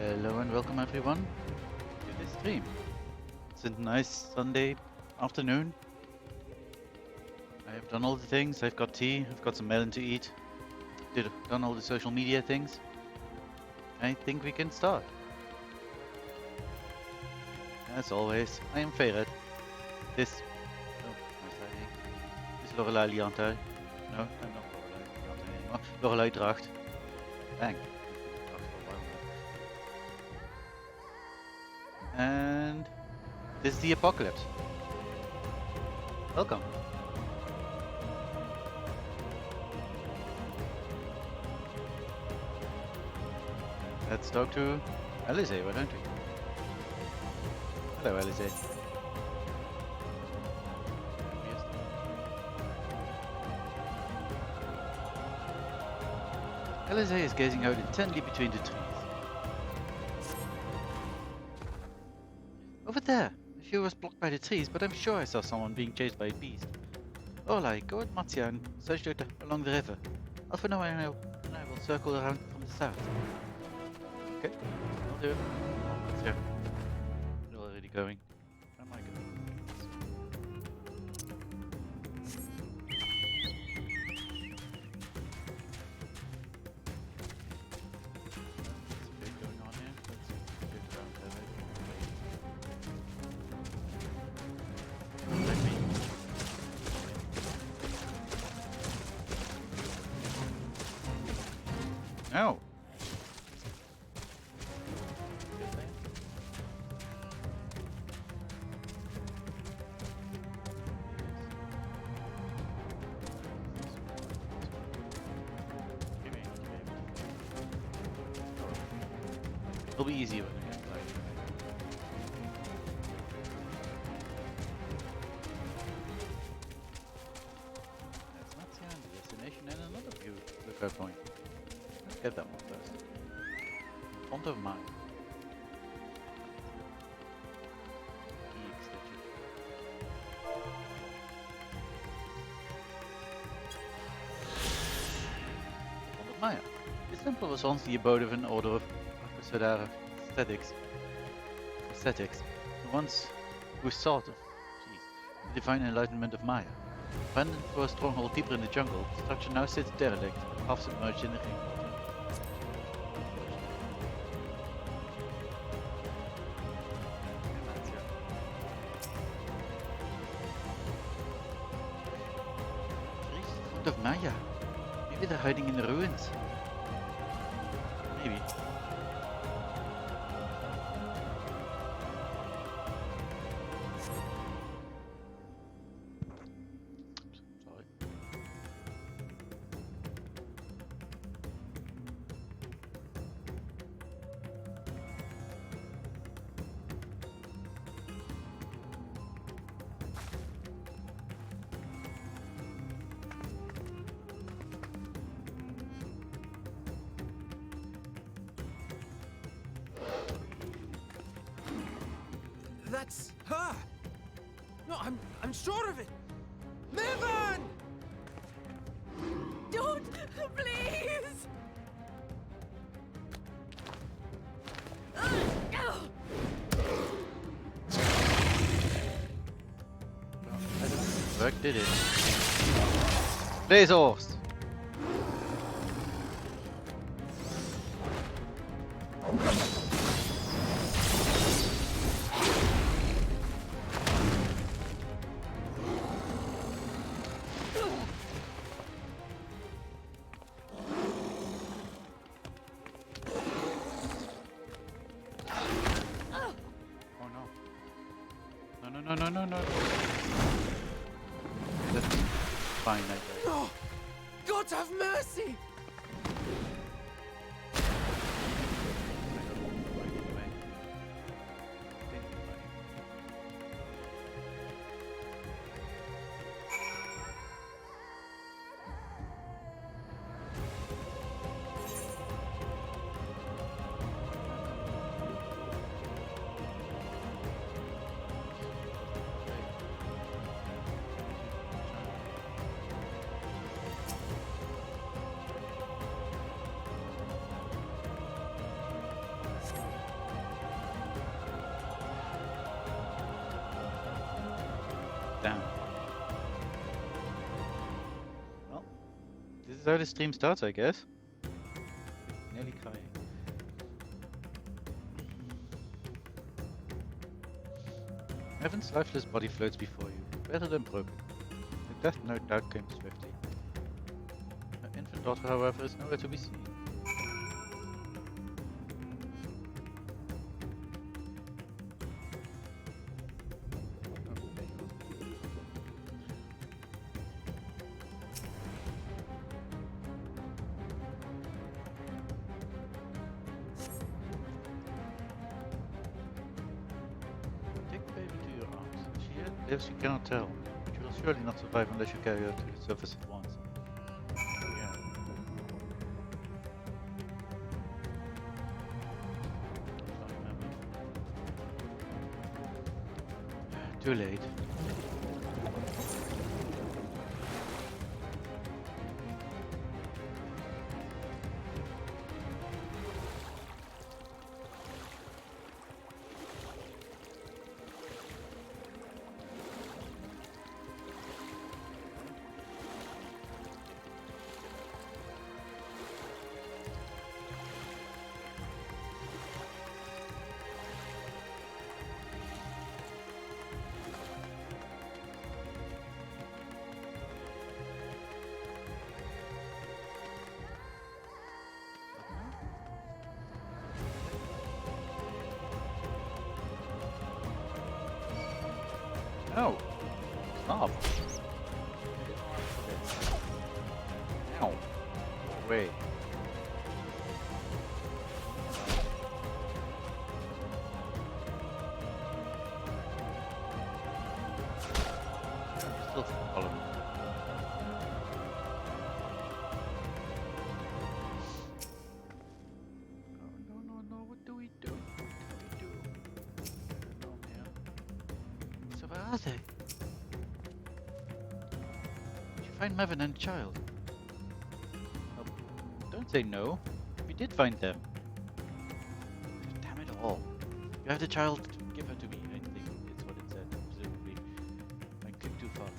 Hello and welcome everyone to this stream. It's a nice Sunday afternoon. I have done all the things. I've got tea, I've got some melon to eat. Done all the social media things. I think we can start. As always, I am Fae'ret. This... Oh, nice lighting. This is Lorelei Liantai. No, I'm not Lorelei Liantai anymore. Lorelei Dracht. Bang. And this is the apocalypse. Welcome. Let's talk to Alice, why don't we? Hello, Alice. Alice is gazing out intently between the trees. Over there! The view was blocked by the trees, but I'm sure I saw someone being chased by a beast. Orlai, go with Matsia and search along the river. I'll for now and I will circle around from the south. Okay, I'll do it. Matsia, you're already going. Where am I going? Going on here. Let's get around there maybe. No. It'll be easy when we get like. That's not the only destination and another view lookout point. Let's get that one first. Font of mine. Font of Maya. This temple was once the abode of an order of ascetics. The ones who sought the divine enlightenment of Maya. Abandoned for a stronghold deeper in the jungle, the structure now sits derelict, half submerged in the rainwater. Font of Maya. Maybe they're hiding in the ruins. Maybe. Sorry. That's her! No, I'm sure of it! Mervan! Don't! Please! Work did it. Bezos! No. That's fine, I guess. No! God have mercy! Damn. Well, this is how the stream starts, I guess. Nearly crying. Evan's lifeless body floats before you, better than broken. The death no doubt came swiftly. Her infant daughter, however, is nowhere to be seen. Take the baby to your arms. She yet lives, you cannot tell, but you will surely not survive unless you carry her to the surface at once. Yeah. Too late. No! Stop! Ow! Wait. Still following me. No, what do we do? What do we do? No, man. So where are they? Did you find Mevin and the child? Oh, don't say no. We did find them. Damn it all. You have the child. Give her to me. I think it's what it said. Presumably. I clicked too fast.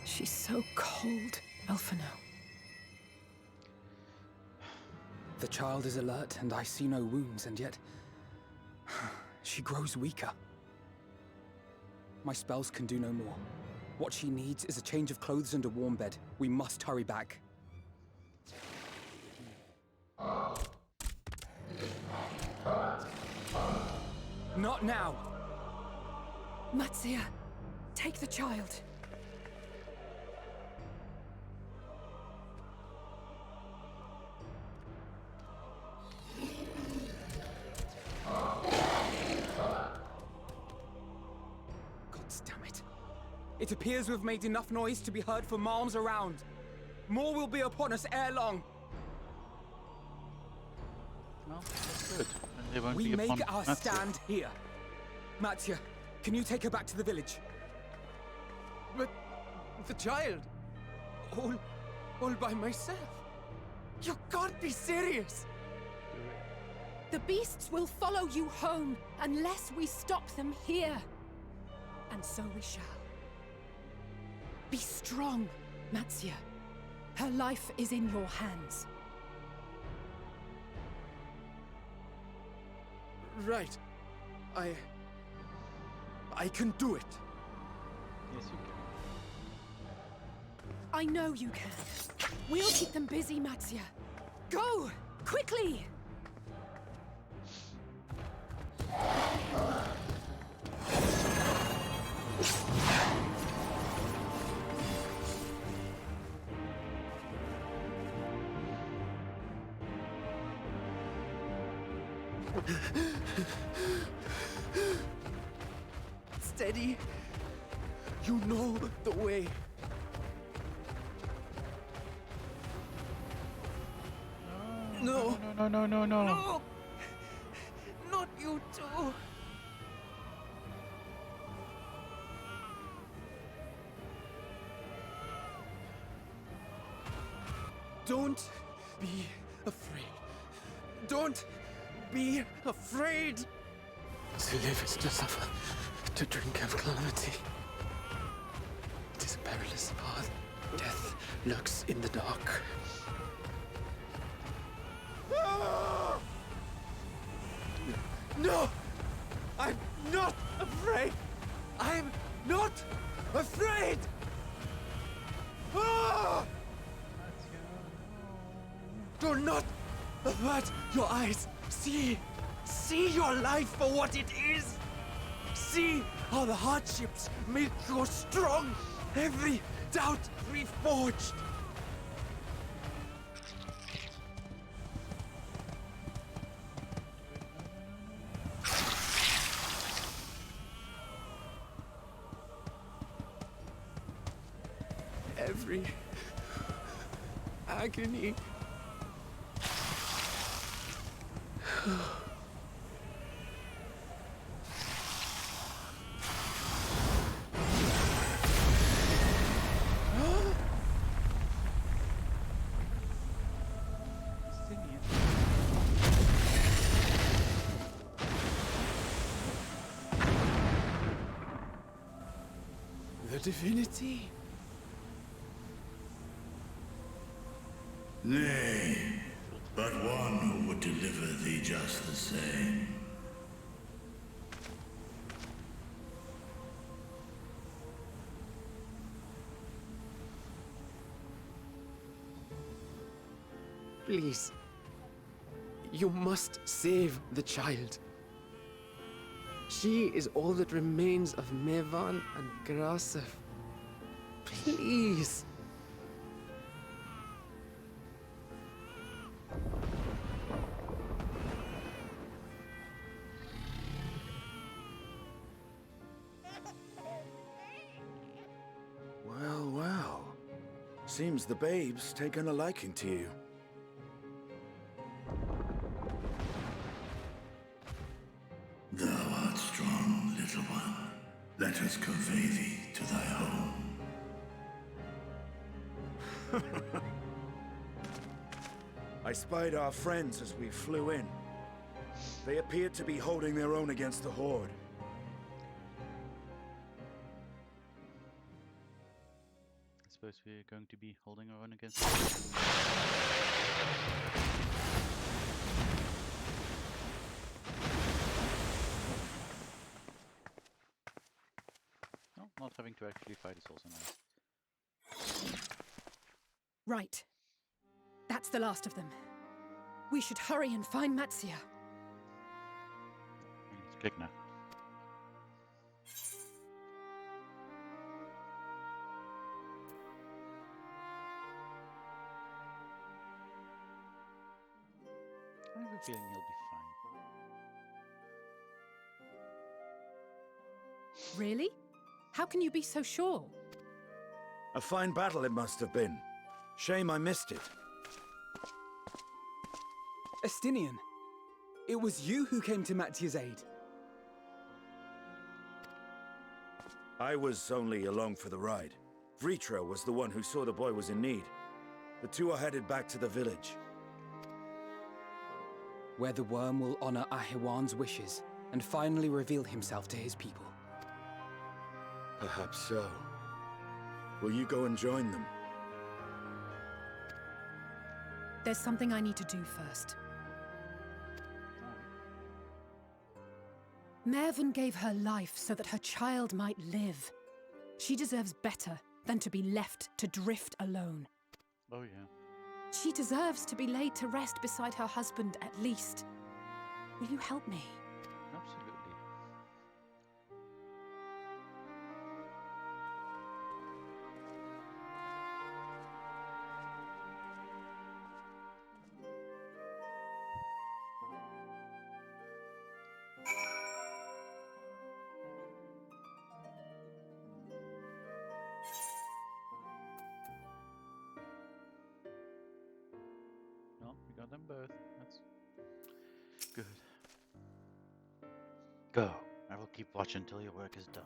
She's so cold, Alphino. The child is alert, and I see no wounds, and yet she grows weaker. My spells can do no more. What she needs is a change of clothes and a warm bed. We must hurry back. Not now! Matsia, take the child. It appears we've made enough noise to be heard for miles around. More will be upon us ere long. Well, that's good. And they won't We be upon make our Matsia. stand here. Matsia, can you take her back to the village? But the child, all by myself. You can't be serious. The beasts will follow you home unless we stop them here. And so we shall. Be strong, Matsia. Her life is in your hands. Right. I can do it. Yes, you can. I know you can. We'll keep them busy, Matsia. Go! Quickly! Steady. You know the way. No. No. No! Not you too! Don't be afraid. Don't be afraid! To live is to suffer, to drink of calamity. It is a perilous path. Death lurks in the dark. No! I'm not afraid! I'm not afraid! Ah! Do not avert your eyes. See your life for what it is. See how the hardships make you strong. Every doubt reforged. Every agony. The divinity. Nay, but one who would deliver thee just the same. Please. You must save the child. She is all that remains of Mevan and Grasef. Please. Well, well. Seems the babe's taken a liking to you. Thou art strong, little one. Let us convey thee to thy home. I spied our friends as we flew in. They appeared to be holding their own against the Horde. I suppose we're going to be holding our own against. No, not having to actually fight is also nice. Right. That's the last of them. We should hurry and find Matsia. I need to click now. I have a feeling he'll be fine. Really? How can you be so sure? A fine battle it must have been. Shame I missed it. Estinian, it was you who came to Matia's aid. I was only along for the ride. Vritra was the one who saw the boy was in need. The two are headed back to the village. Where the worm will honor Ahiwan's wishes and finally reveal himself to his people. Perhaps so. Will you go and join them? There's something I need to do first. Mervyn gave her life so that her child might live. She deserves better than to be left to drift alone. Oh yeah. She deserves to be laid to rest beside her husband at least. Will you help me? Absolutely. No, we got them both. That's good. Go. I will keep watch until your work is done.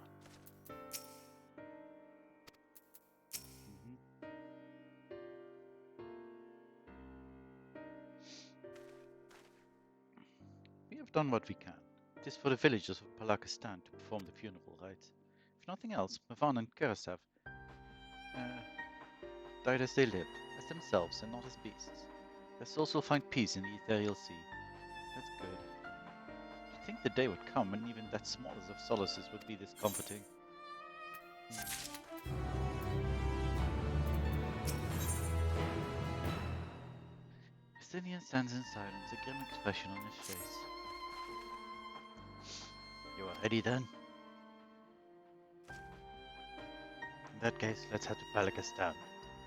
done what we can. It is for the villagers of Palakistan to perform the funeral rites. If nothing else, Mavan and Kursav died as they lived, as themselves and not as beasts. Their souls will find peace in the ethereal sea. That's good. Do you think the day would come when even that smallest of solaces would be this comforting? Justinian stands in silence, a grim expression on his face. You are ready then? In that case, let's head to Palakistan.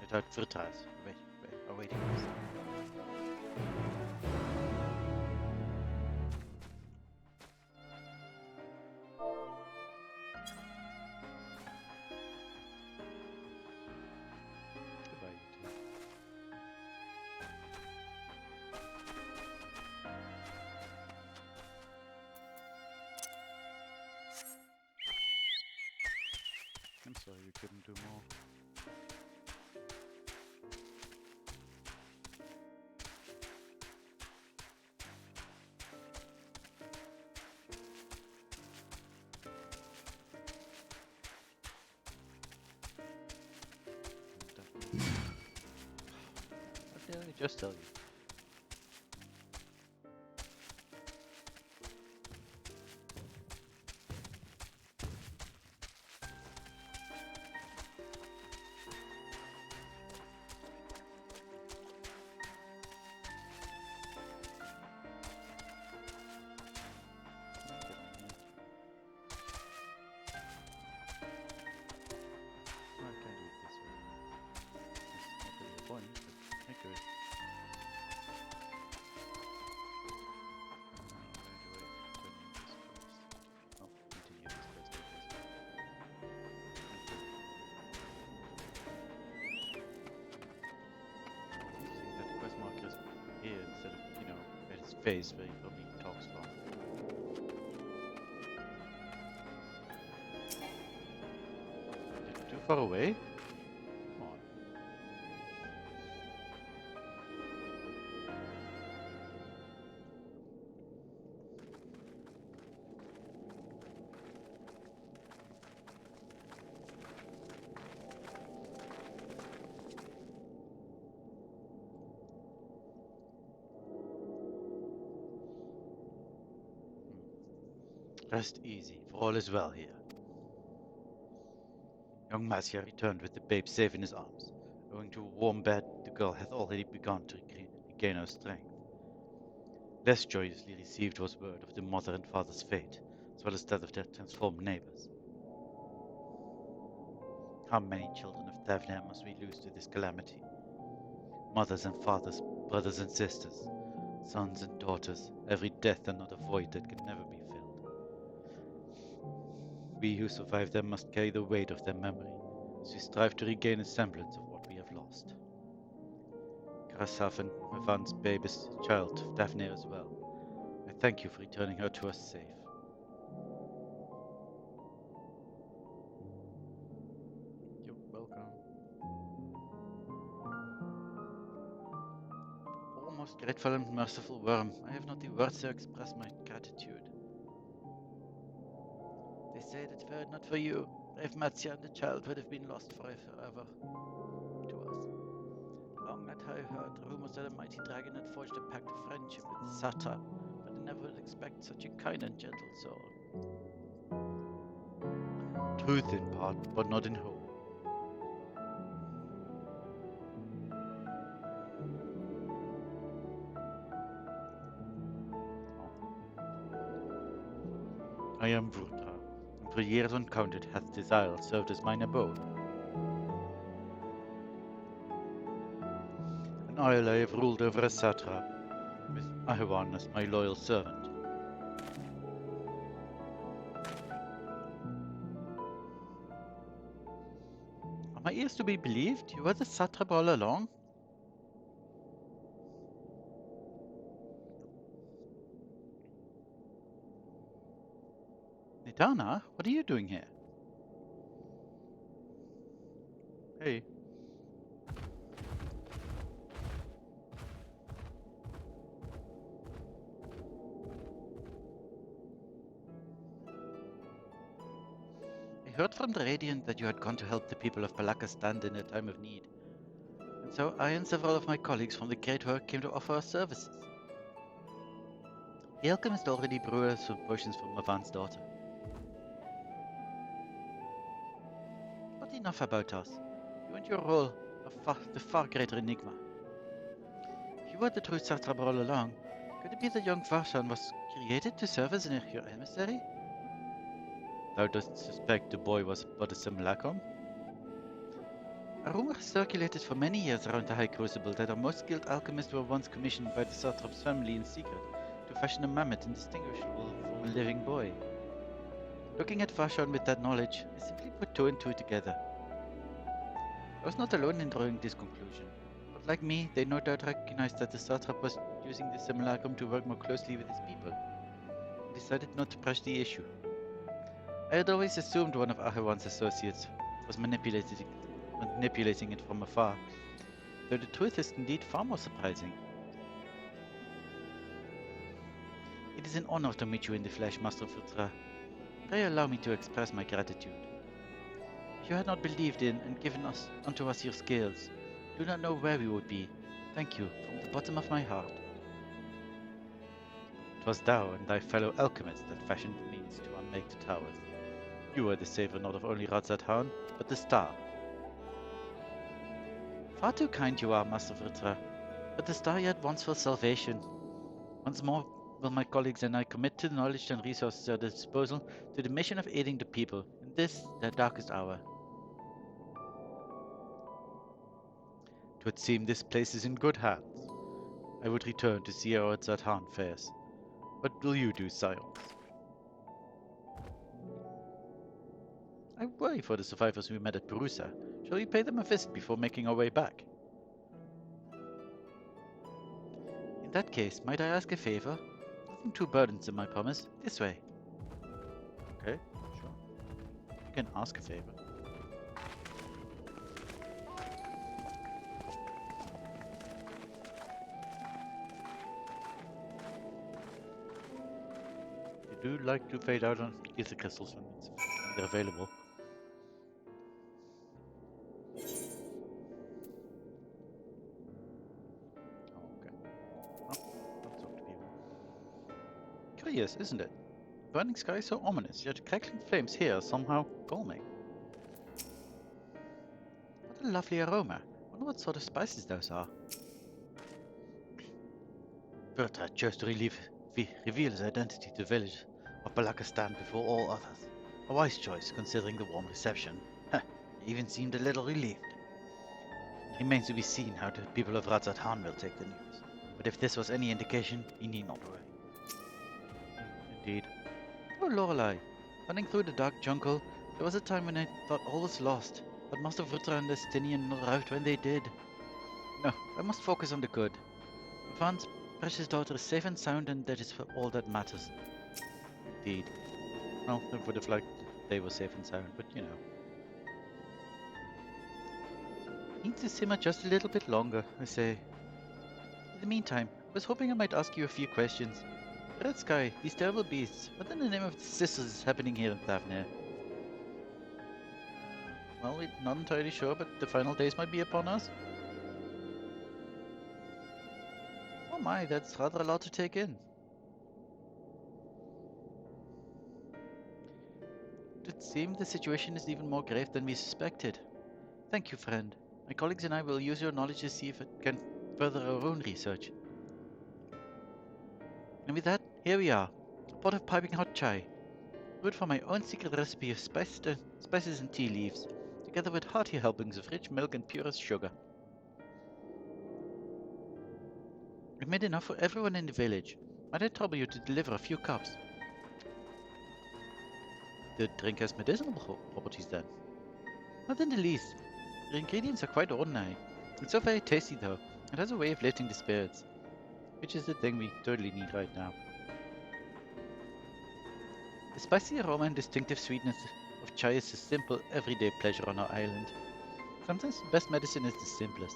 Without Vrtras awaiting us. Goodbye, you two. I'm sorry you couldn't do more. What did I just tell you? Face where he probably talks from. Is it too far away? Come on. Rest easy, for all is well here. Young Masya returned with the babe safe in his arms. Owing to a warm bed, the girl hath already begun to regain her strength. Less joyously received was word of the mother and father's fate, as well as that of their transformed neighbors. How many children of Thavner must we lose to this calamity? Mothers and fathers, brothers and sisters, sons and daughters, every death another void that can never be filled. We who survive them must carry the weight of their memory, as we strive to regain a semblance of what we have lost. Karasaf and Mavan's baby's child, Daphne as well. I thank you for returning her to us safe. You're welcome. Oh, most grateful and merciful worm, I have not the words to express my gratitude. They say that were it not for you, brave Matsya and the child would have been lost forever to us. Long had I heard rumors that a mighty dragon had forged a pact of friendship with the satrap, but I never would expect such a kind and gentle soul. Truth in part, but not in whole. I am Vrtra, and for years uncounted hath this isle served as mine abode. An isle I have ruled over as satrap, with Ahewan as my loyal servant. Are my ears to be believed? You were the satrap all along? Nidana, what are you doing here? Hey. We heard from the Radiant that you had gone to help the people of Palakastan in a time of need. And so I and several of my colleagues from the Great Work came to offer our services. The alchemist already brewed some potions for Mavan's daughter. But enough about us. You and your role are the far greater enigma. If you were the true Satrap all along, could it be that young Varshan was created to serve as your emissary? Thou dost suspect the boy was but a simulacrum? A rumor circulated for many years around the High Crucible that our most skilled alchemists were once commissioned by the Satrap's family in secret to fashion a mammoth indistinguishable from a living boy. Looking at Varshan with that knowledge, I simply put two and two together. I was not alone in drawing this conclusion, but like me, they no doubt recognized that the Satrap was using the simulacrum to work more closely with his people, and decided not to press the issue. I had always assumed one of Ahewan's associates was manipulating it from afar, though the truth is indeed far more surprising. It is an honor to meet you in the flesh, Master Futra. Pray allow me to express my gratitude. If you had not believed in and given unto us your skills, do not know where we would be. Thank you, from the bottom of my heart. 'Twas thou and thy fellow alchemists that fashioned the means to unmake the towers. You were the saver not of only Radzat-Han, but the star. Far too kind you are, Master Vritra, but the star yet wants for salvation. Once more will my colleagues and I commit to the knowledge and resources at their disposal to the mission of aiding the people in this, their darkest hour. 'Twould seem this place is in good hands. I would return to see how Radzat-Han fares. What will you do, Scions? I worry for the survivors we met at Perusa. Shall we pay them a visit before making our way back? In that case, might I ask a favor? Nothing too burdensome, I promise. This way. Okay, sure. You can ask a favor. You do like to fade out on ether crystals when they're available. Curious, isn't it? Burning sky is so ominous, yet crackling flames here are somehow calming. What a lovely aroma. Wonder what sort of spices those are. Berta chose to reveal his identity to the village of Balakastan before all others. A wise choice, considering the warm reception. He even seemed a little relieved. It remains to be seen how the people of Radzat-Han will take the news. But if this was any indication, he need not worry. Indeed. Oh, Lorelei. Running through the dark jungle, there was a time when I thought all was lost, but Master Vritra and Destinian arrived when they did. No, I must focus on the good. Mavan's precious daughter is safe and sound, and that is all that matters. Indeed. Well, I would have liked they were safe and sound, but you know. Need to simmer just a little bit longer, I say. In the meantime, I was hoping I might ask you a few questions. Red Sky, these terrible beasts, what in the name of the sisters is happening here in Thavnir? Well, we're not entirely sure, but the final days might be upon us. Oh my, that's rather a lot to take in. It would seem the situation is even more grave than we suspected. Thank you, friend. My colleagues and I will use your knowledge to see if it can further our own research. And with that, here we are. A pot of piping hot chai. Brewed from my own secret recipe of spices and tea leaves, together with hearty helpings of rich milk and purest sugar. I've made enough for everyone in the village. Might I trouble you to deliver a few cups? The drink has medicinal properties then? Not in the least. The ingredients are quite ordinary. It's so very tasty though. It has a way of lifting the spirits, which is the thing we totally need right now. The spicy aroma and distinctive sweetness of chai is a simple, everyday pleasure on our island. Sometimes the best medicine is the simplest.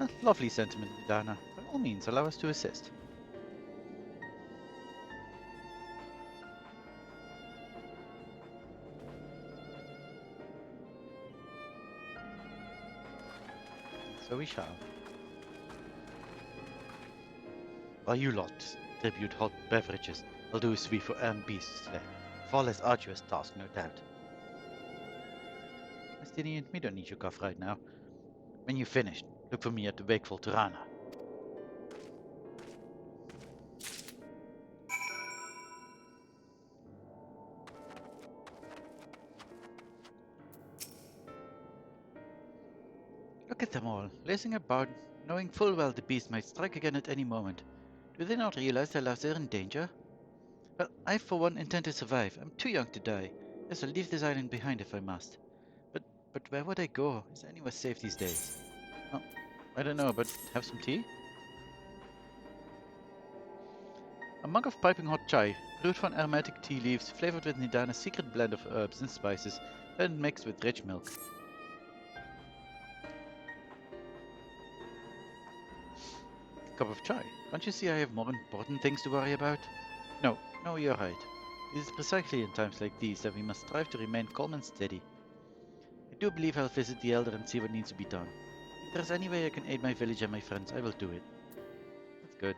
A lovely sentiment, Dana. By all means, allow us to assist. So we shall. While you lot distribute hot beverages, I'll do a sweep for beasts there. Far less arduous task, no doubt. Justinian, we don't need your cough right now. When you've finished, look for me at the Wakeful Tirana. Look at them all, lacing about, knowing full well the beast might strike again at any moment. Do they not realize their lives are in danger? Well, I for one intend to survive. I'm too young to die. Yes, I'll leave this island behind if I must. But where would I go? Is anywhere safe these days? Oh, I don't know, but have some tea? A mug of piping hot chai, brewed from aromatic tea leaves, flavored with Nidana's secret blend of herbs and spices, then mixed with rich milk. Cup of chai. Can't you see I have more important things to worry about? No, you're right. It is precisely in times like these that we must strive to remain calm and steady. I do believe I'll visit the Elder and see what needs to be done. If there's any way I can aid my village and my friends, I will do it. That's good.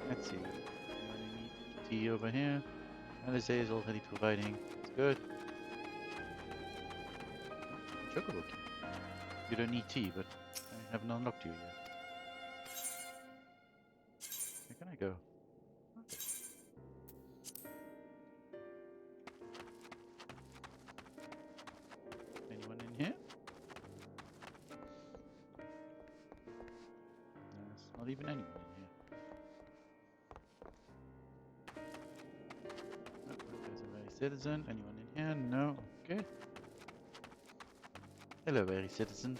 Let's see. I need tea over here. Alice is already providing. It's good. Chocobo key. You don't need tea, but I haven't unlocked you yet. Where can I go? Okay. Anyone in here? There's not even anyone in here. Oh, there's a very citizen. Anyone in here? No. Okay. Hello, very citizen.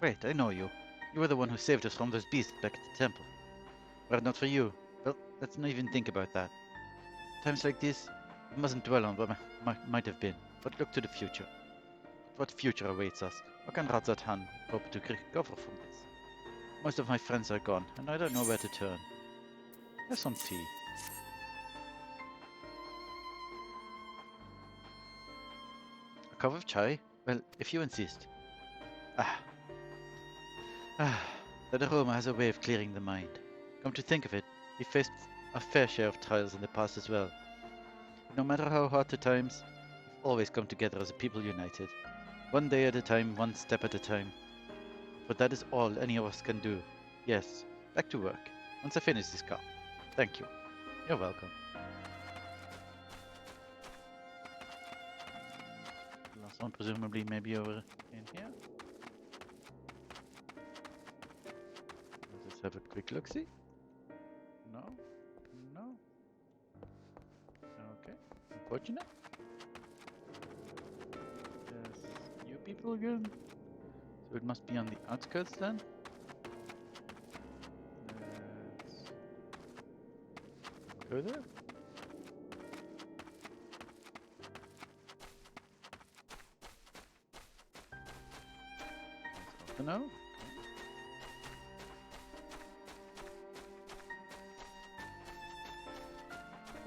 Wait, I know you. You were the one who saved us from those beasts back at the temple. Were it not for you, well, let's not even think about that. Times like this, we mustn't dwell on what might have been, but look to the future. What future awaits us? How can Razat Han hope to recover from this? Most of my friends are gone, and I don't know where to turn. Have some tea. A cup of chai? Well, if you insist. That aroma has a way of clearing the mind. Come to think of it, we faced a fair share of trials in the past as well. No matter how hard the times, we've always come together as a people united. One day at a time, one step at a time. But that is all any of us can do. Yes, back to work. Once I finish this cup. Thank you. You're welcome. Last one presumably maybe over in here. Let's have a quick look-see. No? Okay. Unfortunate. There's you people again. So it must be on the outskirts then. Let's go there. Let's open out.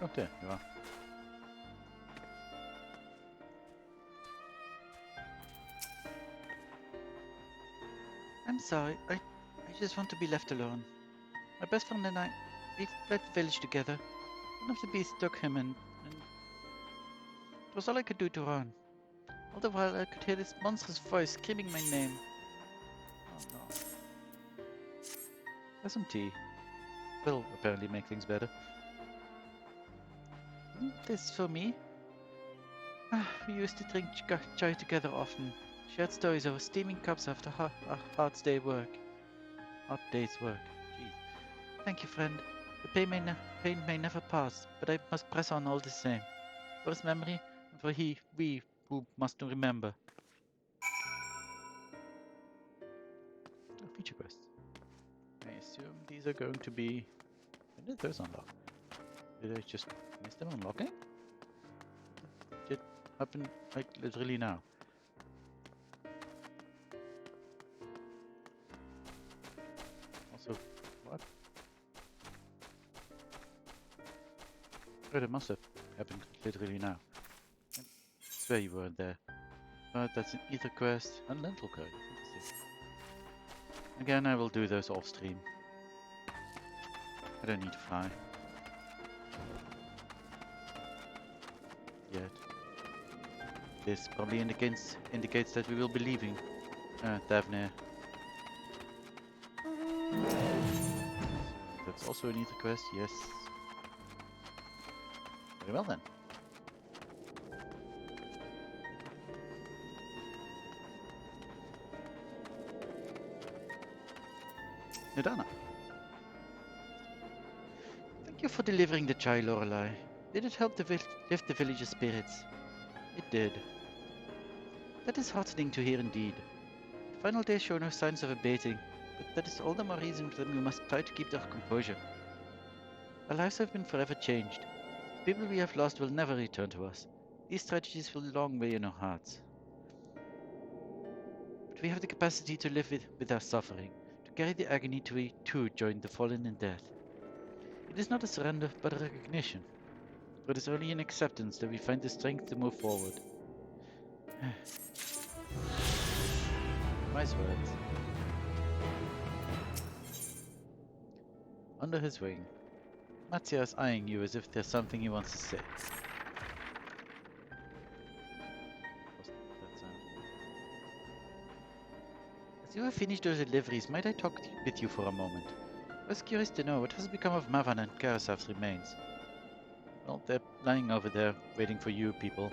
Oh, there you are. I'm sorry, I just want to be left alone. My best friend and I, we fled the village together. One of the beasts took him and it was all I could do to run. All the while I could hear this monstrous voice screaming my name. Oh no. Have some tea. Will apparently make things better. This for me? We used to drink chai together often. Shared stories over steaming cups after a hard day's work. Jeez. Thank you, friend. The pain may never pass, but I must press on all the same. For his memory, and for we who must remember. Oh, feature quests. I assume these are going to be... When did those unlock? Did I just miss them unlocking? Did it happen like literally now? Also, Oh, it must have happened literally now. I swear you weren't there. But that's an ether quest and lentil code. Interesting. Again, I will do those off stream. I don't need to fly. Yet. This probably indicates that we will be leaving Davnir. That's also an ether quest, yes. Very well then. Nidana. Thank you for delivering the chai, Lorelei. Did it help to lift the village's spirits? It did. That is heartening to hear indeed. The final days show no signs of abating, but that is all the more reason that we must try to keep our composure. Our lives have been forever changed. The people we have lost will never return to us. These tragedies will long weigh in our hearts. But we have the capacity to live with our suffering, to carry the agony to we too join the fallen in death. It is not a surrender, but a recognition. But it is only in acceptance that we find the strength to move forward. Wise words. Under his wing. Matzia is eyeing you as if there's something he wants to say. What's that sound? As you have finished those deliveries, might I talk with you for a moment? I was curious to know what has become of Mavan and Karasav's remains. Well, they're lying over there, waiting for you people.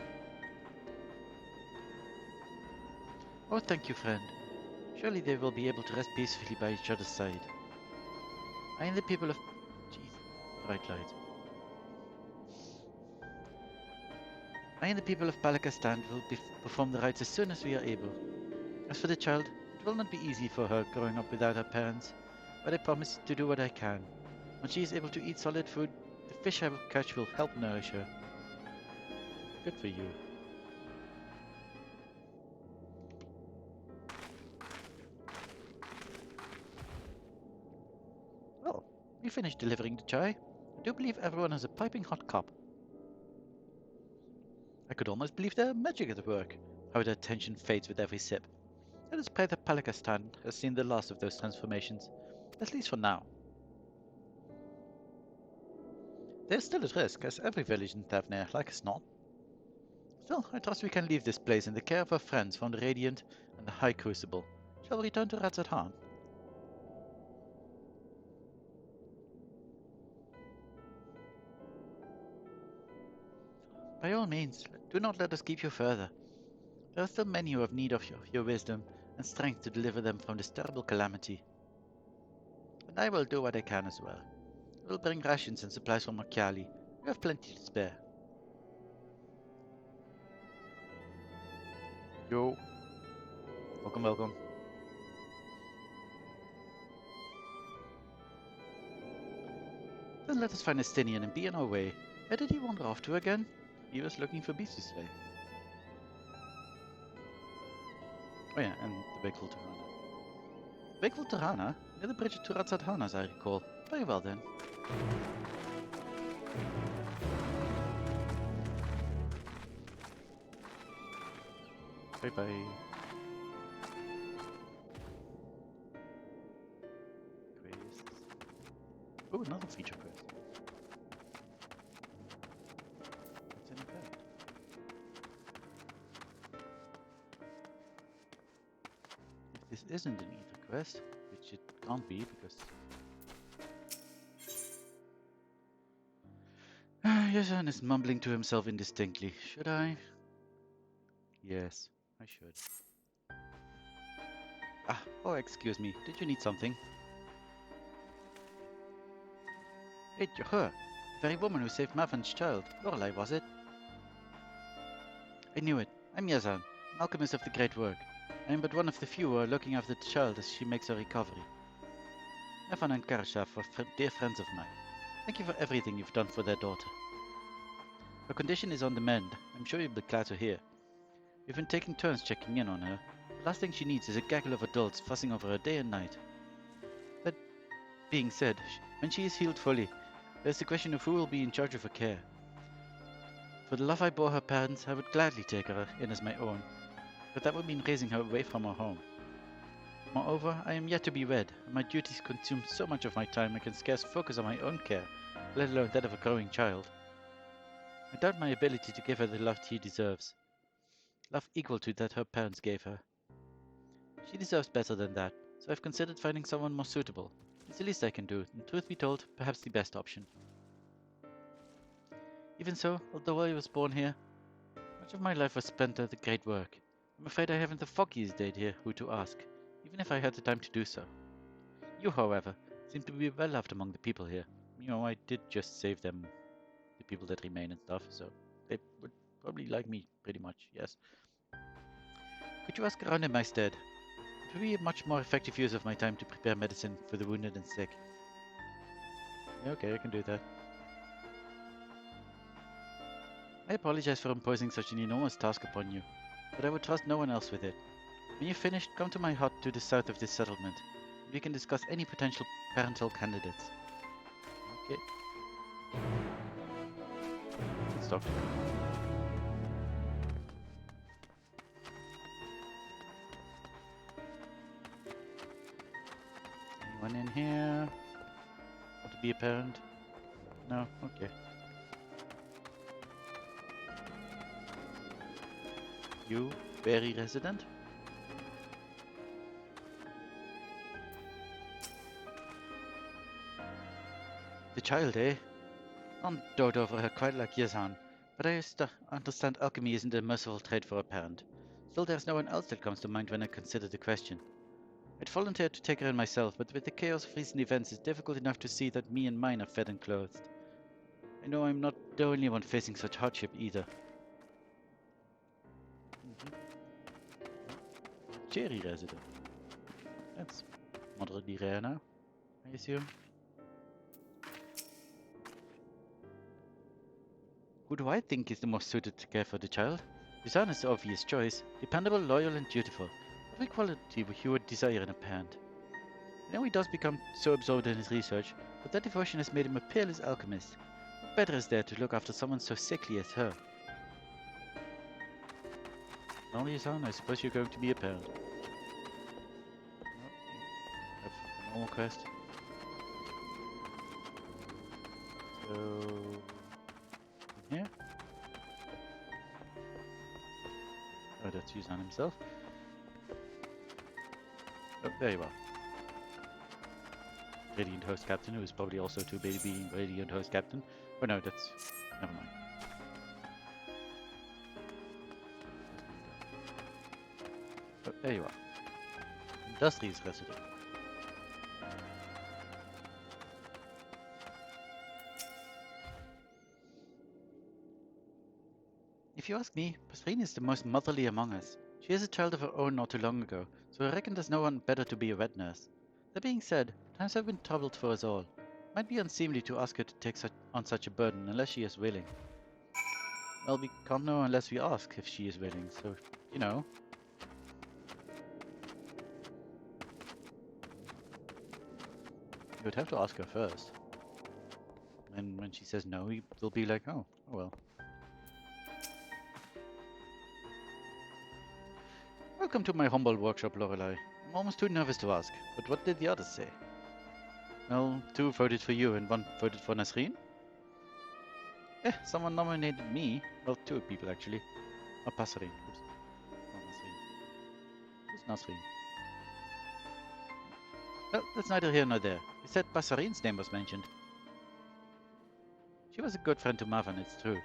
Oh, thank you, friend. Surely they will be able to rest peacefully by each other's side. I and the people of... Jeez, bright light. I and the people of Palakistan will perform the rites as soon as we are able. As for the child, it will not be easy for her growing up without her parents, but I promise to do what I can. When she is able to eat solid food, the fish I will catch will help nourish her. Good for you. Well, we finished delivering the chai. I do believe everyone has a piping hot cup. I could almost believe their magic at work, how their tension fades with every sip. Let us pray that Palakistan has seen the last of those transformations, at least for now. They're still at risk, as every village in Tavnir, like as not. Still, I trust we can leave this place in the care of our friends from the Radiant and the High Crucible. Shall we return to Ratzat-Han? By all means, do not let us keep you further. There are still many who have need of your wisdom and strength to deliver them from this terrible calamity. And I will do what I can as well. I will bring rations and supplies from Makiali. We have plenty to spare. Yo. Welcome, welcome. Then let us find Estinian and be on our way. Where did he wander off to again? He was looking for beasts to slay. Oh yeah, and the Wakeful Tirana. Wakeful Tirana? Near the bridge to Ratzat-Han, as I recall. Very well then. Bye bye. Quests. Oh, another feature quest. What's in effect? If this isn't an ether quest, which it can't be because... Yasan is mumbling to himself indistinctly. Should I? Yes, I should. Ah, oh, excuse me. Did you need something? Wait, you're her. The very woman who saved Mavan's child. Lorelei, was it? I knew it. I'm Yazan, an alchemist of the Great Work. I am but one of the few who are looking after the child as she makes her recovery. Mavan and Karashav are dear friends of mine. Thank you for everything you've done for their daughter. Her condition is on the mend. I'm sure you'll be glad to hear. We've been taking turns checking in on her. The last thing she needs is a gaggle of adults fussing over her day and night. That being said, when she is healed fully, there's the question of who will be in charge of her care. For the love I bore her parents, I would gladly take her in as my own, but that would mean raising her away from her home. Moreover, I am yet to be wed, and my duties consume so much of my time I can scarce focus on my own care, let alone that of a growing child. I doubt my ability to give her the love she deserves. Love equal to that her parents gave her. She deserves better than that, so I've considered finding someone more suitable. It's the least I can do, and truth be told, perhaps the best option. Even so, although I was born here, much of my life was spent at the great work. I'm afraid I haven't the foggiest idea who to ask, even if I had the time to do so. You, however, seem to be well loved among the people here. You know, I did just save them, the people that remain and stuff, so they would probably like me, pretty much, yes. Could you ask around in my stead? It would be a much more effective use of my time to prepare medicine for the wounded and sick. Yeah, okay, I can do that. I apologize for imposing such an enormous task upon you, but I would trust no one else with it. When you've finished, come to my hut to the south of this settlement. We can discuss any potential parental candidates. Okay. Let's talk to them. Anyone in here? Want to be a parent? No? Okay. You, very resident? The child, eh? Don't dote over her quite like Yazan, but I understand alchemy isn't a merciful trade for a parent. Still, there's no one else that comes to mind when I consider the question. I'd volunteered to take her in myself, but with the chaos of recent events, it's difficult enough to see that me and mine are fed and clothed. I know I'm not the only one facing such hardship either. Cherry resident. That's moderately rare now, I assume. Who do I think is the most suited to care for the child? Yazan is the obvious choice. Dependable, loyal, and dutiful. Every quality you would desire in a parent. I know he does become so absorbed in his research, but that devotion has made him a peerless alchemist. What better is there to look after someone so sickly as her? Well, Yazan, I suppose you're going to be a parent. Have a normal quest. So... here? Oh, that's Yazan himself. Oh, there you are. Radiant Host Captain, who is probably also too busy being Radiant Host Captain. Oh no, that's... never mind. Oh, there you are. Industrious resident. If you ask me, Pasrine is the most motherly among us. She has a child of her own not too long ago, so I reckon there's no one better to be a wet nurse. That being said, times have been troubled for us all. It might be unseemly to ask her to take on such a burden unless she is willing. Well, we can't know unless we ask if she is willing, so, you know. You would have to ask her first. And when she says no, we'll be like, oh well. Welcome to my humble workshop, Lorelei. I'm almost too nervous to ask, but what did the others say? Well, 2 voted for you and 1 voted for Nasreen? Someone nominated me. Well, 2 people actually. Oh, Pasrine. Oops. Not Nasreen. Who's Nasreen? Well, that's neither here nor there. You said Pasarine's name was mentioned. She was a good friend to Marvin, it's true.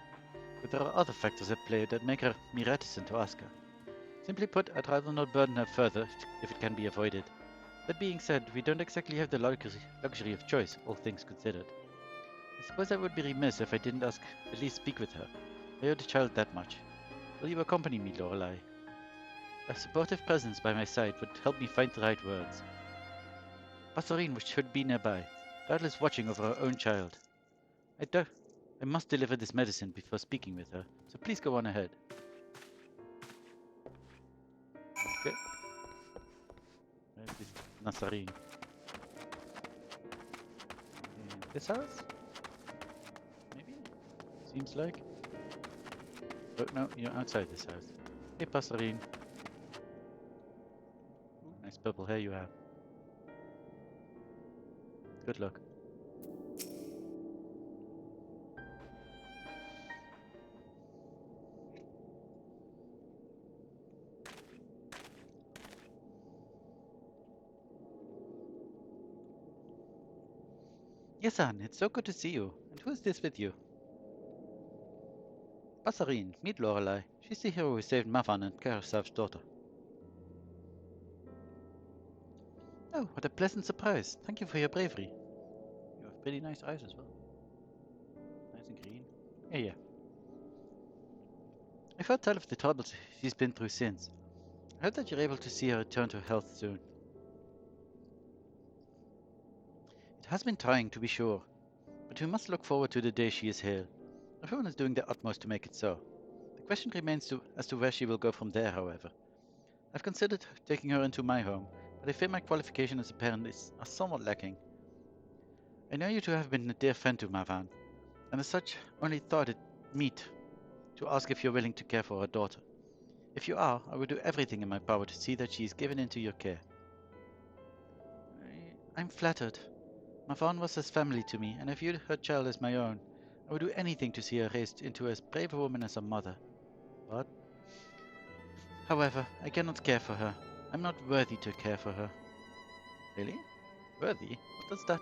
But there are other factors at play that make me reticent to ask her. Simply put, I'd rather not burden her further if it can be avoided. That being said, we don't exactly have the luxury of choice, all things considered. I suppose I would be remiss if I didn't at least speak with her. I owe the child that much. Will you accompany me, Lorelei? A supportive presence by my side would help me find the right words. Passerine should be nearby, doubtless watching over her own child. I must deliver this medicine before speaking with her, so please go on ahead. Okay. Where's this Nasreen? In this house? Maybe? Seems like. Oh, no, you're outside this house. Hey, Passerine. Ooh, nice purple hair you have. Good luck. Yes, Anne, it's so good to see you. And who is this with you? Passerine, meet Lorelei. She's the hero who saved Mavan and Karasav's daughter. Oh, what a pleasant surprise. Thank you for your bravery. You have pretty nice eyes as well. Nice and green. Yeah. I've heard tell of the troubles she's been through since. I hope that you're able to see her return to health soon. It has been trying, to be sure, but we must look forward to the day she is here. Everyone is doing their utmost to make it so. The question remains as to where she will go from there, however. I've considered taking her into my home, but I fear my qualification as a parent are somewhat lacking. I know you two have been a dear friend to Mavan, and as such, only thought it meet to ask if you're willing to care for her daughter. If you are, I will do everything in my power to see that she is given into your care. I'm flattered. Mavan was as family to me, and I viewed her child as my own. I would do anything to see her raised into as brave a woman as her mother. But, however, I cannot care for her. I'm not worthy to care for her. Really? Worthy? What does that?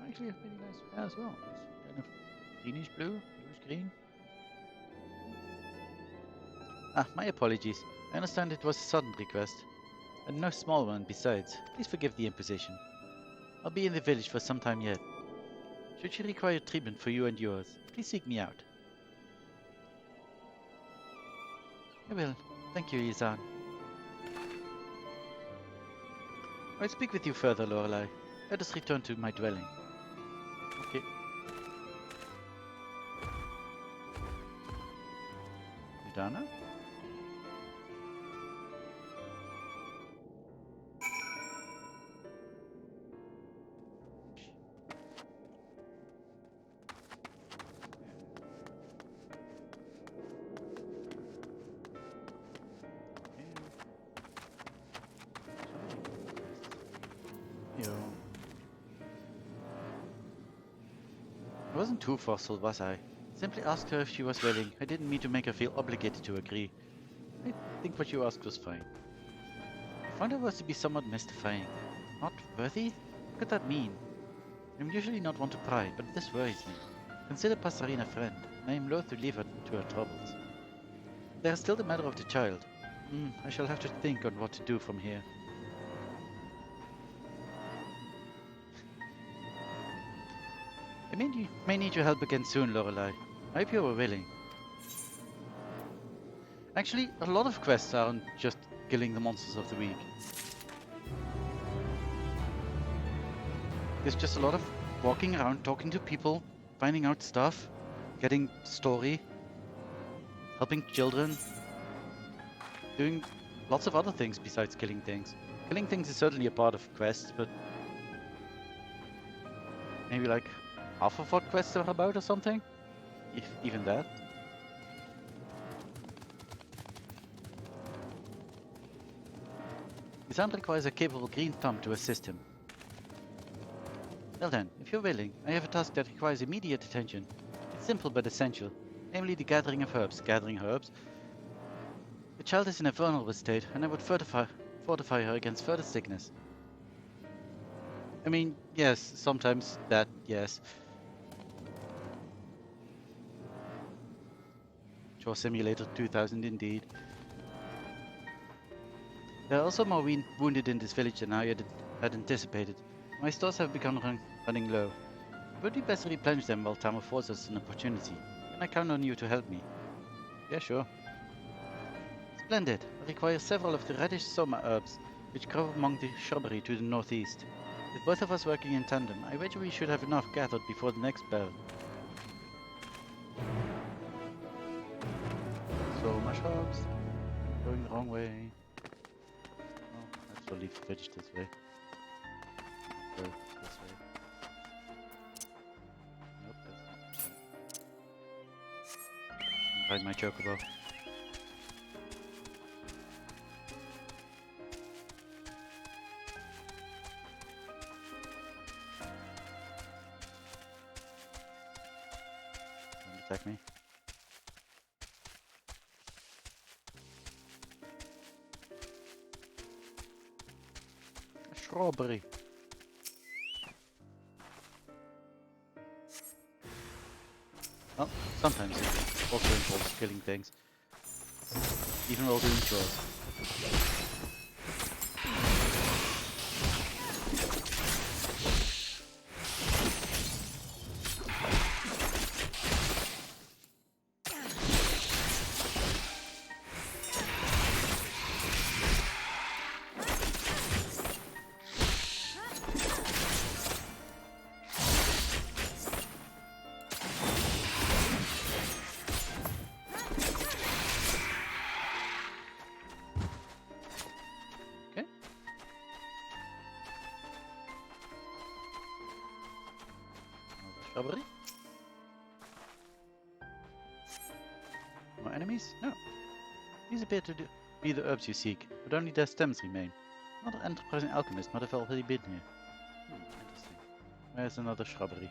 Actually, a pretty nice hair as well. It's kind of greenish blue, bluish green. Ah, my apologies. I understand it was a sudden request, and no small one besides. Please forgive the imposition. I'll be in the village for some time yet. Should she require treatment for you and yours, please seek me out. I will. Thank you, Yizan. I'll speak with you further, Lorelei. Let us return to my dwelling. Okay. Idana? I wasn't too forceful, was I? Simply asked her if she was willing. I didn't mean to make her feel obligated to agree. I think what you asked was fine. I found her words to be somewhat mystifying. Not worthy? What could that mean? I'm usually not one to pry, but this worries me. Consider Passerine a friend, and I am loath to leave her to her troubles. There is still the matter of the child. I shall have to think on what to do from here. I may need your help again soon, Lorelei. I hope you are willing. Actually, a lot of quests aren't just killing the monsters of the week. There's just a lot of walking around, talking to people, finding out stuff, getting story, helping children, doing lots of other things besides killing things. Killing things is certainly a part of quests, but maybe like half of what quests are about or something? If even that. Isan requires a capable green thumb to assist him. Well then, if you're willing, I have a task that requires immediate attention. It's simple but essential, namely the gathering of herbs. Gathering herbs? The child is in a vulnerable state, and I would fortify her against further sickness. I mean, yes, sometimes that, yes. Chore Simulator 2000 indeed. There are also more wounded in this village than I had anticipated. My stores have begun running low. It would be best to replenish them while time affords us an opportunity. Can I count on you to help me? Yeah, sure. Splendid. I require several of the reddish soma herbs, which grow among the shrubbery to the northeast. With both of us working in tandem, I wager we should have enough gathered before the next bell. So much herbs. Going the wrong way. Oh, let's leave the village this way. Go this way. Nope, that's not. ride my chocobo. Don't attack me. A strawberry. Well, sometimes it also involves killing things, even while doing chores. Strawberry? More enemies? No. These appear to be the herbs you seek, but only their stems remain. Another enterprising alchemist might have already been here. Interesting. Where's another shrubbery?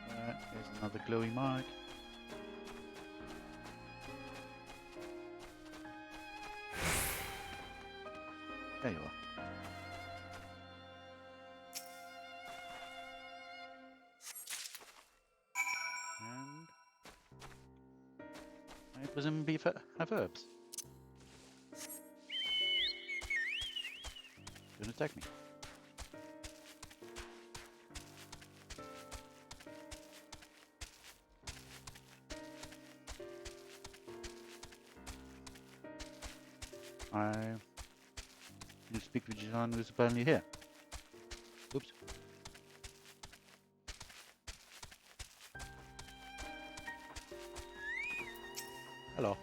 There's another glowy mark. There you are. And I presumably have herbs. Don't attack me. I need to speak with John, who's apparently here. Oops. Hello.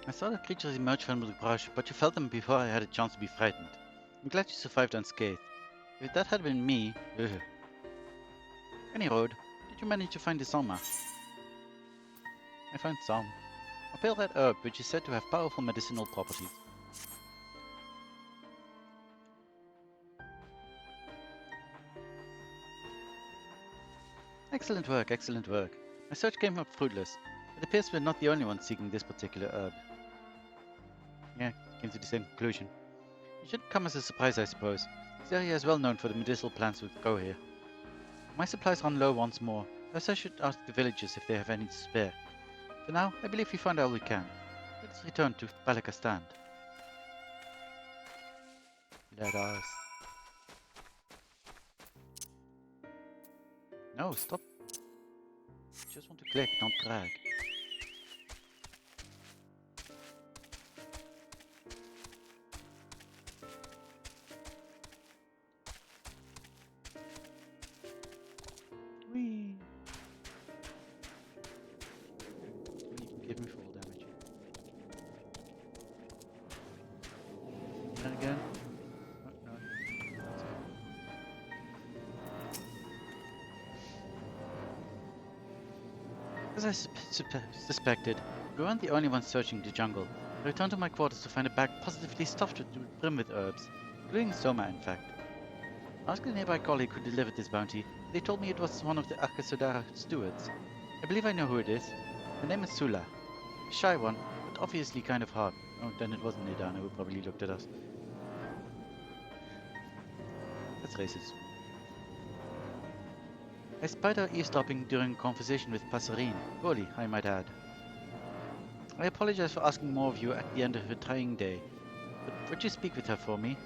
I saw the creatures emerge from the brush, but you felt them before I had a chance to be frightened. I'm glad you survived unscathed. If that had been me... Ugh. Any road, did you manage to find the Soma? I found some. A pale red herb which is said to have powerful medicinal properties. Excellent work, excellent work. My search came up fruitless. It appears we're not the only ones seeking this particular herb. Yeah, came to the same conclusion. It shouldn't come as a surprise, I suppose. This area is well known for the medicinal plants which grow here. My supplies run low once more, thus I should ask the villagers if they have any to spare. For now, I believe we found all we can. Let us return to Balakastan. Let us. No, stop. Just want to click, not drag. Whee! Didn't even give me full damage. And again. Oh, no. As I suspected, we weren't the only ones searching the jungle. I returned to my quarters to find a bag positively stuffed to the brim with herbs, including Soma, in fact. I asked a nearby colleague who delivered this bounty. They told me it was one of the Akasodara stewards. I believe I know who it is. Her name is Sula. A shy one, but obviously kind of hard. Oh, then it wasn't Nedana who probably looked at us. That's racist. I spied her eavesdropping during a conversation with Passerine. Poorly, I might add. I apologize for asking more of you at the end of a trying day, but would you speak with her for me?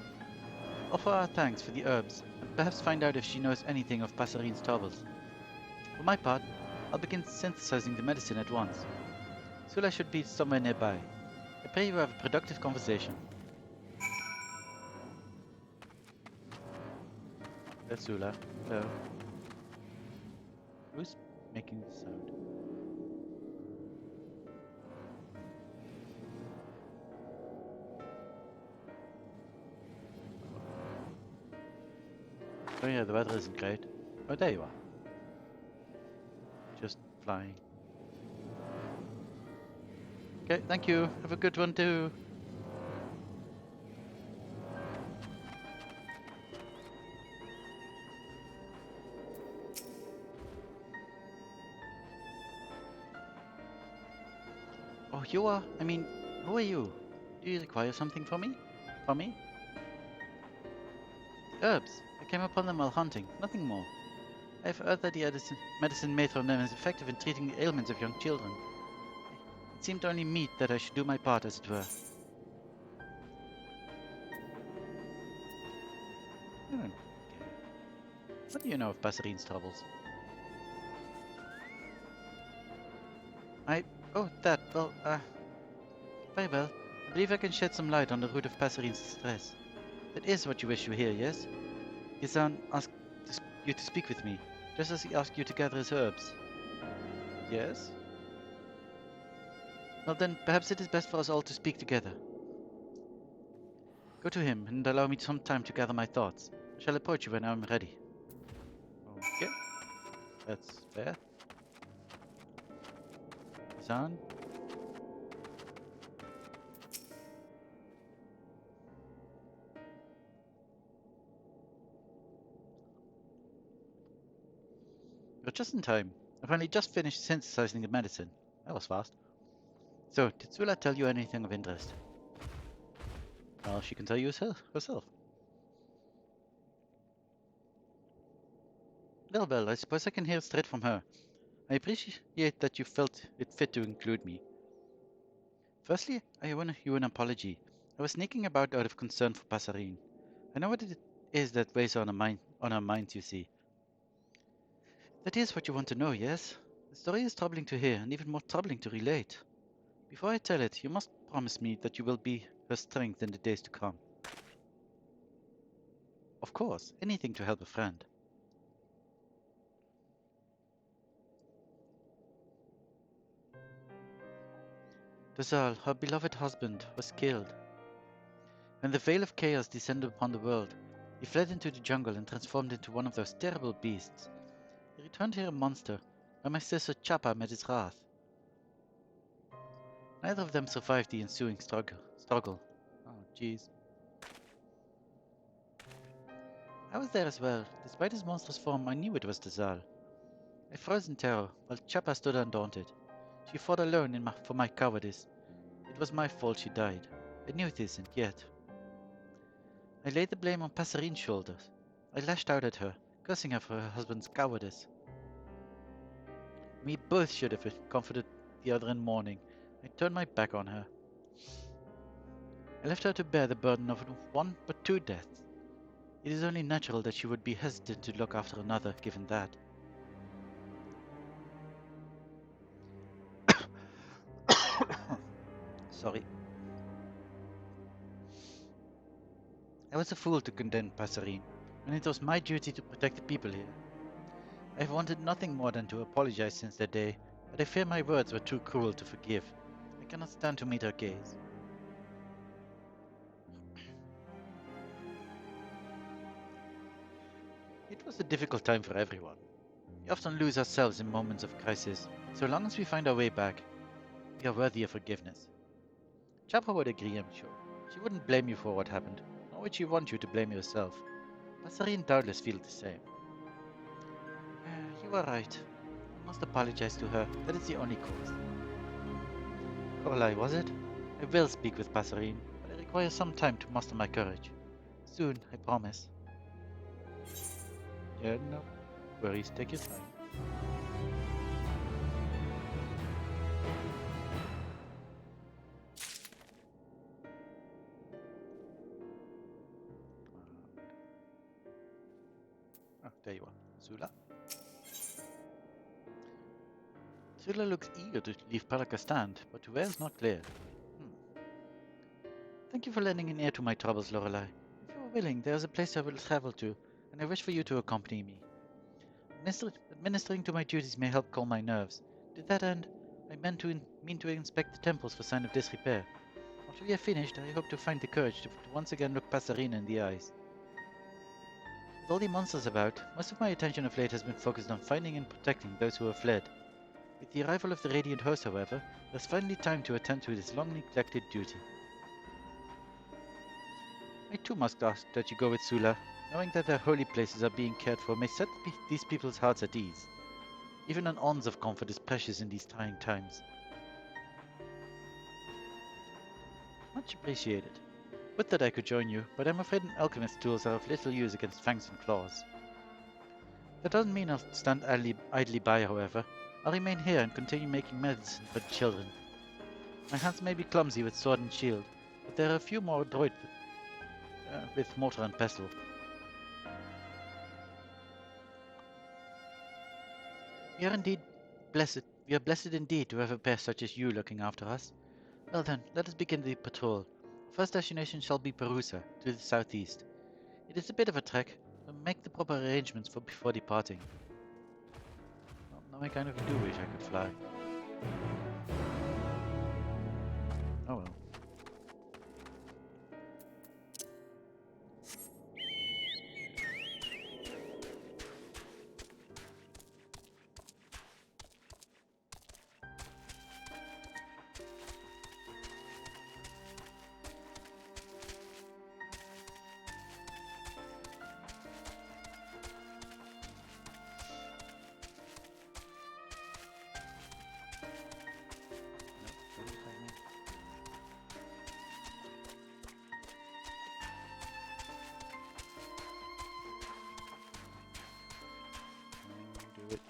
Offer our thanks for the herbs, and perhaps find out if she knows anything of Passerine's troubles. For my part, I'll begin synthesizing the medicine at once. Sula should be somewhere nearby. I pray you have a productive conversation. That's Sula. Hello. Who's making the sound? Oh yeah, the weather isn't great. Oh, there you are. Just flying. Okay, thank you. Have a good one too. Oh, you are? I mean, who are you? Do you require something for me? For me? Herbs. I came upon them while hunting. Nothing more. I have heard that the medicine made from them is effective in treating the ailments of young children. It seemed only meet that I should do my part, as it were. Hmm. What do you know of Passerine's troubles? Oh, that. Well, very well. I believe I can shed some light on the root of Passerine's distress. That is what you wish to hear, yes? Gizan asked you to speak with me, just as he asked you to gather his herbs. Yes? Well then, perhaps it is best for us all to speak together. Go to him, and allow me some time to gather my thoughts. I shall approach you when I am ready. Okay. That's fair. Gizan? You're just in time. I've only just finished synthesizing the medicine. That was fast. So, did Zula tell you anything of interest? Well, she can tell you herself. Well, I suppose I can hear straight from her. I appreciate that you felt it fit to include me. Firstly, I owe you an apology. I was sneaking about out of concern for Passarine. I know what it is that weighs on our minds, you see. That is what you want to know, yes? The story is troubling to hear, and even more troubling to relate. Before I tell it, you must promise me that you will be her strength in the days to come. Of course, anything to help a friend. Dazal, her beloved husband, was killed. When the veil of chaos descended upon the world, he fled into the jungle and transformed into one of those terrible beasts. He returned here a monster, where my sister Chapa met his wrath. Neither of them survived the ensuing struggle. Oh, jeez. I was there as well. Despite his monstrous form, I knew it was Dazal. I froze in terror, while Chapa stood undaunted. She fought alone for my cowardice. It was my fault she died. I knew this, and yet... I laid the blame on Passarine's shoulders. I lashed out at her, cursing her for her husband's cowardice. We both should have comforted the other in mourning. I turned my back on her. I left her to bear the burden of one but two deaths. It is only natural that she would be hesitant to look after another, given that. Sorry. I was a fool to condemn Passarine, and it was my duty to protect the people here. I have wanted nothing more than to apologize since that day, but I fear my words were too cruel to forgive. I cannot stand to meet her gaze. It was a difficult time for everyone. We often lose ourselves in moments of crisis. So long as we find our way back, we are worthy of forgiveness. Chapa would agree, I'm sure. She wouldn't blame you for what happened, nor would she want you to blame yourself. Passarine doubtless feels the same. You are right. I must apologize to her. That is the only cause. Lorelei, was it? I will speak with Passarine, but I require some time to muster my courage. Soon, I promise. Yeah, no worries. Take your time. Oh, there you are. Zula. Zula looks eager to leave Palakastan, but to where is not clear. Thank you for lending an ear to my troubles, Lorelei. If you are willing, there is a place I will travel to, and I wish for you to accompany me. Administering to my duties may help calm my nerves. To that end, I mean to inspect the temples for sign of disrepair. After we have finished, I hope to find the courage to once again look Passarine in the eyes. With all the monsters about, most of my attention of late has been focused on finding and protecting those who have fled. With the arrival of the Radiant Host, however, there's finally time to attend to this long-neglected duty. I too must ask that you go with Sula. Knowing that their holy places are being cared for may set these people's hearts at ease. Even an ounce of comfort is precious in these trying times. Much appreciated. Would that I could join you, but I'm afraid an alchemist's tools are of little use against fangs and claws. That doesn't mean I'll stand idly by, however. I'll remain here and continue making medicine for the children. My hands may be clumsy with sword and shield, but there are a few more adroit with mortar and pestle. We are blessed indeed to have a pair such as you looking after us. Well then, let us begin the patrol. Our first destination shall be Perusa, to the southeast. It is a bit of a trek, but make the proper arrangements before departing. Well, now I kind of do wish I could fly. Oh well. Do it.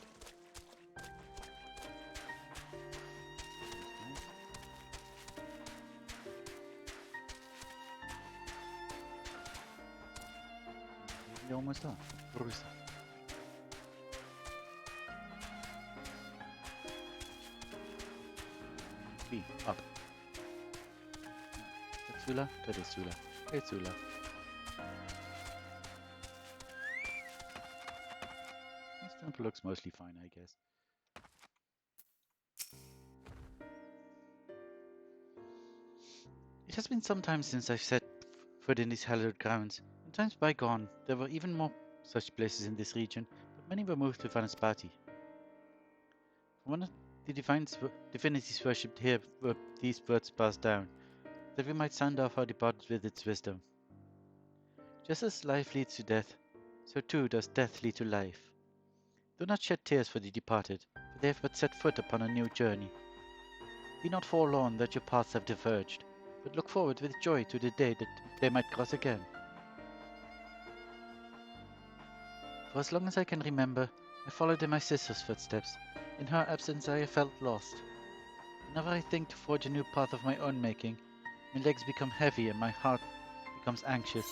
We're almost done. Perusa. B. Up. That's Sula. That is Sula. Hey Sula. This temple looks mostly fine, I guess. It has been some time since I've set foot in these hallowed grounds. In times bygone, there were even more such places in this region, but many were moved to Vanaspati. One of the divinities worshipped here were these words passed down, that we might sound off our departed with its wisdom. Just as life leads to death, so too does death lead to life. Do not shed tears for the departed, for they have but set foot upon a new journey. Be not forlorn that your paths have diverged, but look forward with joy to the day that they might cross again. For as long as I can remember, I followed in my sister's footsteps. In her absence I have felt lost. Whenever I think to forge a new path of my own making, my legs become heavy and my heart becomes anxious.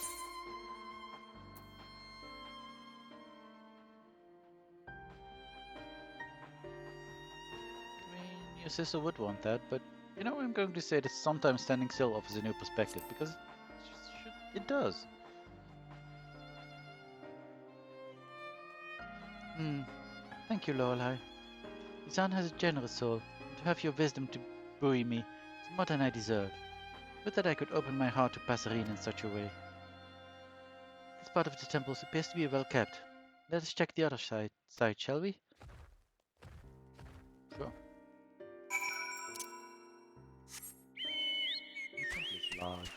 I mean, your sister would want that, but you know, I'm going to say that sometimes standing still offers a new perspective, because it does. Thank you, Lorelei. Izan has a generous soul, and to have your wisdom to buoy me is more than I deserve. Would that I could open my heart to Passerine in such a way. This part of the temple appears to be well kept. Let us check the other side, shall we? Sure. The temple is large.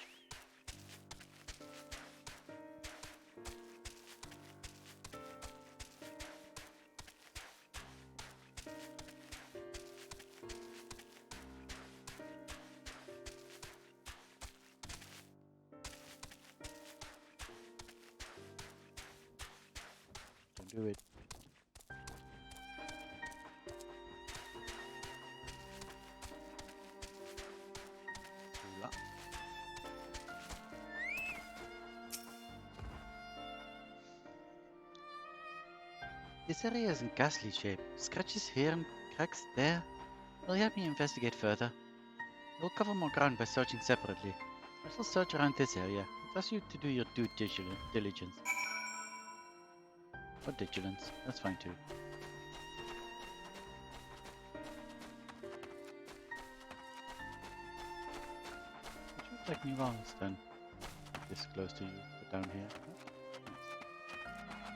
Do it. This area is in ghastly shape. Scratches here and cracks there. Will you help me investigate further? We'll cover more ground by searching separately. I shall search around this area. I trust you to do your due diligence. Or vigilance, that's fine too. Would you like me wrong, then? This close to you, but down here. Nice.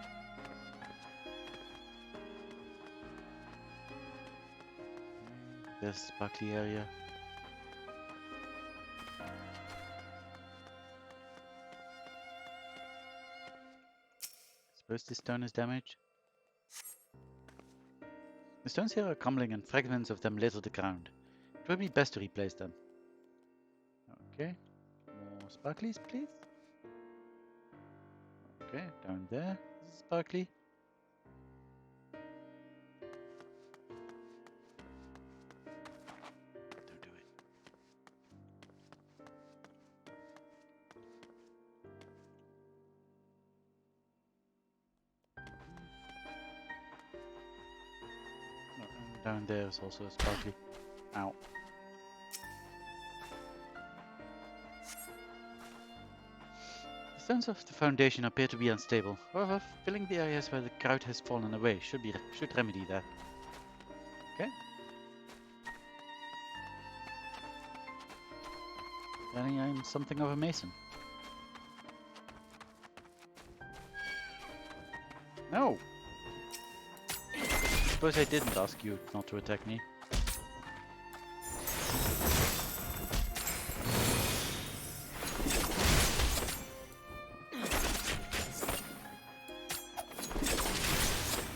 There's a sparkly area. Suppose this stone is damaged. The stones here are crumbling and fragments of them litter the ground. It would be best to replace them. Okay. More sparklies, please. Okay, down there. This is sparkly. Don't do it. Oh, and down there is also sparkly. Ow. The stones of the foundation appear to be unstable. However, filling the areas where the grout has fallen away should remedy that. Okay. Then I'm something of a mason. No! Suppose I didn't ask you not to attack me.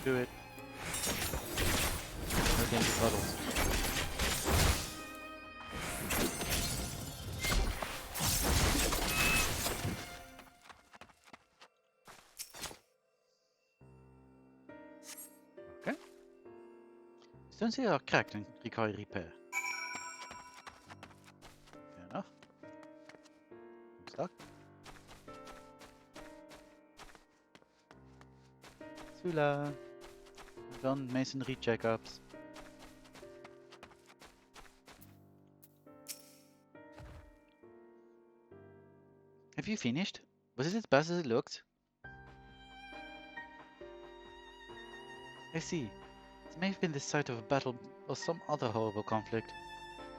Do it. No danger puddles. Okay. Stones here are cracked and require repair. Fair enough. I'm stuck. Sula. Done masonry checkups. Have you finished? Was it as bad as it looked? I see. It may have been the site of a battle or some other horrible conflict.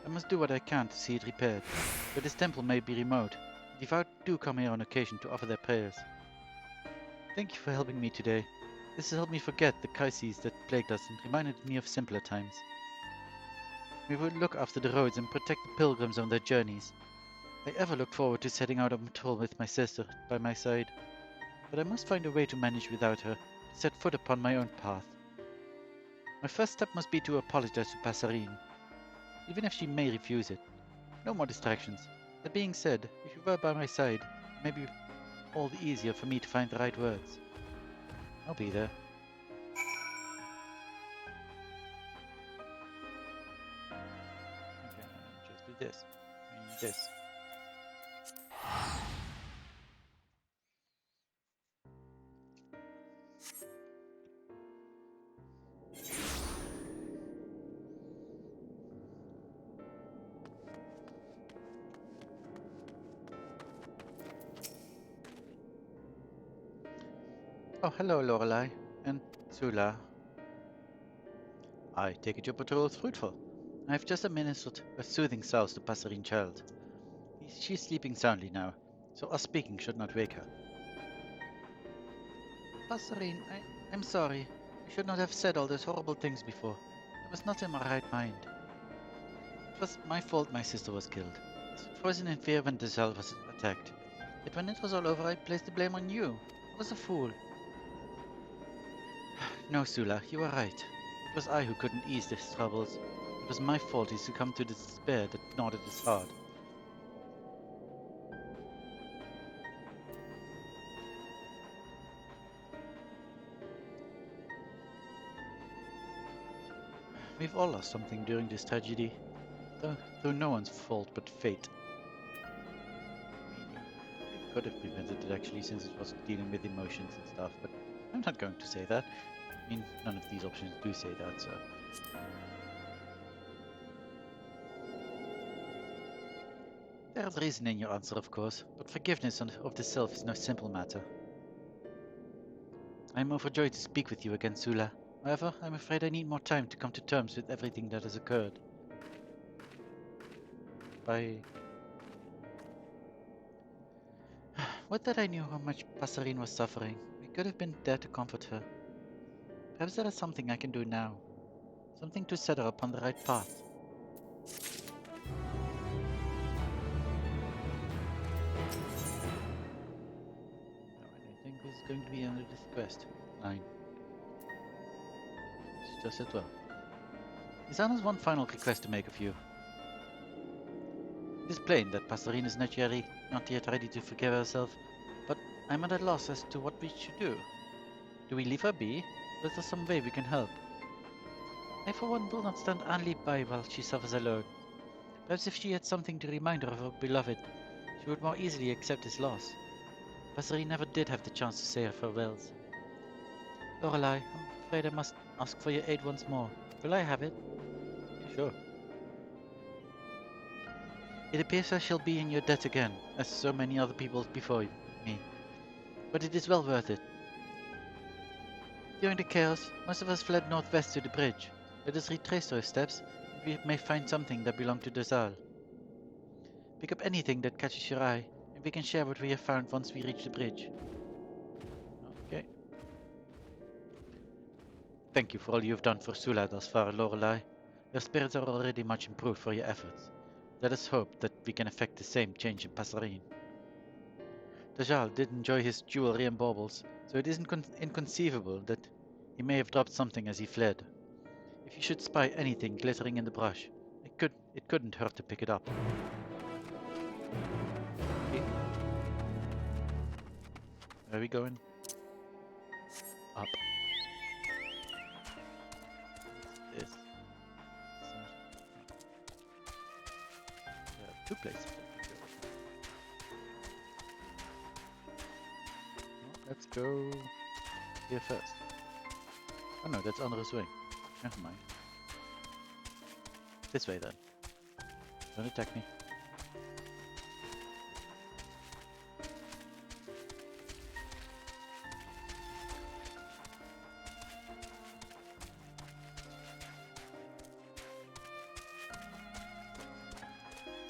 I must do what I can to see it repaired, but this temple may be remote. The devout do come here on occasion to offer their prayers. Thank you for helping me today. This has helped me forget the crises that plagued us and reminded me of simpler times. We would look after the roads and protect the pilgrims on their journeys. I ever looked forward to setting out on patrol with my sister by my side, but I must find a way to manage without her, to set foot upon my own path. My first step must be to apologize to Passerine, even if she may refuse it. No more distractions. That being said, if you were by my side, it may be all the easier for me to find the right words. I'll be there. Okay, just do this. And this. Oh, hello, Lorelei. And Sula. I take it your patrol is fruitful. I have just administered a soothing salve to Passerine Child. She's sleeping soundly now, so us speaking should not wake her. Passerine, I'm sorry. I should not have said all those horrible things before. I was not in my right mind. It was my fault my sister was killed. I was frozen in fear when the cell was attacked. Yet when it was all over, I placed the blame on you. I was a fool. No, Sula, you are right. It was I who couldn't ease his troubles. It was my fault he succumbed to the despair that gnawed at his heart. We've all lost something during this tragedy, though no one's fault but fate. It could have prevented it actually, since it was dealing with emotions and stuff, but I'm not going to say that. I mean, none of these options do say that, so... There's reason in your answer, of course, but forgiveness of the self is no simple matter. I'm overjoyed to speak with you again, Sula. However, I'm afraid I need more time to come to terms with everything that has occurred. Would that I knew how much Passerine was suffering. I could have been there to comfort her. Perhaps there is something I can do now. Something to set her upon the right path. I don't think this is going to be under this quest line. It's just as well. Isana's one final request to make of you. It is plain that Passerine is not yet ready to forgive herself, but I'm at a loss as to what we should do. Do we leave her be, or is there some way we can help? I for one will not stand idly by while she suffers alone. Perhaps if she had something to remind her of her beloved, she would more easily accept his loss. Passerine never did have the chance to say her farewells. Lorelei, I'm afraid I must ask for your aid once more. Will I have it? Yeah, sure. It appears I shall be in your debt again, as so many other people before me. But it is well worth it. During the chaos, most of us fled northwest to the bridge. Let us retrace those steps, and we may find something that belonged to Dazal. Pick up anything that catches your eye, and we can share what we have found once we reach the bridge. Okay. Thank you for all you have done for Sula thus far, Lorelei. Your spirits are already much improved for your efforts. Let us hope that we can effect the same change in Passerine. Dajjal did enjoy his jewelry and baubles, so it isn't inconceivable that he may have dropped something as he fled. If you should spy anything glittering in the brush, it couldn't hurt to pick it up. Okay. Where are we going? Up. What's this? There are two places that we can go. Well, let's go here first. Oh no, that's under his wing. Never mind. This way then. Don't attack me.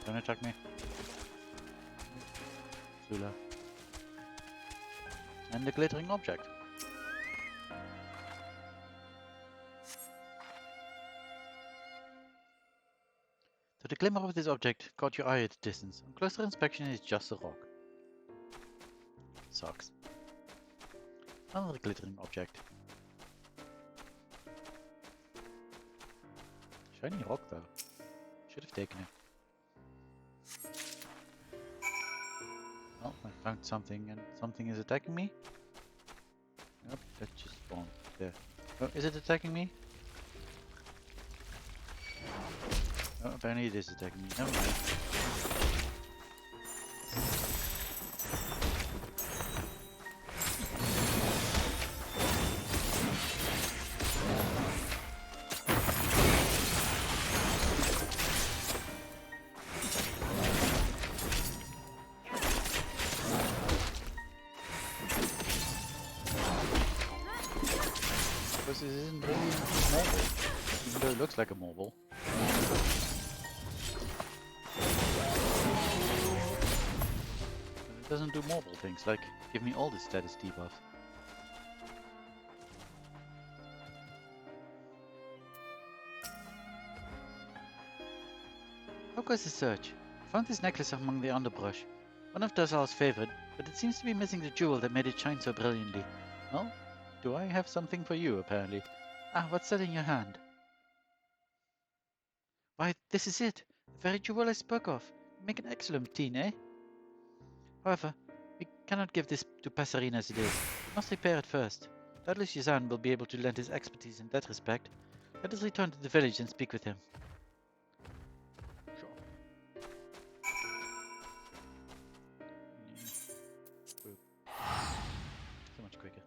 Don't attack me. Sula. And the glittering object. So the glimmer of this object caught your eye at a distance. On closer inspection, it's just a rock. Sucks. Another glittering object. Shiny rock though. Should have taken it. Oh, I found something and something is attacking me? Nope, that just spawned there. Oh, is it attacking me? Oh, apparently it is attacking me. Never mind. Because this isn't really mobile, even though it looks like a mobile. It doesn't do mobile things, like give me all the status debuff. How goes the search? I found this necklace among the underbrush. One of Dazal's favorite, but it seems to be missing the jewel that made it shine so brilliantly. Well, do I have something for you, apparently? Ah, what's that in your hand? Why, this is it! The very jewel I spoke of. You make an excellent teen, eh? However, we cannot give this to Passerine as it is. We must repair it first. Doubtless Yazan will be able to lend his expertise in that respect. Let us return to the village and speak with him. Sure. So much quicker.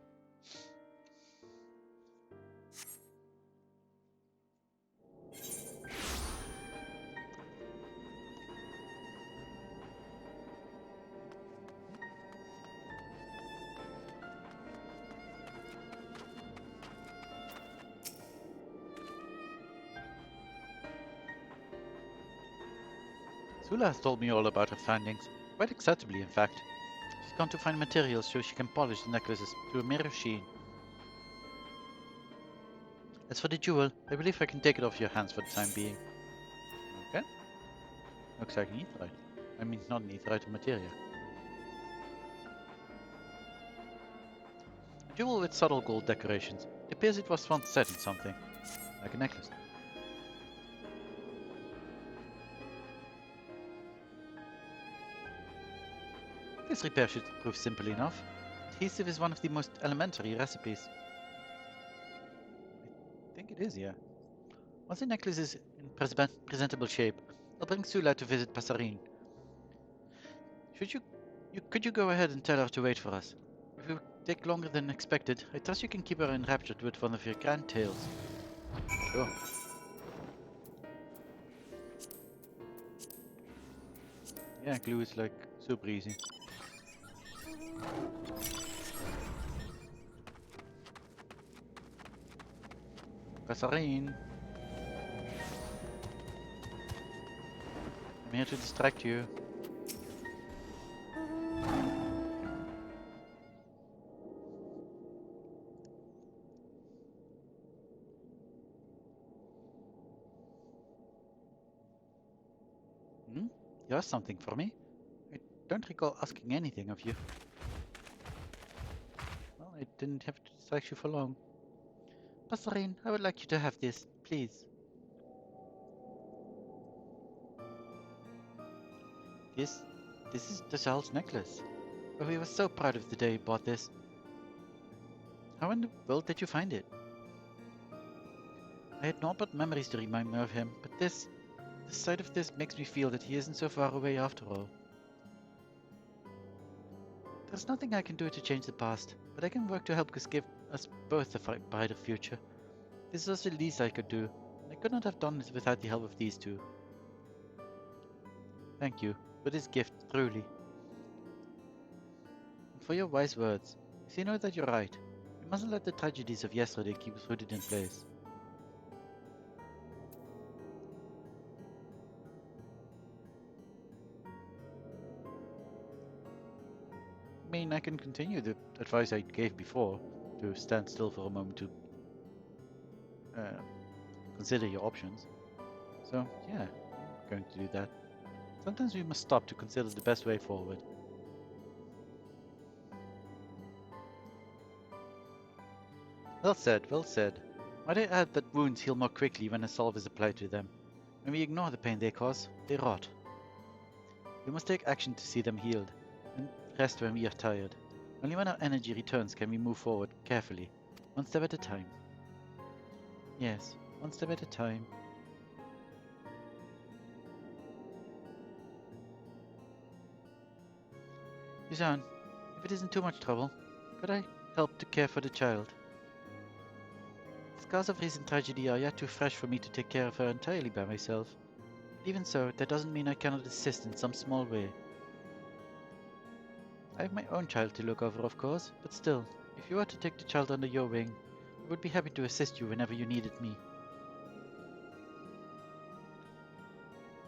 Sula has told me all about her findings, quite acceptably in fact. She's gone to find materials so she can polish the necklaces to a mirror sheen. As for the jewel, I believe I can take it off your hands for the time being. Okay. Looks like netherite. I mean, not netherite, materia. A jewel with subtle gold decorations. It appears it was once set in something, like a necklace. This repair should prove simple enough. Adhesive is one of the most elementary recipes. I think it is, yeah. Once the necklace is in presentable shape, I'll bring Sula to visit Passarin. Could you go ahead and tell her to wait for us? If it will take longer than expected, I trust you can keep her enraptured with one of your grand tales. Sure. Yeah, glue is like super easy. Passarin! I'm here to distract you. Hmm? You have something for me? I don't recall asking anything of you. Well, I didn't have to distract you for long. Passarin, I would like you to have this, please. This is the child's necklace. Oh, we were so proud of the day you bought this. How in the world did you find it? I had naught but memories to remind me of him, but the sight of this makes me feel that he isn't so far away after all. There's nothing I can do to change the past, but I can work to help give us both a brighter future. This was the least I could do, and I could not have done it without the help of these two. Thank you for this gift, truly. And for your wise words. So you know that you're right. We mustn't let the tragedies of yesterday keep us rooted in place. I mean, I can continue the advice I gave before, to stand still for a moment to consider your options. So, yeah, I'm going to do that. Sometimes we must stop to consider the best way forward. Well said, well said. Might I add that wounds heal more quickly when a salve is applied to them. When we ignore the pain they cause, they rot. We must take action to see them healed, and rest when we are tired. Only when our energy returns can we move forward carefully, one step at a time. Yes, one step at a time. Yuzhan, if it isn't too much trouble, could I help to care for the child? The scars of recent tragedy are yet too fresh for me to take care of her entirely by myself. But even so, that doesn't mean I cannot assist in some small way. I have my own child to look over, of course, but still, if you were to take the child under your wing, I would be happy to assist you whenever you needed me.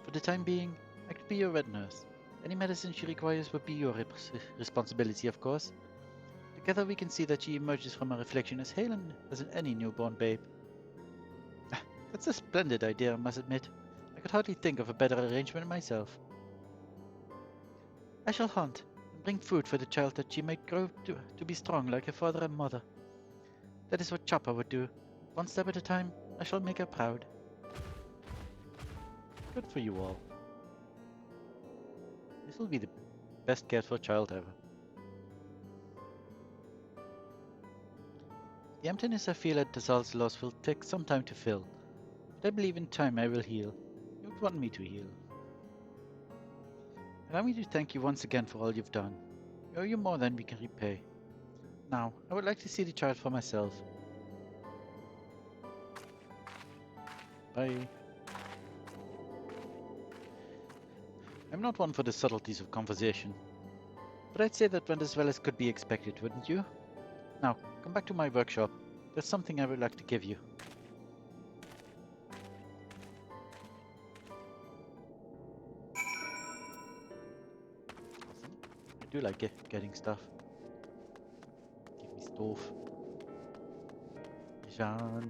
For the time being, I could be your red nurse. Any medicine she requires would be your responsibility, of course. Together we can see that she emerges from her affliction as hale as any newborn babe. That's a splendid idea, I must admit. I could hardly think of a better arrangement myself. I shall hunt, and bring food for the child that she may grow to be strong like her father and mother. That is what Chopper would do. One step at a time, I shall make her proud. Good for you all. This will be the best cared for child ever. The emptiness I feel at Dazal's loss will take some time to fill, but I believe in time I will heal. You would want me to heal. Allow me to thank you once again for all you've done. We owe you more than we can repay. Now, I would like to see the child for myself. Bye. I'm not one for the subtleties of conversation, but I'd say that went as well as could be expected, wouldn't you? Now, come back to my workshop. There's something I would like to give you. I do like getting stuff. Give me stuff. Jean.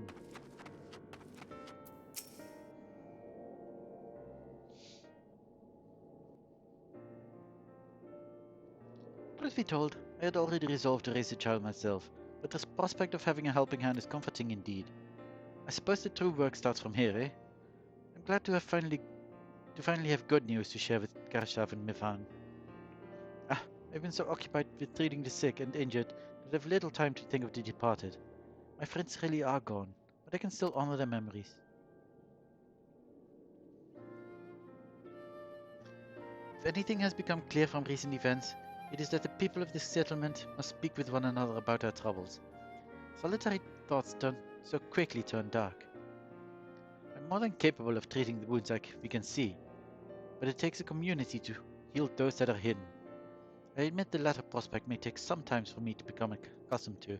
Truth be told, I had already resolved to raise a child myself, but the prospect of having a helping hand is comforting indeed. I suppose the true work starts from here, eh? I'm glad to finally have good news to share with Karshav and Mifan. I've been so occupied with treating the sick and injured that I've little time to think of the departed. My friends really are gone, but I can still honor their memories. If anything has become clear from recent events, it is that the people of this settlement must speak with one another about their troubles. Solitary thoughts so quickly turn dark. I'm more than capable of treating the wounds we can see, but it takes a community to heal those that are hidden. I admit the latter prospect may take some time for me to become accustomed to.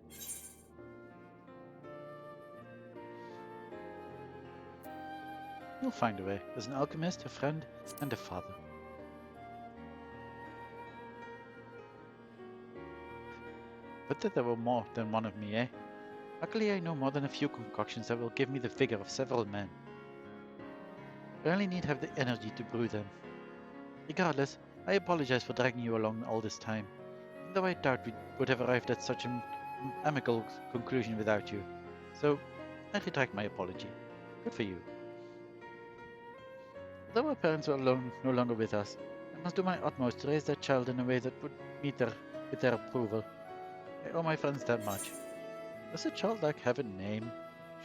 You'll find a way, as an alchemist, a friend, and a father. But that there were more than one of me, eh? Luckily I know more than a few concoctions that will give me the vigor of several men. I only need have the energy to brew them. Regardless, I apologize for dragging you along all this time, even though I doubt we would have arrived at such an amicable conclusion without you. So, I retract my apology. Good for you. Although our parents are no longer with us, I must do my utmost to raise their child in a way that would meet with their approval. I owe my friends that much. Does a child have a name?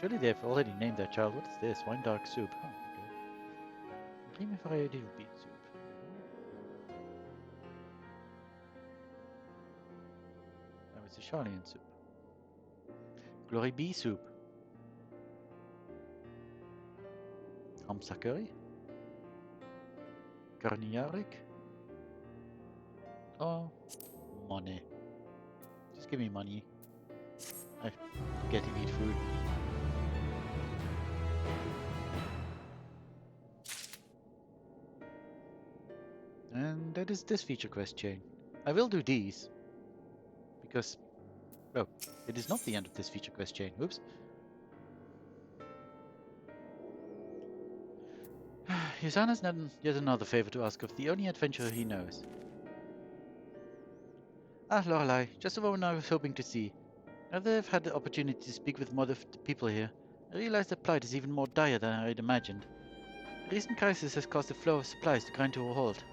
Surely they've already named their child. What is this? Wine dark soup. Oh, okay. Creamy variety of beet soup. Now it's a Charlian soup. Glory bee soup. Hamsakuri. Karniarik. Oh, money. Just give me money. I forget to eat food. And that is this feature quest chain. I will do these. Because, oh, it is not the end of this feature quest chain. Oops. Yusan has yet another favor to ask of the only adventurer he knows. Lorelei, just the woman I was hoping to see. Now that I've had the opportunity to speak with more of the people here, I realize their plight is even more dire than I had imagined. The recent crisis has caused the flow of supplies to grind to a halt,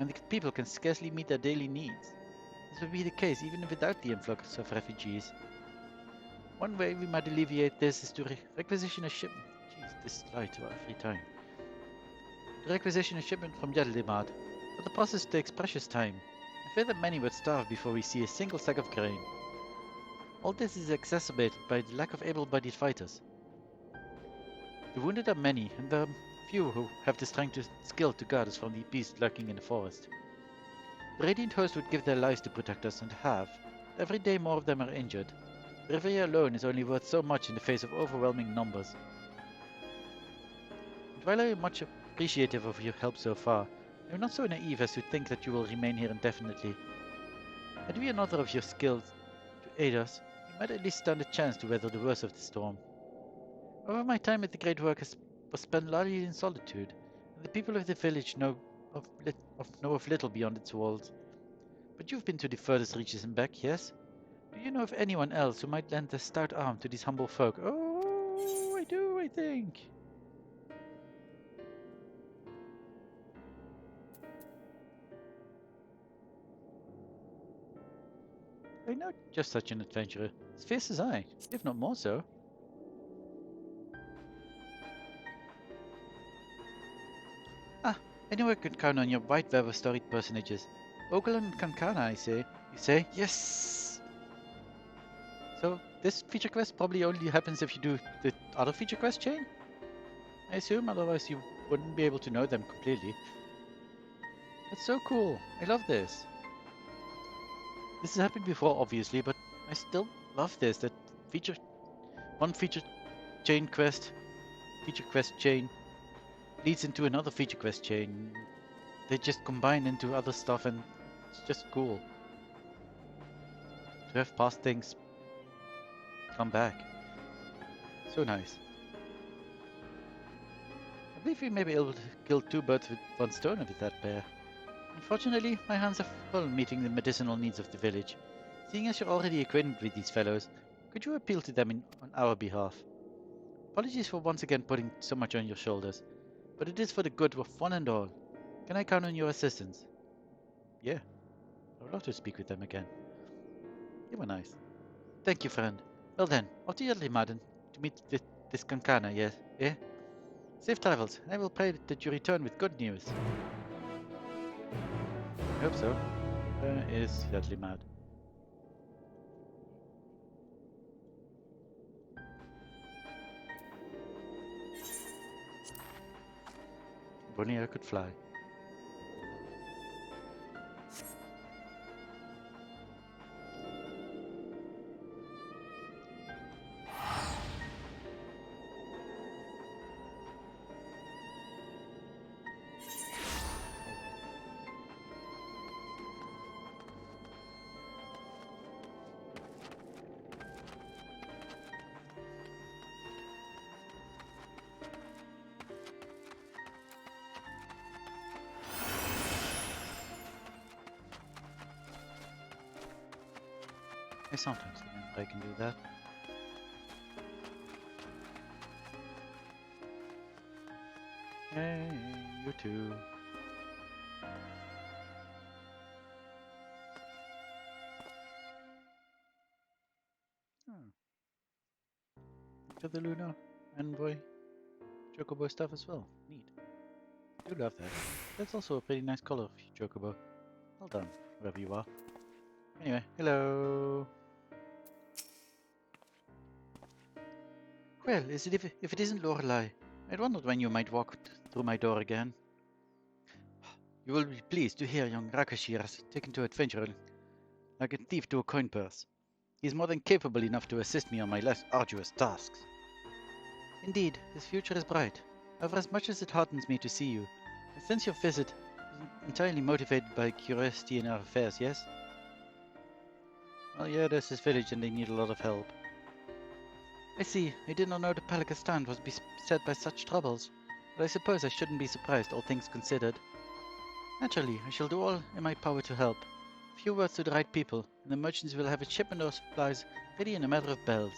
and the people can scarcely meet their daily needs. This would be the case even without the influx of refugees. One way we might alleviate this is to requisition a shipment. Jeez, this slide every time. To requisition a shipment from Yaldimad, but the process takes precious time. I fear that many would starve before we see a single sack of grain. All this is exacerbated by the lack of able-bodied fighters. The wounded are many, and there are few who have the strength and skill to guard us from the beasts lurking in the forest. The Radiant Host would give their lives to protect us, and have. Every day more of them are injured. The river alone is only worth so much in the face of overwhelming numbers. And while I am much appreciative of your help so far, I am not so naive as to think that you will remain here indefinitely. Had we another of your skills to aid us, we might at least stand a chance to weather the worst of the storm. However, my time at the Great Work was spent largely in solitude, and the people of the village know of little beyond its walls. But you've been to the furthest reaches and back, yes? Do you know of anyone else who might lend a stout arm to these humble folk? Oh, I do, I think. I know just such an adventurer, as fierce as I, if not more so. I knew I could count on your white web of storied personages. Ogle and Kankana, I say. You say? Yes! So, this feature quest probably only happens if you do the other feature quest chain? I assume, otherwise you wouldn't be able to know them completely. That's so cool. I love this. This has happened before, obviously, but I still love this. That one feature quest chain, leads into another feature quest chain. They just combine into other stuff, and it's just cool to have past things come back. So nice. I believe we may be able to kill two birds with one stone with that pair. Unfortunately, my hands are full meeting the medicinal needs of the village. Seeing as you're already acquainted with these fellows, could you appeal to them on our behalf? Apologies for once again putting so much on your shoulders, but it is for the good of one and all. Can I count on your assistance? Yeah, I would love to speak with them again. They were nice. Thank you, friend. Well then, off to Yardley Madden to meet this Kankana, yes? Eh? Safe travels, and I will pray that you return with good news. I hope so. Where is Yardley Mad? If only I could fly. I sometimes remember I can do that. Hey, you too. To the Luna Envoy Chocobo stuff as well. Neat. I do love that. That's also a pretty nice color of your Chocobo. Well done, wherever you are. Anyway, hello. Well, is it if it isn't Lorelei? I'd wondered when you might walk through my door again. You will be pleased to hear young Rakashir has taken to adventuring like a thief to a coin purse. He is more than capable enough to assist me on my less arduous tasks. Indeed, his future is bright. However, as much as it heartens me to see you, I sense your visit is entirely motivated by curiosity in our affairs, yes? Well, yeah, there's this village and they need a lot of help. I see. I did not know the Palika stand was beset by such troubles, but I suppose I shouldn't be surprised, all things considered. Naturally, I shall do all in my power to help. A few words to the right people, and the merchants will have a shipment of supplies ready in a matter of bells.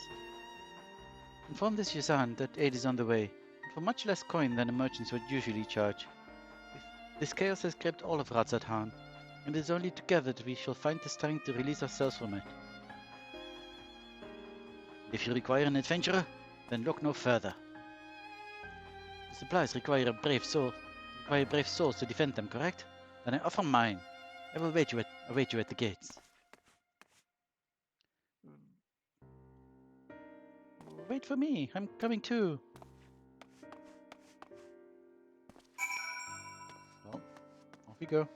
Inform this Yazan that aid is on the way, and for much less coin than the merchants would usually charge. This chaos has gripped all of Ratzathan, and it is only together that we shall find the strength to release ourselves from it. If you require an adventurer, then look no further. The supplies require brave souls to defend them, correct? Then I offer mine. I will await you at the gates. Wait for me, I'm coming too. Well, off we go.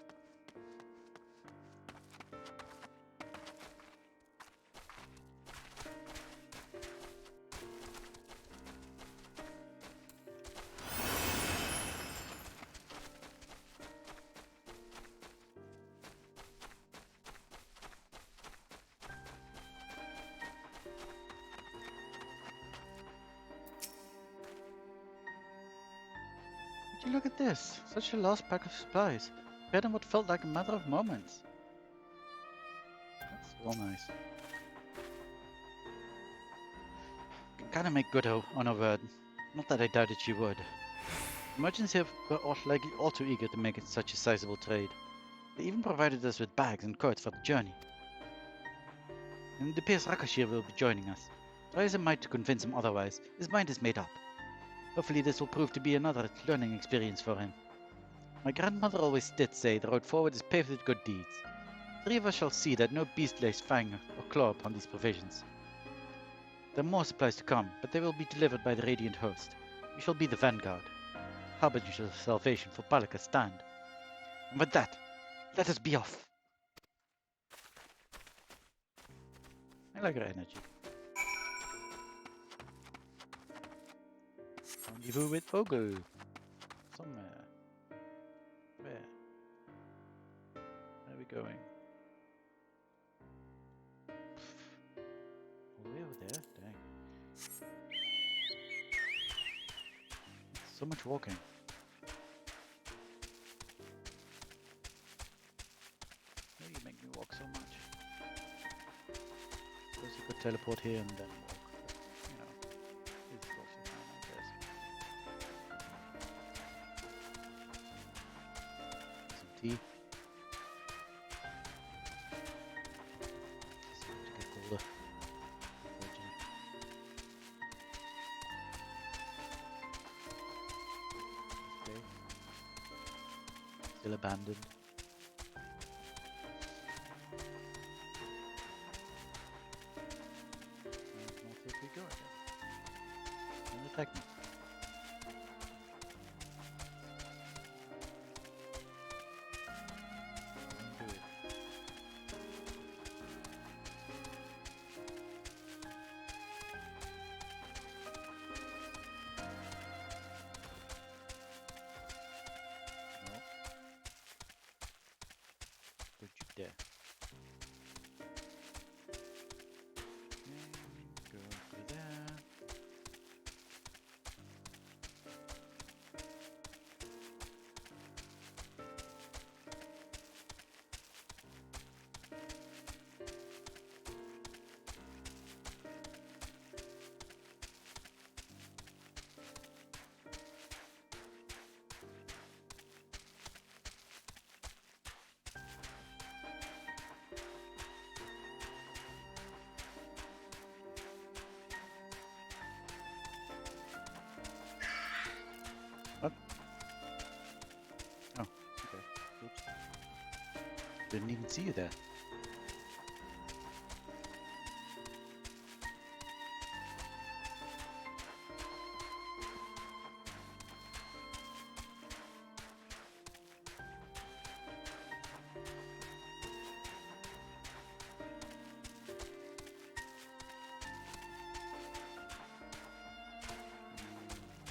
Would you look at this? Such a lost pack of supplies. Read in what felt like a matter of moments. That's real nice. Can kinda make good on her word. Not that I doubted she would. The merchants here were likely all too eager to make it such a sizable trade. They even provided us with bags and coats for the journey. And it appears Rakashir will be joining us. Try as I might to convince him otherwise, his mind is made up. Hopefully this will prove to be another learning experience for him. My grandmother always did say the road forward is paved with good deeds. 3 of us shall see that no beast lays fang or claw upon these provisions. There are more supplies to come, but they will be delivered by the Radiant Host. We shall be the vanguard. Harbingers of salvation for Palika's stand. And with that, let us be off. I like her energy. Rendezvous with Ogle. Somewhere. Where? Where are we going? All the way over there? Dang. So much walking. teleport here and then walk. You know, it's also fine, I guess. Some tea. Just to get colder. Unfortunately. Okay. Still abandoned. North if we go again. And attack me. Do it. No. Don't you dare. Okay, go through there. What? Oh, okay. Oops. Didn't even see you there.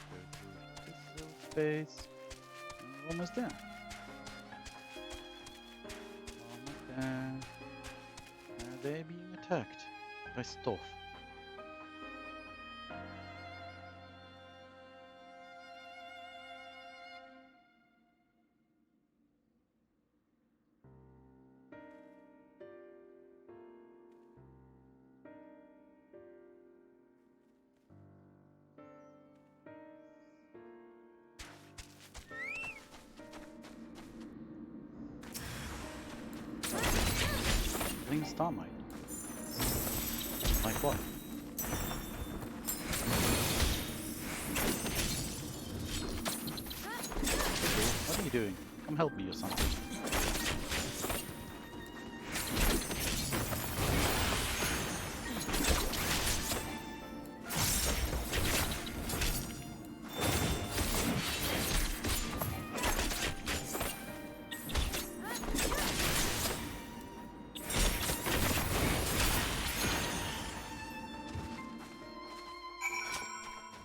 Go through this little space. We're almost there. Almost there. They're being attacked by stuff. Green Starmite. Like what? What are you doing? Come help me or something.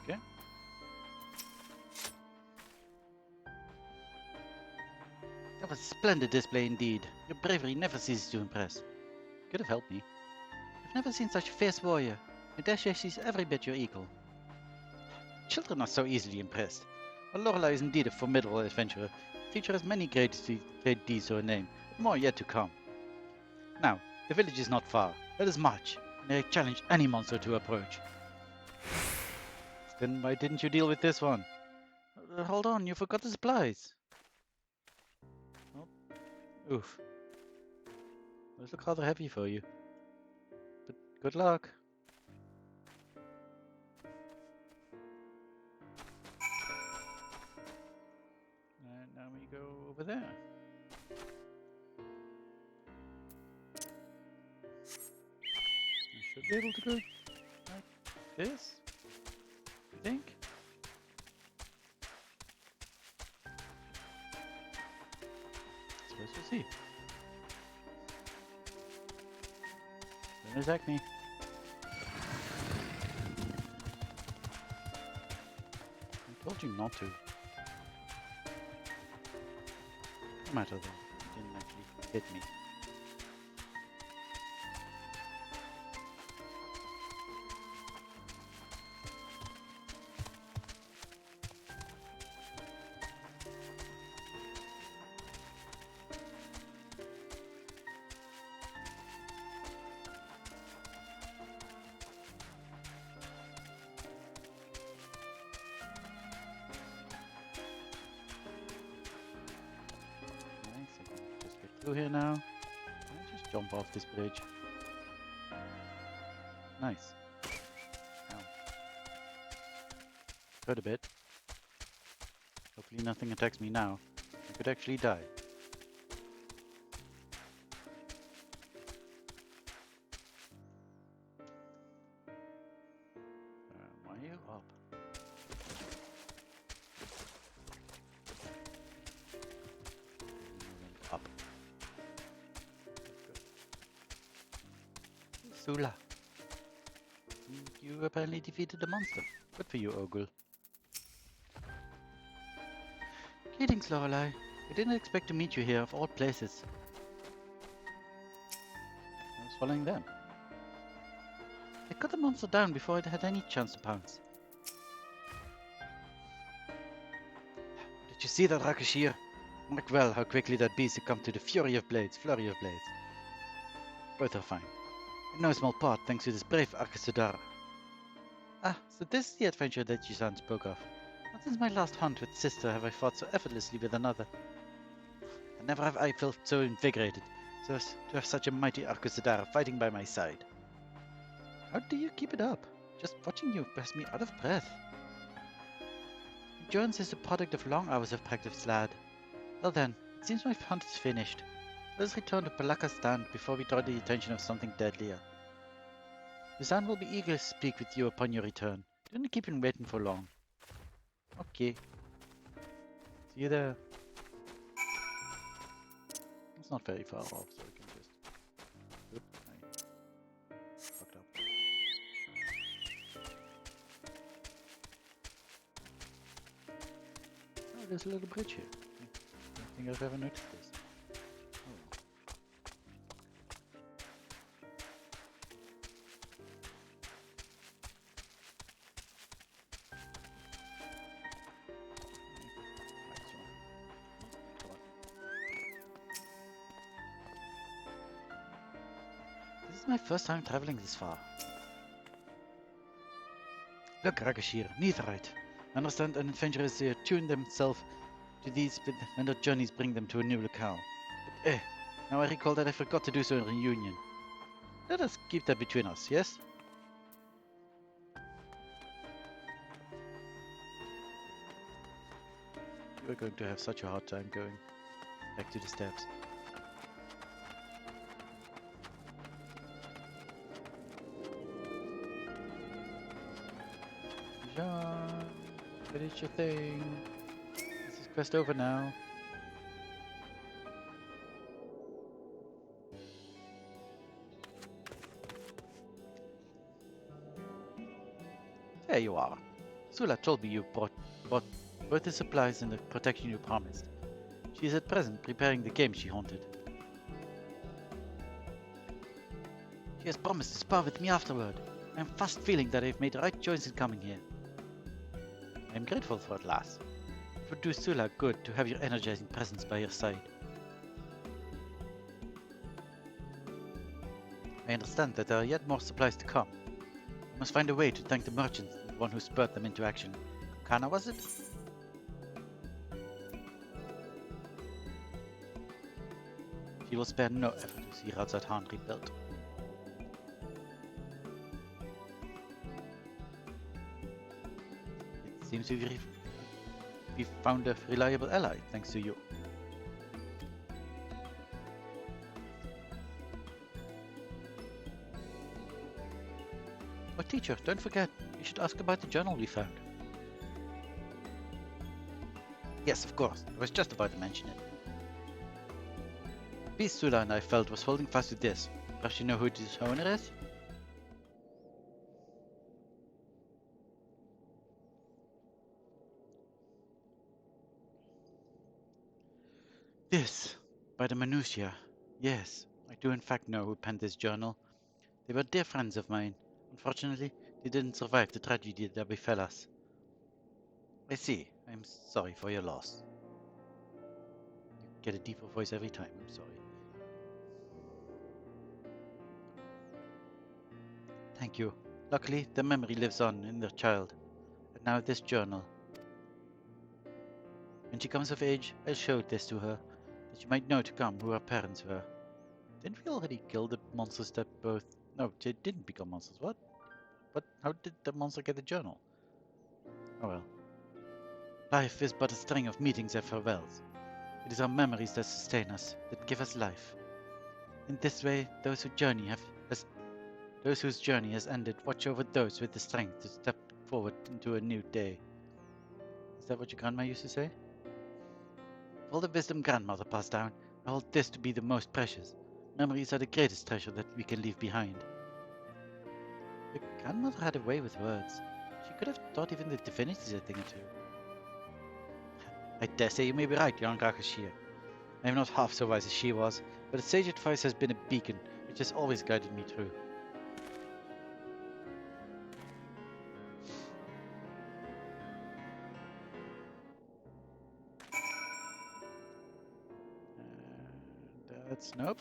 Okay. That was a splendid display indeed. Your bravery never ceases to impress. Could have helped me. I've never seen such a fierce warrior. I dare say she's every bit your equal. Children are so easily impressed. Well, Lorelei is indeed a formidable adventurer. The teacher has many great deeds to her name, but more yet to come. Now, the village is not far. Let us march, and I challenge any monster to approach. Then why didn't you deal with this one? Hold on, you forgot the supplies. Oh, oof. Those look rather heavy for you. But good luck. And now we go over there. I should be able to go like this, I think. Suppose we'll see. Don't attack me. I told you not to. No matter though, it didn't actually hit me. Through here now. Can I just jump off this bridge? Nice. Ow. Hurt a bit. Hopefully nothing attacks me now. I could actually die. Why are you up? Up. Sula. You apparently defeated the monster. Good for you, Ogle. Greetings, Lorelei. I didn't expect to meet you here, of all places. I was following them. They cut the monster down before it had any chance to pounce. Did you see that, Rakashir? Mark well how quickly that beast succumbed to the flurry of blades. Both are fine. In no small part thanks to this brave Arkasudara. Ah, so this is the adventure that Jisan spoke of. Not since my last hunt with sister have I fought so effortlessly with another. And never have I felt so invigorated, so as to have such a mighty Arkasudara fighting by my side. How do you keep it up? Just watching you has me out of breath. Endurance is the product of long hours of practice, lad. Well then, it seems my hunt is finished. Let us return to Palaka's stand before we draw the attention of something deadlier. Jisan will be eager to speak with you upon your return. Don't keep him waiting for long. Okay. See you there. It's not very far off, so we can just... Oop, I fucked up. Oh, there's a little bridge here. I don't think I've ever noticed this. Oh. This is my first time traveling this far. Look, Rakashir, Neitherite. I understand an adventurer is attune themselves to these when their journeys bring them to a new locale. But now I recall that I forgot to do so in reunion. Let us keep that between us, yes? You are going to have such a hard time going back to the steps. Jean, finish your thing. This is quest over now. There you are. Sula told me you bought both the supplies and the protection you promised. She is at present preparing the game she haunted. She has promised to spar with me afterward. I am fast feeling that I have made the right choice in coming here. I am grateful for it, lass. It would do Sula good to have your energizing presence by your side. I understand that there are yet more supplies to come. I must find a way to thank the merchant, the one who spurred them into action. Kana, was it? She will spare no effort to see Razat Han rebuilt. It seems we've found a reliable ally, thanks to you. Oh, teacher, don't forget, you should ask about the journal we found. Yes, of course, I was just about to mention it. The beast Sula and I felt was holding fast to this. Does she know who this owner is? This, by the minutiae. Yes, I do in fact know who penned this journal. They were dear friends of mine. Unfortunately, they didn't survive the tragedy that befell us. I see. I'm sorry for your loss. You get a deeper voice every time. I'm sorry. Thank you. Luckily, the memory lives on in their child. And now this journal. When she comes of age, I'll show this to her. that you might know to come who our parents were. Didn't we already kill the monsters that both... No, they didn't become monsters, what? But how did the monster get the journal? Oh well. Life is but a string of meetings and farewells. It is our memories that sustain us, that give us life. In this way, those whose journey has ended watch over those with the strength to step forward into a new day. Is that what your grandma used to say? Of all the wisdom grandmother passed down, I hold this to be the most precious. Memories are the greatest treasure that we can leave behind. Your grandmother had a way with words. She could have taught even the divinities a thing or two. I dare say you may be right, young Rakashir. I am not half so wise as she was, but a sage advice has been a beacon which has always guided me through. That's nope.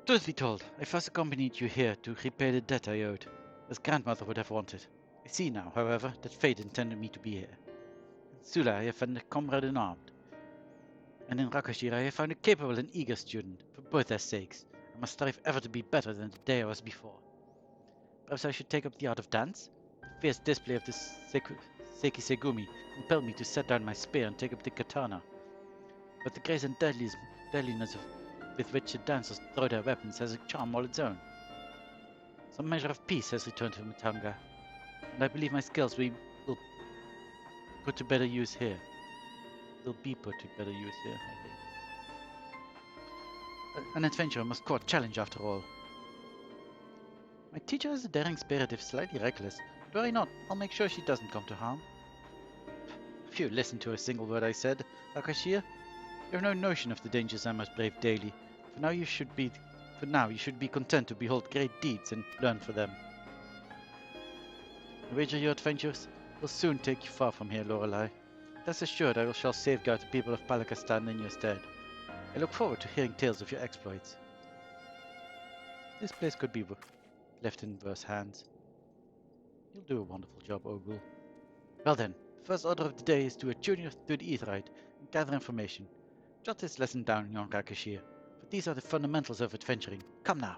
Truth be told, I first accompanied you here to repay the debt I owed, as grandmother would have wanted. I see now, however, that fate intended me to be here. In Sula I have found a comrade unarmed, and in Rakashir I have found a capable and eager student. For both their sakes, I must strive ever to be better than the day I was before. Perhaps I should take up the art of dance? The fierce display of this Seiki Segumi compelled me to set down my spear and take up the katana. But the grace and deadliness with which the dancers throw their weapons has a charm all its own. Some measure of peace has returned to Matanga, and I believe my skills will put to better use here. Will be put to better use here, I think. An adventurer must court challenge after all. My teacher has a daring spirit if slightly reckless. But worry not, I'll make sure she doesn't come to harm. If you listen to a single word I said, Akashir, you have no notion of the dangers I must brave daily. For now you should be content to behold great deeds and learn for them. I wager your adventures will soon take you far from here, Lorelei. Rest assured I shall safeguard the people of Palakistan in your stead. I look forward to hearing tales of your exploits. This place could be left in worse hands. You'll do a wonderful job, Ogul. Well then, the first order of the day is to attune you to the Aetherite and gather information. Jot this lesson down, young Rakashir, for these are the fundamentals of adventuring. Come now!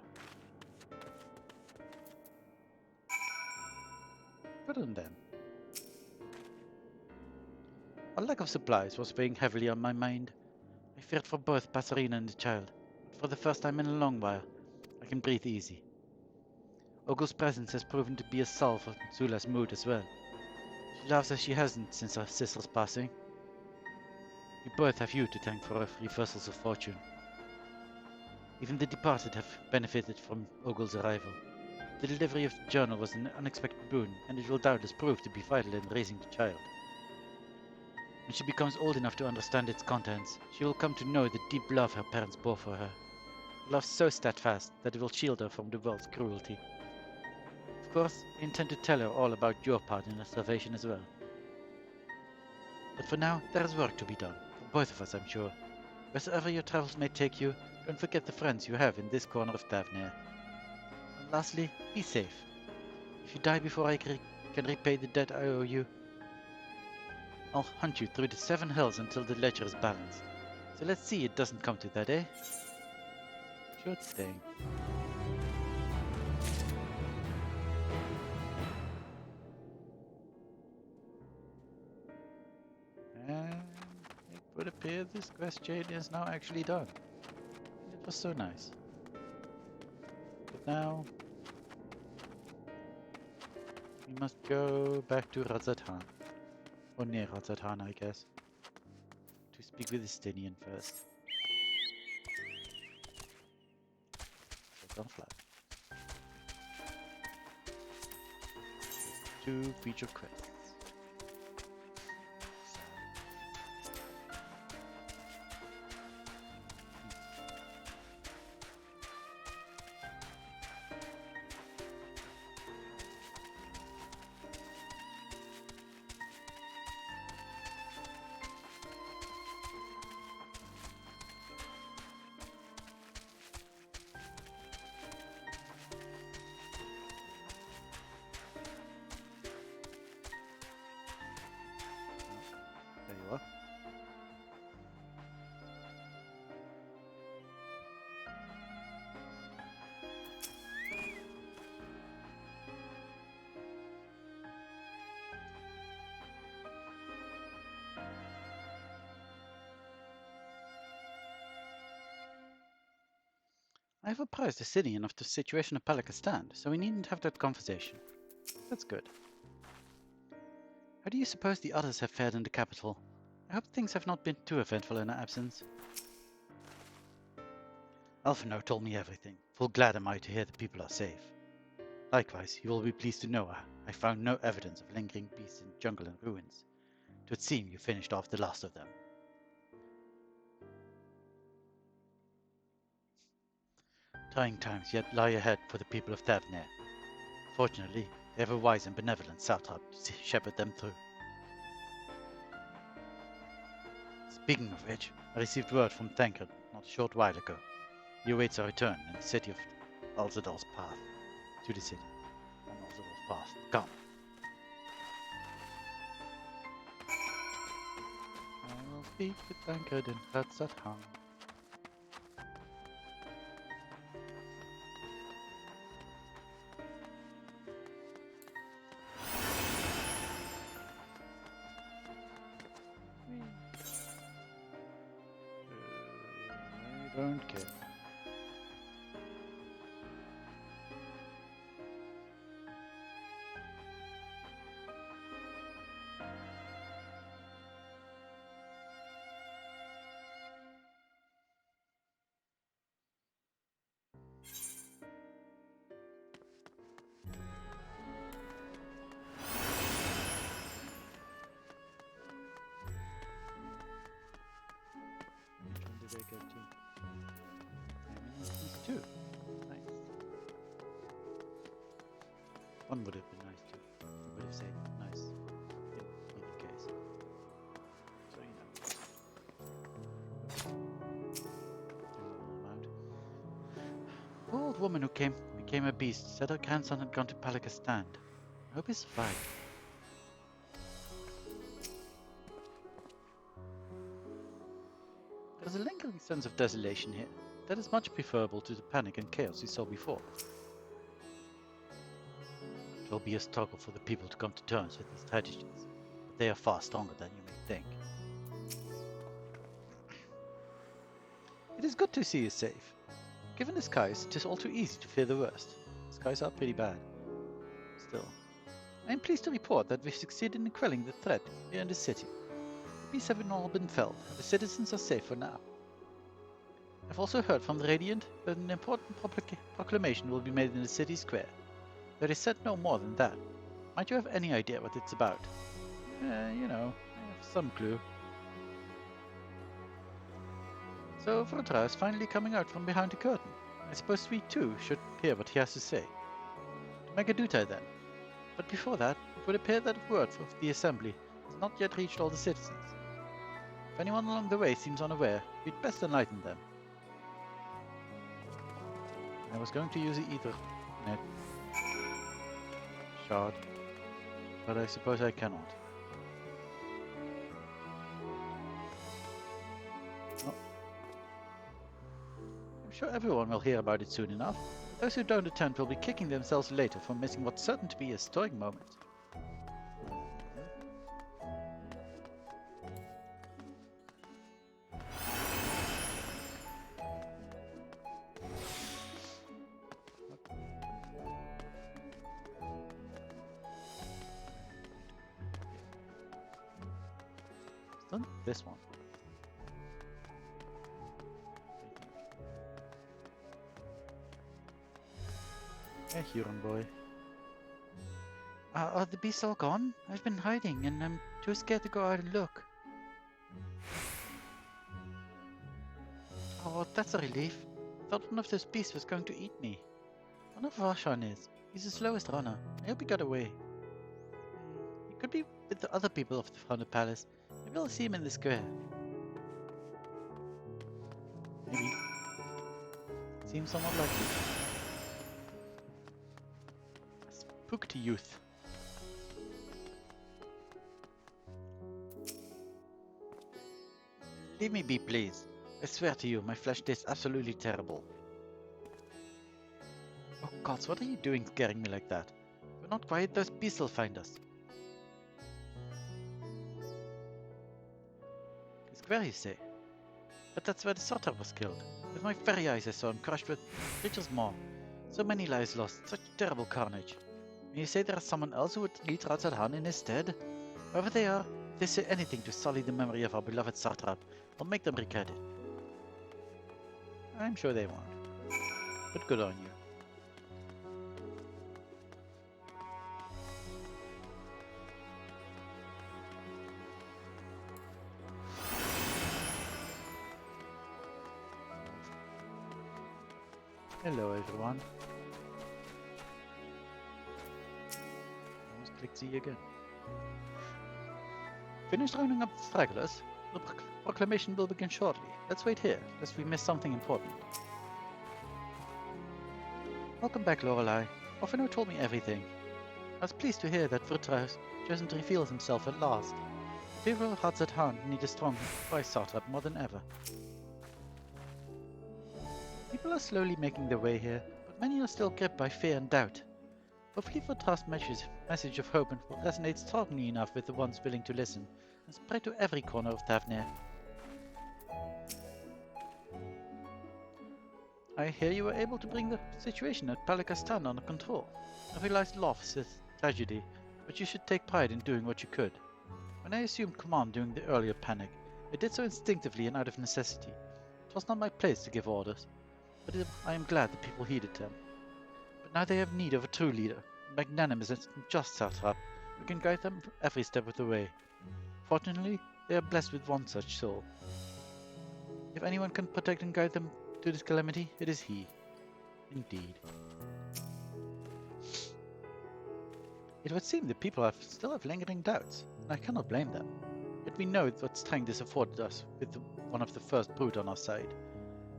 Good on them. A lack of supplies was weighing heavily on my mind. I feared for both Passerina and the child, but for the first time in a long while, I can breathe easy. Ogul's presence has proven to be a salve for Zula's mood as well. She laughs as she hasn't since her sister's passing. We both have you to thank for our reversals of fortune. Even the departed have benefited from Ogul's arrival. The delivery of the journal was an unexpected boon, and it will doubtless prove to be vital in raising the child. When she becomes old enough to understand its contents, she will come to know the deep love her parents bore for her. A love so steadfast that it will shield her from the world's cruelty. Of course, I intend to tell her all about your part in her salvation as well. But for now, there is work to be done, for both of us, I'm sure. Wheresoever your travels may take you, don't forget the friends you have in this corner of Davnir. And lastly, be safe. If you die before I can repay the debt I owe you, I'll hunt you through the 7 hells until the ledger is balanced. So let's see it doesn't come to that, eh? Sure thing. And it would appear this quest chain is now actually done. It was so nice. But now we must go back to Razatan. Or near Razatan, I guess. To speak with Estinian first. Don't fly. 2 feature quests. I've apprised the city enough to the situation of Palakistan, so we needn't have that conversation. That's good. How do you suppose the others have fared in the capital? I hope things have not been too eventful in our absence. Alphino told me everything. Full glad am I to hear the people are safe. Likewise, you will be pleased to know I found no evidence of lingering beasts in jungle and ruins. It would seem you finished off the last of them. Trying times yet lie ahead for the people of Thavner. Fortunately, they have a wise and benevolent satrap to shepherd them through. Speaking of which, I received word from Tancred not a short while ago. He awaits our return in the city of Alzador's path. To the city. On Alzador's path. Come. I will speak with Tancred in Ratzatham. I don't care. Which one did I get to? These two. Nice. One would have been nice too. I would have said nice in either case. So The old woman who became a beast said her grandson had gone to Palakistan. I hope he survived. There's a lingering sense of desolation here. That is much preferable to the panic and chaos we saw before. It will be a struggle for the people to come to terms with these tragedies, but they are far stronger than you may think. It is good to see you safe. Given the skies, it is all too easy to fear the worst. The skies are pretty bad. Still, I am pleased to report that we've succeeded in quelling the threat here in the city. The beasts have all been felled, and the citizens are safe for now. I've also heard from the Radiant that an important proclamation will be made in the city square. There is said no more than that. Might you have any idea what it's about? You know, I have some clue. So Vrotra is finally coming out from behind the curtain. I suppose we too should hear what he has to say. To Megaduta then. But before that, it would appear that word of the assembly has not yet reached all the citizens. If anyone along the way seems unaware, we'd best enlighten them. I was going to use either net shard, but I suppose I cannot. Oh. I'm sure everyone will hear about it soon enough. Those who don't attend will be kicking themselves later for missing what's certain to be a historic moment. Done this one. Hey, Huron boy. Are the beasts all gone? I've been hiding and I'm too scared to go out and look. Oh, that's a relief. Thought one of those beasts was going to eat me. I wonder if Roshan is. He's the slowest runner. I hope he got away. He could be with the other people from the palace. Maybe I'll see him in the square. Maybe. Seems somewhat likely. A spooked youth. Leave me be, please. I swear to you, my flesh tastes absolutely terrible. Oh gods, what are you doing scaring me like that? If we're not quiet, those beasts will find us. Square, you say? But that's where the Satrap was killed. With my very eyes I saw him crushed with creatures more. So many lives lost, such terrible carnage. And you say there is someone else who would lead Razadhan in his stead? Whoever they are, if they say anything to sully the memory of our beloved Satrap, I'll make them regret it. I'm sure they won't. But good on you. Hello everyone. Almost clicked Z again. Finished rounding up the stragglers? The proclamation will begin shortly. Let's wait here, lest we miss something important. Welcome back, Lorelei. Orphano told me everything. I was pleased to hear that Vritra has chosen to reveal himself at last. The people of Razadhan need a strong vice Satrap more than ever. People are slowly making their way here, but many are still gripped by fear and doubt. Hopefully Vrtra's message of hope will resonate strongly enough with the ones willing to listen, and spread to every corner of Thavnir. I hear you were able to bring the situation at Palikastan under control. I realized loss is tragedy, but you should take pride in doing what you could. When I assumed command during the earlier panic, I did so instinctively and out of necessity. It was not my place to give orders, but I am glad the people heeded them. But now they have need of a true leader, a magnanimous and just Satrap, who can guide them every step of the way. Fortunately, they are blessed with one such soul. If anyone can protect and guide them to this calamity, it is he. Indeed. It would seem that people still have lingering doubts, and I cannot blame them. Yet we know what strength this afforded us with one of the first brood on our side.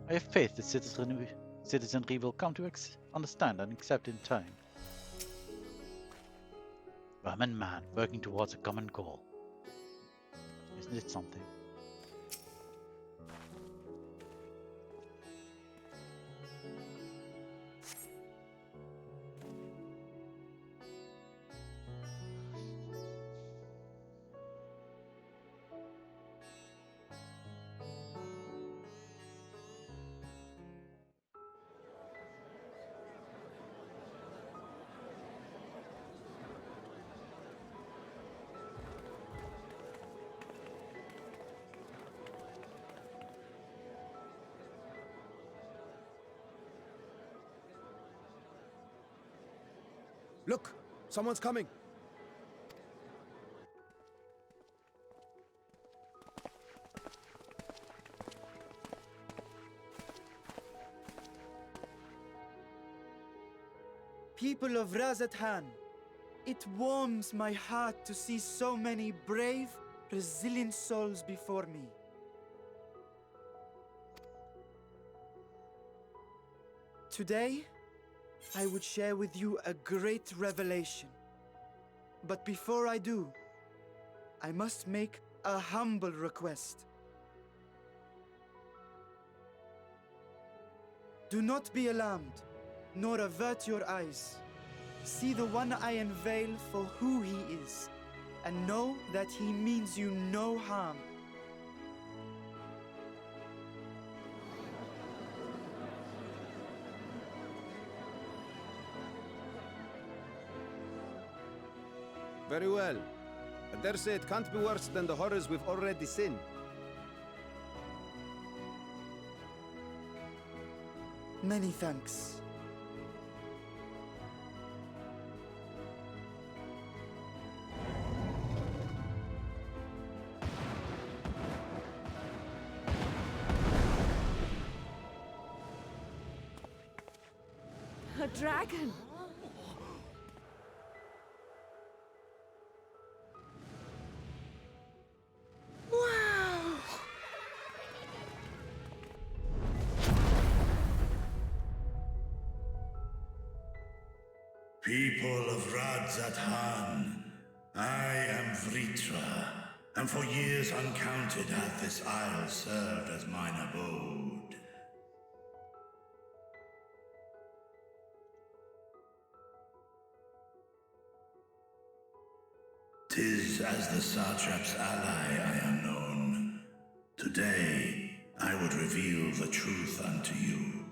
I have faith that citizenry will come to understand and accept in time. Vermin man working towards a common goal. Isn't it something? Look! Someone's coming! People of Razadhan, it warms my heart to see so many brave, resilient souls before me. Today, I would share with you a great revelation. But before I do, I must make a humble request. Do not be alarmed, nor avert your eyes. See the one I unveil for who he is, and know that he means you no harm. Very well. I dare say it can't be worse than the horrors we've already seen. Many thanks. A dragon! Wow! People of Razadhan, I am Vritra, and for years uncounted hath this isle served as mine abode. 'Tis as the Satrap's ally I am known. Today, I would reveal the truth unto you.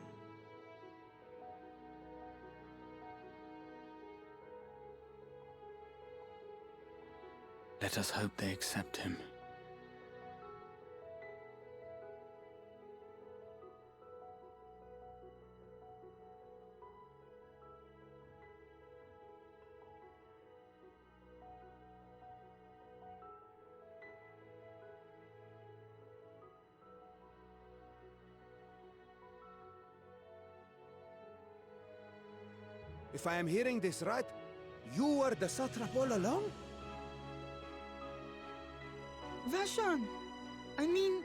Let us hope they accept him. If I am hearing this right, you were the satrap all along? Vashan! I mean,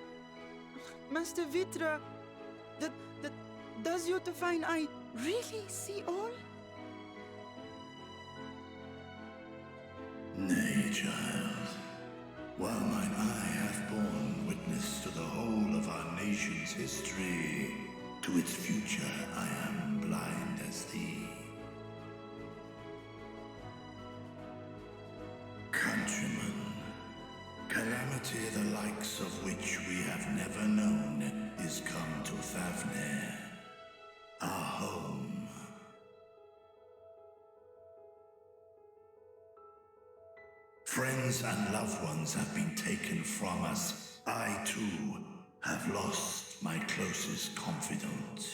Master Vitra, does your divine eye really see all? Nay, child. While mine eye hath borne witness to the whole of our nation's history, to its future I am blind as thee. Countrymen, calamity the likes of which we have never known is come to Fae'ret, our home. Friends and loved ones have been taken from us. I, too, have lost my closest confidant.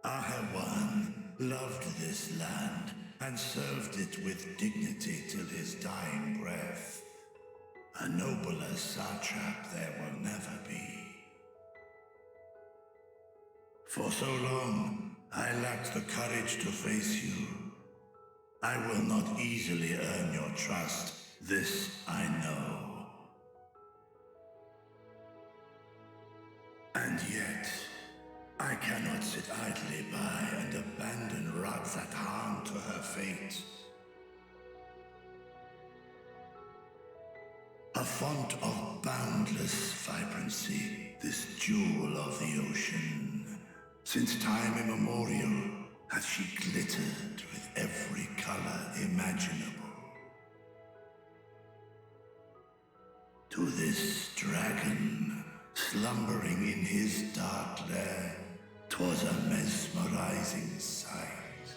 Ahawan loved this land and served it with dignity till his dying breath. A nobler satrap there will never be. For so long, I lacked the courage to face you. I will not easily earn your trust, this I know. And yet, I cannot sit idly by and abandon Radzat to her fate. A font of boundless vibrancy, this jewel of the ocean. Since time immemorial hath she glittered with every color imaginable. To this dragon, slumbering in his dark lair, 'twas a mesmerizing sight,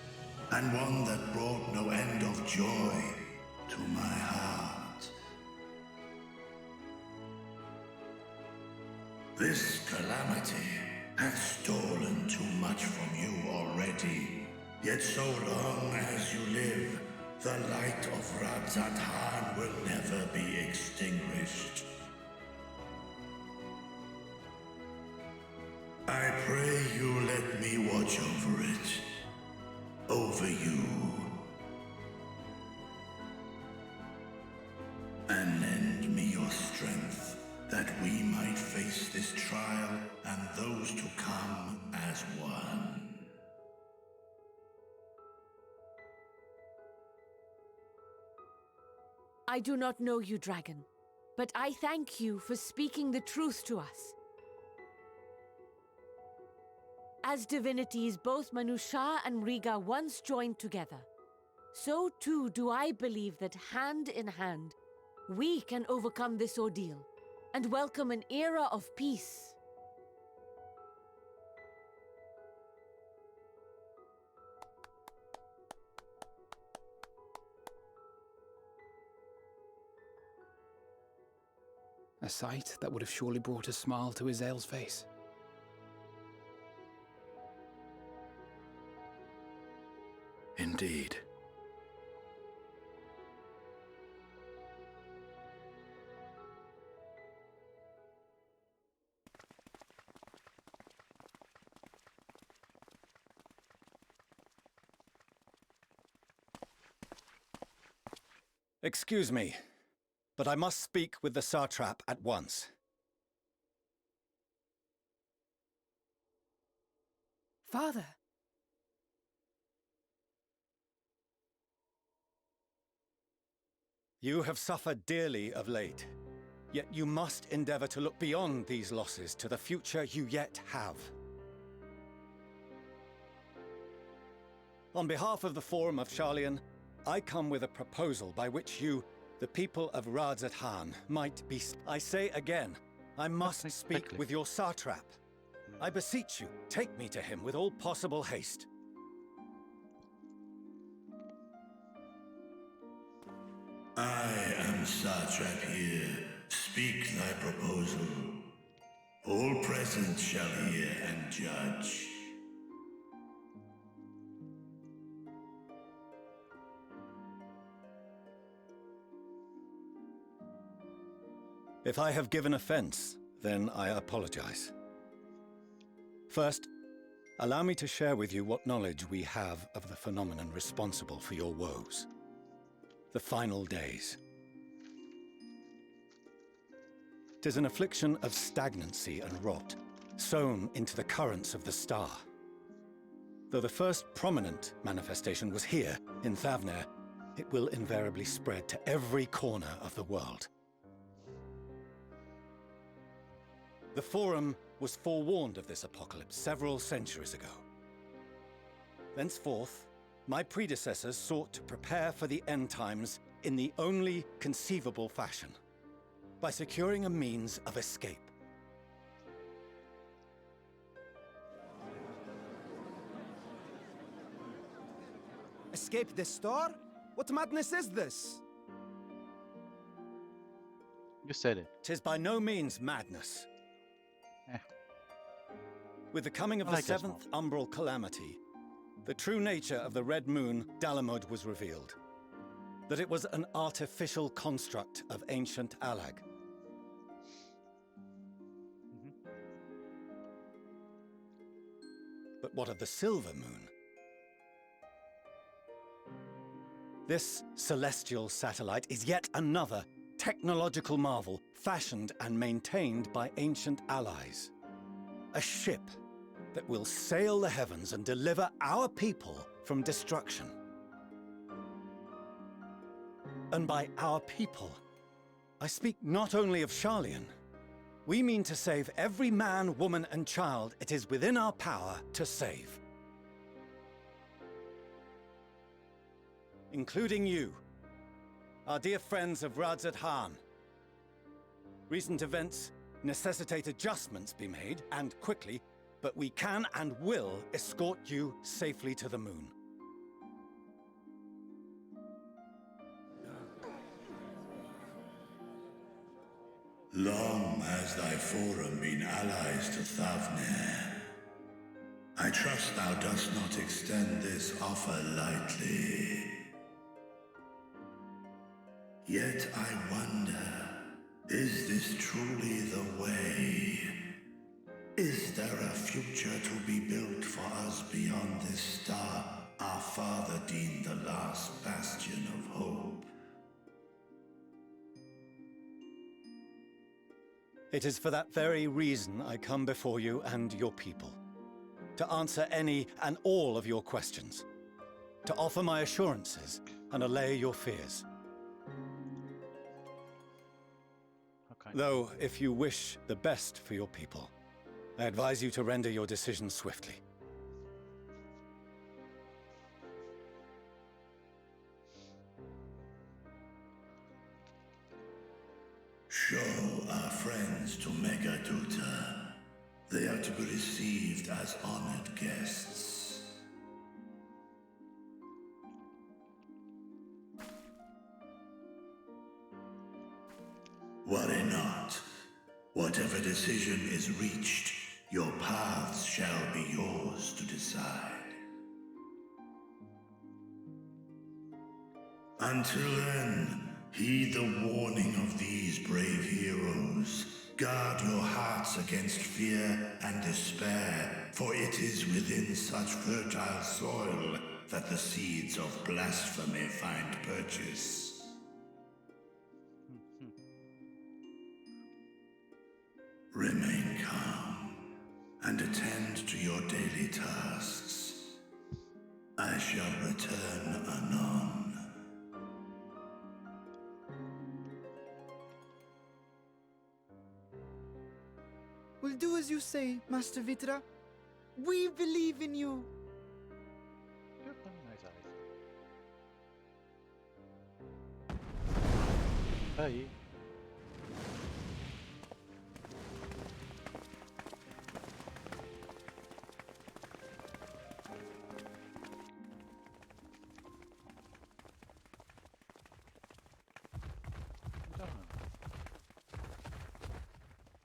and one that brought no end of joy to my heart. This calamity hath stolen too much from you already, yet so long as you live, the light of Radzat will never be extinguished. I pray you let me watch over it, over you, and lend me your strength, that we might face this trial and those to come as one. I do not know you, dragon, but I thank you for speaking the truth to us. As divinities, both Manusha and Riga once joined together, so too do I believe that hand in hand, we can overcome this ordeal and welcome an era of peace. A sight that would have surely brought a smile to Izael's face. Indeed. Excuse me, but I must speak with the satrap at once. Father. You have suffered dearly of late, yet you must endeavor to look beyond these losses to the future you yet have. On behalf of the Forum of Sharlayan, I come with a proposal by which you, The people of Han might be... I say again, I must speak with your satrap. I beseech you, take me to him with all possible haste. I am satrap here. Speak thy proposal. All present shall hear and judge. If I have given offense, then I apologize. First, allow me to share with you what knowledge we have of the phenomenon responsible for your woes. The final days. 'Tis an affliction of stagnancy and rot, sown into the currents of the star. Though the first prominent manifestation was here, in Thavner, it will invariably spread to every corner of the world. The Forum was forewarned of this apocalypse several centuries ago. Thenceforth, my predecessors sought to prepare for the end times in the only conceivable fashion, by securing a means of escape. Escape the star? What madness is this? You said it. 'Tis by no means madness. Eh. With the coming of I the guess seventh umbral calamity, the true nature of the Red Moon, Dalamud, was revealed. That it was an artificial construct of ancient Alag. But what of the Silver Moon? This celestial satellite is yet another technological marvel fashioned and maintained by ancient allies. A ship that will sail the heavens and deliver our people from destruction. And by our people, I speak not only of Sharlayan. We mean to save every man, woman, and child it is within our power to save. Including you, our dear friends of Han. Recent events necessitate adjustments be made, and quickly, but we can and will escort you safely to the moon. Long has thy forum been allies to Thavner. I trust thou dost not extend this offer lightly. Yet I wonder, is this truly the way? Is there a future to be built for us beyond this star our father deemed the last bastion of hope? It is for that very reason I come before you and your people. To answer any and all of your questions. To offer my assurances and allay your fears. Okay. Though, if you wish the best for your people, I advise you to render your decision swiftly. Show our friends to Megaduta. They are to be received as honored guests. Worry not. Whatever decision is reached, your paths shall be yours to decide. Until then, heed the warning of these brave heroes. Guard your hearts against fear and despair, for it is within such fertile soil that the seeds of blasphemy find purchase. Remain calm and attend to your daily tasks. I shall return anon. We'll do as you say, Master Vitra. We believe in you. You have very nice eyes. Bye.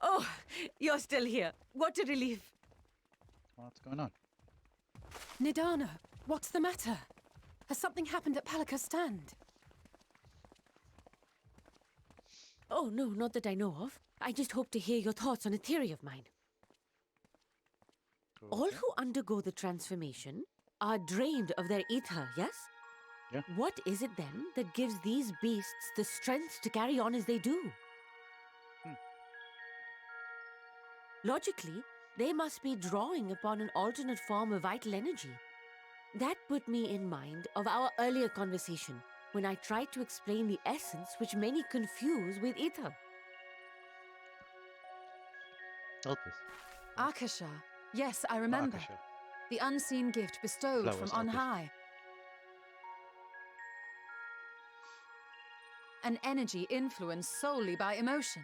Oh, you're still here. What a relief. What's going on? Nidana, what's the matter? Has something happened at Palaka's stand? Oh, no, not that I know of. I just hope to hear your thoughts on a theory of mine. All Okay. who undergo the transformation are drained of their ether, yes? Yeah. What is it then that gives these beasts the strength to carry on as they do? Logically, they must be drawing upon an alternate form of vital energy. That put me in mind of our earlier conversation when I tried to explain the essence which many confuse with ether. Elpis. Akasha. Yes, I remember. Akasha. The unseen gift bestowed Flowers, from on Elpis. high. An energy influenced solely by emotion.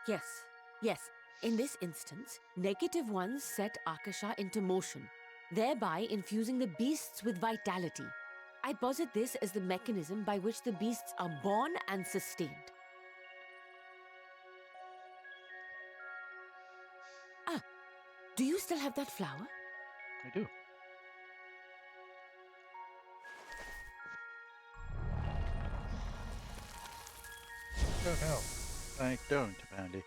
Yes, yes. In this instance, negative ones set Akasha into motion, thereby infusing the beasts with vitality. I posit this as the mechanism by which the beasts are born and sustained. Ah, do you still have that flower? I do. Oh no. I don't, apparently.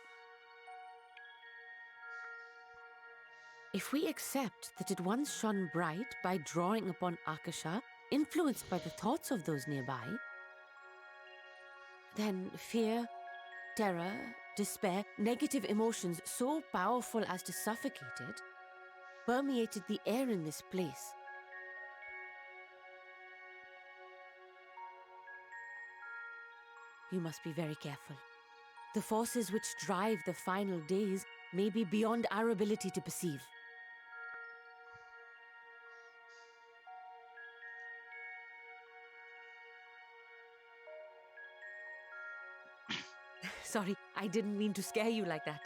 If we accept that it once shone bright by drawing upon Akasha, influenced by the thoughts of those nearby, then fear, terror, despair, negative emotions so powerful as to suffocate it, permeated the air in this place. You must be very careful. The forces which drive the final days may be beyond our ability to perceive. Sorry, I didn't mean to scare you like that.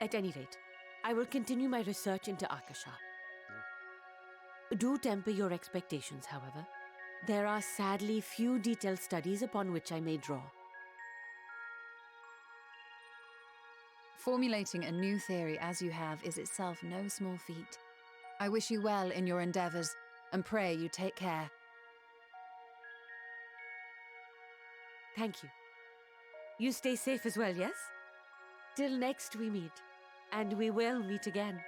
At any rate, I will continue my research into Akasha. Do temper your expectations, however. There are sadly few detailed studies upon which I may draw. Formulating a new theory as you have is itself no small feat. I wish you well in your endeavors, and pray you take care. Thank you. You stay safe as well, yes? Till next we meet, and we will meet again.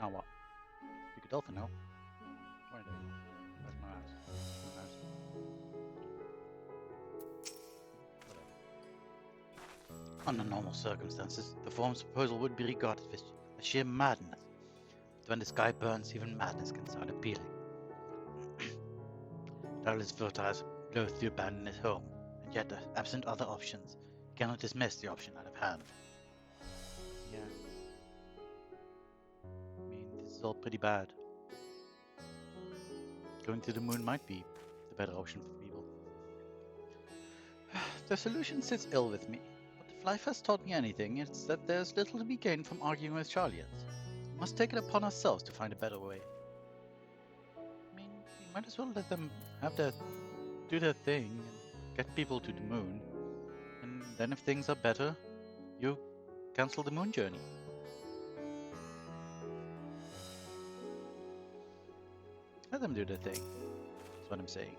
Now what? Speak a dolphin now. Where did I go? Where's my mouse? Mouse. Whatever. Under normal circumstances, the form's proposal would be regarded as sheer madness. But when the sky burns, even madness can sound appealing. Doubtless Vertaz loath to abandon his home, and yet, absent other options, he cannot dismiss the option out of hand. Yeah. I mean, this is all pretty bad. Going to the moon might be the better option for people. The solution sits ill with me, but if life has taught me anything, it's that there's little to be gained from arguing with Charlians. We must take it upon ourselves to find a better way. I mean, we might as well let them do their thing and get people to the moon. And then if things are better, you cancel the moon journey. Let them do their thing. That's what I'm saying.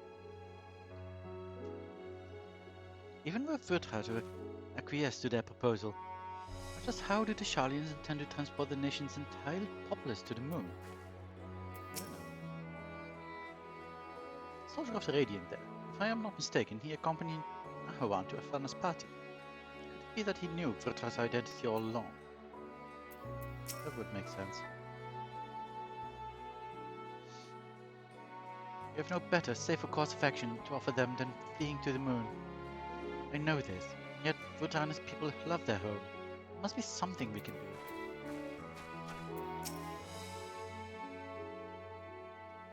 Even were Vertra to acquiesce to their proposal, just how do the Charlians intend to transport the nation's entire populace to the moon? I don't know. Soldier of the Radiant there. If I am not mistaken, he accompanied Ahawan to Afana's party. Could it be that he knew Vertra's identity all along? That would make sense. You have no better, safer course of action to offer them than fleeing to the moon. I know this, yet Vultana's people love their home. There must be something we can do.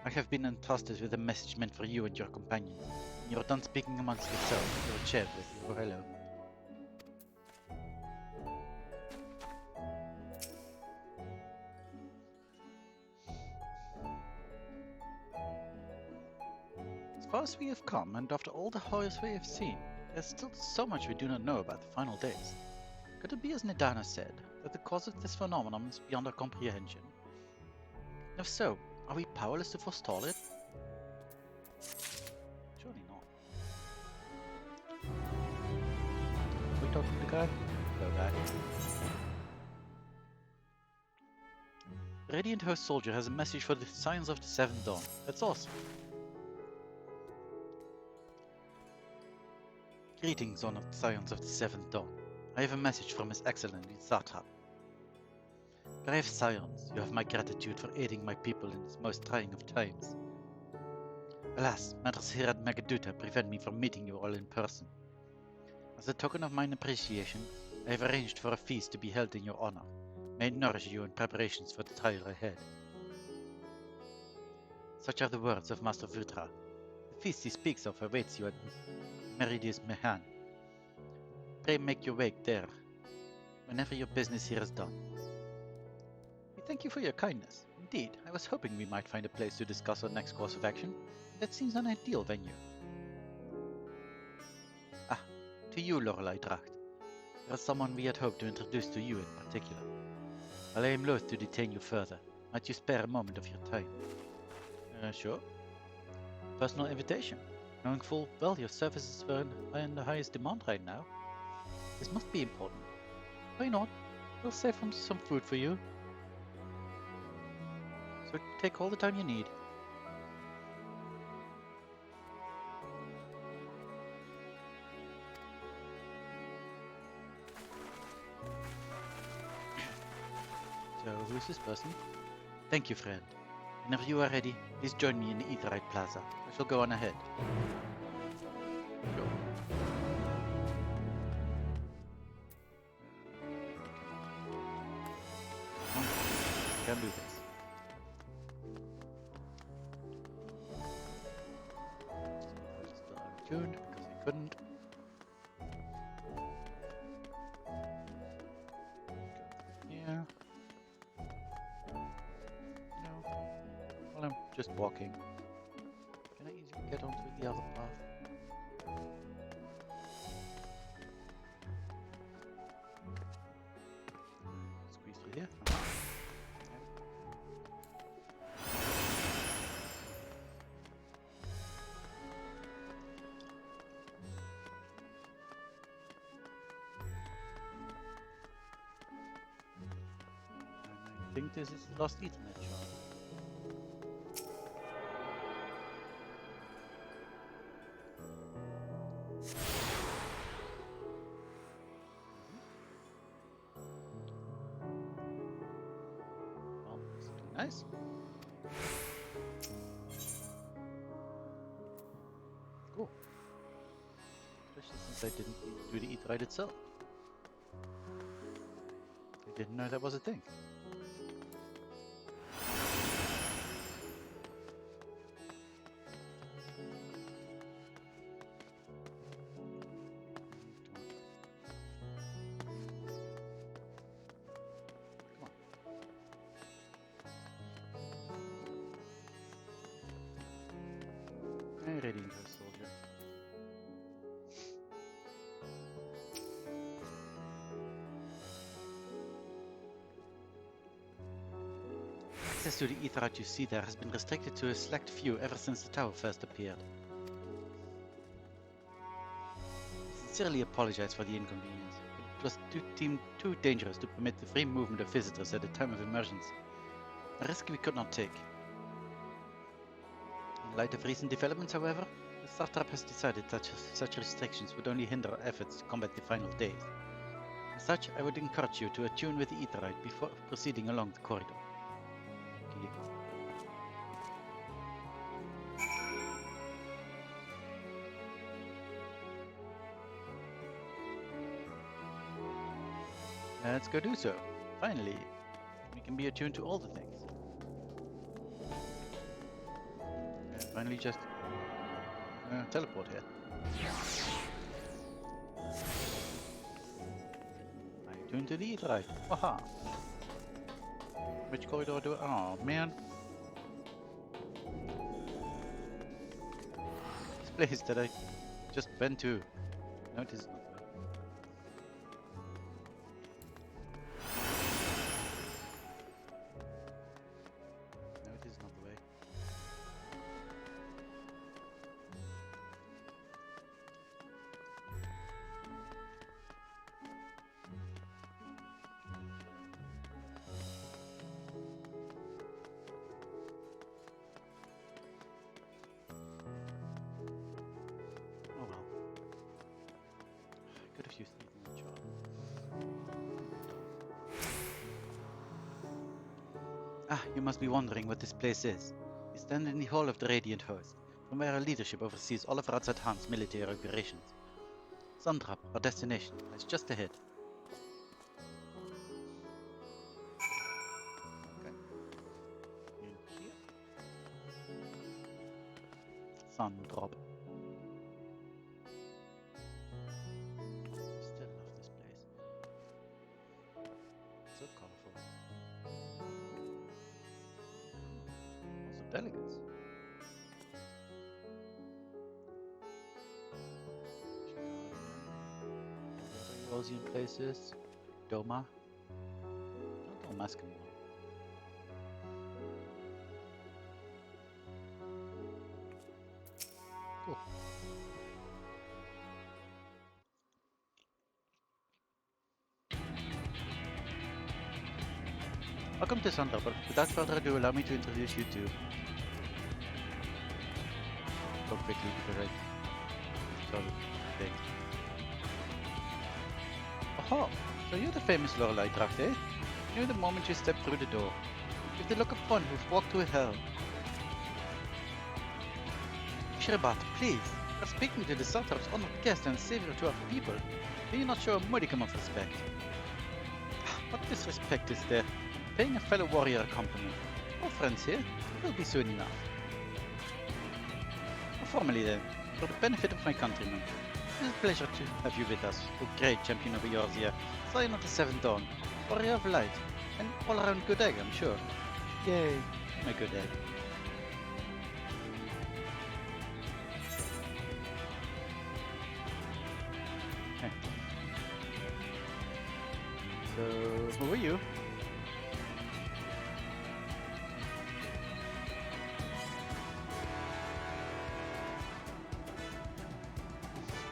I have been entrusted with a message meant for you and your companions. When you are done speaking amongst yourselves, you will share with you. Oh, hello. As far as we have come, and after all the horrors we have seen, there is still so much we do not know about the final days. Could it be as Nidana said, that the cause of this phenomenon is beyond our comprehension? If so, are we powerless to forestall it? Surely not. Are we talking to the guy? Hello, guy. Radiant Host Soldier has a message for the Scions of the Seventh Dawn. That's awesome. Greetings, Son of the Scions of the Seventh Dawn. I have a message from His Excellency Satrap. Brave Scions, you have my gratitude for aiding my people in this most trying of times. Alas, matters here at Megaduta prevent me from meeting you all in person. As a token of mine appreciation, I have arranged for a feast to be held in your honor. May it nourish you in preparations for the trial ahead. Such are the words of Master Vutra. The feast he speaks of awaits you at Meridius Mehan. Pray make your way there, whenever your business here is done. We thank you for your kindness. Indeed, I was hoping we might find a place to discuss our next course of action. That seems an ideal venue. Ah, to you, Lorelei Dracht. There is someone we had hoped to introduce to you in particular. While I am loath to detain you further, might you spare a moment of your time? Sure. Personal invitation. Knowing full well your services are in the highest demand right now. This must be important. Why not? We'll save some food for you. So take all the time you need. So, who's this person? Thank you, friend. Whenever you are ready, please join me in the Aetheryte Plaza. I shall go on ahead. Sure. Can do this. Still untuned because I couldn't. Yeah. No. Well, I'm just walking. Can I easily get onto the other path? Squeeze through here. I think this is the last Ethernet shard. Well, this will be nice. Cool. Especially since I didn't do the Aetheryte itself. I didn't know that was a thing. Radiant Host Soldier. Access to the Aetheryte you see there has been restricted to a select few ever since the tower first appeared. I sincerely apologize for the inconvenience, but it was deemed too dangerous to permit the free movement of visitors at a time of emergency. A risk we could not take. In light of recent developments, however, the Satrap has decided that such restrictions would only hinder our efforts to combat the final days. As such, I would encourage you to attune with the Aetheryte before proceeding along the corridor. Okay. Let's go do so. Finally, we can be attuned to all the things. And finally just teleport here. I tune to the ether. Haha. Which corridor do I... Oh, man. This place that I just went to. No, it is not. No, it is not the way. Oh well. Could have used even the charm. Ah, you must be wondering what this place is. We stand in the Hall of the Radiant Host, from where our leadership oversees all of Razat Han's military operations. Sundrap, our destination, lies just ahead. Okay. In here? Sundrop. Still love this place. So colorful. Also delegates. Rosian places. Doma. Not Dalmascan one. Cool. Welcome to Sandra, but without further ado, allow me to introduce you to... Go quickly because I started thing. Aha! So you're the famous Lorelei Draft, eh? You knew the moment you stepped through the door. With the look of one who's walked through hell. Shirabat, please! You're speaking to the Satrap's honored guest and savior to our people. Can you not show a modicum of respect? What disrespect is there? Paying a fellow warrior a compliment. We're friends here. Will be soon enough. Formally then, for the benefit of my countrymen, it is a pleasure to have you with us, O great champion of Eorzea, Scion of the Seventh Dawn, warrior of light, and all-around good egg, I'm sure. Yay, my good egg. Okay. So, who are you?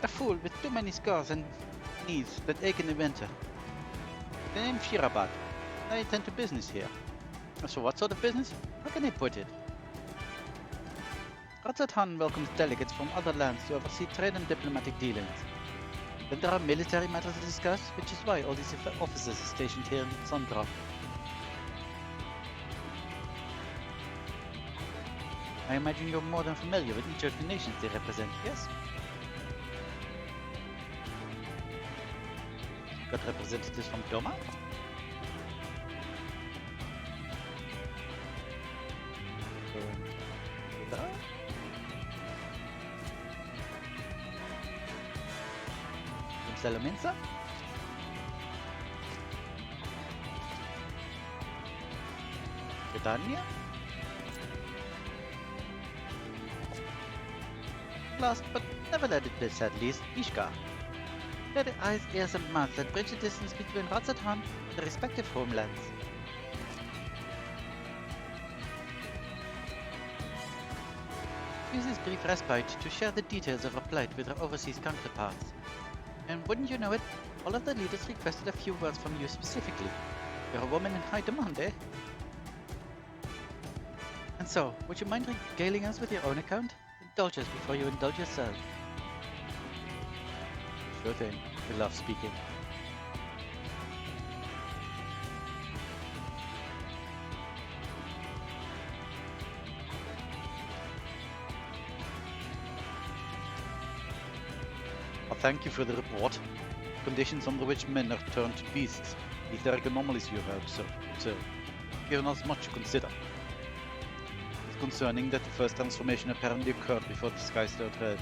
A fool with too many scars and knees that ache in the winter. The name's Shirabat. I attend to business here. So what sort of business? How can I put it? Razat Han welcomes delegates from other lands to oversee trade and diplomatic dealings. Then there are military matters to discuss, which is why all these officers are stationed here in Sundra. I imagine you're more than familiar with each of the nations they represent, yes? Got representatives from Doma? From Salaminsa? Britannia? Last but never let it be said least, Ishka. They're the eyes, ears and mouths that bridge the distance between Razat Han and the respective homelands. Use this brief respite to share the details of our plight with our overseas counterparts. And wouldn't you know it, all of the leaders requested a few words from you specifically. You're a woman in high demand, eh? And so, would you mind regaling us with your own account? Indulge us before you indulge yourself. Sure thing. We love speaking. Thank you for the report. Conditions under which men are turned to beasts etheric anomalies you have observed, given us much to consider. It's concerning that the first transformation apparently occurred before the sky started red.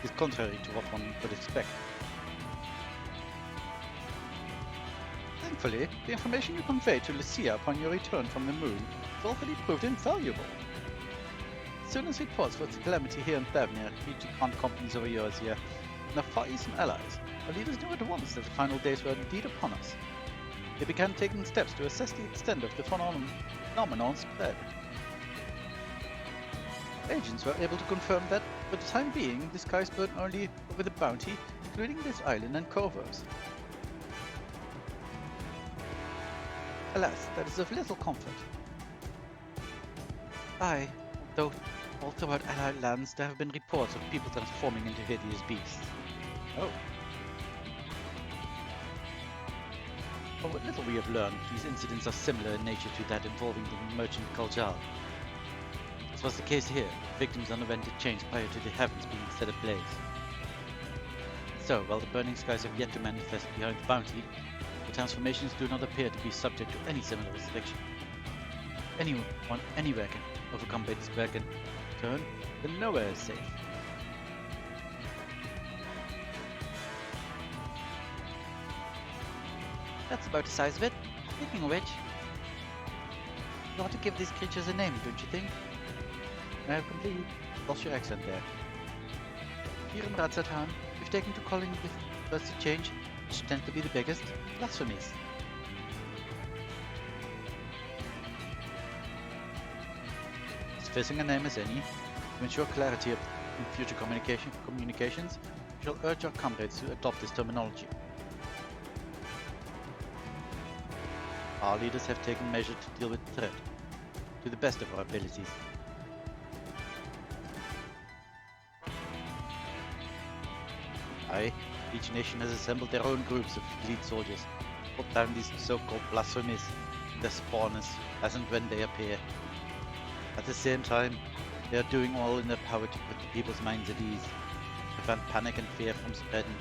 It is contrary to what one would expect. Thankfully, the information you conveyed to Lucia upon your return from the moon has already proved invaluable. As soon as reports of the calamity here in Thavnir reached the Grand companies over years here, and our Far Eastern allies, our leaders knew at once that the final days were indeed upon us. They began taking steps to assess the extent of the phenomenon's spread. Agents were able to confirm that, for the time being, the skies burn only over the Bounty, including this island and Corvos. Alas, that is of little comfort. Though all throughout Allied lands there have been reports of people transforming into hideous beasts. Oh. From what little we have learned, these incidents are similar in nature to that involving the merchant Kaljal. This was the case here. Victims underwent a change prior to the heavens being set ablaze. So, while the burning skies have yet to manifest behind the Bounty, the transformations do not appear to be subject to any similar restriction. Anyone anywhere can overcome by this dragon turn, then nowhere is safe. That's about the size of it. Speaking of which, you ought to give these creatures a name, don't you think? I have completely lost your accent there. Here in Ratzathan, we've taken to calling the first change, which tends to be the biggest, blasphemies. As fitting a name as any, to ensure clarity in future communications, we shall urge our comrades to adopt this terminology. Our leaders have taken measures to deal with the threat, to the best of our abilities. Aye, each nation has assembled their own groups of elite soldiers, to put down these so-called blasphemies and their spawners as and when they appear. At the same time, they are doing all in their power to put the people's minds at ease, to prevent panic and fear from spreading.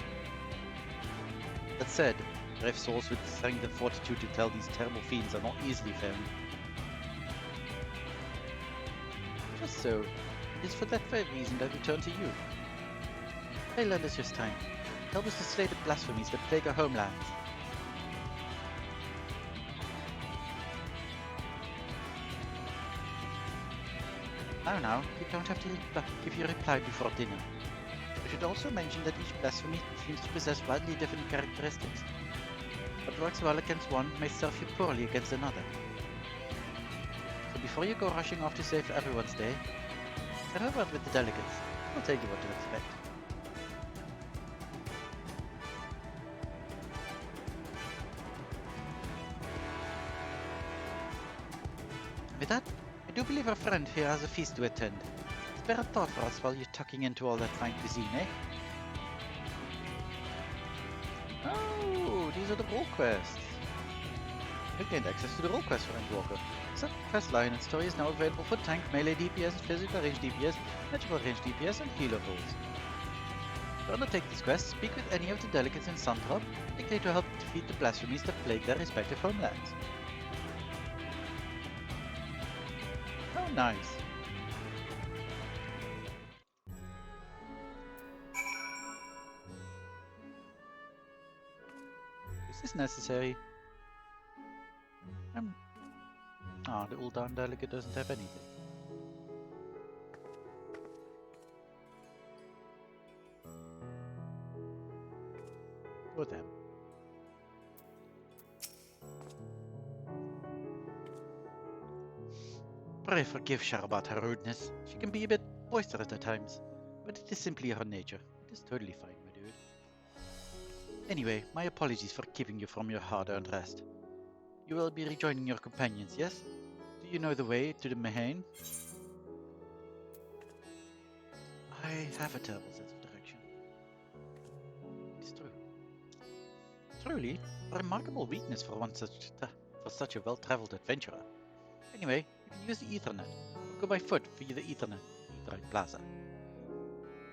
That said, brave souls with the strength and fortitude to tell these terrible fiends are not easily found. Just so, it is for that very reason that we turn to you. Pray lend us your time. Help us to slay the blasphemies that plague our homelands. Now, you don't have to give your reply before dinner. I should also mention that each blasphemy seems to possess widely different characteristics. What works well against one may serve you poorly against another. So before you go rushing off to save everyone's day, have a word with the delegates. They'll tell you what to expect. With that, I do believe our friend here has a feast to attend. Spare a thought for us while you're tucking into all that fine cuisine, eh? Oh, these are the role quests. You've gained access to the role quest for Endwalker. Set quest line and story is now available for tank, melee DPS, physical range DPS, magical range DPS, and healer roles. To undertake this quest, speak with any of the delegates in Sandrop, likely to help defeat the blasphemies that plague their respective homelands. Oh, nice. Is this necessary? The Uldan delegate doesn't have anything. For them. Pray forgive Shar about her rudeness. She can be a bit boisterous at times, but it is simply her nature. It is totally fine, my dude. Anyway, my apologies for keeping you from your hard-earned rest. You will be rejoining your companions, yes? Do you know the way to the Mahane? I have a terrible sense of direction. It's true. Truly, a remarkable weakness for such a well-traveled adventurer. Anyway, you can use the Ethernet, or go by foot via the Ethernet Plaza.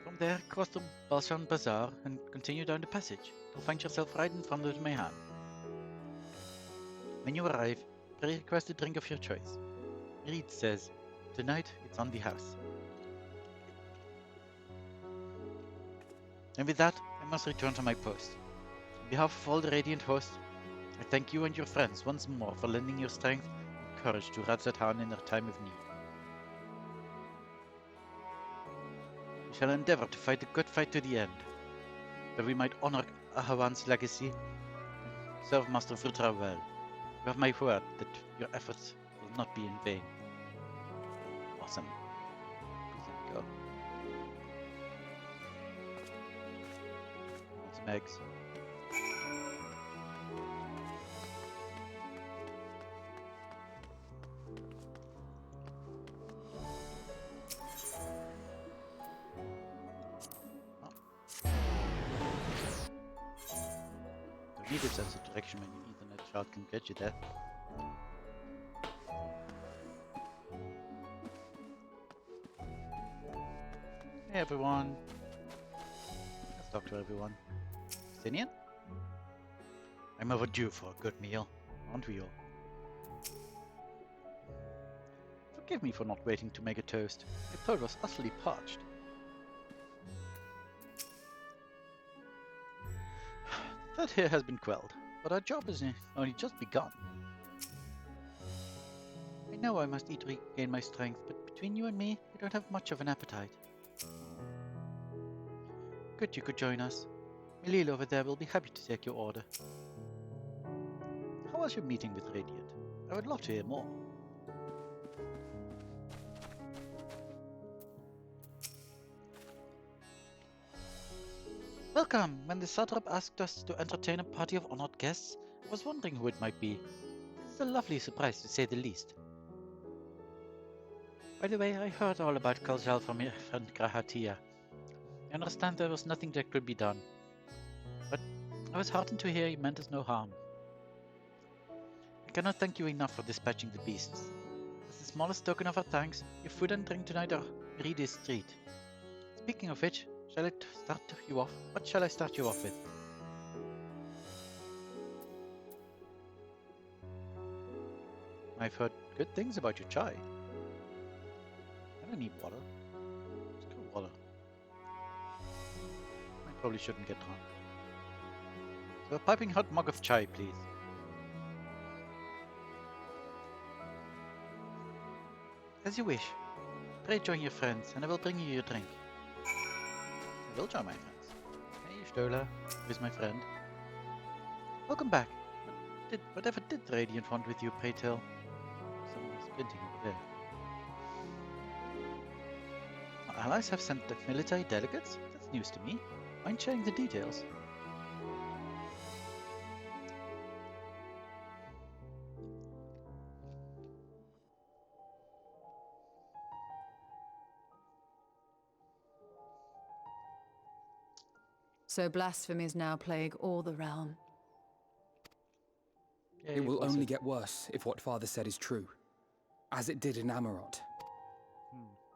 From there, cross the Balshan Bazaar and continue down the passage. You'll find yourself right in front of the Mahane. When you arrive, pre-request a drink of your choice. Reed says, tonight it's on the house. And with that, I must return to my post. On behalf of all the Radiant hosts, I thank you and your friends once more for lending your strength and courage to Radzatan in their time of need. We shall endeavor to fight a good fight to the end, that we might honor Ahawan's legacy and serve Master Vritra well. You have my word that your efforts will not be in vain. Awesome. Please let me go. Want some eggs? Don't need a sense of direction when your Ethernet child can get you there. Hey everyone. Let's talk to everyone. Sinian? I'm overdue for a good meal, aren't we all? Forgive me for not waiting to make a toast. My throat was utterly parched. The third here has been quelled, but our job has only just begun. I know I must eat to regain my strength, but between you and me, I don't have much of an appetite. Good you could join us. Milil over there will be happy to take your order. How was your meeting with Radiant? I would love to hear more. Welcome! When the Satrap asked us to entertain a party of honored guests, I was wondering who it might be. This is a lovely surprise to say the least. By the way, I heard all about Kalzal from your friend Grahatia. I understand there was nothing that could be done, but I was heartened to hear you meant us no harm. I cannot thank you enough for dispatching the beasts. As the smallest token of our thanks, your food and drink tonight are Reed's treat. Speaking of which, shall I start you off? What shall I start you off with? I've heard good things about your chai. I don't need water. Let's go water. I probably shouldn't get drunk. So a piping hot mug of chai, please. As you wish. Pray join your friends, and I will bring you your drink. I will join my friends. Hey, Stola. Here's my friend. Welcome back. Whatever did Radiant want with you, pray tell? Someone is sprinting over there. Our allies have sent the military delegates? That's news to me. Mind sharing the details? So blasphemies now plague all the realm. Yeah, It will also- only get worse if what Father said is true. As it did in Amarot.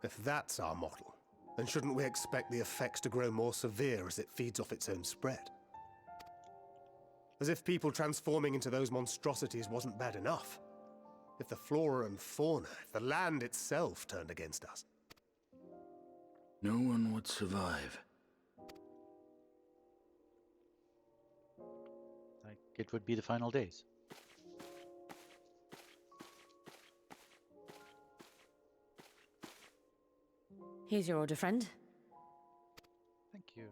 If that's our model, then shouldn't we expect the effects to grow more severe as it feeds off its own spread? As if people transforming into those monstrosities wasn't bad enough. If the flora and fauna, if the land itself turned against us. No one would survive. Like it would be the final days. Here's your order, friend. Thank you.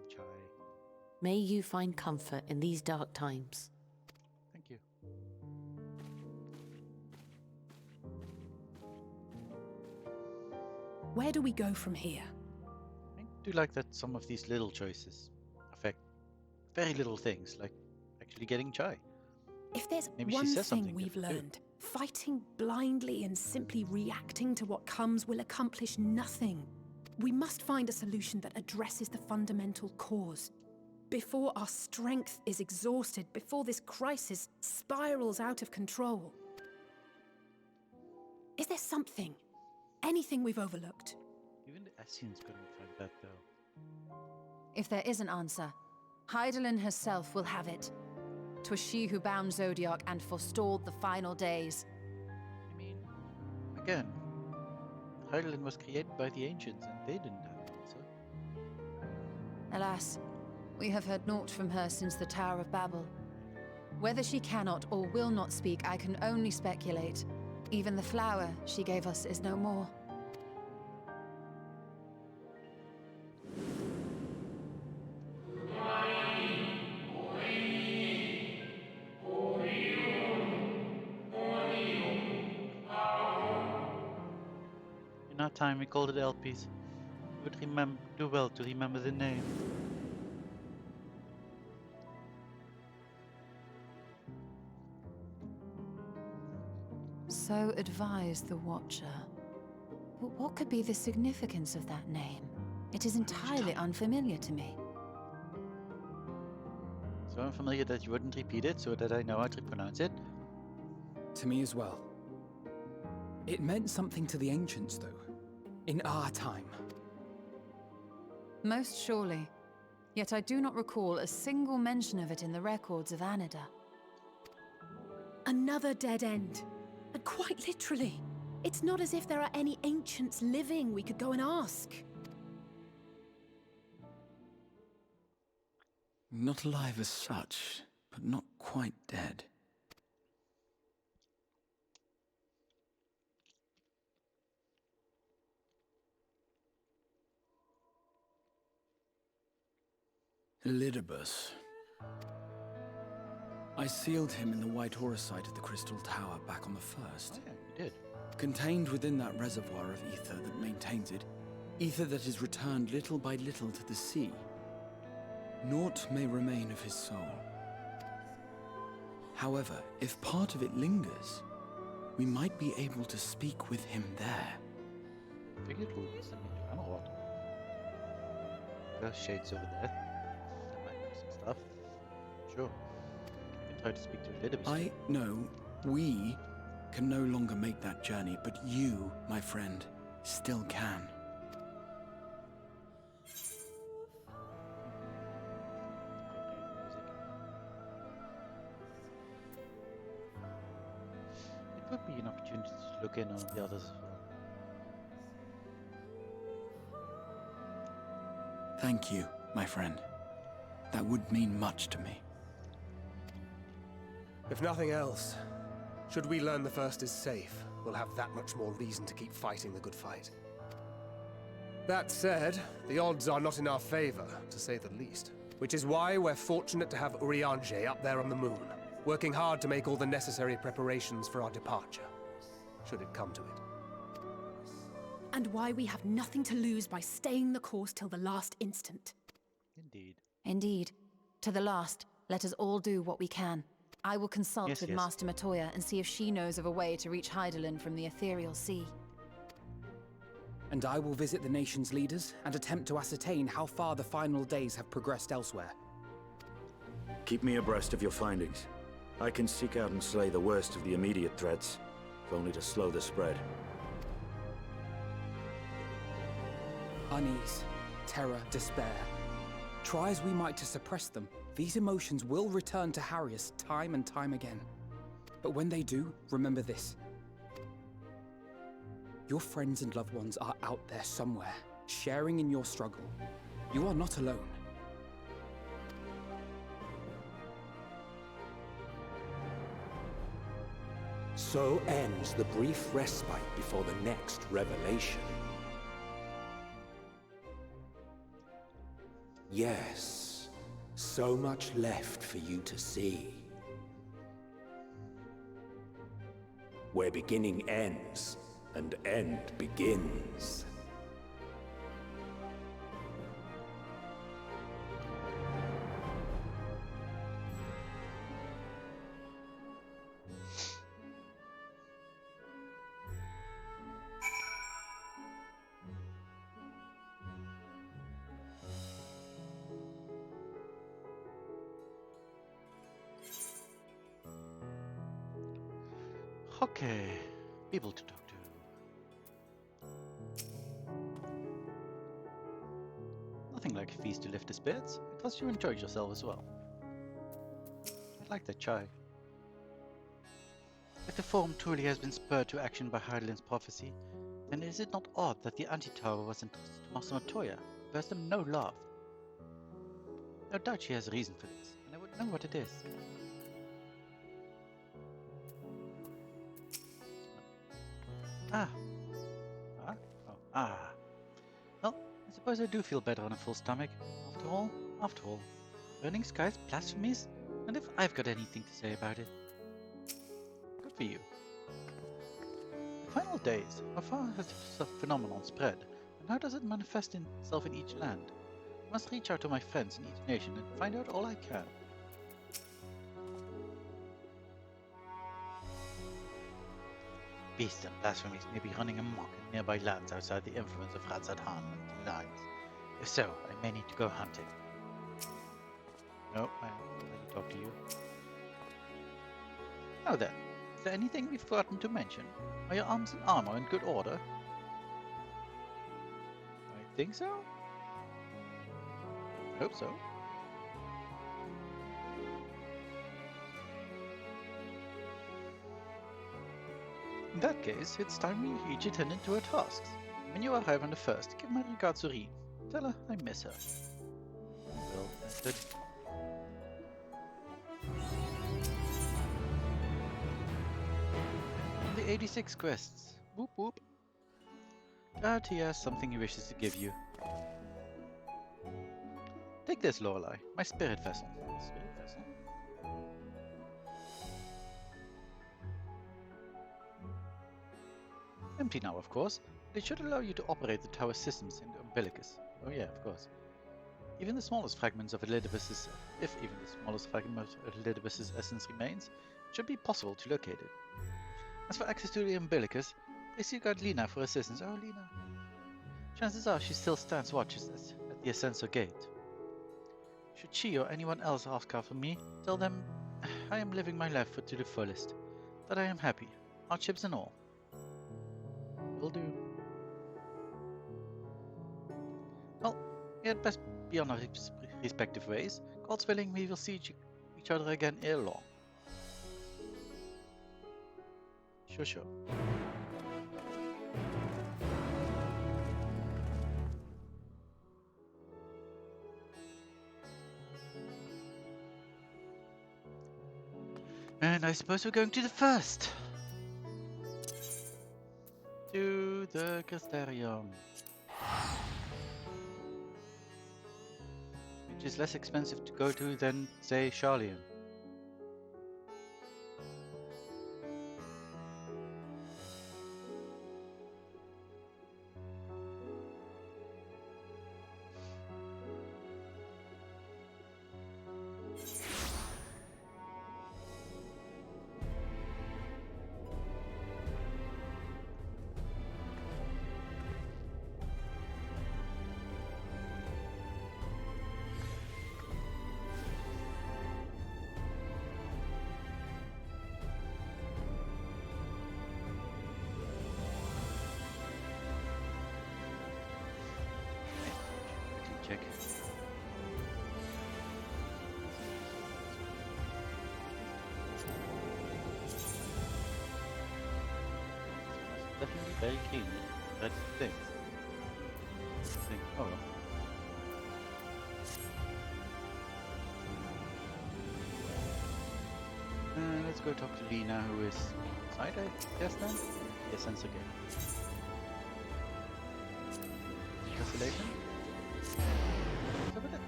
Chai. May you find comfort in these dark times. Thank you. Where do we go from here? I do like that some of these little choices affect very little things, like actually getting chai. If there's Maybe she one says thing something we've different too. learned, fighting blindly and simply reacting to what comes will accomplish nothing. We must find a solution that addresses the fundamental cause. Before our strength is exhausted, before this crisis spirals out of control. Is there something, anything we've overlooked? Even the Essenes couldn't find that though. If there is an answer, Hydaelyn herself will have it. 'Twas she who bound Zodiac and forestalled the final days. I mean, again, Hydaelyn was created by the ancients and they didn't have an answer. Alas, we have heard naught from her since the Tower of Babel. Whether she cannot or will not speak, I can only speculate. Even the flower she gave us is no more. In our time, we called it Elpies. You would do well to remember the name. So advised the Watcher. But what could be the significance of that name? It is entirely unfamiliar to me. So unfamiliar that you wouldn't repeat it so that I know how to pronounce it. To me as well. It meant something to the ancients, though. In our time. Most surely. Yet I do not recall a single mention of it in the records of Anida. Another dead end. And quite literally. It's not as if there are any ancients living we could go and ask. Not alive as such, but not quite dead. Elidibus. I sealed him in the White Auracite of the Crystal Tower back on the first. Oh yeah, you did. Contained within that reservoir of ether that maintains it, ether that is returned little by little to the sea. Naught may remain of his soul. However, if part of it lingers, we might be able to speak with him there. Figured we would send me to Amalot. There's shades over there. That might know some stuff. Sure. You can try to speak to Elidibus. I know we can no longer make that journey, but you, my friend, still can. It would be an opportunity to look in on the others as well. Thank you, my friend. That would mean much to me. If nothing else, should we learn the First is safe, we'll have that much more reason to keep fighting the good fight. That said, the odds are not in our favor, to say the least. Which is why we're fortunate to have Urianger up there on the moon, working hard to make all the necessary preparations for our departure, should it come to it. And why we have nothing to lose by staying the course till the last instant. Indeed. Indeed. To the last, let us all do what we can. I will consult with Yes. Master Matoya and see if she knows of a way to reach Hydaelyn from the ethereal sea. And I will visit the nation's leaders and attempt to ascertain how far the final days have progressed elsewhere. Keep me abreast of your findings. I can seek out and slay the worst of the immediate threats, if only to slow the spread. Unease, terror, despair. Try as we might to suppress them, these emotions will return to harry us time and time again. But when they do, remember this. Your friends and loved ones are out there somewhere, sharing in your struggle. You are not alone. So ends the brief respite before the next revelation. Yes, so much left for you to see. Where beginning ends and end begins. Okay. People to talk to. nothing like a feast to lift the spirits. I trust you enjoyed yourself as well. I like that chai. If the Forum truly has been spurred to action by Hydalin's prophecy, then is it not odd that the anti-tower was entrusted to Master Matoya, who bears them no love? No doubt she has a reason for this, and I would know what it is. Ah. Huh? Oh, ah. Well, I suppose I do feel better on a full stomach. After all, burning skies, blasphemies, and if I've got anything to say about it. Good for you. The final days, how far has the phenomenon spread, and how does it manifest itself in each land? I must reach out to my friends in each nation and find out all I can. Beasts and blasphemies may be running amok in nearby lands outside the influence of Radzadhan and the lines. If so, I may need to go hunting. No, I already talked to you. Now then, is there anything we've forgotten to mention? Are your arms and armor in good order? I think so. I hope so. In that case, it's time we each attended to our tasks. When you arrive on the first, give my regards to Reen. Tell her I miss her. Well, good. On the 86 quests. Whoop whoop. Glad he has something he wishes to give you. Take this, Lorelei, my spirit vessel. Spirit vessel? Empty now, of course, but it should allow you to operate the tower systems in the umbilicus. Oh yeah, of course. Even the smallest fragments of Elidibus's, if even the smallest fragment of Elidibus's essence remains, it should be possible to locate it. As for access to the umbilicus, they seek out Lena for assistance. Oh, Lena. Chances are she still stands watch at the Ascensor Gate. Should she or anyone else ask after me, tell them I am living my life to the fullest, that I am happy, hardships and all. Will do. Well, we had best be on our respective ways. God's willing, we will see each other again ere long. Sure. And I suppose we're going to the first. To the Casterium. Which is less expensive to go to than, say, Charlian. Check. Definitely very clean. That's the thing. Oh well. Let's go talk to Lena, who is inside, I guess then? Yes, sense again. Cancellation? What's up with it?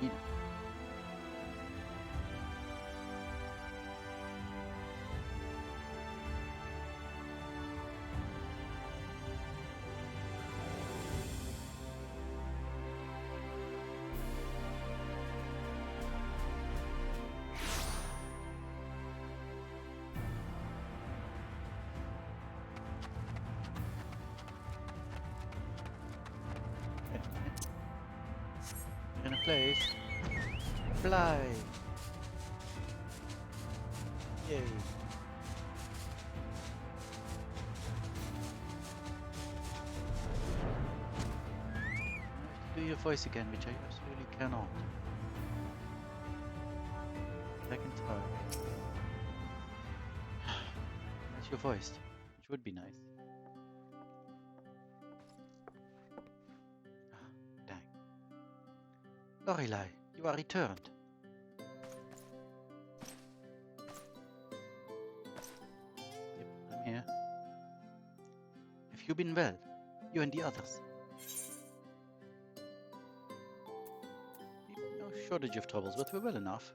Lena. In a place. Fly. Yay. do your voice again, which I absolutely cannot. Second time. That's your voice, which would be nice. Dang. Lorelei, you are returned. Yep, I'm here. Have you been well? You and the others? No shortage of troubles, but we're well enough.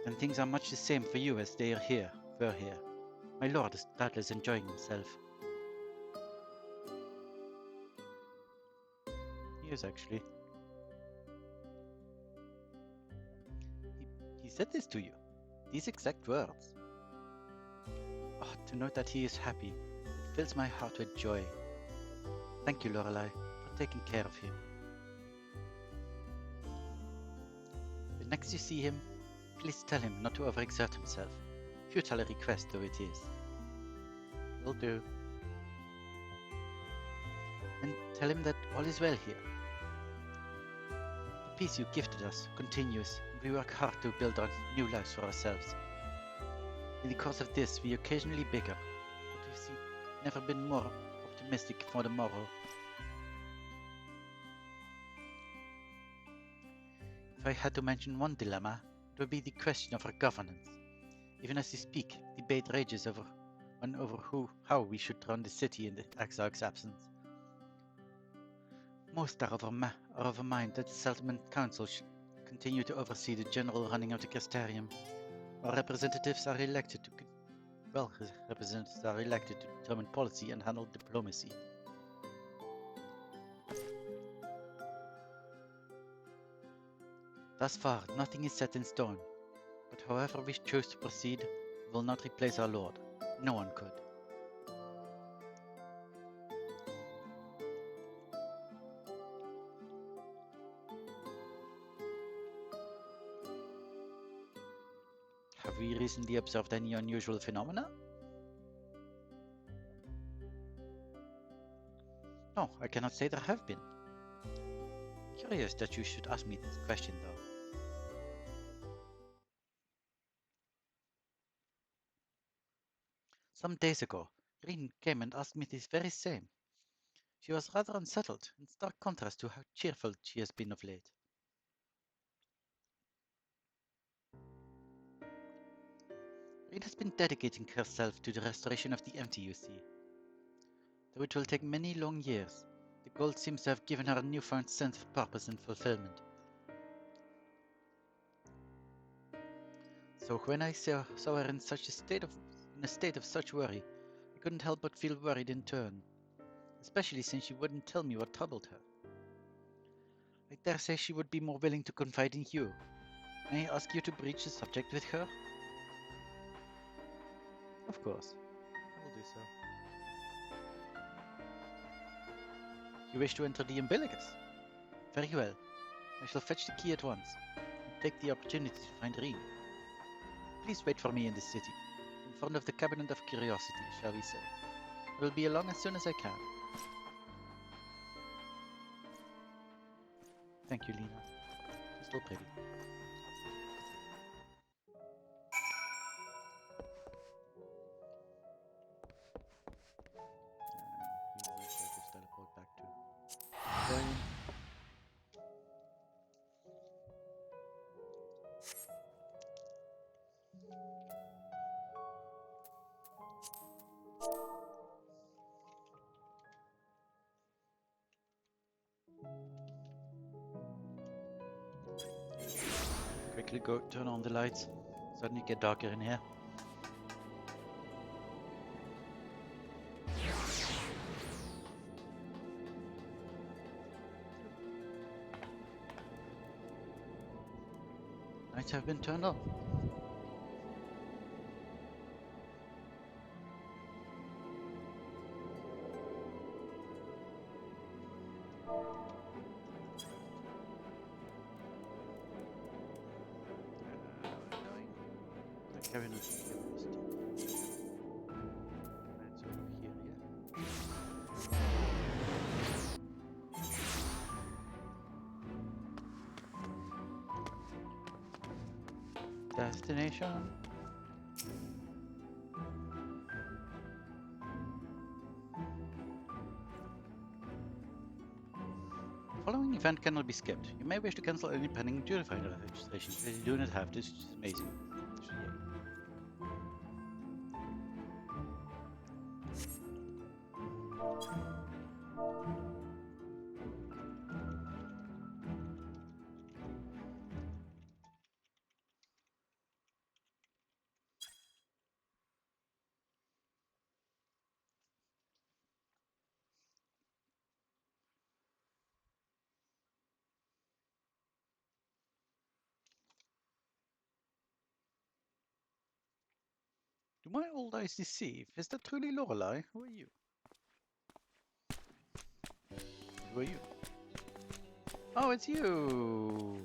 Then things are much the same for you as they are here, were here. My lord is doubtless enjoying himself. He is actually. He said this to you. These exact words. Oh, to know that he is happy. It fills my heart with joy. Thank you, Lorelei, for taking care of him. The next you see him, please tell him not to overexert himself. Futile request though it is. Will do. And tell him that all is well here. The peace you gifted us continues, and we work hard to build our new lives for ourselves. In the course of this, we occasionally bicker, but we've never been more optimistic for the morrow. If I had to mention one dilemma, it would be the question of our governance. Even as we speak, debate rages over how we should run the city in the Exarch's absence. Most are of a mind that the Settlement Council should continue to oversee the general running of the Crystarium, while representatives are elected to determine policy and handle diplomacy. Thus far, nothing is set in stone, but however we choose to proceed, we will not replace our Lord. No one could. Have we recently observed any unusual phenomena? No, I cannot say there have been. Curious that you should ask me this question, though. Some days ago, Green came and asked me this very same. She was rather unsettled, in stark contrast to how cheerful she has been of late. Green has been dedicating herself to the restoration of the empty, you see. Though it will take many long years, the gold seems to have given her a newfound sense of purpose and fulfillment. So when I saw her in a state of such worry, I couldn't help but feel worried in turn, especially since she wouldn't tell me what troubled her. I dare say she would be more willing to confide in you. May I ask you to broach the subject with her? Of course, I will do so. You wish to enter the umbilicus? Very well. I shall fetch the key at once, and take the opportunity to find Reen. Please wait for me in the city, in front of the Cabinet of Curiosity, shall we say. I will be along as soon as I can. Thank you, Lena. You're still pretty. And we will just teleport back to Brian. Quickly go turn on the lights. Suddenly get darker in here. Lights have been turned on. carrying on here first. Let's over here, yeah. Destination. The following event cannot be skipped. You may wish to cancel any pending Purifier registration, but you do not have to. This is amazing. Do my old eyes deceive? Is that truly Lorelei? Who are you? Who are you? Oh, it's you!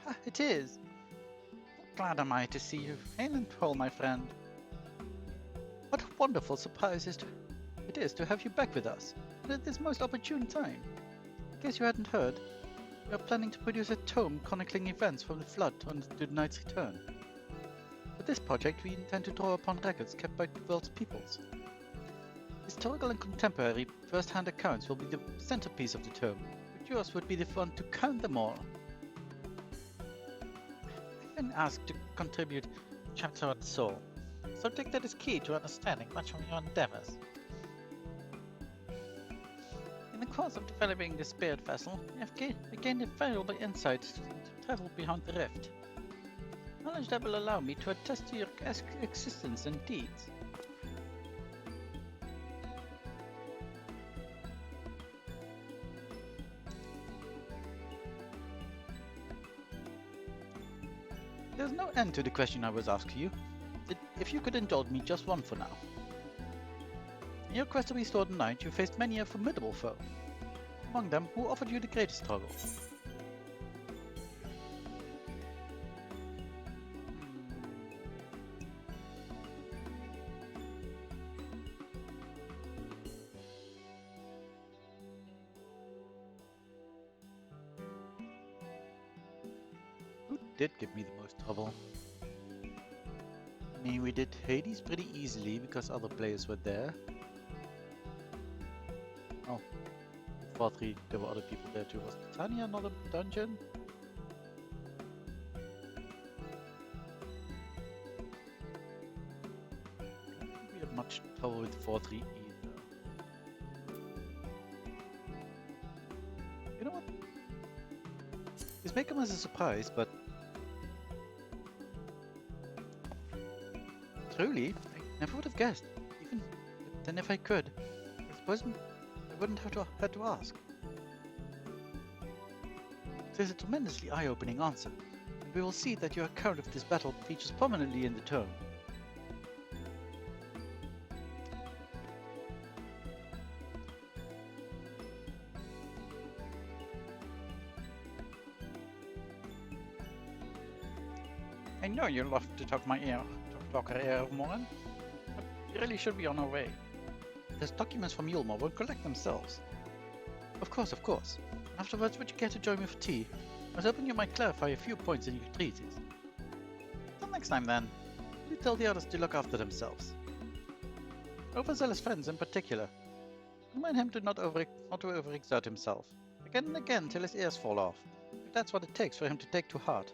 Ha, it is! Glad am I to see you. Hail and well, my friend. What a wonderful surprise it is to have you back with us, and at this most opportune time. In case you hadn't heard, we are planning to produce a tome chronicling events from the Flood to the Knight's return. For this project, we intend to draw upon records kept by the world's peoples. Historical and contemporary first-hand accounts will be the centerpiece of the tome, but yours would be the fun to count them all. I've been asked to contribute chapter on soul, a subject that is key to understanding much of your endeavors. In the course of developing the spirit vessel, I have gained valuable insights into travel beyond the rift. Knowledge that will allow me to attest to your existence and deeds. There's no end to the question I was asking you. If you could indulge me just one for now. In your quest to restore the Knight, you faced many a formidable foe. Among them, who offered you the greatest struggle? Who did give me the most trouble? I mean, we did Hades pretty easily because other players were there. Oh, 4-3, there were other people there too. Was Titania another dungeon? I don't think we had much trouble with 4-3 either. You know what? This may come as a surprise, but truly, I never would have guessed. Even then, if I could, I suppose I wouldn't have to ask. It is a tremendously eye-opening answer, and we will see that your account of this battle features prominently in the tome. I know you love to talk her ear, Morin, but we really should be on our way. Those documents from Yulmore won't collect themselves. Of course. Afterwards, would you care to join me for tea? I was hoping you might clarify a few points in your treatise. Till next time then, do tell the others to look after themselves. Overzealous friends in particular. Remind him to not to overexert himself. Again and again till his ears fall off, if that's what it takes for him to take to heart.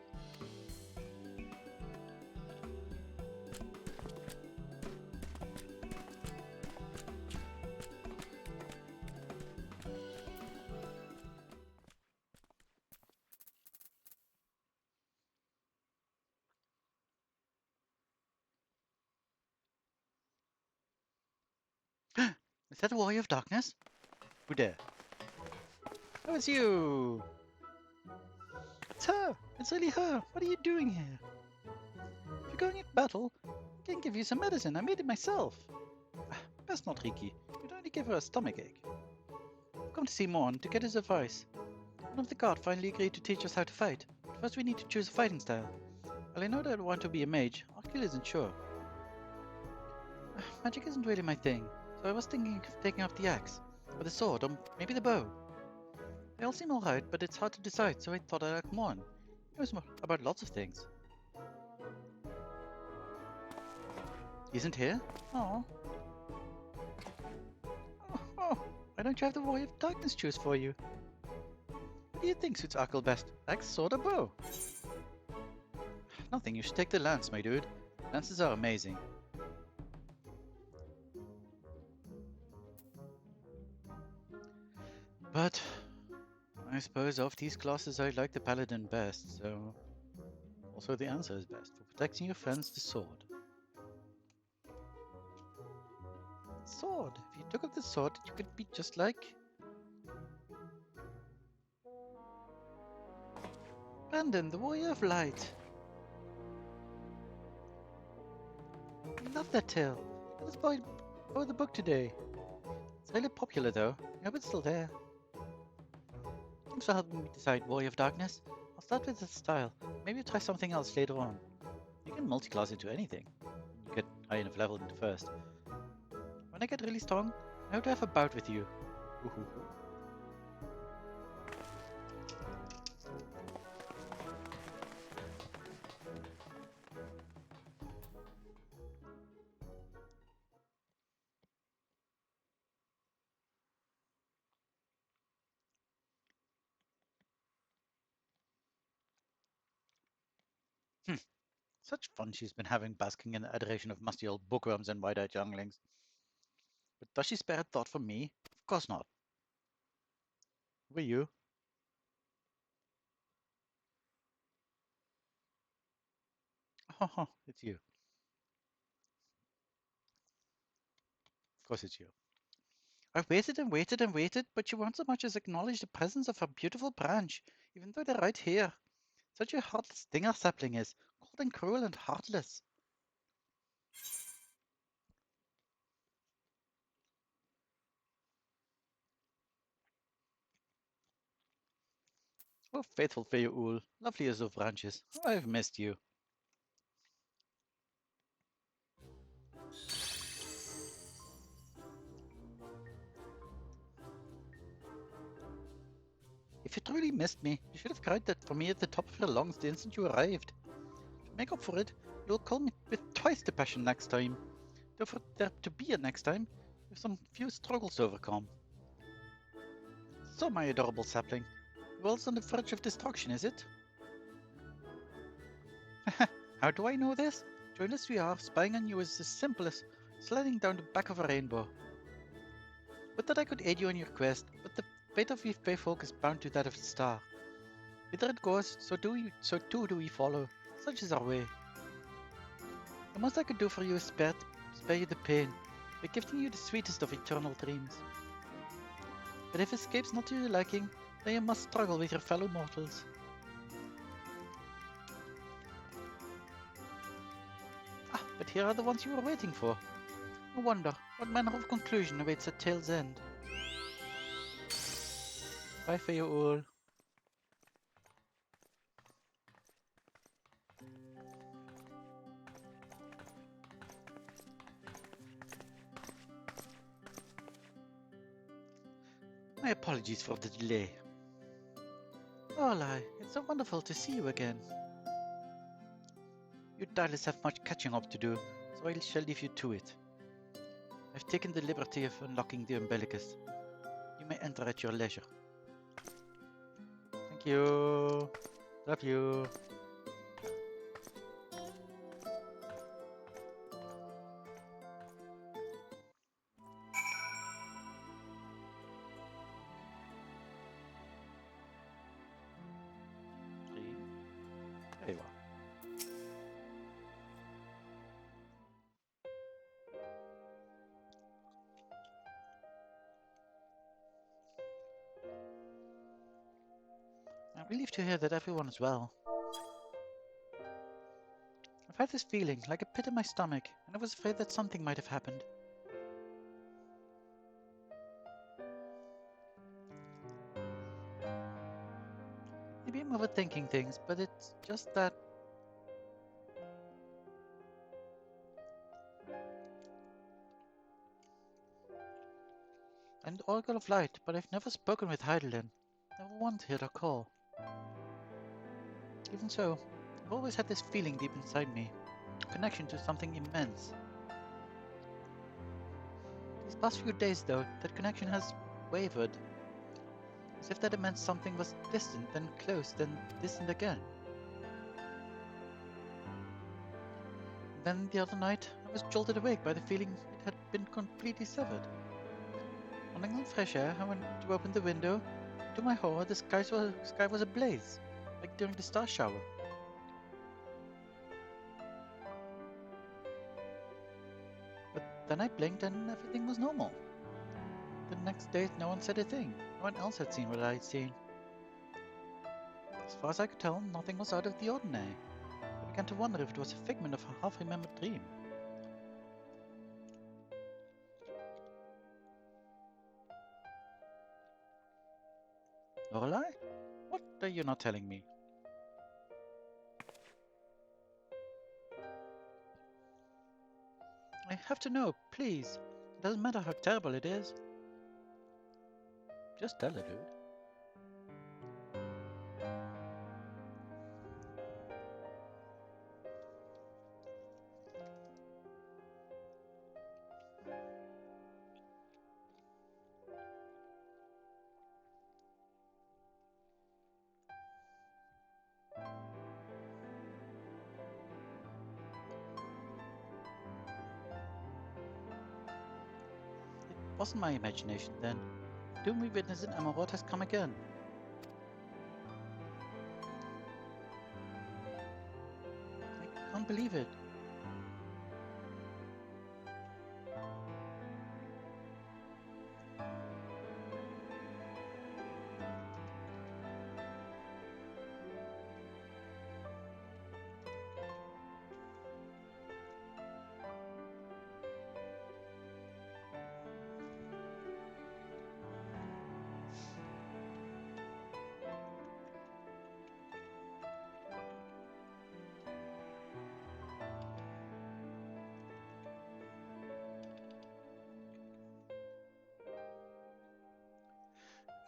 Is that a warrior of darkness? Who dare? Oh, it's you! It's her! It's really her! What are you doing here? If you're going into battle, I can give you some medicine. I made it myself. Best not, Riki. You'd only give her a stomachache. I've come to see Morn to get his advice. One of the guard finally agreed to teach us how to fight. But first we need to choose a fighting style. Well, I know that I want to be a mage. Arkil isn't sure. Magic isn't really my thing, so I was thinking of taking up the axe, or the sword, or maybe the bow. They all seem alright, but it's hard to decide, so I thought I'd come on. It was more about lots of things. He isn't here? Oh. Oh, why don't you have the Warrior of Darkness choose for you? What do you think suits Arkil best? Axe, sword, or bow? Nothing, you should take the lance, my dude. Lances are amazing. But I suppose of these classes I like the paladin best, so also the answer is best. For protecting your friends, the sword. Sword! If you took up the sword, you could be just like Brandon, the Warrior of Light. I love that tale. Let us borrow the book today. It's really popular though. I hope it's still there. Thanks for helping me decide Warrior of Darkness. I'll start with the style. Maybe try something else later on. You can multi-class into anything. You get high enough level into first. When I get really strong, I hope to have a bout with you. Woohoo. Such fun she's been having basking in the adoration of musty old bookworms and wide-eyed younglings. But does she spare a thought for me? Of course not. Were you? Oh, it's you. Of course it's you. I've waited and waited and waited, but you won't so much as acknowledge the presence of a beautiful branch, even though they're right here. Such a heartless thing our sapling is, cold and cruel and heartless. Oh, faithful Fae'ul, lovely as of branches. I've missed you. If you truly missed me, you should have cried that for me at the top of your lungs the instant you arrived. To make up for it, you'll call me with twice the passion next time. Though for there to be a next time, with some few struggles to overcome. So, my adorable sapling, the world's on the verge of destruction, is it? How do I know this? Join us we are, spying on you is as simple as sliding down the back of a rainbow. Would that I could aid you on your quest, but the fate of we folk is bound to that of the star. Whither it goes, so too do we follow. Such is our way. The most I could do for you is spare you the pain, by gifting you the sweetest of eternal dreams. But if escape's not to your liking, then you must struggle with your fellow mortals. Ah, but here are the ones you were waiting for. I wonder, what manner of conclusion awaits at tale's end? Bye for you all. My apologies for the delay. Orlai, it's so wonderful to see you again. You doubtless have much catching up to do, so I shall leave you to it. I've taken the liberty of unlocking the umbilicus. You may enter at your leisure. Thank you. Love you. There you are. I'm relieved to hear that everyone is well. I've had this feeling, like a pit in my stomach, and I was afraid that something might have happened. Maybe I'm overthinking things, but it's just that I'm the Oracle of Light, but I've never spoken with Heidelin. Never once heard her call. Even so, I've always had this feeling deep inside me, a connection to something immense. These past few days, though, that connection has wavered, as if that immense something was distant, then close, then distant again. Then the other night, I was jolted awake by the feeling it had been completely severed. Running on fresh air, I went to open the window. To my horror, the sky was ablaze, like during the star shower. But then I blinked and everything was normal. The next day, no one said a thing. No one else had seen what I had seen. As far as I could tell, nothing was out of the ordinary. I began to wonder if it was a figment of a half-remembered dream. Lorelei? What are you not telling me? I have to know, please. It doesn't matter how terrible it is. Just tell her, dude. It wasn't my imagination then. The doom we witnessed in Amarot has come again. I can't believe it.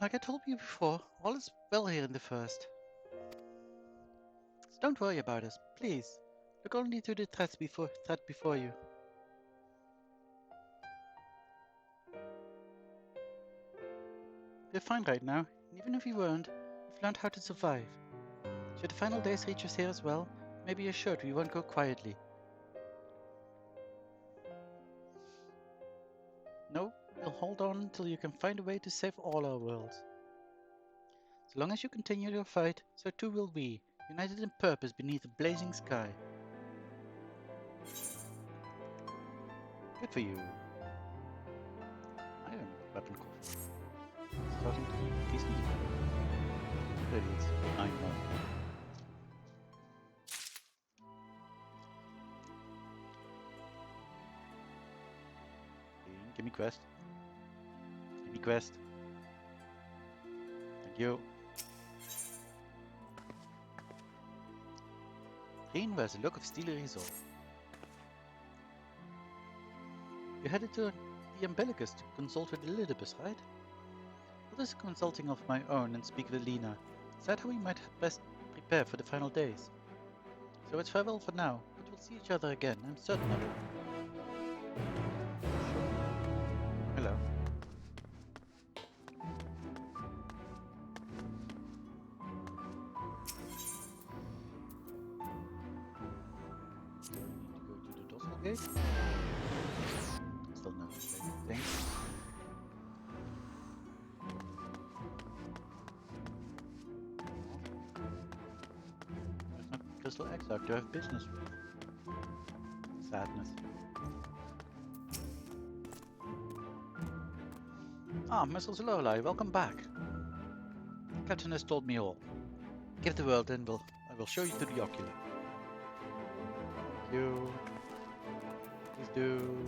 Like I told you before, all is well here in the First. So don't worry about us, please. Look only to the threat before you. We're fine right now, and even if we weren't, we've learned how to survive. Should the final days reach us here as well, maybe you're assured we won't go quietly. No, we'll hold on until you can find a way to save all our worlds. So long as you continue your fight, so too will we, united in purpose beneath a blazing sky. Good for you. I don't know what weapon called. Starting to be decently better. Really, it's 9 more. Give me quest. Give me quest. Thank you. Green wears a look of steely resolve. You headed to the Umbilicus to consult with Elidibus, right? What is consulting of my own and speak with Lena? Is that how we might best prepare for the final days? So it's farewell for now, but we'll see each other again, I'm certain of it. Hello. Still need to go to the Dossel gate. Still no thing. There's no crystal exarch to have business with. Sadness. Ah, Mrs. Lorelei, welcome back. The captain has told me all. Give the word and I will show you to the ocular. Thank you. Please do.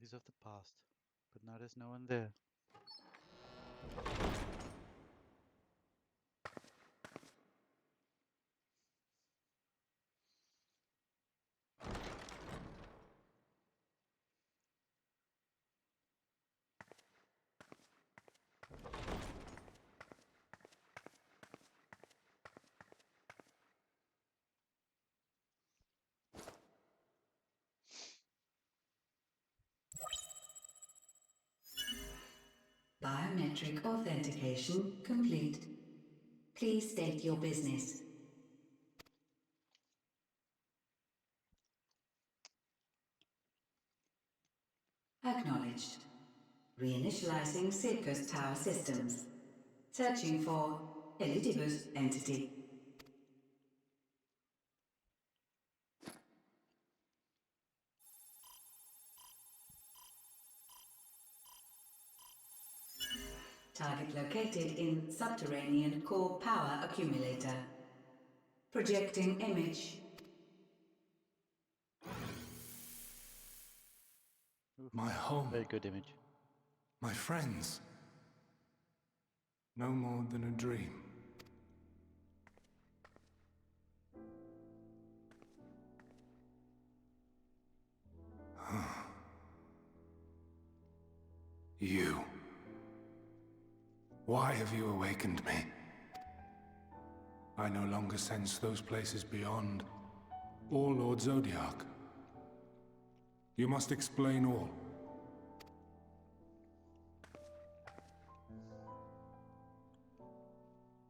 Memories of the past, but now there's no one there. Biometric authentication complete. Please state your business. Acknowledged. Reinitializing Circus Tower systems. Searching for Elidibus entity. Target located in subterranean core power accumulator. Projecting image. My home. Very good image. My friends. No more than a dream. You. Why have you awakened me? I no longer sense those places beyond, or Lord Zodiac. You must explain all.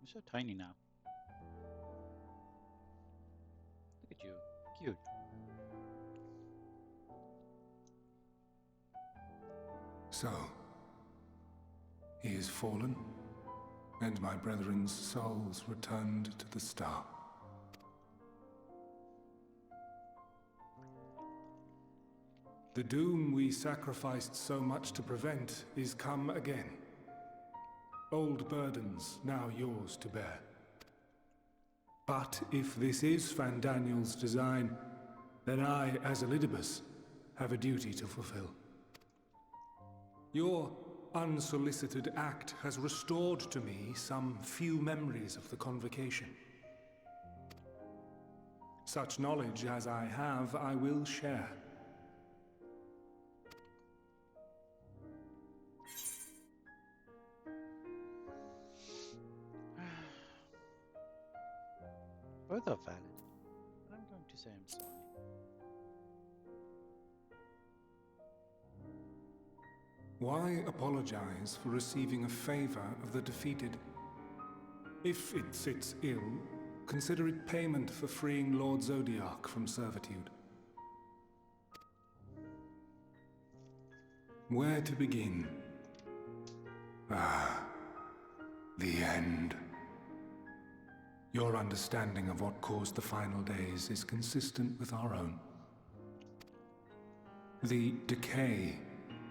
You're so tiny now. Look at you. Cute. So, he is fallen, and my brethren's souls returned to the star. The doom we sacrificed so much to prevent is come again. Old burdens now yours to bear. But if this is Fandaniel's design, then I, as Elidibus, have a duty to fulfill. Your unsolicited act has restored to me some few memories of the convocation. Such knowledge as I have, I will share. Both are valid, but I'm going to say I'm sorry. Why apologize for receiving a favor of the defeated? If it sits ill, consider it payment for freeing Lord Zodiac from servitude. Where to begin? Ah, the end. Your understanding of what caused the final days is consistent with our own. The decay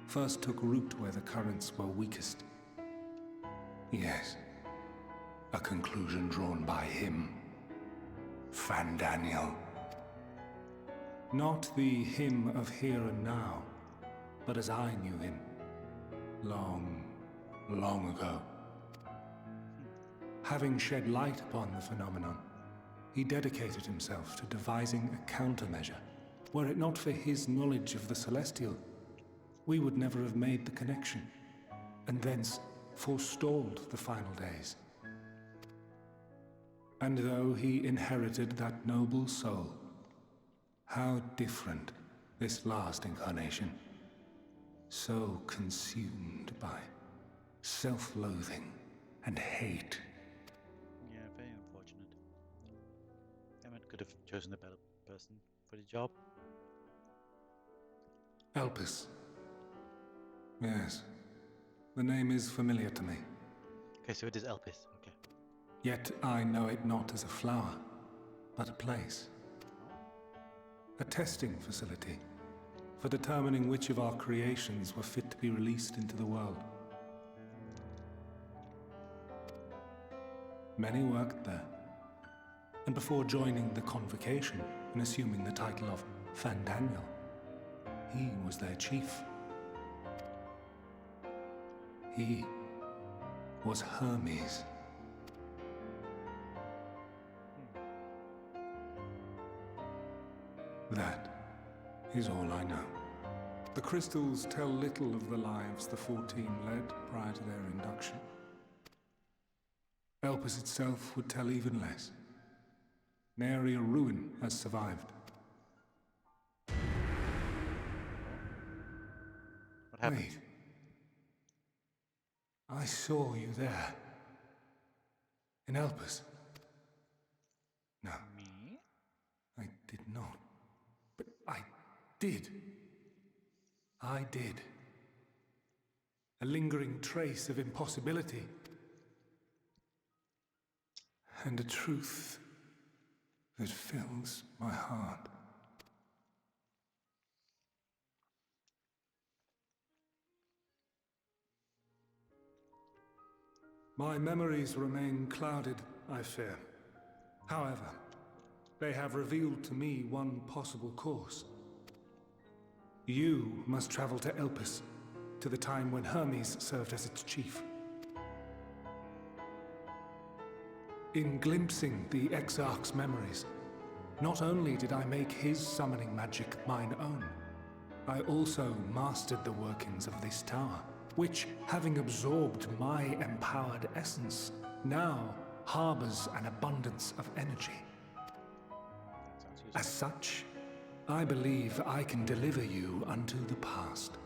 first took root where the currents were weakest. Yes, a conclusion drawn by him, Fandaniel. Not the him of here and now, but as I knew him, long, long ago. Having shed light upon the phenomenon, he dedicated himself to devising a countermeasure. Were it not for his knowledge of the Celestial, we would never have made the connection, and thence forestalled the final days. And though he inherited that noble soul, how different this last incarnation, so consumed by self-loathing and hate. Yeah, very unfortunate. Emmett could have chosen a better person for the job. Elpis. Yes. The name is familiar to me. Okay, so it is Elpis. Okay. Yet I know it not as a flower, but a place. A testing facility for determining which of our creations were fit to be released into the world. Many worked there, and before joining the convocation and assuming the title of Fandaniel, he was their chief. He was Hermes. That is all I know. The crystals tell little of the lives the 14 led prior to their induction. Elpis itself would tell even less. Nary a ruin has survived. What happened? Wait. I saw you there. In Elpis. No. Me? I did not. But I did. I did. A lingering trace of impossibility. And a truth that fills my heart. My memories remain clouded, I fear. However, they have revealed to me one possible course. You must travel to Elpis, to the time when Hermes served as its chief. In glimpsing the Exarch's memories, not only did I make his summoning magic mine own, I also mastered the workings of this tower, which, having absorbed my empowered essence, now harbors an abundance of energy. As such, I believe I can deliver you unto the past,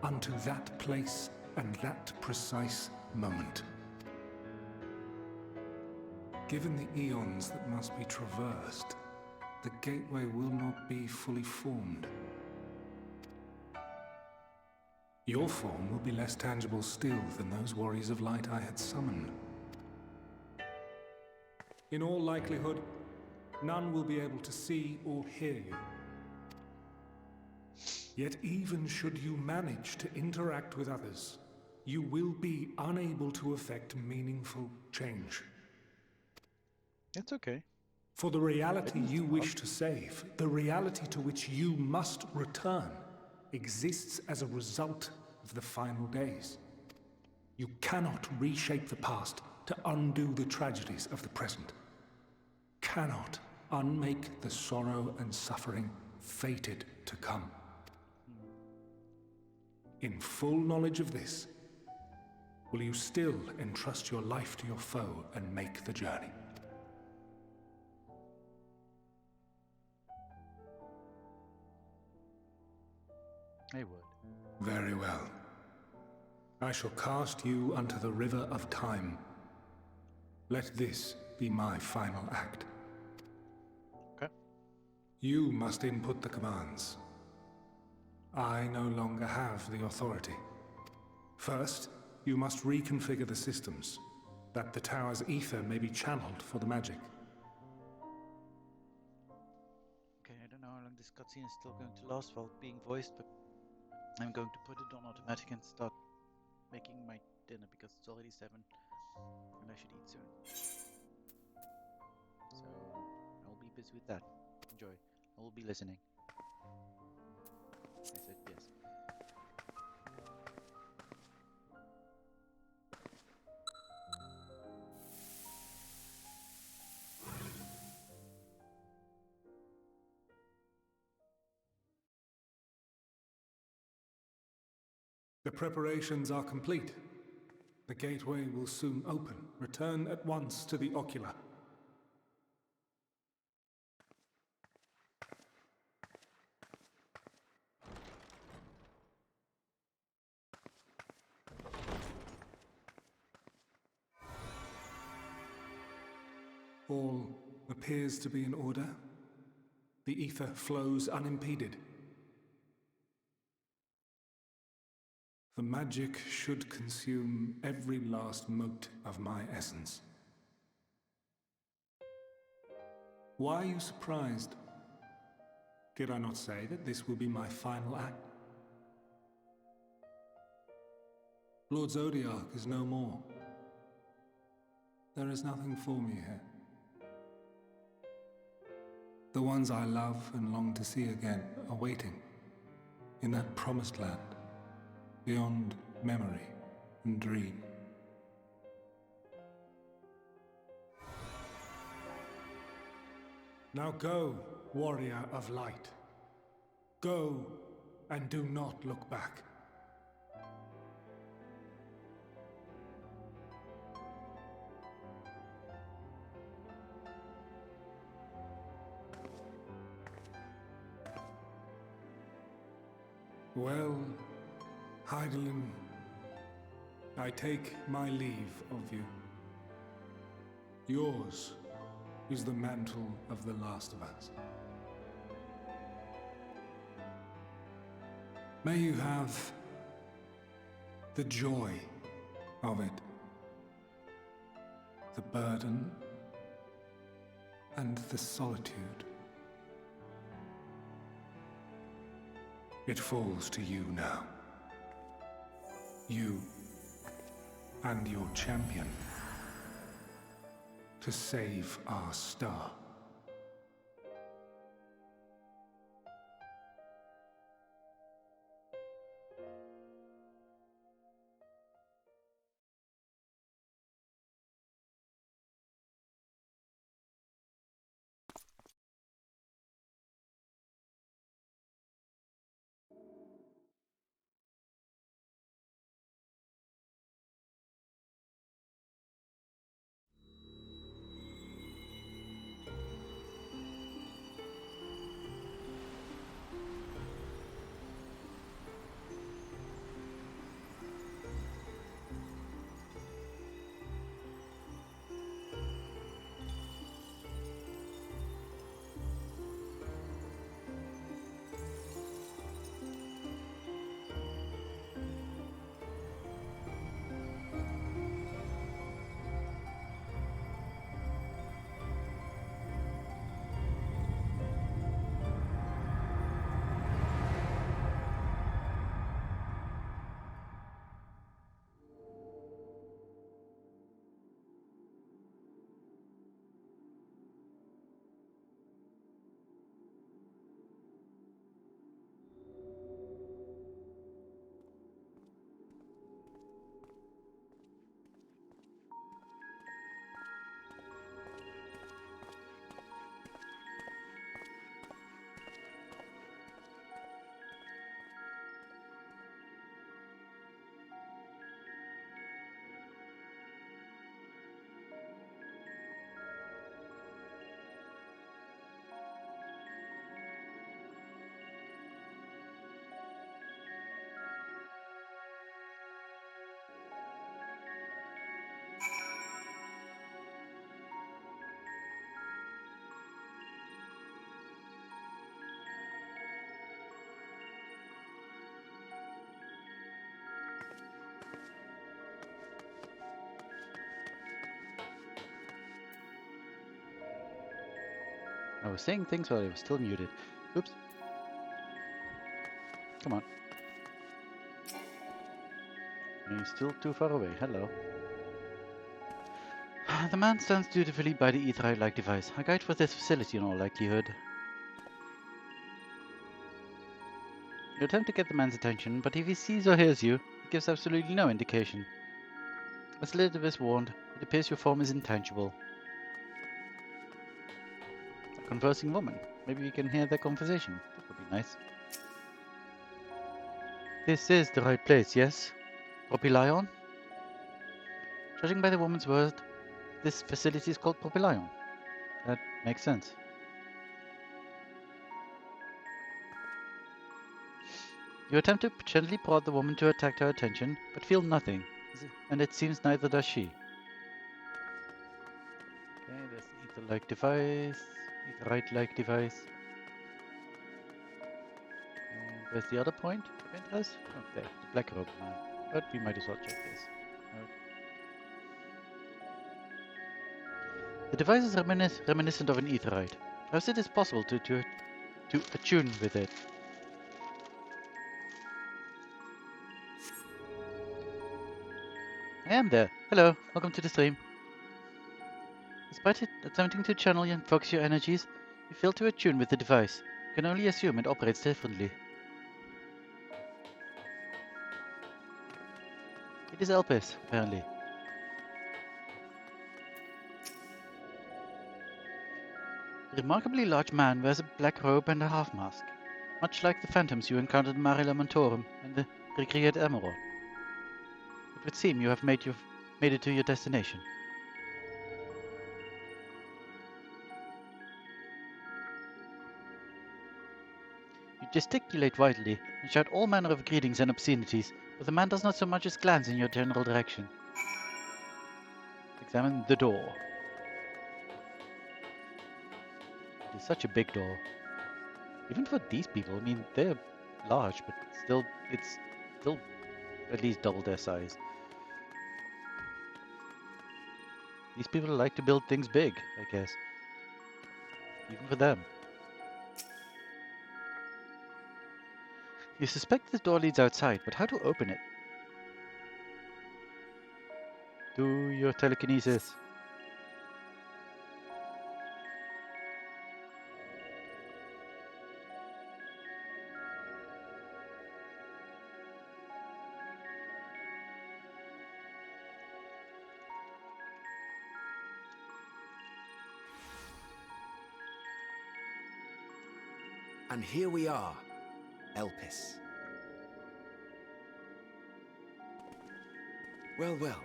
unto that place and that precise moment. Given the eons that must be traversed, the gateway will not be fully formed. Your form will be less tangible still than those warriors of light I had summoned. In all likelihood, none will be able to see or hear you. Yet even should you manage to interact with others, you will be unable to effect meaningful change. It's okay. For the reality you wish to save, the reality to which you must return, exists as a result of the final days. You cannot reshape the past to undo the tragedies of the present. Cannot unmake the sorrow and suffering fated to come. In full knowledge of this, will you still entrust your life to your foe and make the journey? I would. Very well. I shall cast you unto the river of time. Let this be my final act. Okay. You must input the commands. I no longer have the authority. First, you must reconfigure the systems, that the tower's ether may be channeled for the magic. Okay, I don't know how long this cutscene is still going to last while being voiced, but I'm going to put it on automatic and start making my dinner because it's already 7 and I should eat soon. So I'll be busy with that. Enjoy. I will be listening. I said yes. The preparations are complete. The gateway will soon open. Return at once to the ocular. All appears to be in order. The ether flows unimpeded. The magic should consume every last mote of my essence. Why are you surprised? Did I not say that this will be my final act? Lord Zodiark is no more. There is nothing for me here. The ones I love and long to see again are waiting in that promised land, beyond memory and dream. Now go, warrior of light. Go, and do not look back. Well, Heidelin, I take my leave of you. Yours is the mantle of the last of us. May you have the joy of it, the burden and the solitude. It falls to you now. You and your champion to save our star. I was saying things while I was still muted. Oops. Come on. You're still too far away. Hello. The man stands dutifully by the Etherite-like device. A guide for this facility in all likelihood. You attempt to get the man's attention, but if he sees or hears you, he gives absolutely no indication. As Elizabeth warned, it appears your form is intangible. A conversing woman. Maybe we can hear their conversation. That would be nice. This is the right place, yes? Propylion? Judging by the woman's word, this facility is called Propylion. That makes sense. You attempt to gently prod the woman to attract her attention, but feel nothing, and it seems neither does she. Okay, there's the ether-like device, etherite-like device. And where's the other point of interest? Oh, there, the black robe man. But we might as well check this. The device is reminiscent of an etherite. Perhaps it is possible to attune with it. I am there. Hello, welcome to the stream. Despite attempting to channel and focus your energies, you fail to attune with the device. You can only assume it operates differently. It is Elpis, apparently. The remarkably large man wears a black robe and a half-mask, much like the phantoms you encountered in Mare Lamentorum and the Recriet Emerald. It would seem you have made it to your destination. You gesticulate wildly and shout all manner of greetings and obscenities, but the man does not so much as glance in your general direction. Examine the door. It is such a big door. Even for these people, I mean, they're large, but still, it's still at least double their size. These people like to build things big, I guess. Even for them. You suspect this door leads outside, but how to open it? Do your telekinesis. And here we are, Elpis. Well, well,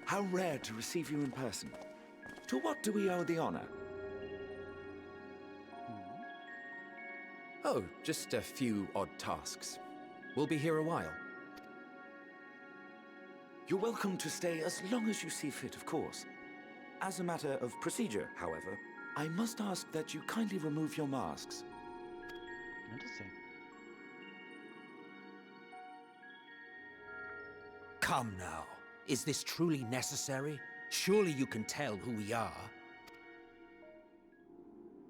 how rare to receive you in person. To what do we owe the honor? Oh, just a few odd tasks. We'll be here a while. You're welcome to stay as long as you see fit, of course. As a matter of procedure, however, I must ask that you kindly remove your masks. Interesting. Come now. Is this truly necessary? Surely you can tell who we are.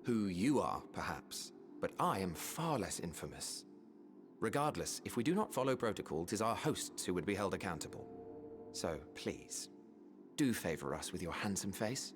Who you are, perhaps. But I am far less infamous. Regardless, if we do not follow protocol, 'tis our hosts who would be held accountable. So, please, do favor us with your handsome face.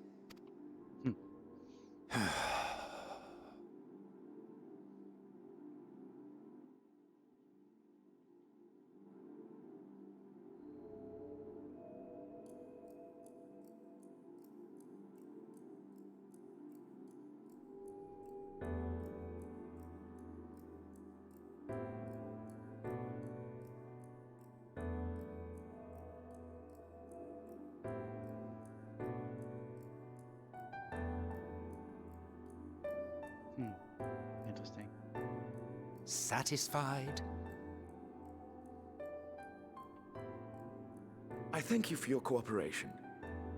Interesting. Satisfied? I thank you for your cooperation.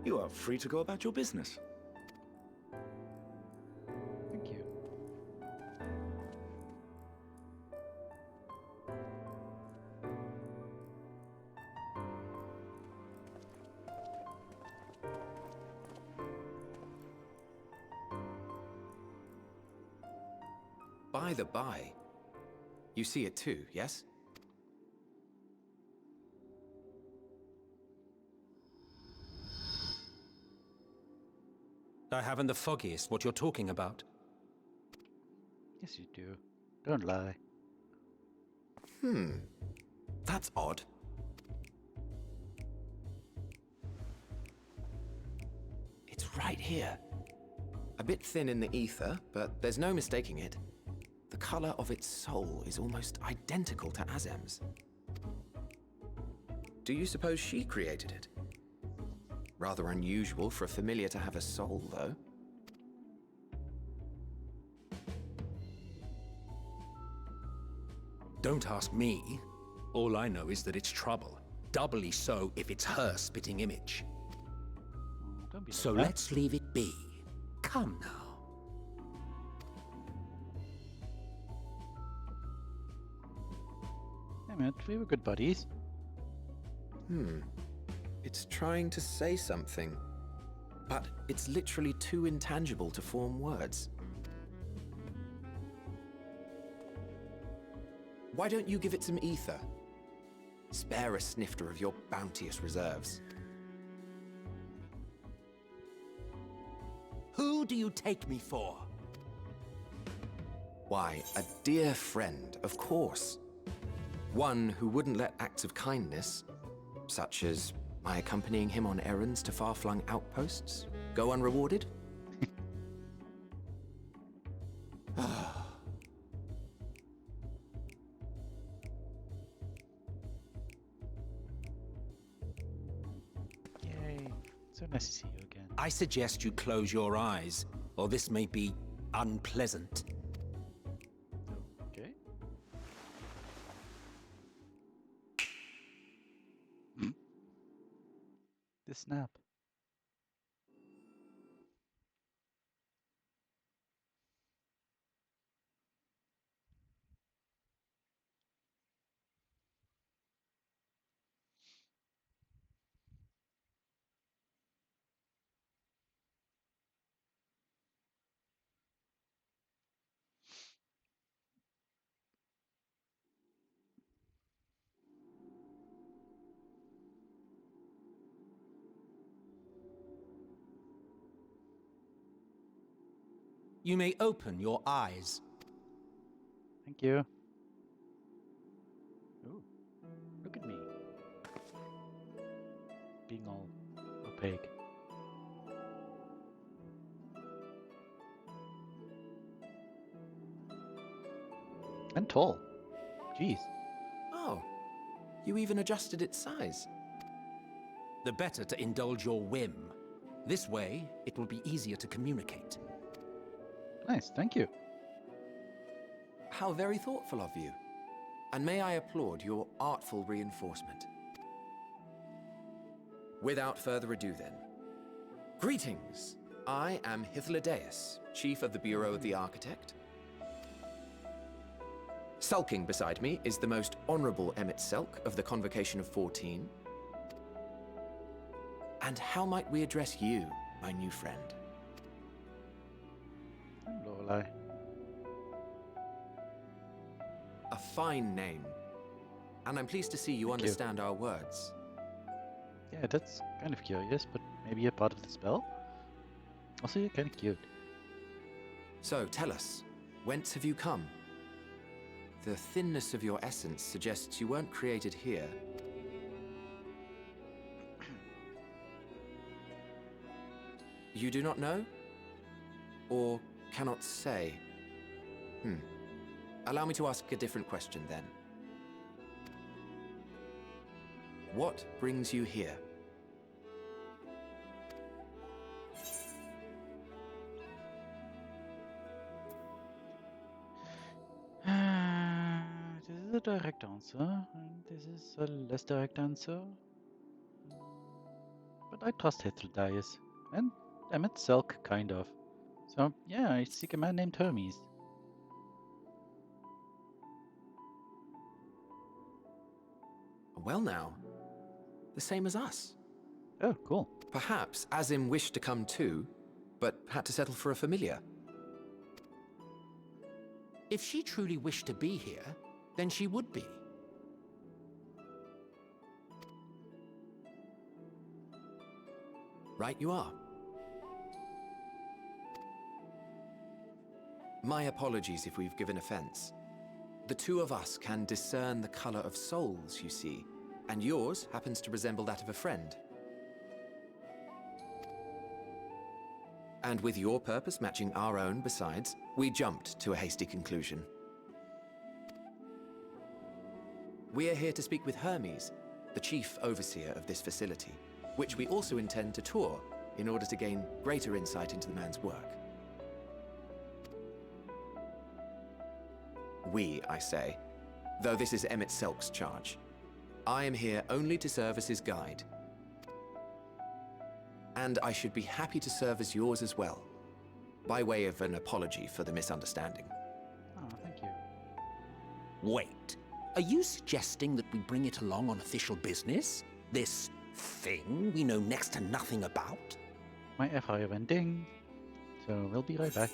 You are free to go about your business. Thank you. By the by, you see it too, yes? I haven't the foggiest what you're talking about. Yes, you do. Don't lie. That's odd. It's right here. A bit thin in the ether, but there's no mistaking it. The color of its soul is almost identical to Azem's. Do you suppose she created it? Rather unusual for a familiar to have a soul, though. Don't ask me. All I know is that it's trouble. Doubly so if it's her spitting image. Don't be So like that. let's leave it be. Come now. Hey man, we were good buddies. It's trying to say something, but it's literally too intangible to form words. Why don't you give it some ether? Spare a snifter of your bounteous reserves. Who do you take me for? Why, a dear friend, of course. One who wouldn't let acts of kindness Such as my accompanying him on errands to far-flung outposts? Go unrewarded? Yay. So nice to see you again. I suggest you close your eyes, or this may be unpleasant. Okay. The snap. You may open your eyes. Thank you. Ooh, look at me. Being all opaque. And tall. Jeez. Oh, you even adjusted its size. The better to indulge your whim. This way, it will be easier to communicate. Nice, thank you. How very thoughtful of you. And may I applaud your artful reinforcement. Without further ado then. Greetings! I am Hythlodaeus, Chief of the Bureau of the Architect. Sulking beside me is the most honorable Emmett Selk of the Convocation of 14. And how might we address you, my new friend? Lorelei. A fine name. And I'm pleased to see you Thank you. understand our words. Yeah, that's kind of curious, but maybe a part of the spell? Also, you're kind of cute. So, tell us, whence have you come? The thinness of your essence suggests you weren't created here. You do not know? Or cannot say? Allow me to ask a different question then. What brings you here? This is a direct answer, and this is a less direct answer. But I trust Hythlodaeus, and Emmett Selk, kind of. So, yeah, I seek a man named Hermes. Well now, the same as us. Oh, cool. Perhaps Azim wished to come too, but had to settle for a familiar. If she truly wished to be here, then she would be. Right you are. My apologies if we've given offense. The two of us can discern the color of souls, you see, and yours happens to resemble that of a friend. And with your purpose matching our own besides, we jumped to a hasty conclusion. We are here to speak with Hermes, the chief overseer of this facility, which we also intend to tour in order to gain greater insight into the man's work. We, I say, though this is Emmett Selk's charge. I am here only to serve as his guide. And I should be happy to serve as yours as well, by way of an apology for the misunderstanding. Oh, thank you. Wait, are you suggesting that we bring it along on official business? This thing we know next to nothing about? My FI went ding, so we'll be right back.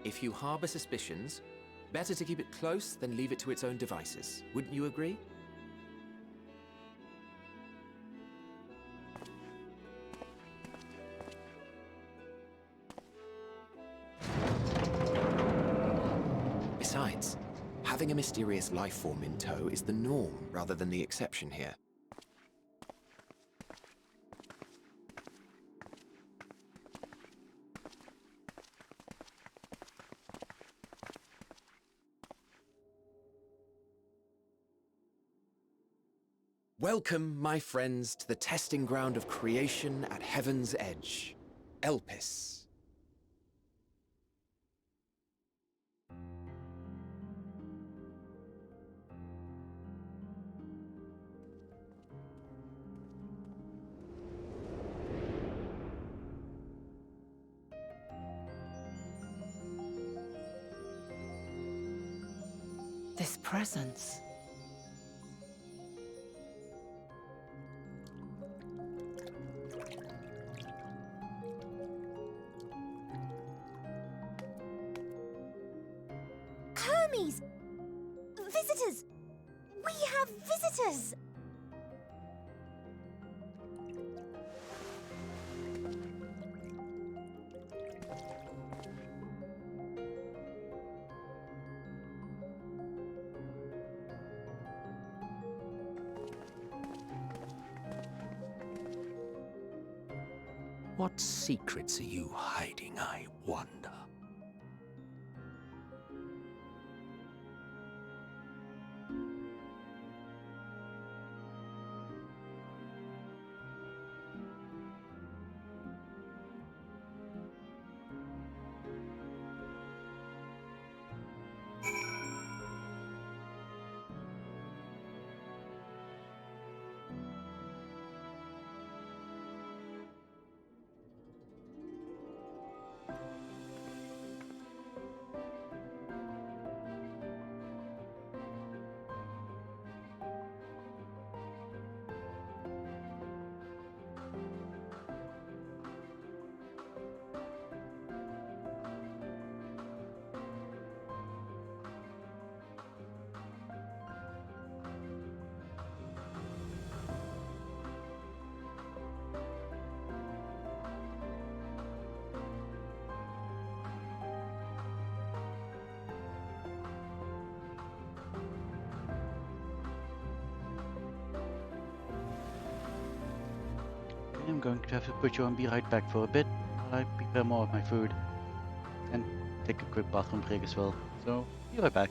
If you harbor suspicions, better to keep it close than leave it to its own devices. Wouldn't you agree? Besides, Having a mysterious life form in tow is the norm rather than the exception here. Welcome, my friends, to the testing ground of creation at Heaven's Edge, Elpis. This presence. Hermes! Visitors! We have visitors! What secrets are you hiding, I wonder? I'm going to have to put you and be right back for a bit while I prepare more of my food and take a quick bathroom break as well. So, be right back.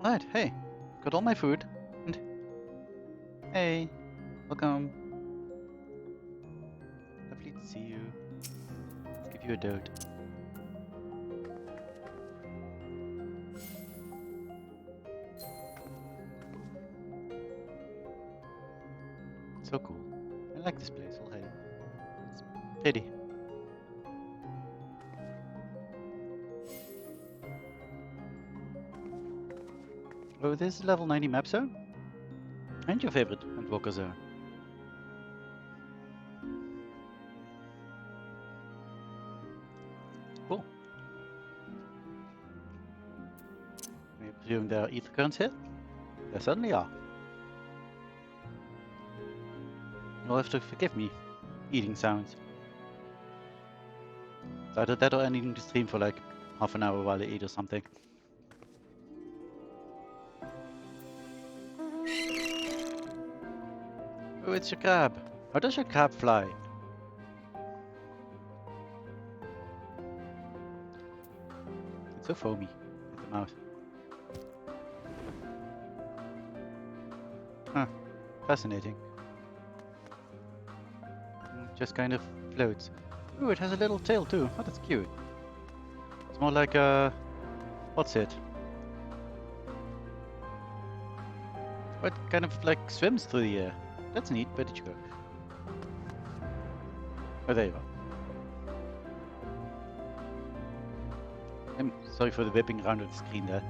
Right, hey, got all my food, and hey, welcome. Lovely to see you. Let's give you a dote. So cool. I like this place already. It's pretty. Oh, this is level 90 map zone? And your favorite Endwalker zone. Cool. I presume there are ether currents here? There certainly are. You'll have to forgive me eating sounds. It's either that or ending the stream for like half an hour while I eat or something. Oh, it's your crab. How does your crab fly? It's so foamy at the mouth. Huh. Fascinating. Just kind of floats. Ooh, it has a little tail too. Oh, that's cute. It's more like a... what's it? What kind of like swims through the air? That's neat. Where did you go? Oh, there you are. I'm sorry for the whipping around of the screen there.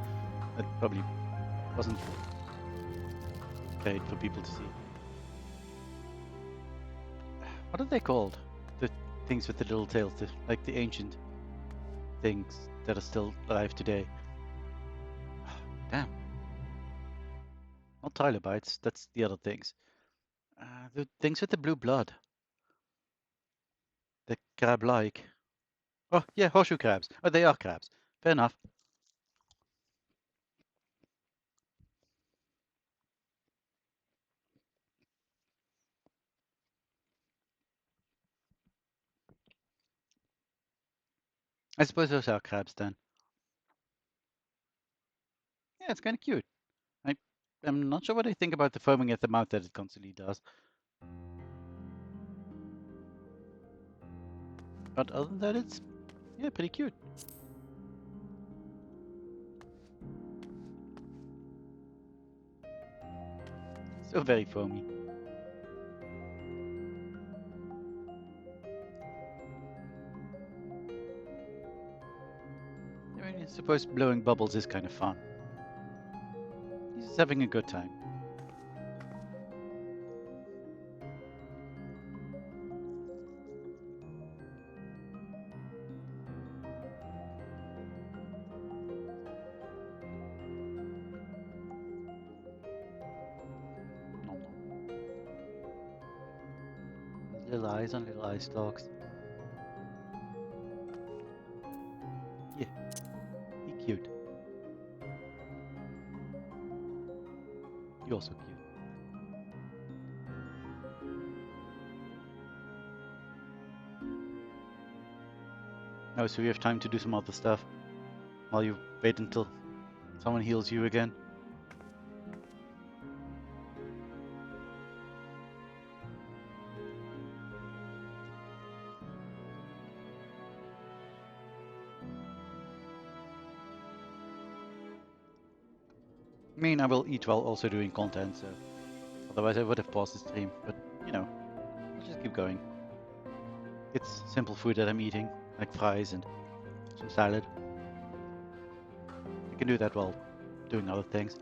That probably wasn't great for people to see. What are they called? The things with the little tails, like the ancient things that are still alive today. Damn. Not trilobites, that's the other things. The things with the blue blood. The crab-like. Oh, yeah, horseshoe crabs. Oh, they are crabs. Fair enough. I suppose those are crabs then. Yeah, it's kind of cute. I'm not sure what I think about the foaming at the mouth that it constantly does. But other than that, it's, yeah, pretty cute. So very foamy. I mean, I suppose blowing bubbles is kind of fun. He's just having a good time. Nom nom. Little eyes on little eye stalks. Yeah, he cute. You're also cute. Oh, so we have time to do some other stuff while you wait until someone heals you again. I mean, I will eat while also doing content, so otherwise I would have paused the stream, but you know, I'll just keep going. It's simple food that I'm eating, like fries and some salad. I can do that while doing other things.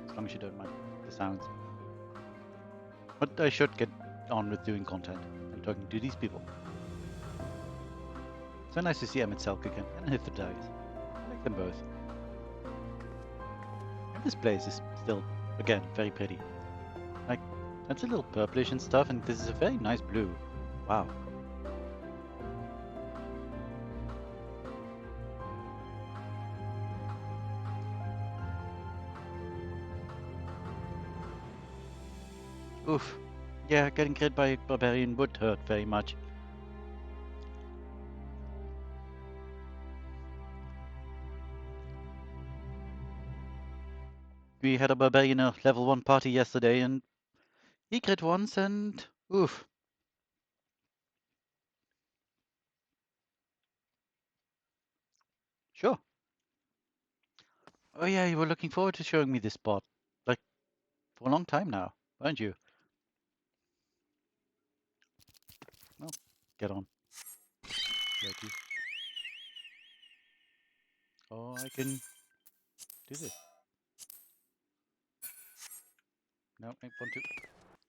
As long as you don't mind the sounds. But I should get on with doing content and talking to these people. So nice to see Emmett Selk again, and Hithodice. I like them both. And this place is still, again, very pretty. Like, that's a little purplish and stuff, and this is a very nice blue. Wow. Oof. Yeah, getting killed by a barbarian would hurt very much. We had a barbarian level 1 party yesterday, and he crit once, and oof. Sure. Oh yeah, you were looking forward to showing me this spot, like, for a long time now, weren't you? Well, get on. Lucky. Oh, I can do this. No, I want to.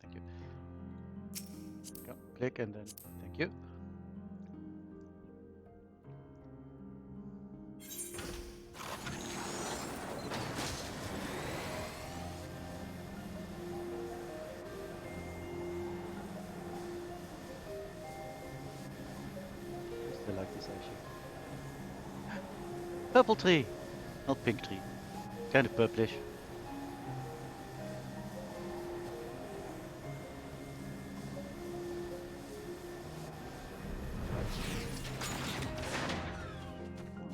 Thank you. Go, click, and then thank you. I still like this actually. Purple tree, not pink tree. Kind of purplish.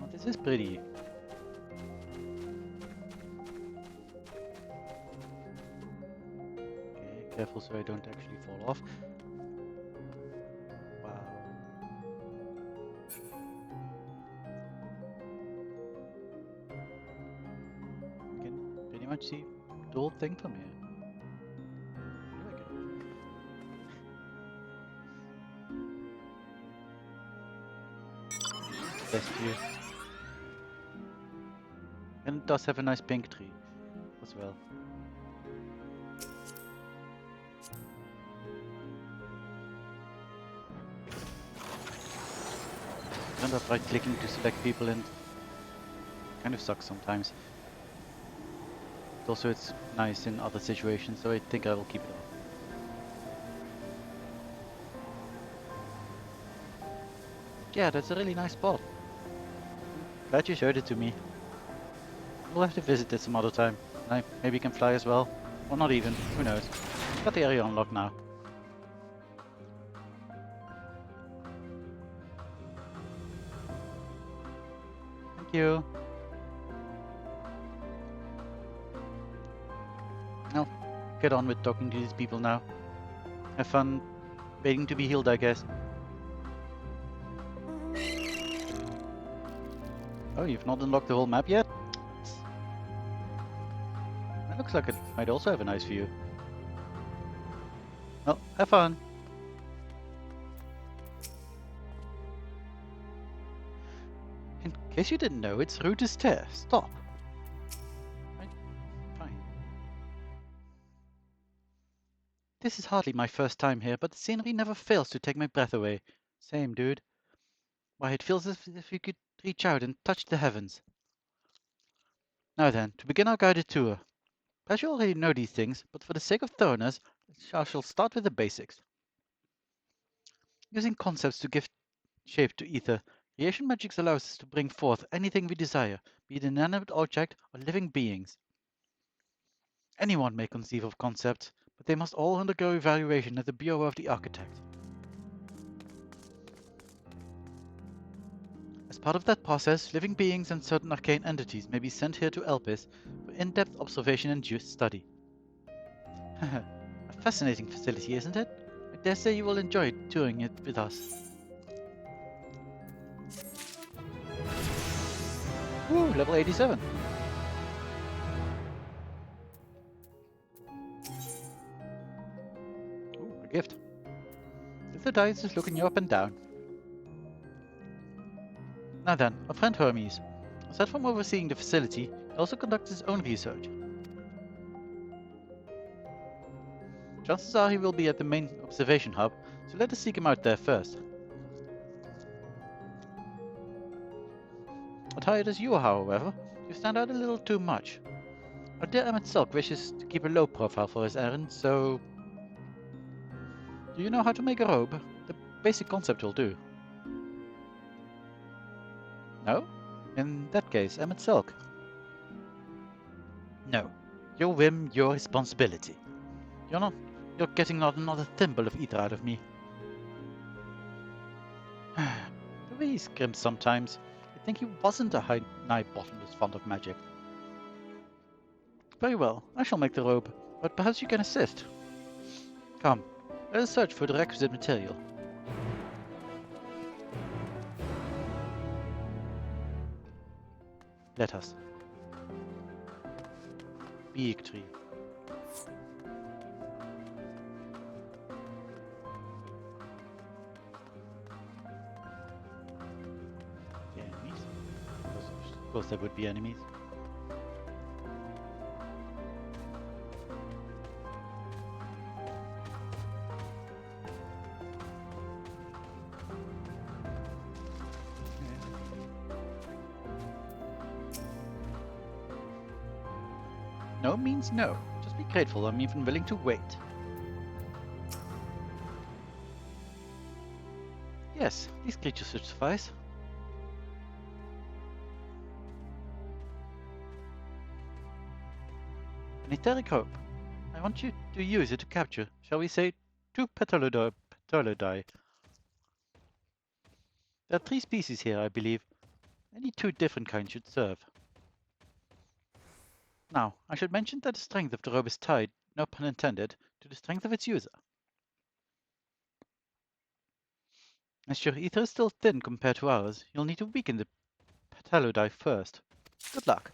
Oh, this is pretty. Okay, careful so I don't actually fall off. Wow. You can pretty much see the whole thing from here. I like it. Best view. And it does have a nice pink tree as well. I end up right clicking to select people, and kind of sucks sometimes. But also it's nice in other situations, so I think I will keep it off. Yeah, that's a really nice spot. Glad you showed it to me. We'll have to visit it some other time. Maybe can fly as well. Or not even, who knows. Got the area unlocked now. Thank you. I'll get on with talking to these people now. Have fun waiting to be healed, I guess. Oh, you've not unlocked the whole map yet? That looks like it might also have a nice view. Well, have fun. In case you didn't know, it's rude as tear. Stop. Right. Fine. This is hardly my first time here, but the scenery never fails to take my breath away. Same, dude. Why, it feels as if you could reach out and touch the heavens. Now then, to begin our guided tour. Perhaps you already know these things, but for the sake of thoroughness, I shall start with the basics. Using concepts to give shape to ether, creation magic allows us to bring forth anything we desire, be it an inanimate object or living beings. Anyone may conceive of concepts, but they must all undergo evaluation at the Bureau of the Architect. As part of that process, living beings and certain arcane entities may be sent here to Elpis for in-depth observation and study. A fascinating facility, isn't it? I dare say you will enjoy touring it with us. Woo, level 87. Ooh, a gift. The dice is looking you up and down. Now then, our friend Hermes. Aside from overseeing the facility, he also conducts his own research. Chances are he will be at the main observation hub, so let us seek him out there first. Attired as you are, however, you stand out a little too much. Our dear Emmett Silk wishes to keep a low profile for his errand, so... Do you know how to make a robe? The basic concept will do. No? In that case, Emmett Silk. No. Your whim, your responsibility. You're getting not another thimble of ether out of me. The way he scrimps sometimes, I think he wasn't a nigh bottomless fond of magic. Very well, I shall make the robe, but perhaps you can assist. Come, let us search for the requisite material. Let us. Big tree. The enemies? Of course there would be enemies. No means no. Just be grateful I'm even willing to wait. Yes, these creatures should suffice. An etheric hope. I want you to use it to capture, shall we say, 2 Petalodai. There are 3 species here, I believe. Any 2 different kinds should serve. Now, I should mention that the strength of the robe is tied, no pun intended, to the strength of its user. As your ether is still thin compared to ours, you'll need to weaken the Petalodai first. Good luck.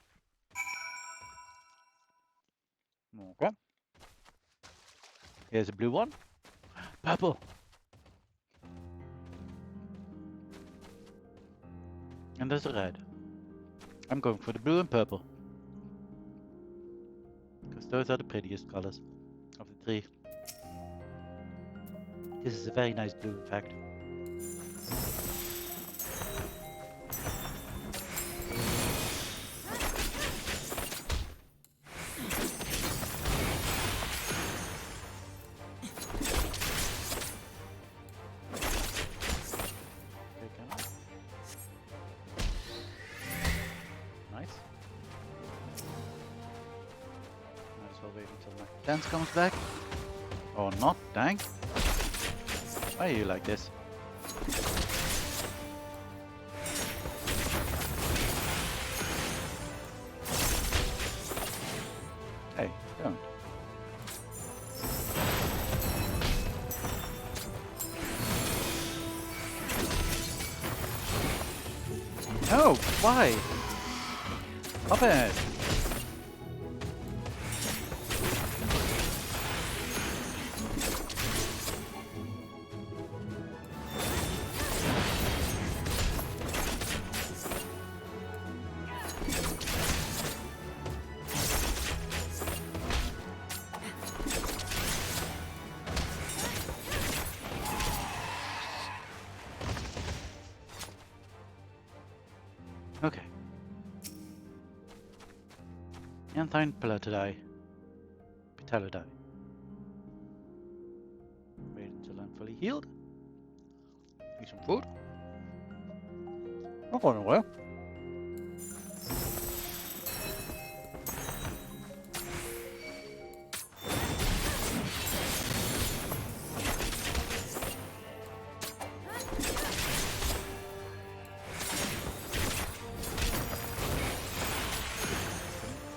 Okay. Here's a blue one. Purple. And there's a red. I'm going for the blue and purple. Because those are the prettiest colors of the 3. This is a very nice blue, in fact. Dance comes back. Or not, dang. Why are you like this? Hey, don't. No, why? Stop it! Okay. Anthine Petalodai. Wait until I'm fully healed. Eat some food. Not going away.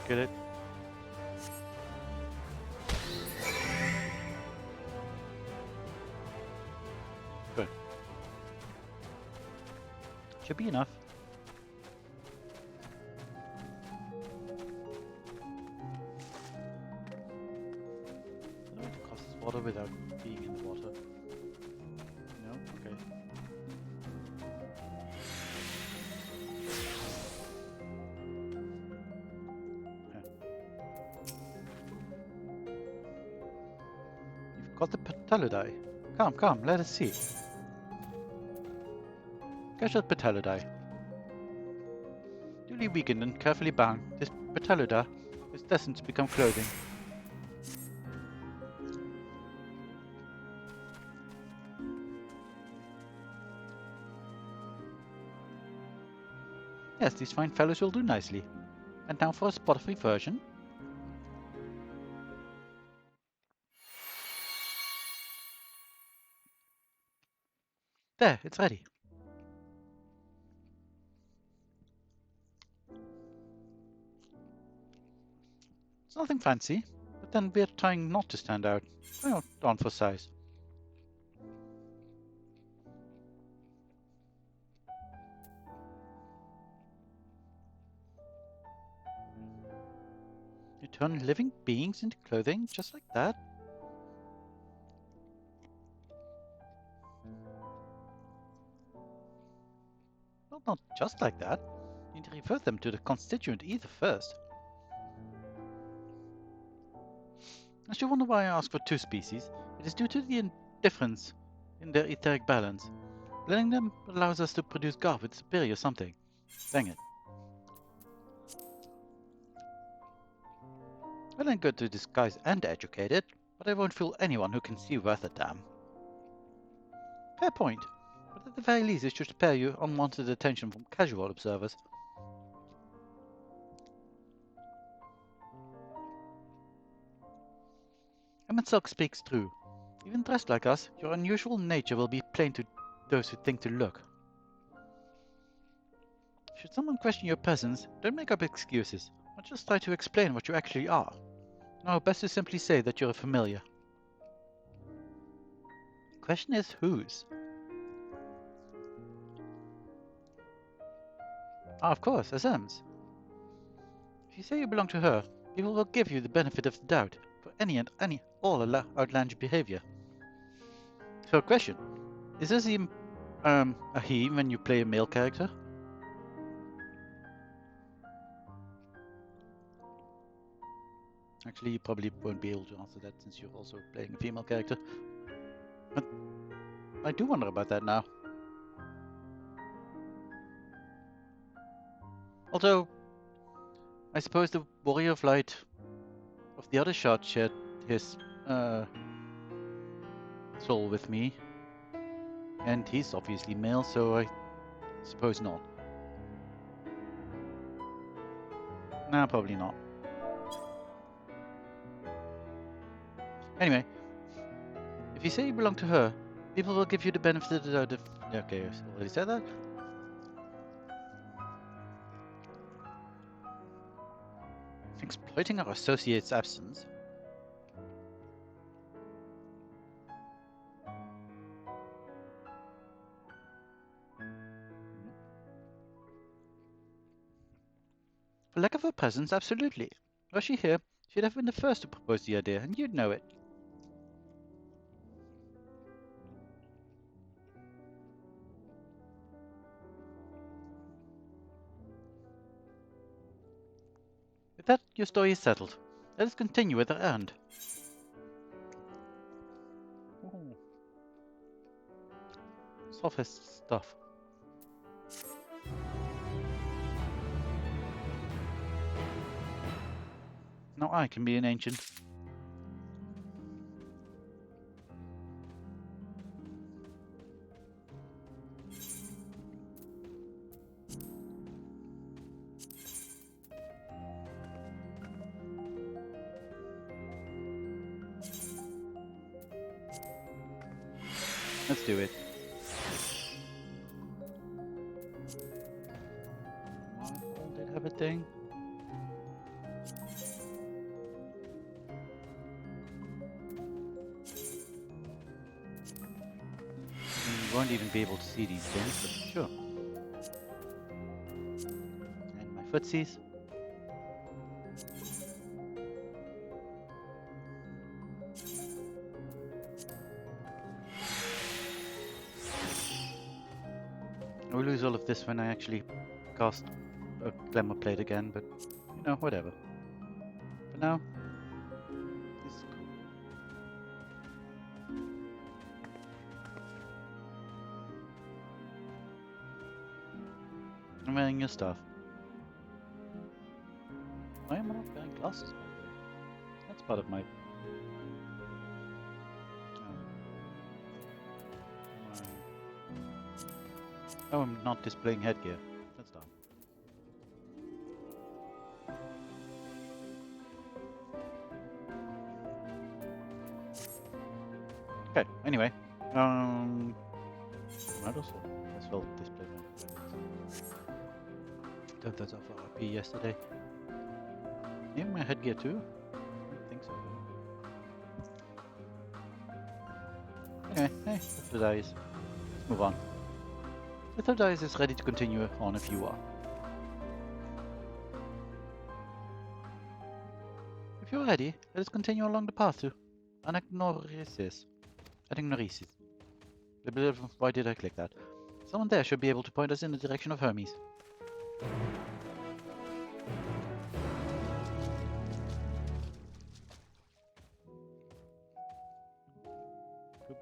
Get it? Good. Should be enough. So it costs water without being in the water. No? Okay. Got the Petalodai. Come, let us see. Casual Petalodai. Duly weakened and carefully bound, this Petalodai is destined to become clothing. Yes, these fine fellows will do nicely. And now for a spot-free version. There, it's ready. It's nothing fancy, but then we're trying not to stand out. Well, on for size. You turn living beings into clothing just like that? Well, not just like that. You need to refer them to the constituent ether first. As you wonder why I ask for 2 species, it is due to the difference in their etheric balance. Blending them allows us to produce garb with superior something. Dang it. Well and good to disguise and educate it, but I won't fool anyone who can see worth a damn. Fair point, but at the very least it should spare you unwanted attention from casual observers. Silk speaks true. Even dressed like us, your unusual nature will be plain to those who think to look. Should someone question your presence, don't make up excuses, but just try to explain what you actually are. No, best to simply say that you're a familiar. The question is whose? Ah, of course, SM's. If you say you belong to her, people will give you the benefit of the doubt for any and all outlandish behavior. So, question: is this even a he when you play a male character? Actually, you probably won't be able to answer that since you're also playing a female character. But I do wonder about that now. Although, I suppose the Warrior of Light of the other shard shared his soul with me. And he's obviously male, so I suppose not. Nah, probably not. Anyway, if you say you belong to her, people will give you the benefit of the doubt. Okay, I already said that. Exploiting our associate's absence. For lack of her presence, absolutely. Were she here, she'd have been the first to propose the idea, and you'd know it. With that, your story is settled. Let us continue with our errand. Ooh. Sophist stuff. Now I can be an ancient. Let's do it. Did have a thing? You won't even be able to see these things, but sure. And my footsies. I will lose all of this when I actually cast a glamour plate again, but you know, whatever. For now, this is cool. I'm wearing your stuff. Why am I not wearing glasses, by the way? That's part of my... Oh, I'm not displaying headgear. That's dumb. Okay, anyway. Might also as well display my weapons. Done that off RP yesterday. Even my headgear too? Anyway, hey, Mithridates. Let's move on. Mithridates is ready to continue on if you are. If you're ready, let us continue along the path to Anagnorisis. Why did I click that? Someone there should be able to point us in the direction of Hermes.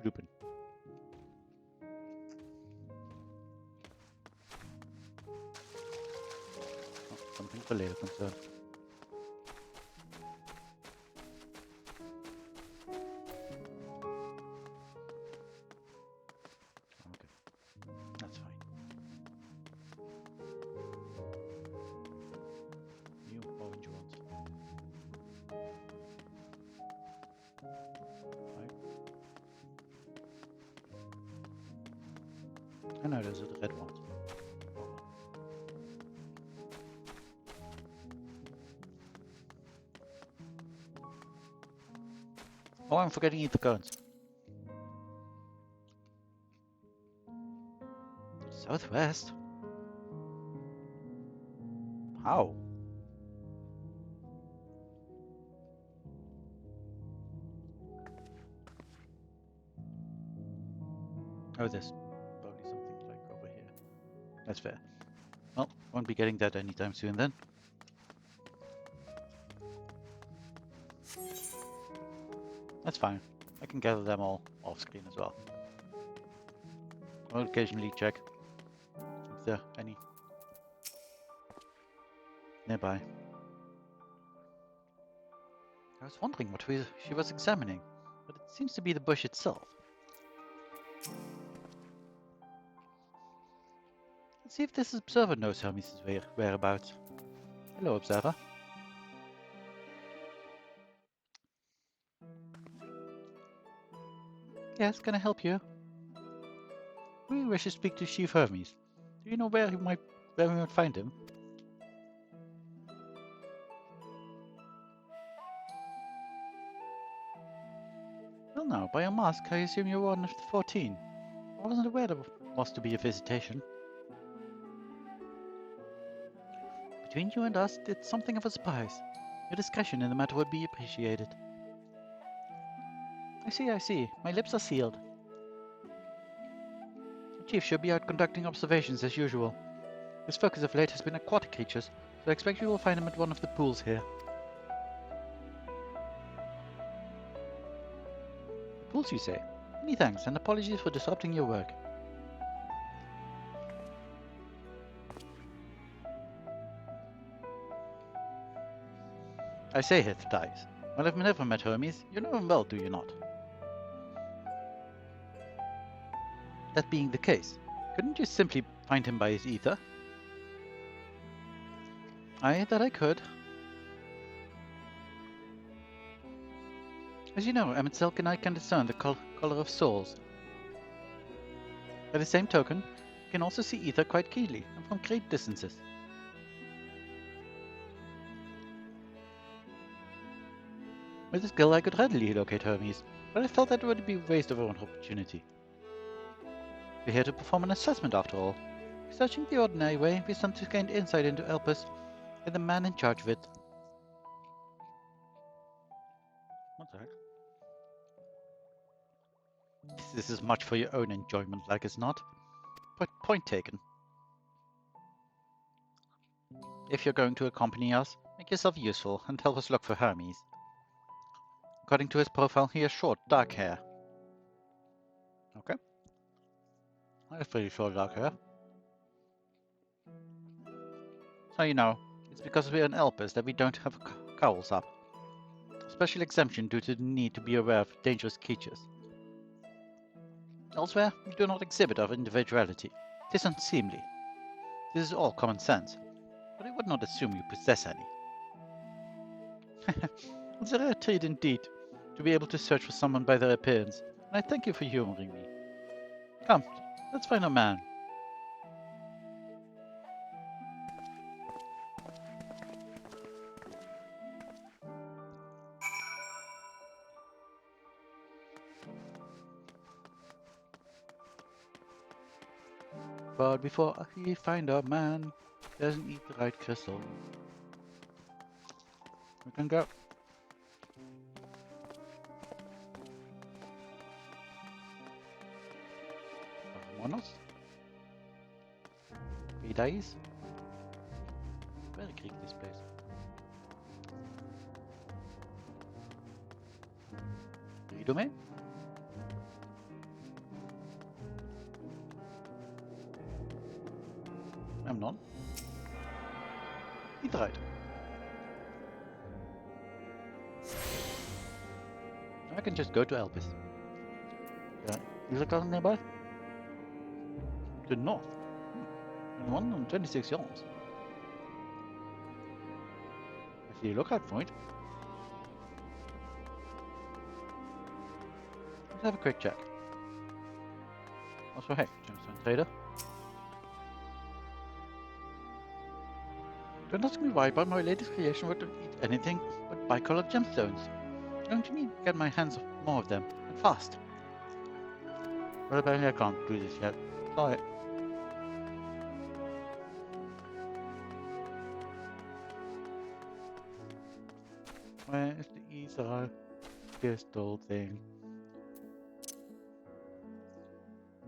Bloopin. Oh, something for later concern. Okay, that's fine. New orange ones. Right. I know those are the red ones. Oh, I'm forgetting to eat the cones. Southwest? How? Oh, there's probably something like over here. That's fair. Well, won't be getting that anytime soon then. That's fine. I can gather them all off screen as well. I'll occasionally check if there are any nearby. I was wondering what she was examining, but it seems to be the bush itself. Let's see if this observer knows Hermes' whereabouts. Hello, observer. Yes, can I help you? We wish to speak to Chief Hermes. Do you know where we might find him? Well now, by your mask, I assume you're one of the 14. I wasn't aware there was to be a visitation. Between you and us, it's something of a surprise. Your discretion in the matter would be appreciated. I see. My lips are sealed. The Chief should be out conducting observations as usual. His focus of late has been aquatic creatures, so I expect you will find him at one of the pools here. The pools, you say? Many thanks, and apologies for disrupting your work. I say, Heathdice. Well, I've never met Hermes. You know him well, do you not? That being the case, couldn't you simply find him by his ether? Aye, that I could. As you know, Emetzelk and I can discern the color of souls. By the same token, you can also see ether quite keenly, and from great distances. With a skill I could readily locate Hermes, but I felt that would be a waste of an opportunity. We're here to perform an assessment after all. Searching the ordinary way, we stand to gain insight into Elpis and the man in charge of it. What the heck? This is much for your own enjoyment, like as not. But point taken. If you're going to accompany us, make yourself useful and help us look for Hermes. According to his profile, he has short, dark hair. Okay. I have pretty short, dark hair. So you know, it's because we're an Elpis that we don't have cowls up. Special exemption due to the need to be aware of dangerous creatures. Elsewhere, we do not exhibit our individuality. It is unseemly. This is all common sense, but I would not assume you possess any. It's a rare treat indeed, to be able to search for someone by their appearance, and I thank you for humoring me. Come, let's find our man. But before we find our man doesn't eat the right crystal, we can go. Vámonos. 3 days. Very creek this place. Ridume? Amnon? He died. I can just go to Elpis. Is there a castle nearby? To the north. 126 yards. I see a lookout point. Let's have a quick check. Also, hey, gemstone trader. Don't ask me why, but my latest creation would eat anything but bicolored gemstones. Don't you need to get my hands on more of them, and fast? Well, apparently I can't do this yet. Sorry. Where is the Isar crystal thing?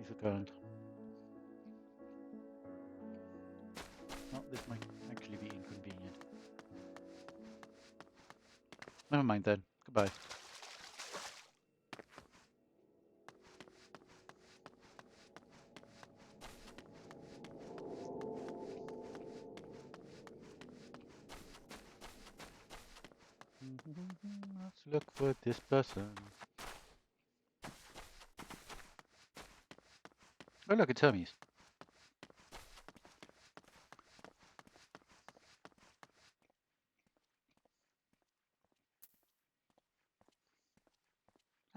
Isar current. Well, this might actually be inconvenient. Never mind then. Goodbye. Let's look for this person. Oh look, it's Hermes.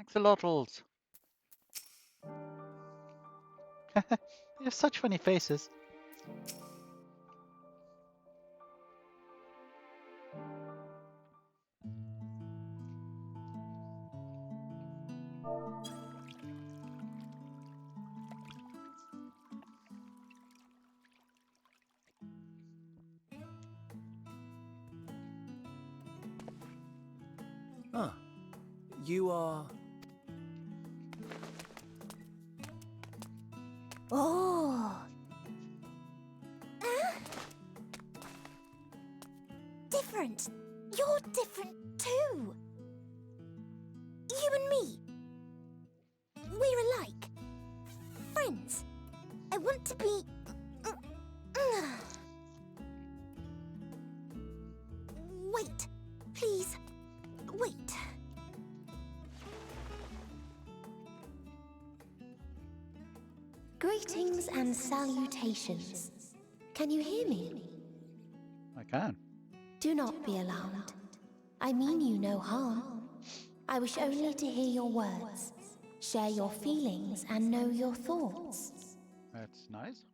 Axolotls! They have such funny faces. Ah, you are... Oh. Different. You're different too. You and me. We're alike. Friends. I want to be... Wait. Please. Wait. Greetings and salutations. Can you hear me? I can. Do not be alarmed. I mean you no harm. I wish only to hear your words, share your feelings, and know your thoughts. That's nice.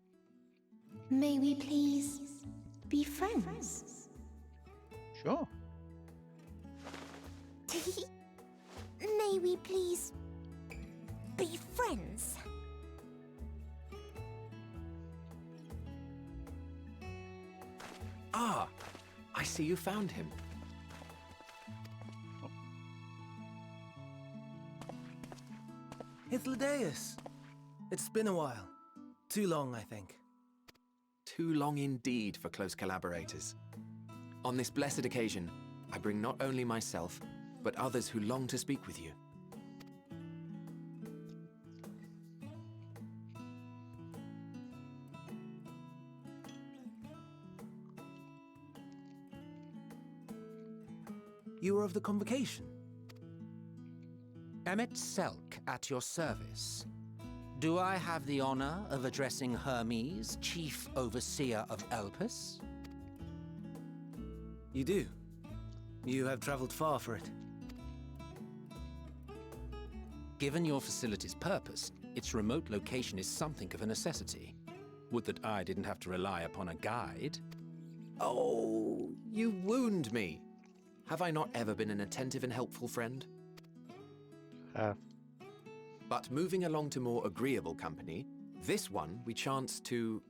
May we please be friends? Sure. May we please be friends? Ah, I see you found him. Hythlodaeus! It's been a while. Too long, I think. Too long indeed for close collaborators. On this blessed occasion, I bring not only myself, but others who long to speak with you. You were of the convocation? Emmet Selk at your service. Do I have the honor of addressing Hermes, Chief Overseer of Elpis? You do. You have traveled far for it. Given your facility's purpose, its remote location is something of a necessity. Would that I didn't have to rely upon a guide. Oh, you wound me. Have I not ever been an attentive and helpful friend? But moving along to more agreeable company, This one we chance to...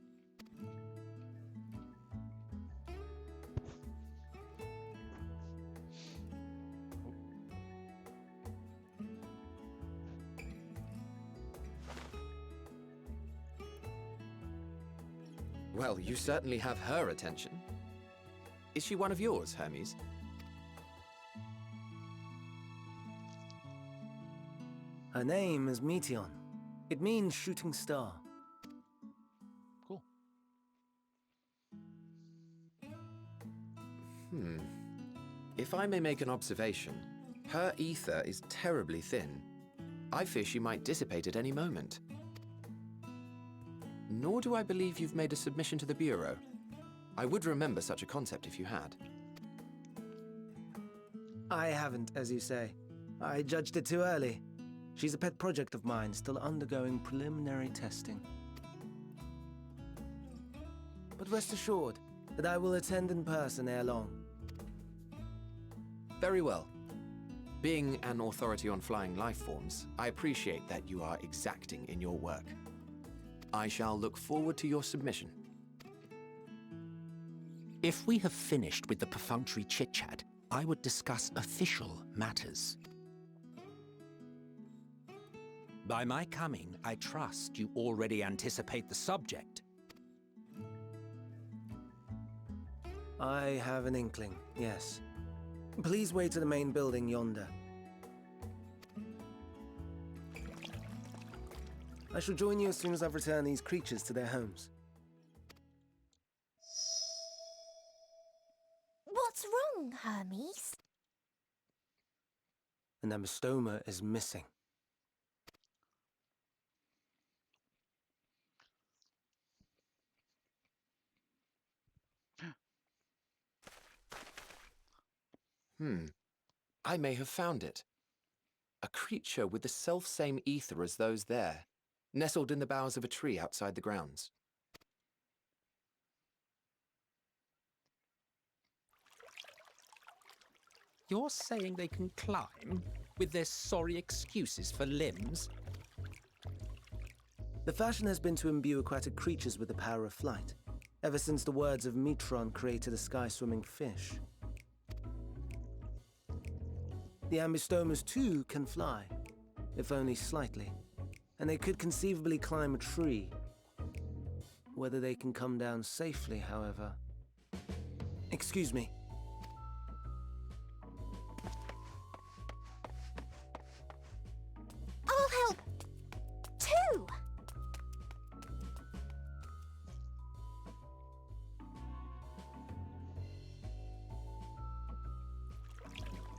Well, you certainly have her attention. Is she one of yours, Hermes? Her name is Meteon. It means shooting star. Cool. If I may make an observation, her ether is terribly thin. I fear she might dissipate at any moment. Nor do I believe you've made a submission to the Bureau. I would remember such a concept if you had. I haven't, as you say. I judged it too early. She's a pet project of mine, still undergoing preliminary testing. But rest assured that I will attend in person ere long. Very well. Being an authority on flying life forms, I appreciate that you are exacting in your work. I shall look forward to your submission. If we have finished with the perfunctory chit-chat, I would discuss official matters. By my coming, I trust you already anticipate the subject. I have an inkling, yes. Please wait to the main building yonder. I shall join you as soon as I've returned these creatures to their homes. What's wrong, Hermes? An amystoma is missing. I may have found it. A creature with the self-same ether as those there, nestled in the boughs of a tree outside the grounds. You're saying they can climb, with their sorry excuses for limbs? The fashion has been to imbue aquatic creatures with the power of flight, ever since the words of Metron created a sky-swimming fish. The ambistomas too can fly, if only slightly, and they could conceivably climb a tree. Whether they can come down safely, however... Excuse me. I'll help, too!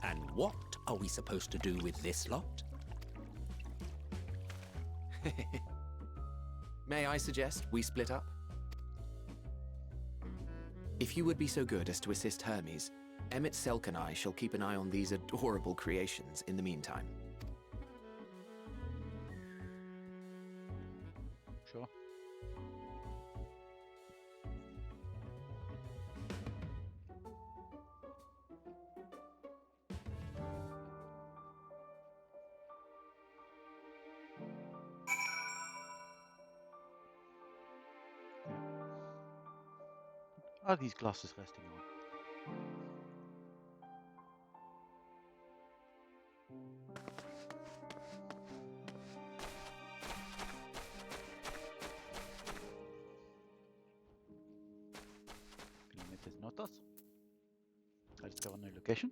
And what are we supposed to do with this lot? May I suggest we split up? If you would be so good as to assist Hermes, Emmett Selk and I shall keep an eye on these adorable creations in the meantime. Sure. Are these glasses resting on? Kilometers notas. I discover a new location.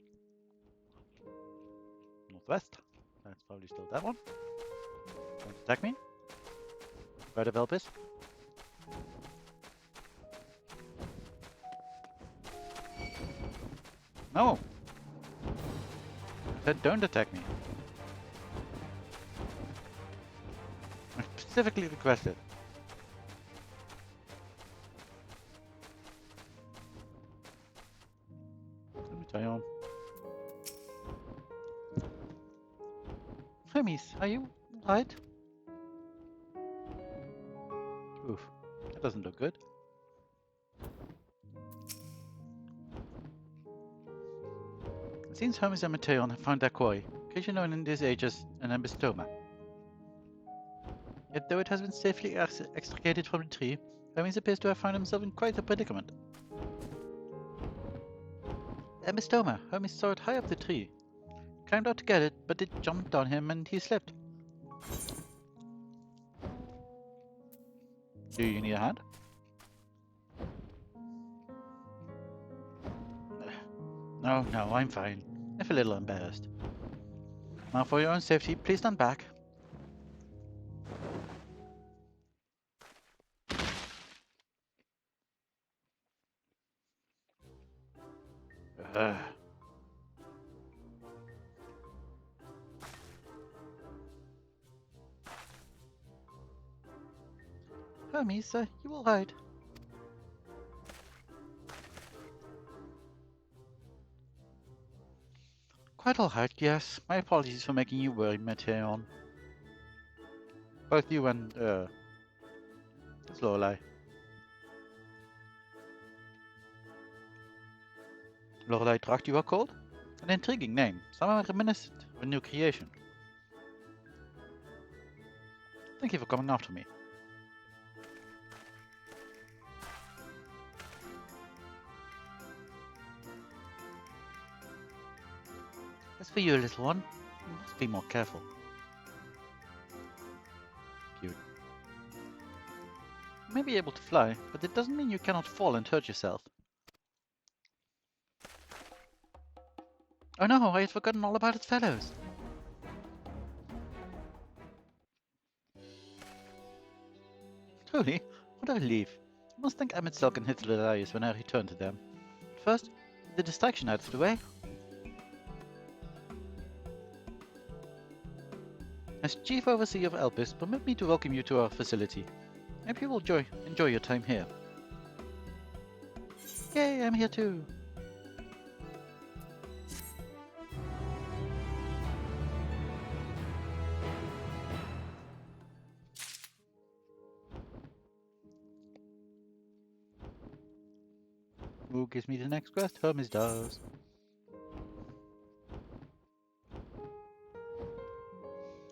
Northwest. That's probably still that one. Don't attack me. Where the Velp is. No! I said don't attack me. I specifically requested. Let me try on. Hermes, are you right? Oof, that doesn't look good. Since Hermes and Mateon have found their quarry, could you know in these ages an ambistoma? Yet though it has been safely extricated from the tree, Hermes appears to have found himself in quite a predicament. The Ambystoma, Hermes saw it high up the tree. Climbed out to get it, but it jumped on him and he slipped. Do you need a hand? No, I'm fine. I feel a little embarrassed. Now for your own safety, please stand back. Hermes, you alright? Quite alright, yes. My apologies for making you worry, Meteon. Both you and, Lorelei. Lorelei Tracht, you are called? An intriguing name, somehow reminiscent of a new creation. Thank you for coming after me. As for you, little one, you must be more careful. Cute. You may be able to fly, but it doesn't mean you cannot fall and hurt yourself. Oh no, I had forgotten all about its fellows. Truly, what a relief. I must thank Amitselk and Hithlerius when I return to them. But first, the distraction out of the way. As Chief Overseer of Elpis, permit me to welcome you to our facility. I hope you will enjoy your time here. Yay, I'm here too! Who gives me the next quest? Hermes does.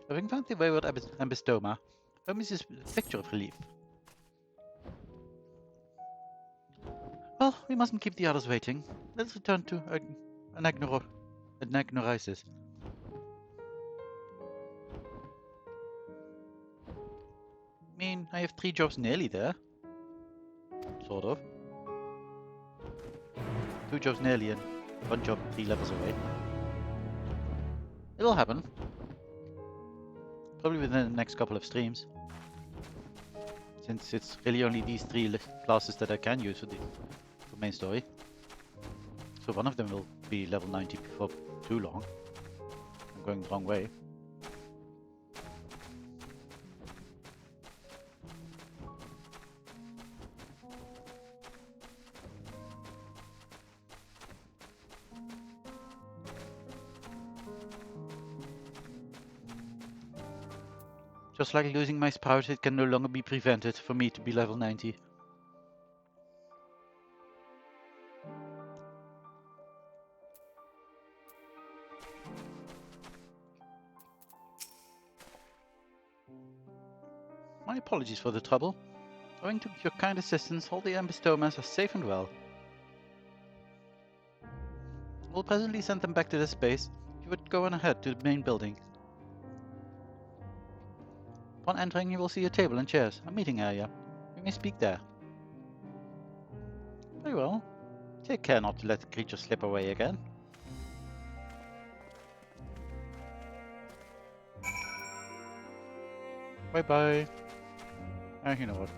Having found the wayward Ambystoma, Hermes is a picture of relief. Well, we mustn't keep the others waiting. Let's return to Anagnorisis. I mean, I have 3 jobs nearly there. Sort of. 2 jobs nearly and 1 job 3 levels away. It'll happen. Probably within the next couple of streams. Since it's really only these 3 classes that I can use for the main story. So one of them will be level 90 before too long. I'm going the wrong way. Just like losing my sprout, it can no longer be prevented for me to be level 90. My apologies for the trouble. Owing to your kind assistance, all the Ambystomas are safe and well. We'll presently send them back to their space. You would go on ahead to the main building. Upon entering, you will see a table and chairs, a meeting area. You may speak there. Very well. Take care not to let the creature slip away again. Bye-bye. You know what?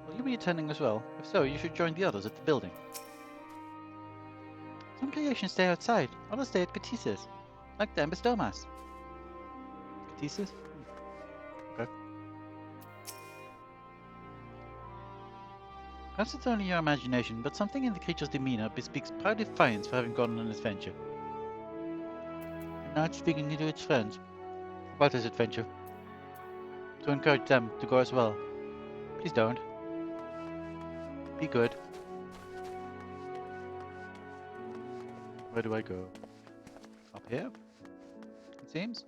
Will you be attending as well? If so, you should join the others at the building. Some creations stay outside, others stay at Katisis, like the Ambystomas. Katisis? Okay. Perhaps it's only your imagination, but something in the creature's demeanor bespeaks proud defiance for having gone on an adventure. And now it's speaking to its friends about this adventure, to encourage them to go as well. Please don't. Be good. Where do I go? Up here? Let's seems.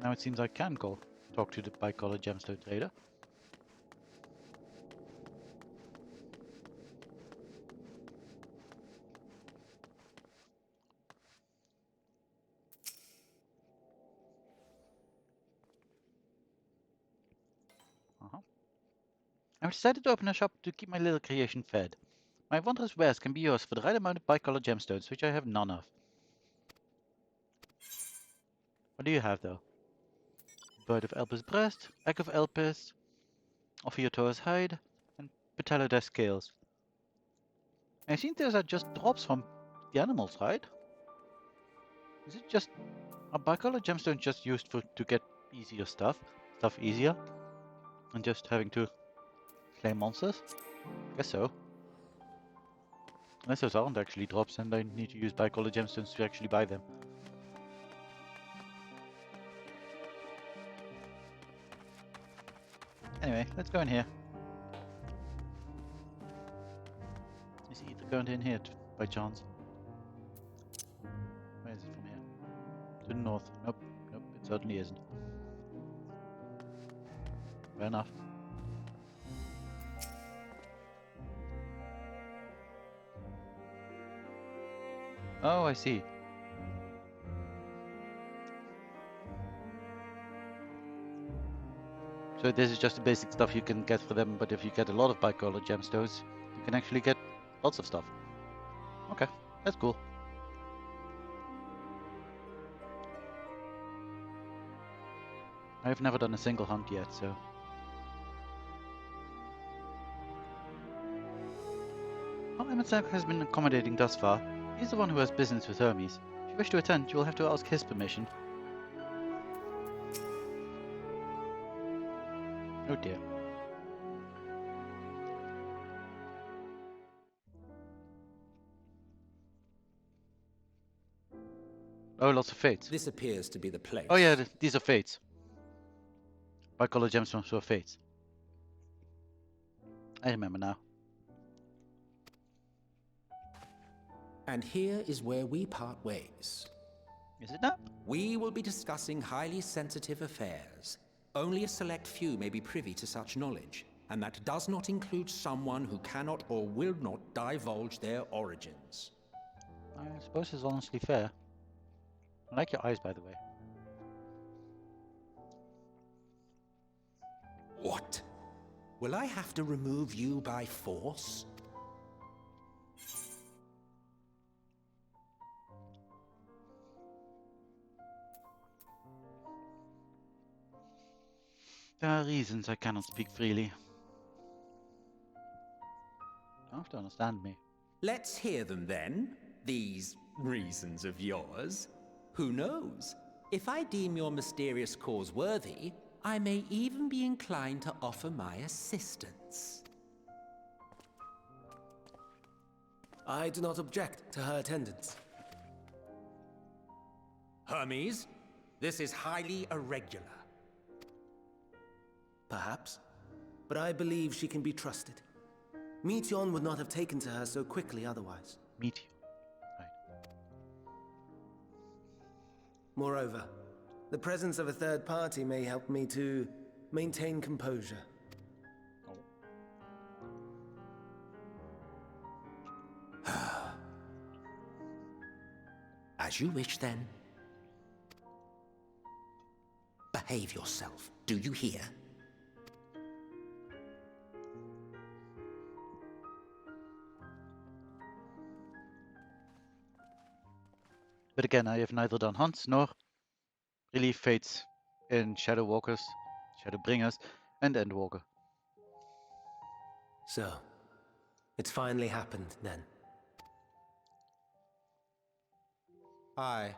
Now it seems I can go talk to the bicolor gemstone trader. I've decided to open a shop to keep my little creation fed. My wondrous wares can be yours for the right amount of bicolor gemstones, which I have none of. What do you have, though? Bird of Elpis breast, egg of Elpis, Ophiotaurus hide, and Pterodes scales. I think those are just drops from the animals, right? Is it just... Are bicolor gemstones just used to get easier stuff easier? And just having to slay monsters? Guess so. Unless those aren't actually drops and I need to use bicolor gemstones to actually buy them. Anyway, let's go in here. Is Ether going in here by chance? Where is it from here? To the north. Nope, nope, it certainly isn't. Fair enough. Oh, I see. So this is just the basic stuff you can get for them, but if you get a lot of bicolor gemstones, you can actually get lots of stuff. Okay, that's cool. I've never done a single hunt yet, so... While Emerson has been accommodating thus far, he's the one who has business with Hermes. If you wish to attend, you will have to ask his permission. Oh dear. Oh, lots of fates. This appears to be the place. Oh yeah, these are fates. Bicolor gemstones were fates. I remember now. And here is where we part ways. Is it now? We will be discussing highly sensitive affairs. Only a select few may be privy to such knowledge, and that does not include someone who cannot or will not divulge their origins. I suppose it's honestly fair. I like your eyes, by the way. What? Will I have to remove you by force? There are reasons I cannot speak freely. You have to understand me. Let's hear them then, these reasons of yours. Who knows? If I deem your mysterious cause worthy, I may even be inclined to offer my assistance. I do not object to her attendance. Hermes, this is highly irregular. Perhaps, but I believe she can be trusted. Meteon would not have taken to her so quickly otherwise. Meteon. Moreover, the presence of a third party may help me to maintain composure. As you wish, then. Behave yourself, do you hear? But again, I have neither done hunts nor relief fates in Shadow Walkers, Shadow Bringers, and Endwalker. So, it's finally happened then. Aye.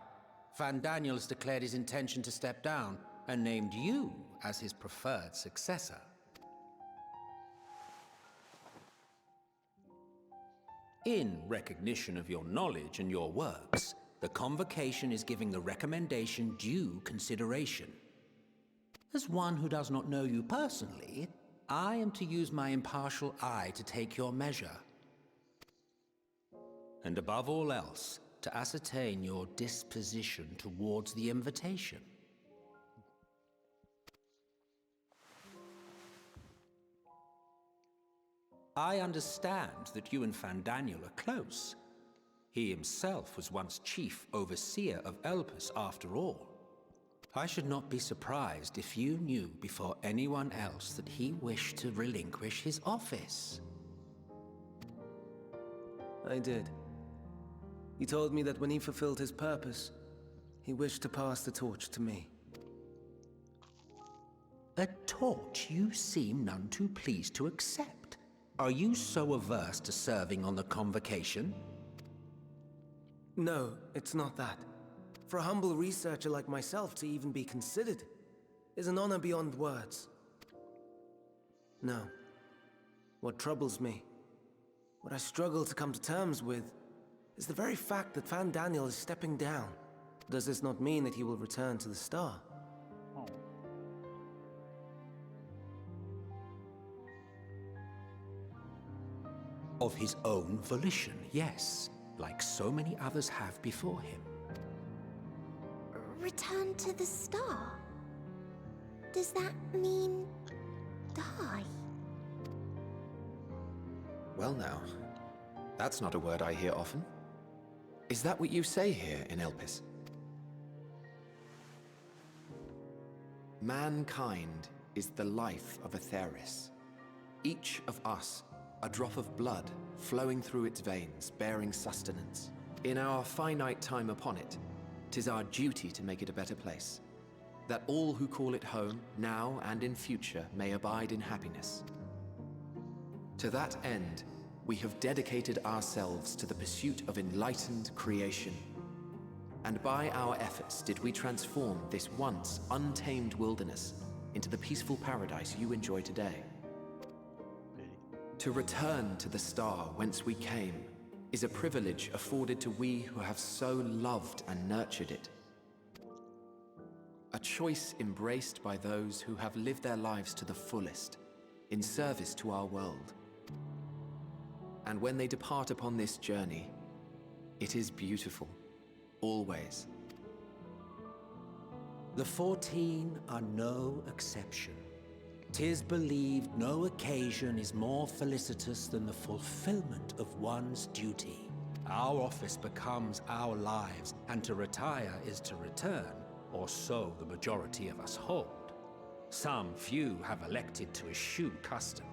Van Daniels declared his intention to step down and named you as his preferred successor. In recognition of your knowledge and your works, the Convocation is giving the recommendation due consideration. As one who does not know you personally, I am to use my impartial eye to take your measure. And above all else, to ascertain your disposition towards the invitation. I understand that you and Fandaniel are close. He himself was once chief overseer of Elpis after all. I should not be surprised if you knew before anyone else that he wished to relinquish his office. I did. He told me that when he fulfilled his purpose, he wished to pass the torch to me. A torch you seem none too pleased to accept. Are you so averse to serving on the convocation? No, it's not that. For a humble researcher like myself to even be considered is an honor beyond words. No. What troubles me, what I struggle to come to terms with, is the very fact that Fandaniel is stepping down. Does this not mean that he will return to the Star? Of his own volition, yes, like so many others have before him. Return to the Star? Does that mean die? Well now, that's not a word I hear often. Is that what you say here in Elpis? Mankind is the life of Atheris. Each of us, a drop of blood flowing through its veins, bearing sustenance. In our finite time upon it, 'tis our duty to make it a better place, that all who call it home, now and in future, may abide in happiness. To that end, we have dedicated ourselves to the pursuit of enlightened creation. And by our efforts did we transform this once untamed wilderness into the peaceful paradise you enjoy today. To return to the star whence we came is a privilege afforded to we who have so loved and nurtured it. A choice embraced by those who have lived their lives to the fullest, in service to our world. And when they depart upon this journey, it is beautiful, always. The 14 are no exception. 'Tis believed no occasion is more felicitous than the fulfillment of one's duty. Our office becomes our lives, and to retire is to return, or so the majority of us hold. Some few have elected to eschew custom.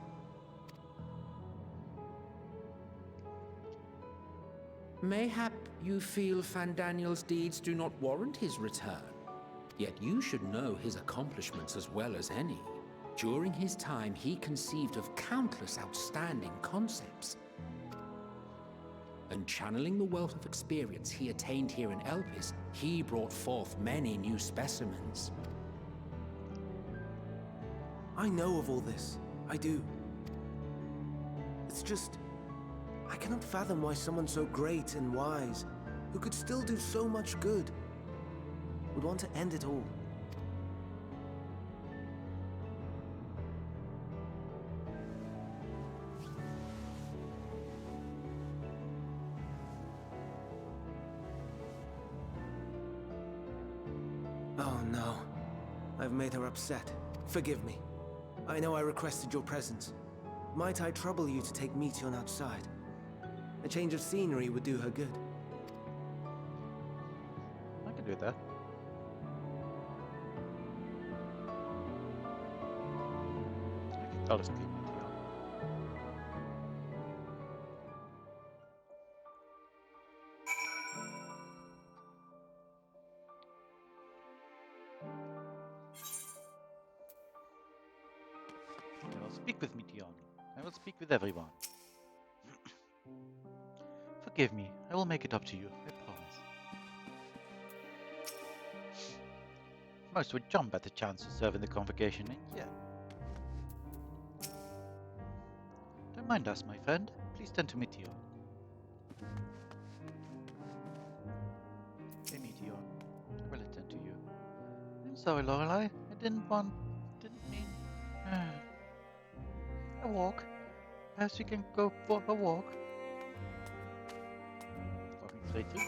Mayhap you feel Fandaniel's deeds do not warrant his return. Yet you should know his accomplishments as well as any. During his time, he conceived of countless outstanding concepts. And channeling the wealth of experience he attained here in Elpis, he brought forth many new specimens. I know of all this. I do. It's just, I cannot fathom why someone so great and wise, who could still do so much good, would want to end it all. Oh no. I've made her upset. Forgive me. I know I requested your presence. Might I trouble you to take Meteon outside? A change of scenery would do her good. I can do that. I'll just keep Meteon. I will speak with Meteon. I will speak with everyone. Forgive me. I will make it up to you. I promise. Most would jump at the chance to serve in the convocation, and yet... Don't mind us, my friend. Please tend to Meteor. Hey, Meteor. I will attend to you. I'm sorry, Lorelei. I didn't mean... A walk? Perhaps we can go for a walk? Walking straight through.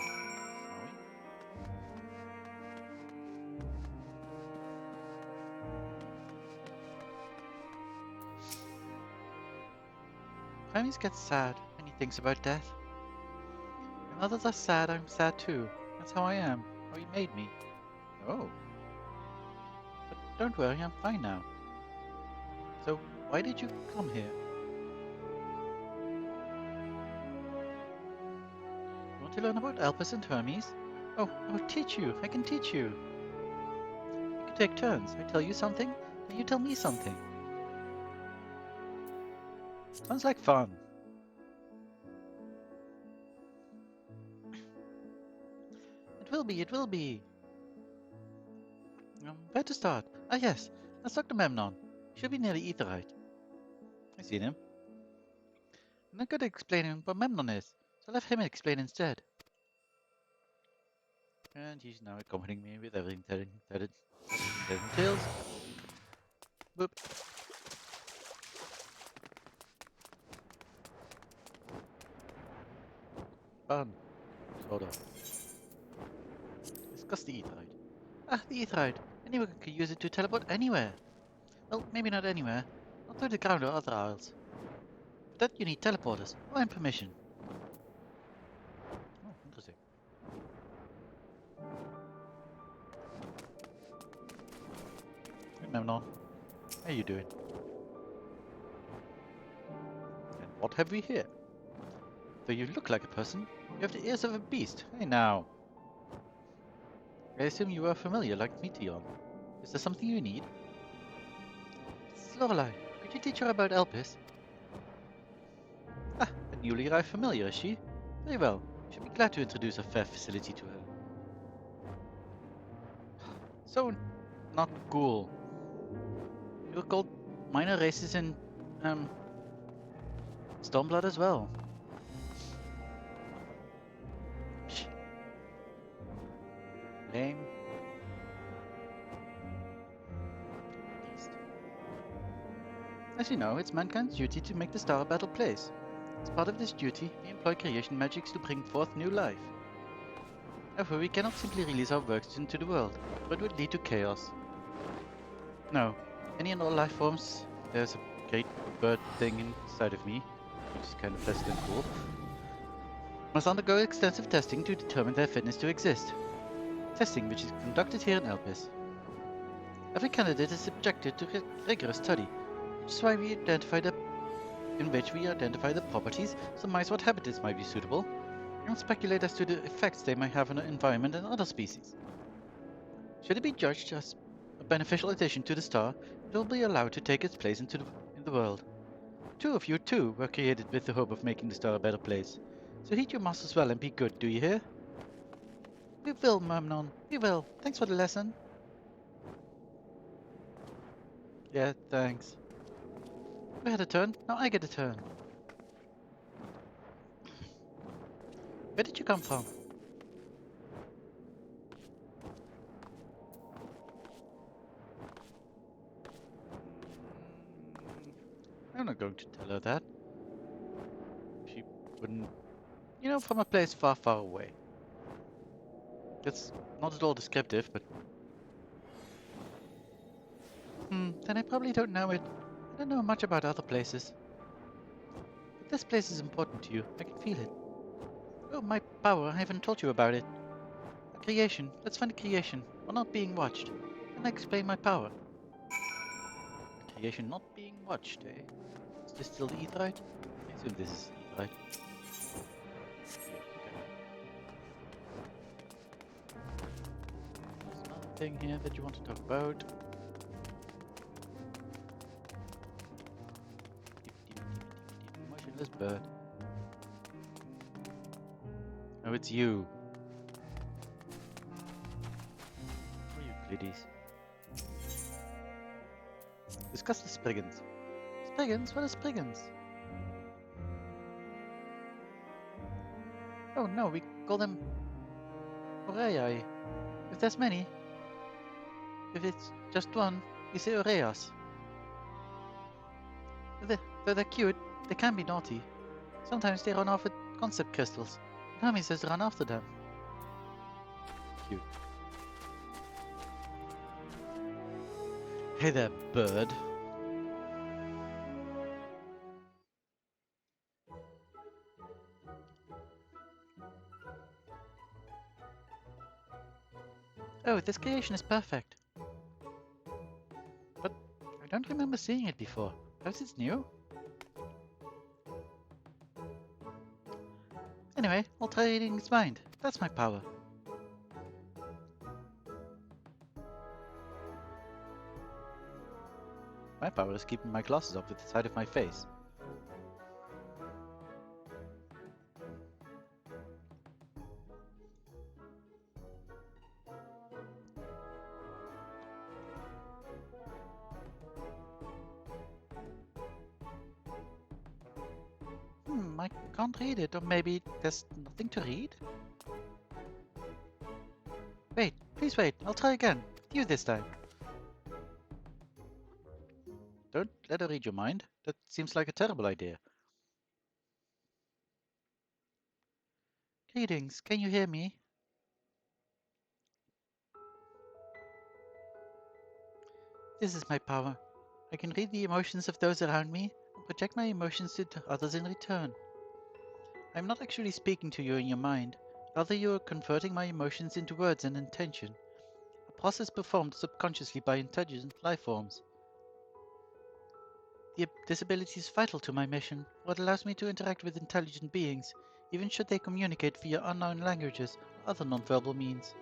Snowy. Primus gets sad when he thinks about death. When others are sad, I'm sad too. That's how I am. How he made me. Oh. But don't worry, I'm fine now. So, why did you come here? You want to learn about Elpis and Hermes? Oh, I will teach you. I can teach you. We can take turns. I tell you something, then you tell me something. Sounds like fun. It will be, it will be. Where to start? Ah yes, let's talk to Memnon. Should be near the Aetheryte. I seen him. I'm not good at explaining what Memnon is, so let him explain instead. And he's now accompanying me with everything that it entails. Boop. Fun. Sort of. Discuss the Aetheryte. Ah, the Aetheryte. Anyone could use it to teleport anywhere. Well, maybe not anywhere. Not through the ground or other isles. For that you need teleporters, or permission. Oh, interesting. Hey, Memnon. How you doing? And what have we here? Though you look like a person, you have the ears of a beast. Hey now. I assume you are familiar like Meteon. Is there something you need? Lorelei, could you teach her about Elpis? Ah, a newly arrived familiar, is she? Very well. She'll be glad to introduce a fair facility to her. So, not cool. You were called minor races in, Stormblood as well. Shh. Lame. As you know, it's mankind's duty to make the star a better place. As part of this duty, we employ creation magics to bring forth new life. However, we cannot simply release our works into the world, for it would lead to chaos. No, any and all life forms, there's a great bird thing inside of me, which is kind of pleasant and cool, must undergo extensive testing to determine their fitness to exist. Testing which is conducted here in Elpis. Every candidate is subjected to rigorous study, which is why we identify the properties, surmise what habitats might be suitable, and speculate as to the effects they might have on the environment and other species. Should it be judged as a beneficial addition to the star, it will be allowed to take its place in the world. Two of you, too, were created with the hope of making the star a better place. So heed your masters well and be good, do you hear? We will, Memnon. We will. Thanks for the lesson. Yeah, thanks. We had a turn, now I get a turn. Where did you come from? I'm not going to tell her that. She wouldn't... You know, from a place far, far away. That's not at all descriptive, but... then I probably don't know it. I don't know much about other places. But this place is important to you. I can feel it. Oh, my power. I haven't told you about it. A creation. Let's find a creation. While not being watched. Can I explain my power? A creation not being watched, eh? Is this still the Aetheryte? I assume this is Aetheryte. There's another thing here that you want to talk about. Motionless bird. Oh, it's you. Or Euclides. Discuss the Spriggans. Spriggans? What are Spriggans? Oh no, we call them Oreae. If there's many. If it's just one, we say Oreas. Though they're cute, they can be naughty. Sometimes they run off with concept crystals. Nami says to run after them. Cute. Hey there, bird. Oh, this creation is perfect. But I don't remember seeing it before. Perhaps it's new? Anyway, I'll try reading its mind. That's my power. My power is keeping my glasses up to the side of my face. I can't read it, or maybe there's nothing to read? Wait, please wait, I'll try again. With you this time. Don't let her read your mind. That seems like a terrible idea. Greetings, can you hear me? This is my power. I can read the emotions of those around me and project my emotions to others in return. I'm not actually speaking to you in your mind, rather you are converting my emotions into words and intention, a process performed subconsciously by intelligent life forms. This ability is vital to my mission, for it allows me to interact with intelligent beings, even should they communicate via unknown languages or other nonverbal means.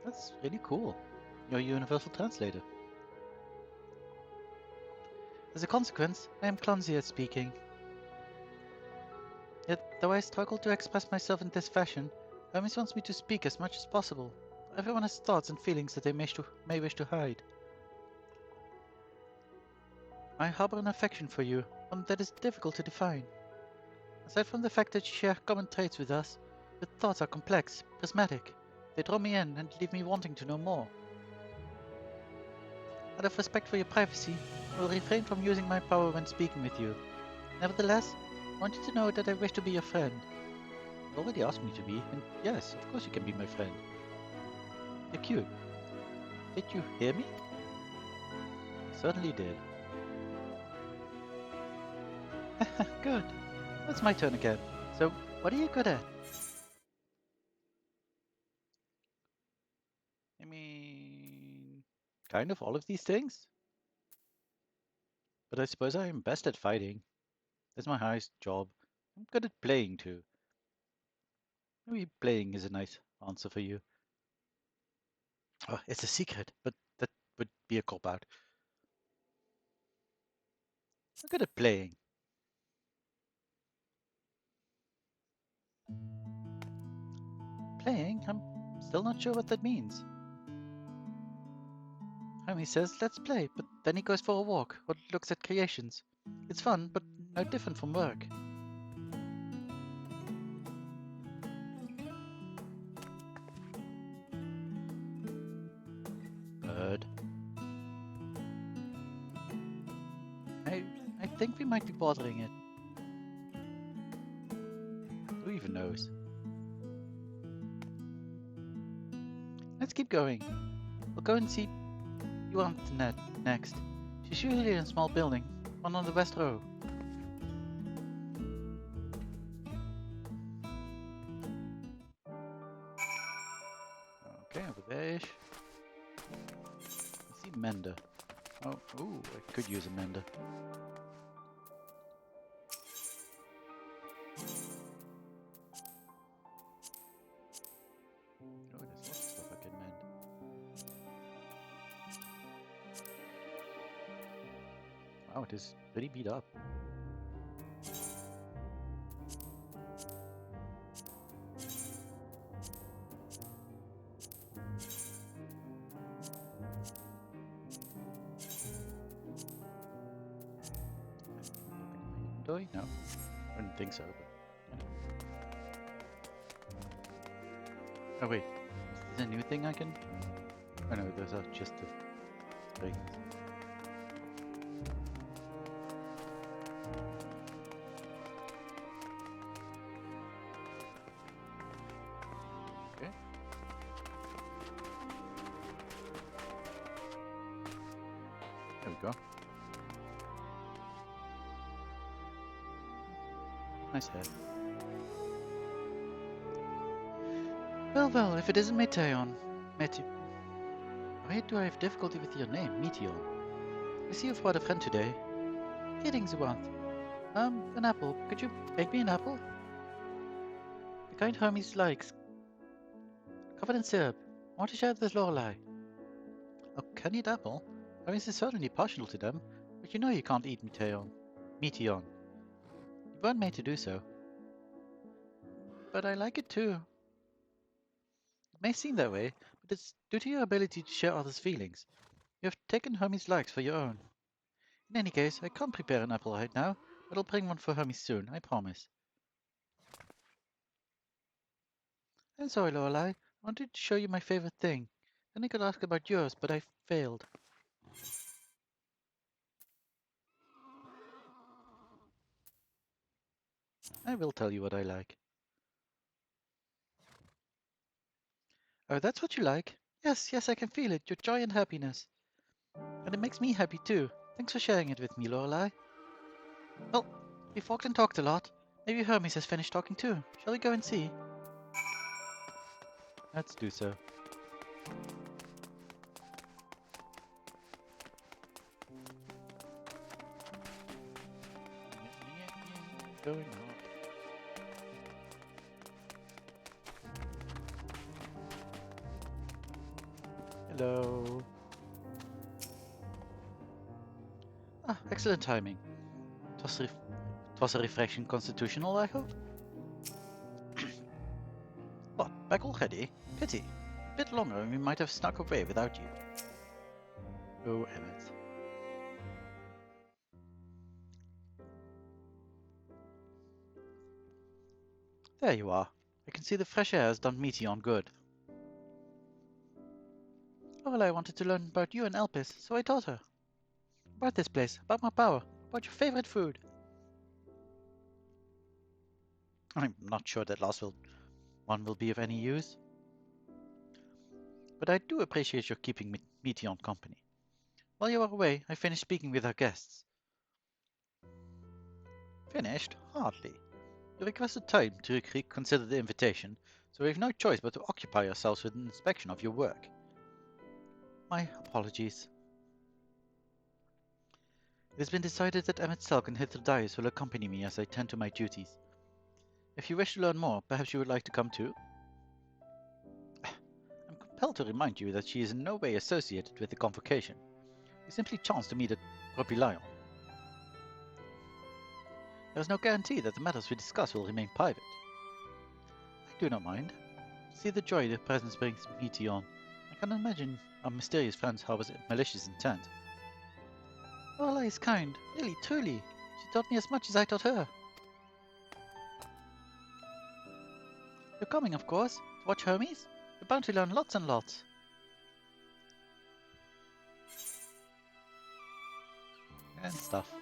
That's really cool. You're a universal translator. As a consequence, I am clumsy at speaking. Yet, though I struggle to express myself in this fashion, Hermes wants me to speak as much as possible. Everyone has thoughts and feelings that they may wish to hide. I harbor an affection for you, one that is difficult to define. Aside from the fact that you share common traits with us, your thoughts are complex, prismatic. They draw me in and leave me wanting to know more. Out of respect for your privacy, I will refrain from using my power when speaking with you. Nevertheless, I want you to know that I wish to be your friend. You already asked me to be, and yes, of course you can be my friend. You're cute. Did you hear me? I certainly did. Good. It's my turn again. So, what are you good at? I mean, kind of all of these things? But I suppose I am best at fighting. That's my highest job. I'm good at playing too. Maybe playing is a nice answer for you. Oh, it's a secret, but that would be a cop-out. I'm good at playing. Playing? I'm still not sure what that means. Homie says, let's play, but then he goes for a walk or looks at creations. It's fun, but no different from work. Bird. I think we might be bothering it. Who even knows? Let's keep going. We'll go and see you on the net next. She's usually in a small building, one on the west row. Okay, over there-ish. I see Mender. Oh, ooh, I could use a Mender. Oh, there's lots of stuff I can mend. Wow, it is pretty beat up. Nothing in my inventory? No, I wouldn't think so, but oh wait, is there a new thing I can? Oh no, those are just the things. go. Nice head. Well, well, if it isn't Meteon. Why do I have difficulty with your name, Meteon? I see you've brought a friend today. Greetings, Uant. An apple. Could you make me an apple? The kind Hermes likes. Covered in syrup. I want to share it with Lorelei. A candied apple? Hermes is certainly partial to them, but you know you can't eat Meteon. You weren't made to do so. But I like it too. It may seem that way, but it's due to your ability to share others' feelings. You have taken Hermes' likes for your own. In any case, I can't prepare an apple right now, but I'll bring one for Hermes soon, I promise. I'm sorry, Lorelei. I wanted to show you my favorite thing. Then I could ask about yours, but I failed. I will tell you what I like. Oh, that's what you like? Yes, yes, I can feel it, your joy and happiness. And it makes me happy too. Thanks for sharing it with me, Lorelei. Well, we've walked and talked a lot. Maybe Hermes has finished talking too. Shall we go and see? Let's do so. Going on. Hello. Ah, excellent timing. It was a refreshing constitutional, I hope? What, back already? Pity. A bit longer and we might have snuck away without you. Oh, Emmet. There you are. I can see the fresh air has done Meteon good. Lorelei wanted to learn about you and Elpis, so I taught her. About this place, about my power, about your favorite food. I'm not sure that last one will be of any use. But I do appreciate your keeping Meteon company. While you are away, I finished speaking with our guests. Finished? Hardly. You requested time to reconsider the invitation, so we have no choice but to occupy ourselves with an inspection of your work. My apologies. It has been decided that Emmet Selk and Hythrodaius will accompany me as I tend to my duties. If you wish to learn more, perhaps you would like to come too? I'm compelled to remind you that she is in no way associated with the convocation. We simply chanced to meet at Propylion. There is no guarantee that the matters we discuss will remain private. I do not mind. See the joy their presence brings Meteon. I can imagine our mysterious friends harbors malicious intent. Lorelei is kind, really, truly. She taught me as much as I taught her. You're coming, of course, to watch Hermes? You're bound to learn lots and lots. And stuff.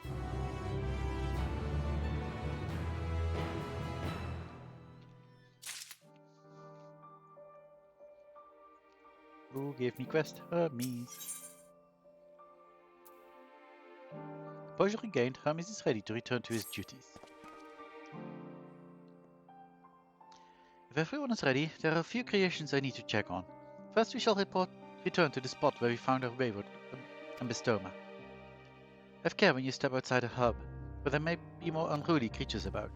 Who gave me quest? Hermes. Composure regained, Hermes is ready to return to his duties. If everyone is ready, there are a few creations I need to check on. First we shall return to the spot where we found our wayward Ambistoma. Have care when you step outside a hub, where there may be more unruly creatures about.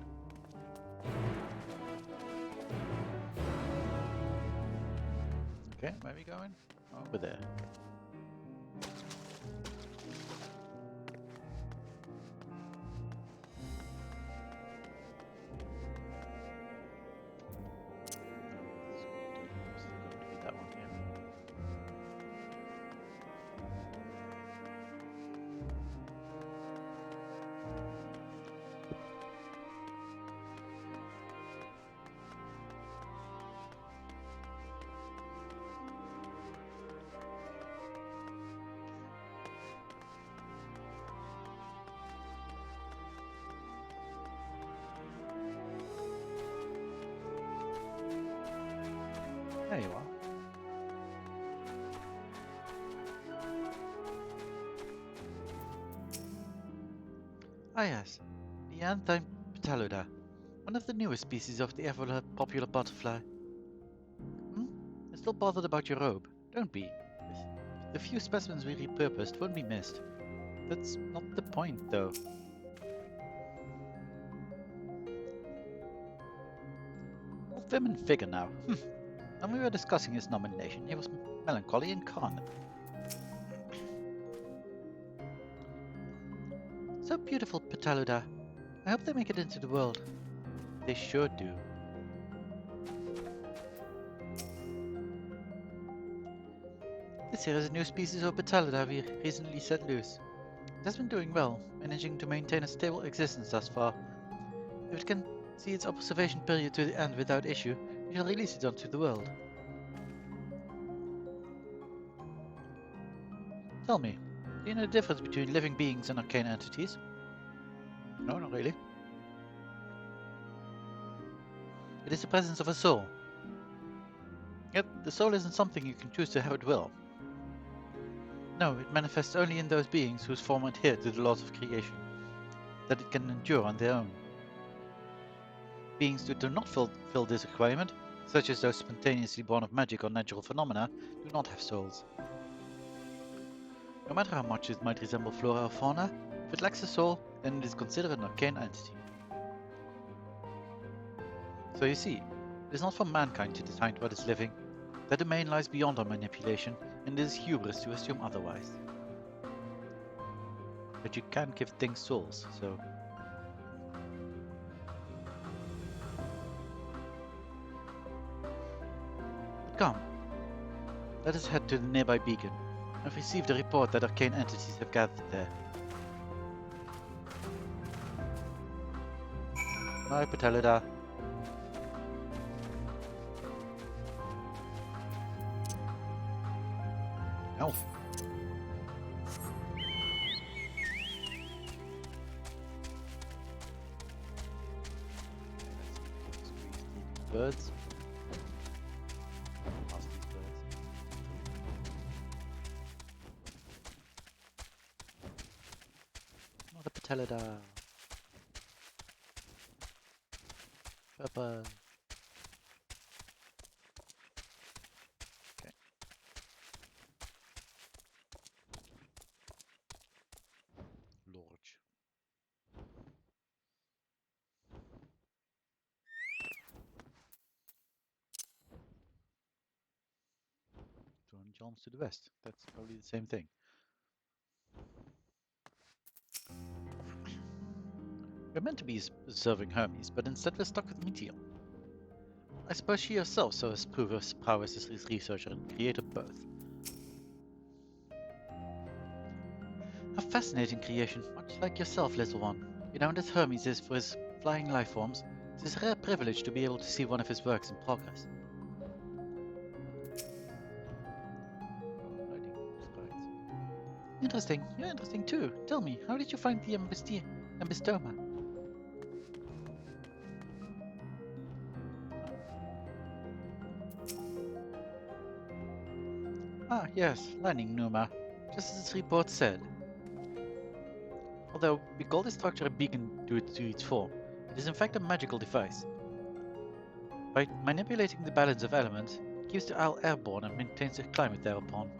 Okay, where are we going? Over there. That one here. Ah yes, the Anthine Petaluda, one of the newest species of the ever popular butterfly. Hmm? You're still bothered about your robe. Don't be. The few specimens we repurposed won't be missed. That's not the point, though. Old feminine figure now. When we were discussing his nomination, he was melancholy incarnate. So beautiful, Petaluda. I hope they make it into the world. They sure do. This here is a new species of Petaluda we recently set loose. It has been doing well, managing to maintain a stable existence thus far. If it can see its observation period to the end without issue, we shall release it onto the world. Tell me, do you know the difference between living beings and arcane entities? No, not really. It is the presence of a soul. Yet, the soul isn't something you can choose to have at will. No, it manifests only in those beings whose form adhere to the laws of creation, that it can endure on their own. Beings that do not fulfill this requirement, such as those spontaneously born of magic or natural phenomena, do not have souls. No matter how much it might resemble flora or fauna, if it lacks a soul, then it is considered an arcane entity. So you see, it is not for mankind to decide what is living. That domain lies beyond our manipulation, and it is hubris to assume otherwise. But you can give things souls, so... But come, let us head to the nearby beacon. I've received a report that arcane entities have gathered there. Bye, Petaluda. No. Birds. Past these birds. Not a Petaluda. Pepper. Okay. Lorge. Jones to the west. That's probably the same thing. We're meant to be serving Hermes, but instead we're stuck with Meteor. I suppose she herself saw his prowess as his researcher and created both. A fascinating creation, much like yourself, little one. Renowned as Hermes is for his flying life forms, it is a rare privilege to be able to see one of his works in progress. Interesting. You're interesting too. Tell me, how did you find the Ambistoma? Ah, yes, lightning Numa. Just as its report said. Although we call this structure a beacon due to its form, it is in fact a magical device. By manipulating the balance of elements, it keeps the owl airborne and maintains the climate thereupon.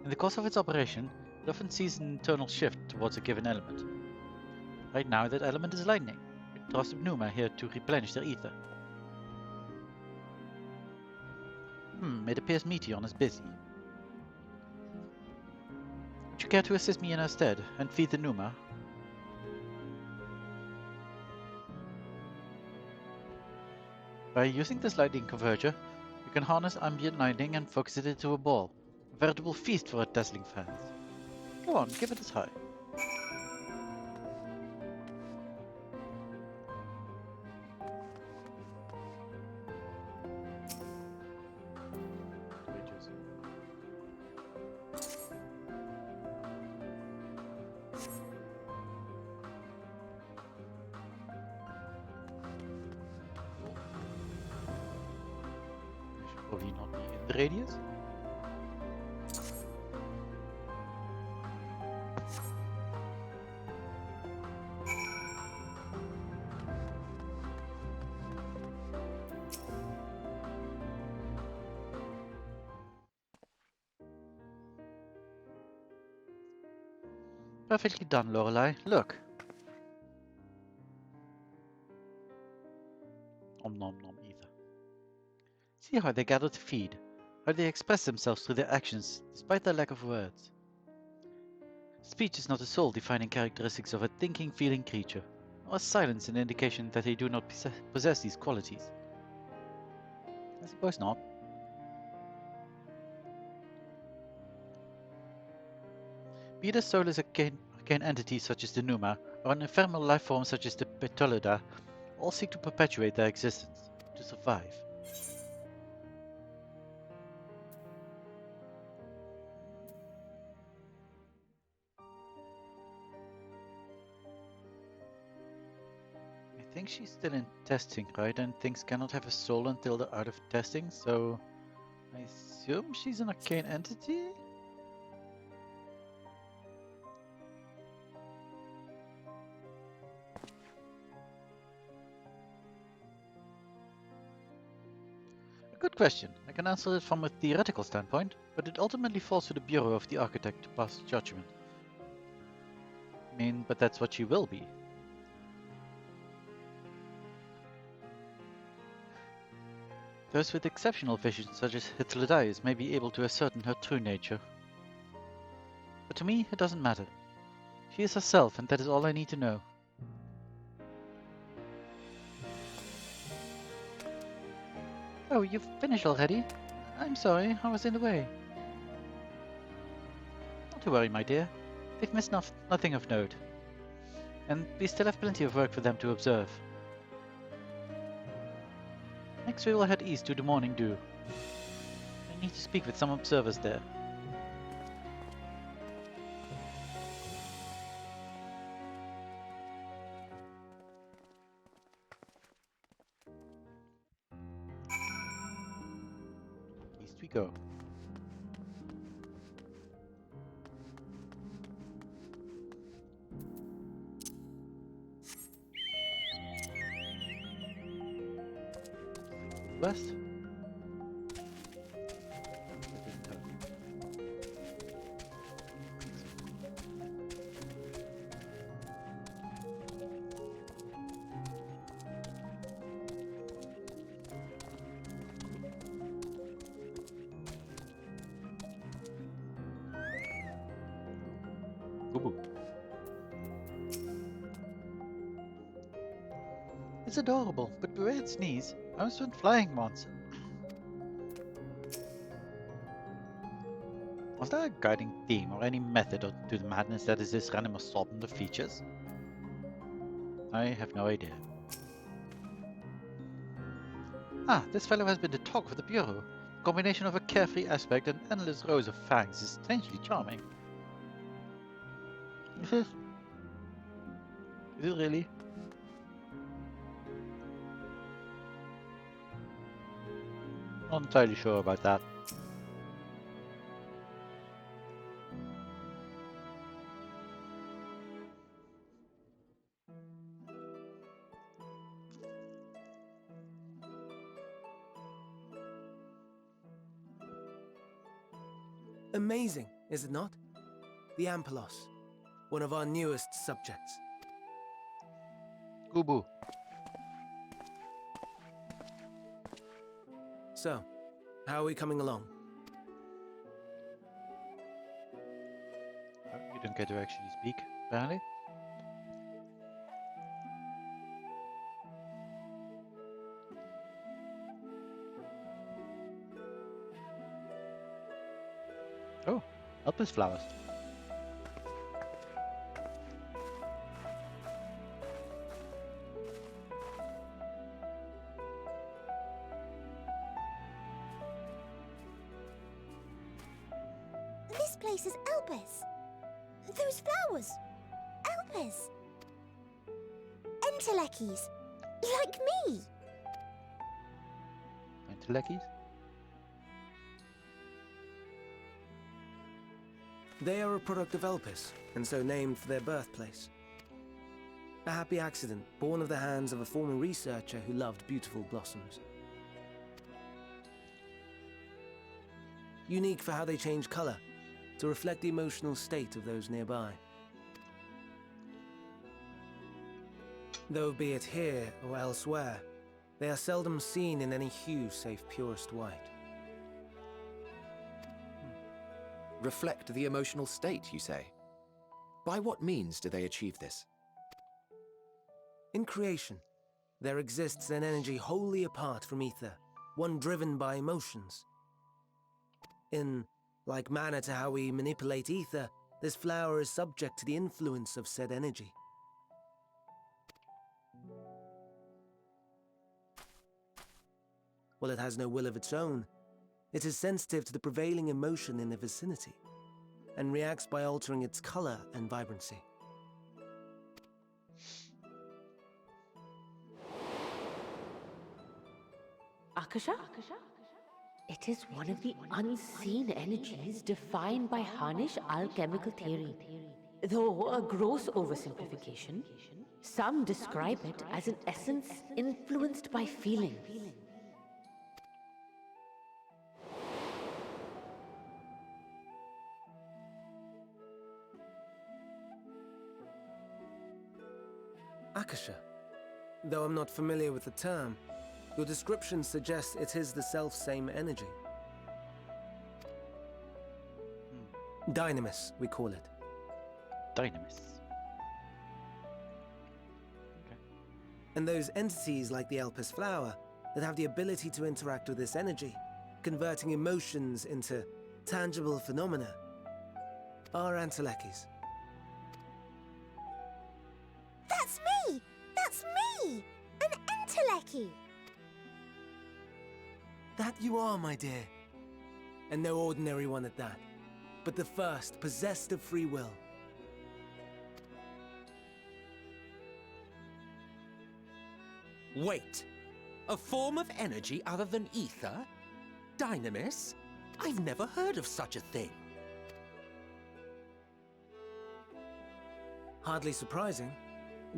In the course of its operation, it often sees an internal shift towards a given element. Right now that element is lightning. We trusted Numa here to replenish their ether. It appears Meteon is busy. Would you care to assist me in her stead, and feed the Numa? By using this lightning converger, you can harness ambient lightning and focus it into a ball. A veritable feast for our dazzling fans. Go on, give it a try. Probably not be in the radius. Perfectly done, Lorelei. Look. Om nom nom either. See how they gather to feed, how they express themselves through their actions, despite their lack of words. Speech is not the sole defining characteristics of a thinking, feeling creature, nor is silence an indication that they do not possess these qualities. I suppose not. Be it a soulless arcane entity such as the Numa, or an ephemeral life form such as the Petolida, all seek to perpetuate their existence, to survive. I think she's still in testing, right? And things cannot have a soul until they're out of testing, so I assume she's an arcane entity? A good question. I can answer it from a theoretical standpoint, but it ultimately falls to the Bureau of the Architect to pass judgment. I mean, but that's what she will be. Those with exceptional vision, such as Hythlodaeus, may be able to ascertain her true nature. But to me, it doesn't matter. She is herself, and that is all I need to know. Oh, you've finished already? I'm sorry, I was in the way. Not to worry, my dear. They've missed nothing of note. And we still have plenty of work for them to observe. Next we will head east to the Morning Dew. I need to speak with some observers there. East we go. West? Boo-boo. It's adorable, but beware its knees. I was went flying once. Was there a guiding theme or any method to the madness that is this random assortment of features? I have no idea. Ah, this fellow has been the talk of the Bureau. The combination of a carefree aspect and endless rows of fangs is strangely charming. Is it? Is it really? Not entirely sure about that. Amazing, is it not? The Ampelos, one of our newest subjects. Gubu. So, how are we coming along? You don't get to actually speak, apparently. Oh, Elpis flowers. This place is Elpis. Those flowers. Elpis. Entelekis. Like me. Entelekis? They are a product of Elpis, and so named for their birthplace. A happy accident, born of the hands of a former researcher who loved beautiful blossoms. Unique for how they change color, to reflect the emotional state of those nearby. Though be it here or elsewhere, they are seldom seen in any hue save purest white. Reflect the emotional state, you say? By what means do they achieve this? In creation, there exists an energy wholly apart from ether, one driven by emotions. In like manner to how we manipulate ether, this flower is subject to the influence of said energy. While it has no will of its own, it is sensitive to the prevailing emotion in the vicinity, and reacts by altering its color and vibrancy. Akasha? It is one of the unseen energies defined by Harnish alchemical theory. Though a gross oversimplification, some describe it as an essence influenced by feelings. Akasha. Though I'm not familiar with the term, your description suggests it is the self-same energy. Dynamis, we call it. Dynamis. And those entities like the Elpis flower that have the ability to interact with this energy, converting emotions into tangible phenomena, are Antelekis. That's me! That's me! An Enteleki! That you are, my dear. And no ordinary one at that, but the first possessed of free will. Wait. A form of energy other than ether? Dynamis? I've never heard of such a thing. Hardly surprising.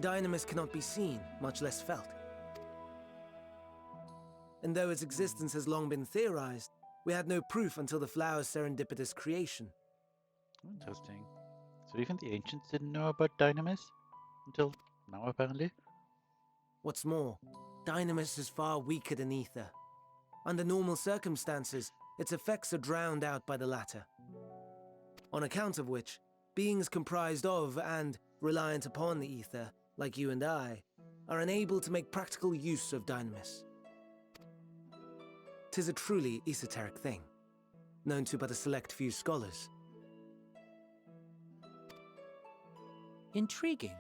Dynamis cannot be seen, much less felt. And though its existence has long been theorized, we had no proof until the flower's serendipitous creation. Interesting. So even the ancients didn't know about Dynamis? Until now, apparently? What's more, Dynamis is far weaker than ether. Under normal circumstances, its effects are drowned out by the latter. On account of which, beings comprised of and reliant upon the ether, like you and I, are unable to make practical use of Dynamis. 'Tis a truly esoteric thing, known to but a select few scholars. Intriguing.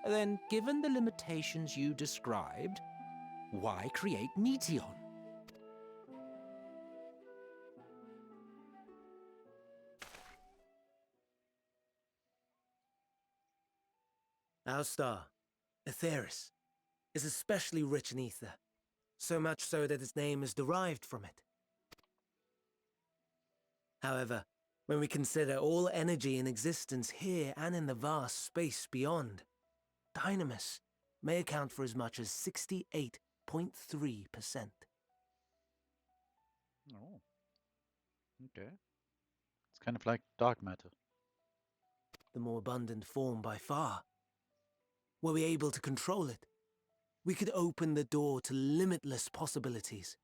Then, given the limitations you described, why create Meteon? Our star, Aetheris, is especially rich in ether, so much so that its name is derived from it. However, when we consider all energy in existence here and in the vast space beyond, Dynamis may account for as much as 68.3%. Oh. Okay. It's kind of like dark matter. The more abundant form by far. Were we able to control it, we could open the door to limitless possibilities.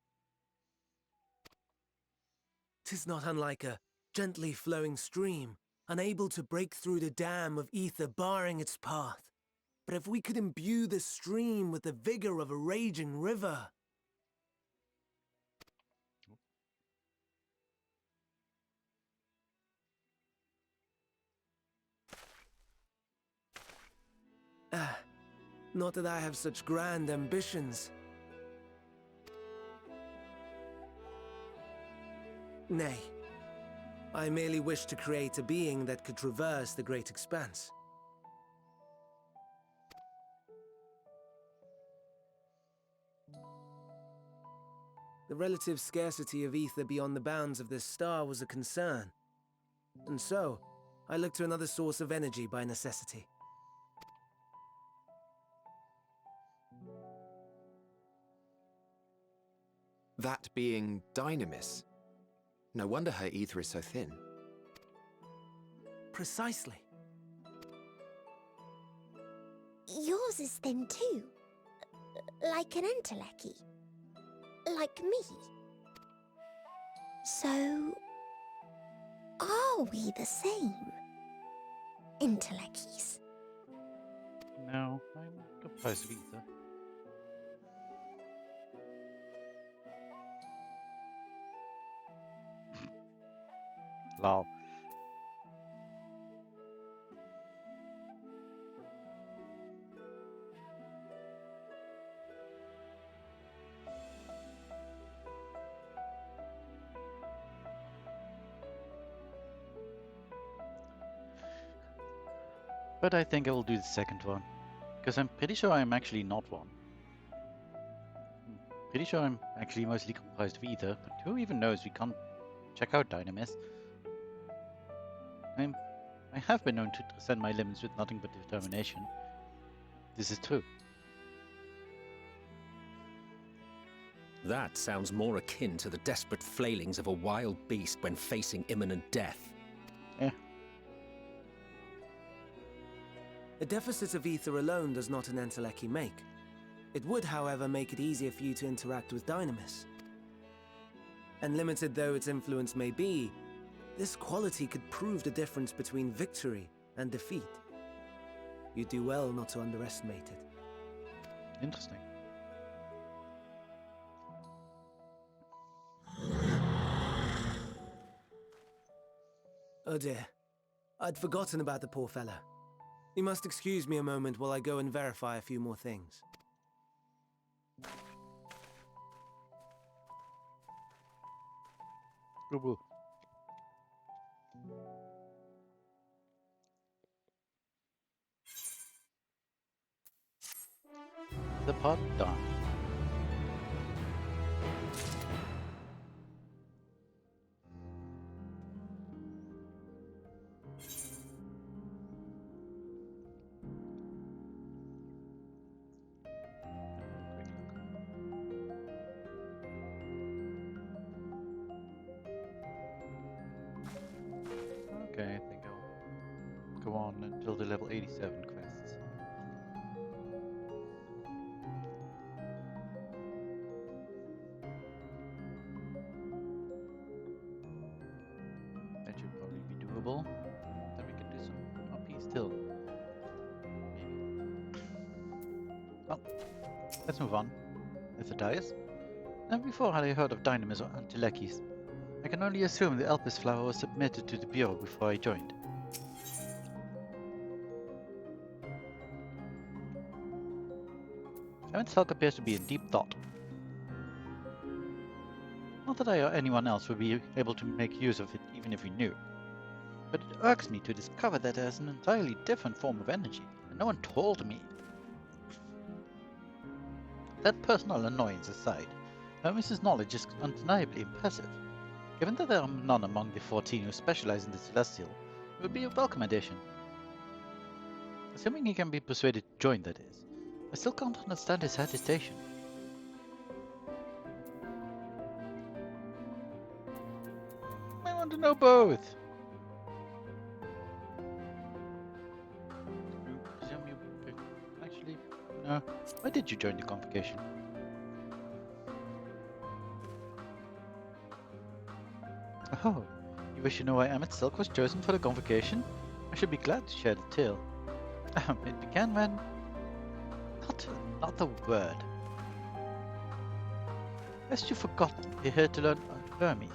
'Tis not unlike a gently flowing stream, unable to break through the dam of ether barring its path. But if we could imbue the stream with the vigor of a raging river... Not that I have such grand ambitions. Nay, I merely wish to create a being that could traverse the great expanse. The relative scarcity of ether beyond the bounds of this star was a concern, and so I looked to another source of energy by necessity. That being Dynamis. No wonder her ether is so thin. Precisely. Your yours is thin too. Like an entelechy. Like me. So, are we the same? Entelecchies. No, I'm composed of ether. Lol. But I think I will do the second one, because I'm pretty sure I'm actually not one. Pretty sure I'm actually mostly comprised of ether, but who even knows? We can't check out Dynamis. I have been known to transcend my limits with nothing but determination. This is true. That sounds more akin to the desperate flailings of a wild beast when facing imminent death. Yeah. A deficit of ether alone does not an entelechy make. It would, however, make it easier for you to interact with Dynamis. And limited though its influence may be, this quality could prove the difference between victory and defeat. You do well not to underestimate it. Interesting. Oh dear. I'd forgotten about the poor fella. You must excuse me a moment while I go and verify a few more things. Boo-boo. The pod done. Okay, I think I'll go on until the level 87 quests. That should probably be doable. Then we can do some RP still. Maybe. Well, let's move on. With the dice. Never before had I heard of Dynamis or Antilekis. I can only assume the Elpis flower was submitted to the Bureau before I joined. Seventh Hulk appears to be in deep thought. Not that I or anyone else would be able to make use of it even if we knew. But it irks me to discover that there is an entirely different form of energy, and no one told me. That personal annoyance aside, Hermes' knowledge is undeniably impressive. Given that there are none among the 14 who specialize in the Celestial, it would be a welcome addition. Assuming he can be persuaded to join, that is. I still can't understand his hesitation. I want to know both! Actually, no. Why did you join the convocation? Oh, you wish to know why Emmett Silk was chosen for the convocation? I should be glad to share the tale. It began when... Not another word. Lest you forgot, you're here to learn Hermes.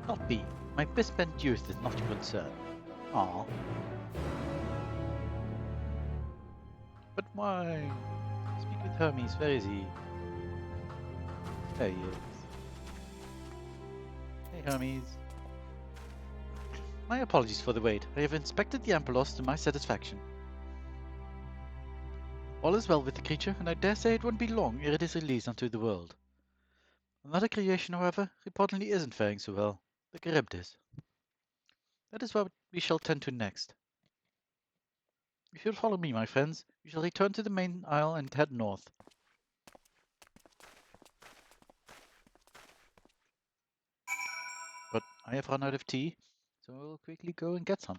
Not me. My misspent youth is not your concern. Ah. But why? Speak with Hermes, where is he? There he is. Hey Hermes. My apologies for the wait. I have inspected the Ampelos to my satisfaction. All is well with the creature, and I dare say it won't be long ere it is released unto the world. Another creation, however, reportedly isn't faring so well. The Charybdis. That is what we shall tend to next. If you'll follow me, my friends, we shall return to the main isle and head north. But I have run out of tea, so I will quickly go and get some.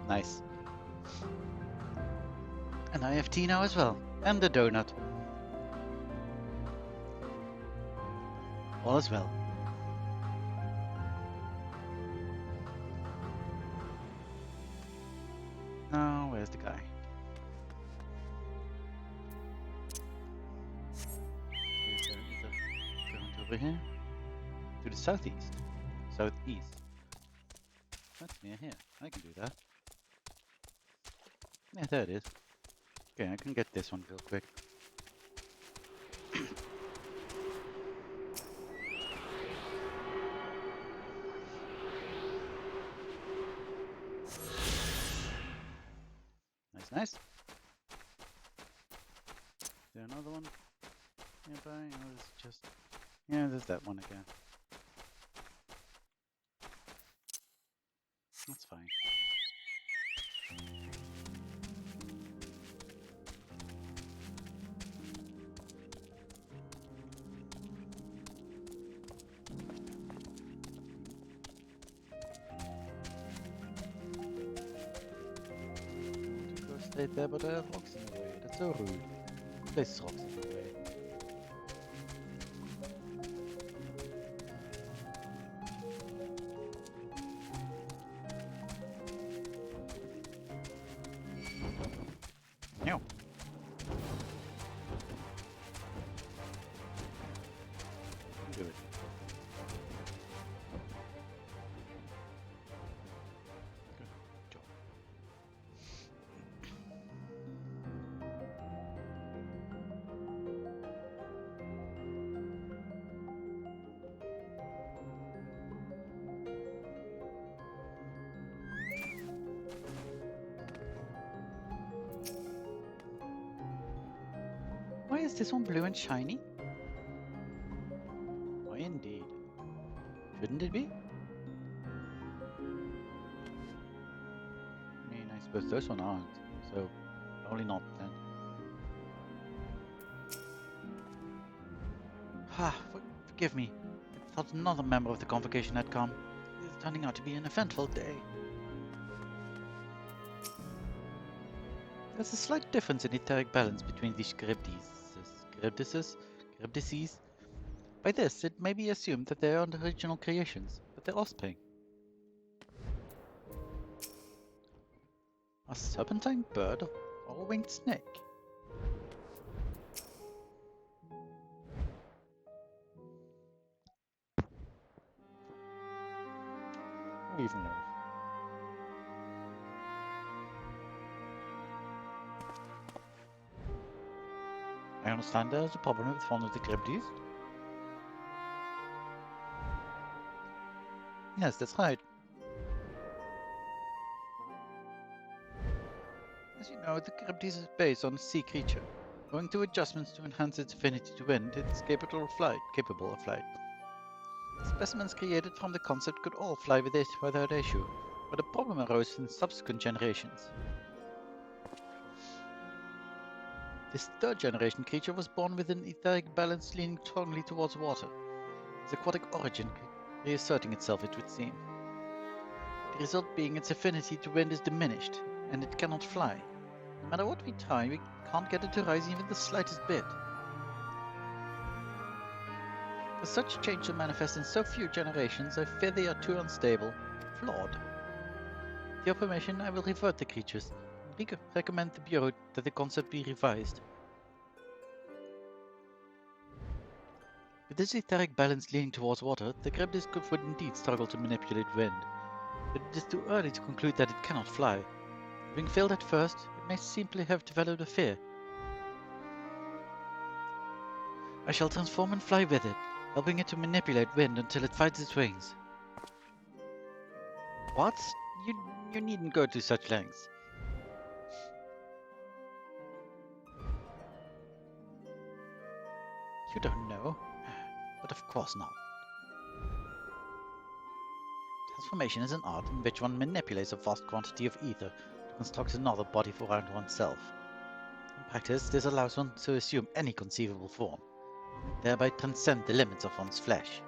Nice. And I have tea now as well. And a donut. All is well. Now, where's the guy? Is there either current over here? To the southeast. Southeast. That's near here. I can do that. Yeah, there it is. Okay, I can get this one real quick. Nice, nice. Is there another one nearby? Or is it just... Yeah, there's that one again. That's fine. Go straight there, but rocks in the way. That's so rude. Place rocks in the way. No. Do it. Good job. Why is this one blue and shiny? Why indeed? Shouldn't it be? I mean, I suppose those one aren't, so probably not then. Forgive me. I thought another member of the convocation had come. It is turning out to be an eventful day. There's a slight difference in etheric balance between these Cryptices. By this, it may be assumed that they are original creations, but they're offspring. A serpentine bird or a winged snake? Who even knows? I understand there is a problem with one of the Crypties. Yes, that's right. As you know, the Crypties is based on a sea creature. Owing to adjustments to enhance its affinity to wind, it's capable of flight. The specimens created from the concept could all fly with it without issue, but a problem arose in subsequent generations. This third generation creature was born with an etheric balance leaning strongly towards water. Its aquatic origin reasserting itself, it would seem. The result being its affinity to wind is diminished, and it cannot fly. No matter what we try, we can't get it to rise even the slightest bit. For such change to manifest in so few generations, I fear they are too unstable, flawed. With your permission, I will revert the creatures, and recommend the Bureau that the concept be revised. With this etheric balance leaning towards water, the Cryptis would indeed struggle to manipulate wind, but it is too early to conclude that it cannot fly. Having failed at first, it may simply have developed a fear. I shall transform and fly with it, helping it to manipulate wind until it finds its wings. What? You needn't go to such lengths. You don't know. But of course not. Transformation is an art in which one manipulates a vast quantity of ether to construct another body around oneself. In practice, this allows one to assume any conceivable form, thereby transcend the limits of one's flesh.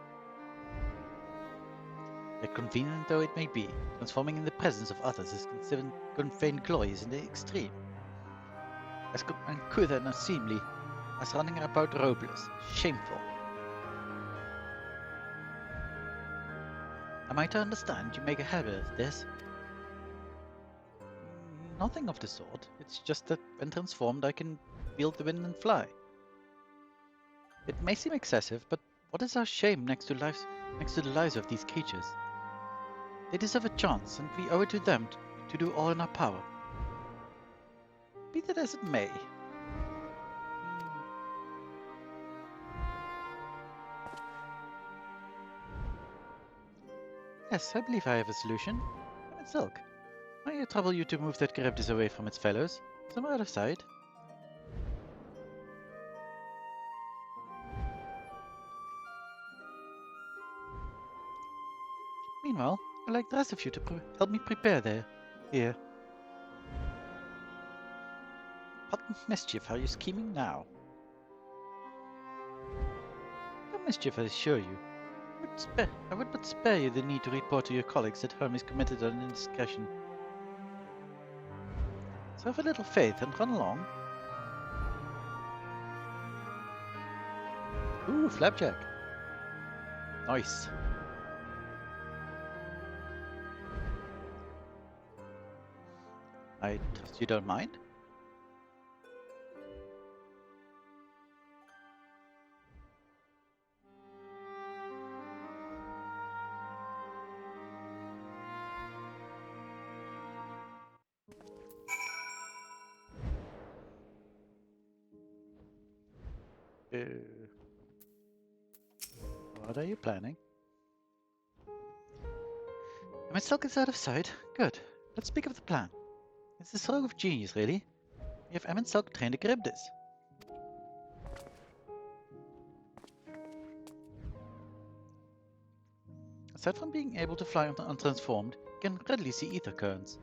Yet convenient though it may be, transforming in the presence of others is considered conveying glories in the extreme. As uncouth and unseemly as running about robless. Shameful. Am I to understand you make a habit of this? Nothing of the sort. It's just that when transformed I can wield the wind and fly. It may seem excessive, but what is our shame next to the lives of these creatures? They deserve a chance, and we owe it to them to do all in our power. Be that as it may. Yes, I believe I have a solution. Emmett Silk. May I trouble you to move that Charybdis away from its fellows? Somewhere out of sight. Meanwhile, I'd like the rest of you to help me prepare here. What mischief are you scheming now? No mischief, I assure you. I would but spare you the need to report to your colleagues that Hermes committed an indiscretion. So have a little faith and run along. Ooh, flapjack. Nice. I trust you don't mind? What are you planning? My silk is out of sight. Good. Let's speak of the plan. It's a stroke of genius, really. We have Emmett Silk train the Charybdis. Aside from being able to fly untransformed, he can readily see ether currents.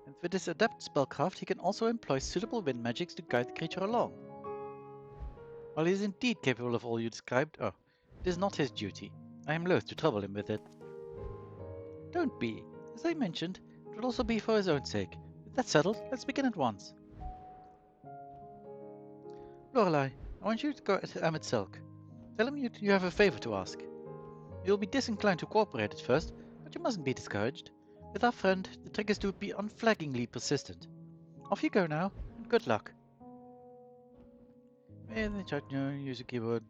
And with his adept spellcraft, he can also employ suitable wind magics to guide the creature along. While he is indeed capable of all you described, it is not his duty. I am loath to trouble him with it. Don't be. As I mentioned, it will also be for his own sake. With that settled, let's begin at once. Lorelei, I want you to go to Emmett Silk. Tell him you have a favor to ask. You'll be disinclined to cooperate at first, but you mustn't be discouraged. With our friend, the trick is to be unflaggingly persistent. Off you go now, and good luck. In the chat, use a keyword.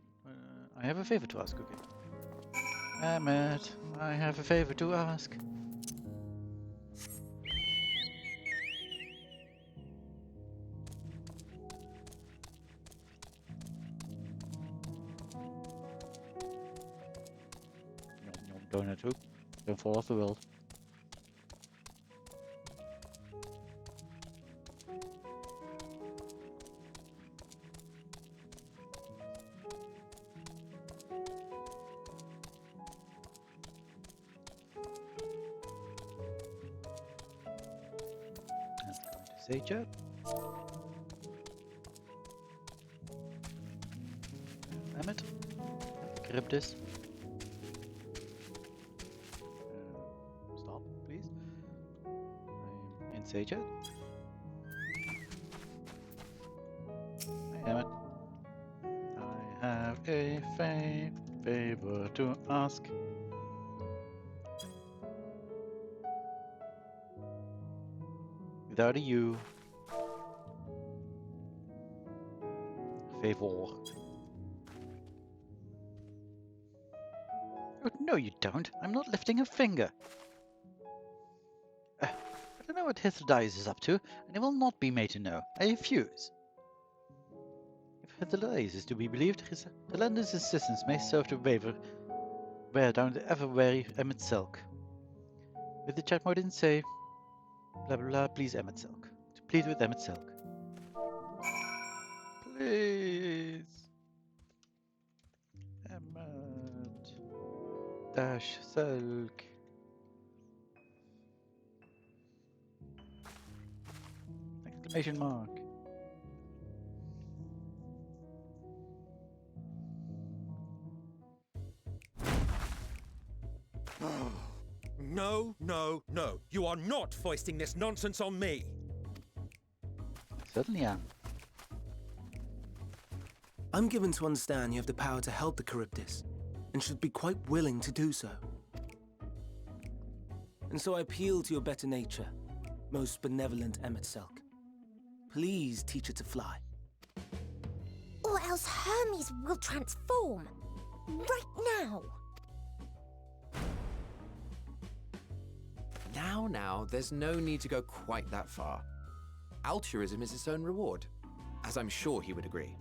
I have a favor to ask, okay. Emmett, I have a favor to ask. Donut hoop. Don't fall off the world. That's going to say chat. Emmett. Charybdis. Stop, please. I'm in say chat. Hey, Emmett. I have a favor to ask. Without a U. Favor. Oh, no, you don't. I'm not lifting a finger. I don't know what Hythrodise is up to, and it will not be made to know. I refuse. If Hythrodise is to be believed, his relentless insistence may serve to wear down the ever-wary Emmett Silk. With the chat mode in say, blah blah blah, please Emmett Silk. To plead with Emmett Silk. Please. Emmett. Dash Silk. Exclamation mark. No, no, no. You are not foisting this nonsense on me. Certainly am. I'm given to understand you have the power to help the Charybdis, and should be quite willing to do so. And so I appeal to your better nature, most benevolent Emet-Selch. Please teach her to fly. Or else Hermes will transform. Right now. Now, there's no need to go quite that far. Altruism is its own reward, as I'm sure he would agree.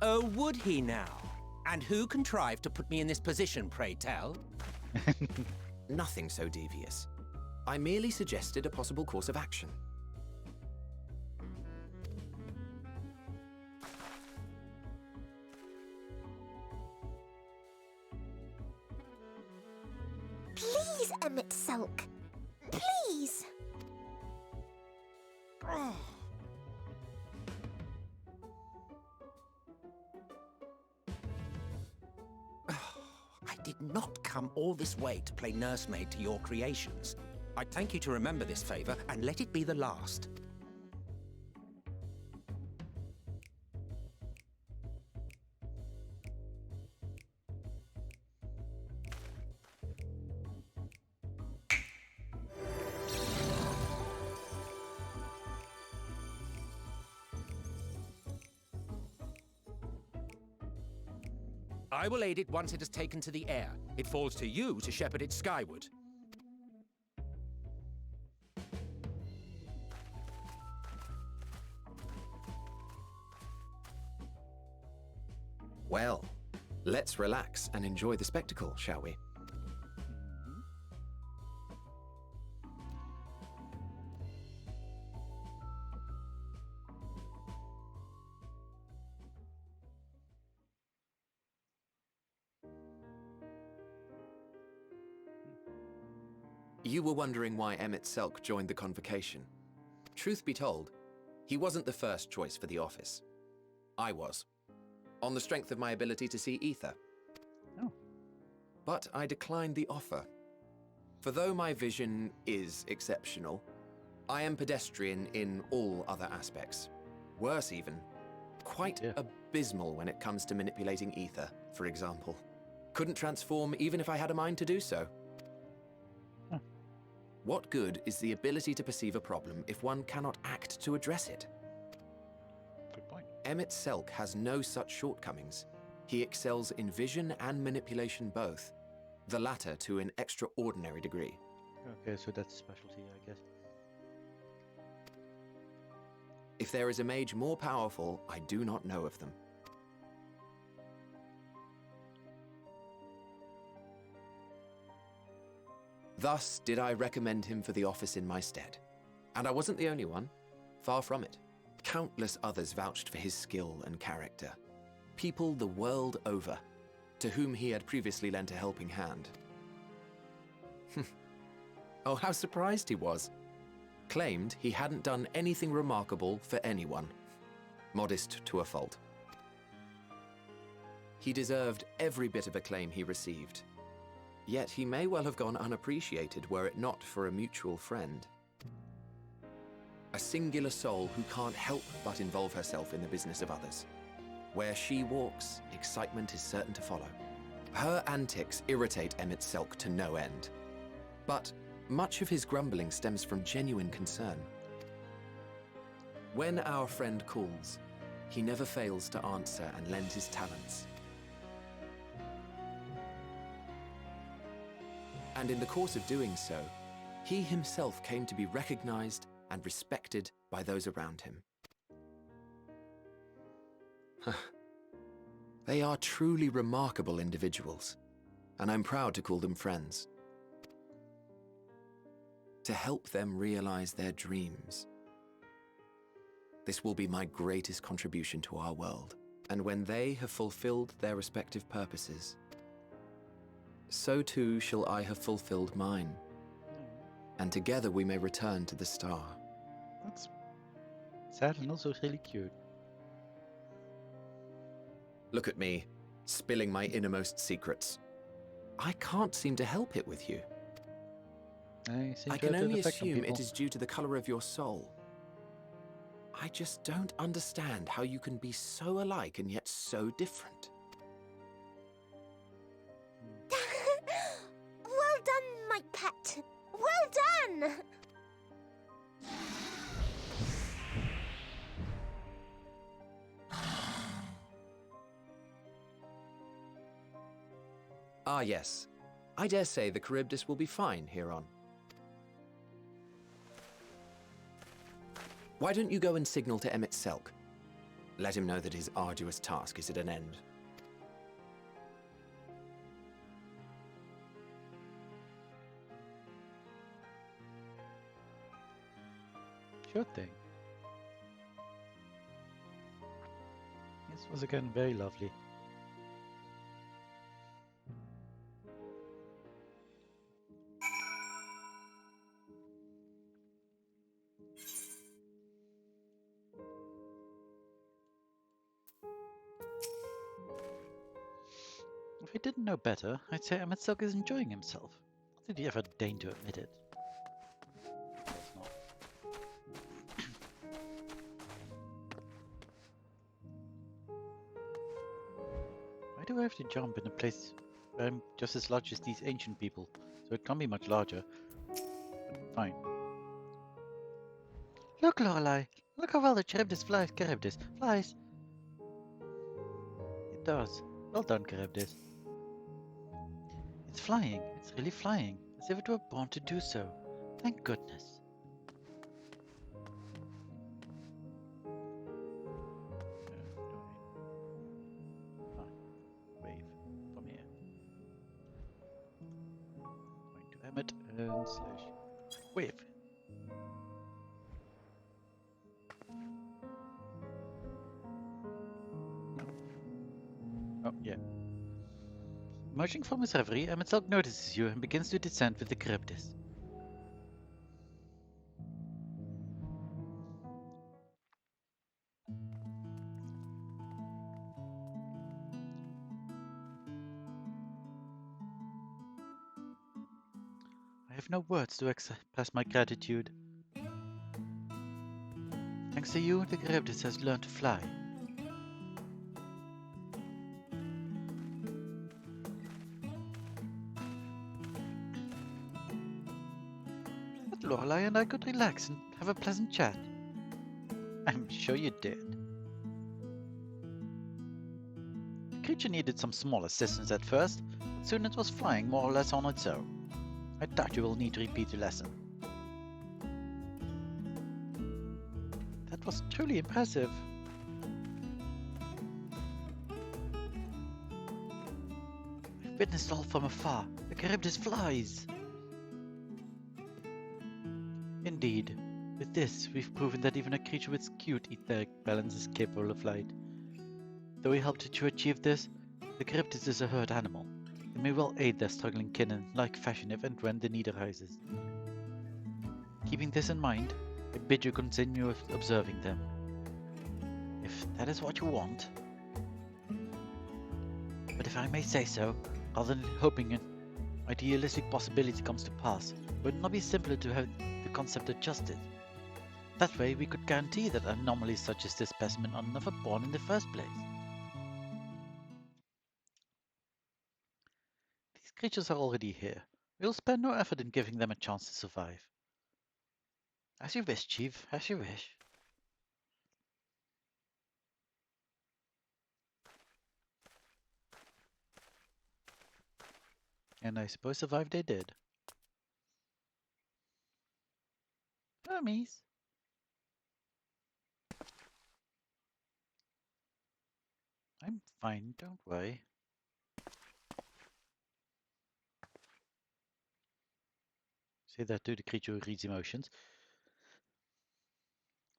Oh, would he now? And who contrived to put me in this position, pray tell? Nothing so devious. I merely suggested a possible course of action. Please, Emet-Selch. Please. I did not come all this way to play nursemaid to your creations. I'd thank you to remember this favor and let it be the last. I will aid it once it has taken to the air. It falls to you to shepherd it skyward. Well, let's relax and enjoy the spectacle, shall we? You were wondering why Emet-Selch joined the convocation. Truth be told, he wasn't the first choice for the office. I was, on the strength of my ability to see ether. Oh. But I declined the offer. For though my vision is exceptional, I am pedestrian in all other aspects. Worse even, quite abysmal when it comes to manipulating ether, for example. Couldn't transform even if I had a mind to do so. What good is the ability to perceive a problem if one cannot act to address it? Good point. Emet-Selch has no such shortcomings. He excels in vision and manipulation both, the latter to an extraordinary degree. Okay, so that's a specialty, I guess. If there is a mage more powerful, I do not know of them. Thus did I recommend him for the office in my stead. And I wasn't the only one. Far from it. Countless others vouched for his skill and character. People the world over, to whom he had previously lent a helping hand. Oh, how surprised he was. Claimed he hadn't done anything remarkable for anyone. Modest to a fault. He deserved every bit of acclaim he received. Yet he may well have gone unappreciated were it not for a mutual friend. A singular soul who can't help but involve herself in the business of others. Where she walks, excitement is certain to follow. Her antics irritate Emet-Selch to no end. But much of his grumbling stems from genuine concern. When our friend calls, he never fails to answer and lend his talents. And in the course of doing so, he himself came to be recognized and respected by those around him. They are truly remarkable individuals, and I'm proud to call them friends. To help them realize their dreams. This will be my greatest contribution to our world, and when they have fulfilled their respective purposes, so too shall I have fulfilled mine, and together we may return to the star. That's sad and also really cute. Look at me, spilling my innermost secrets. I can't seem to help it with you. I can only assume it is due to the color of your soul. I just don't understand how you can be so alike and yet so different. Well done, my pet. Well done! Ah, yes. I dare say the Charybdis will be fine here on. Why don't you go and signal to Emmett Selk? Let him know that his arduous task is at an end. Sure thing. This was again very lovely. If I didn't know better, I'd say Emmett Silk is enjoying himself. Not that he ever deigned to admit it. Of course not. Why do I have to jump in a place where I'm just as large as these ancient people? So it can't be much larger. But fine. Look, Lorelei! Look how well the Charybdis flies. Charybdis flies! It does. Well done, Charybdis. It's flying. It's really flying. As if it were born to do so. Thank goodness. Wave from here. Going to Emmett and slash wave. Oh, yeah. Emerging from his reverie, Emmett Selk notices you and begins to descend with the Charybdis. I have no words to express my gratitude. Thanks to you, the Charybdis has learned to fly. But Lorelei and I could relax and have a pleasant chat. I'm sure you did. The creature needed some small assistance at first, but soon it was flying more or less on its own. I doubt you will need to repeat the lesson. That was truly impressive. I've witnessed all from afar. The Charybdis flies. Indeed. With this, we've proven that even a creature with skewed etheric balance is capable of flight. Though we helped to achieve this, the Charybdis is a herd animal. It may well aid their struggling kin in like fashion if and when the need arises. Keeping this in mind, I bid you continue observing them. If that is what you want. But if I may say so, rather than hoping an idealistic possibility comes to pass, would it not be simpler to have the concept adjusted? That way we could guarantee that anomalies such as this specimen are never born in the first place. These creatures are already here. We will spare no effort in giving them a chance to survive. As you wish, Chief, as you wish. And I suppose survive they did. Hermes. I'm fine, don't worry. Say that to the creature who reads emotions.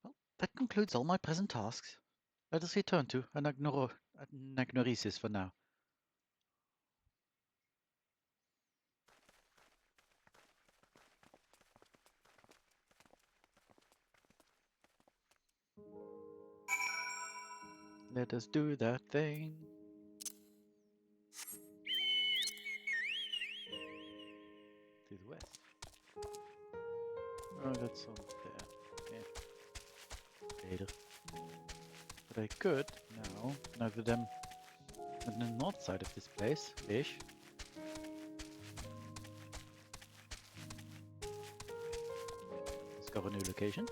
Well, that concludes all my present tasks. Let us return to anagnoresis for now. Let us do that thing. to the west. Oh, that's on there. Yeah. Later. But I could now that I'm on the north side of this place-ish. Discover new location.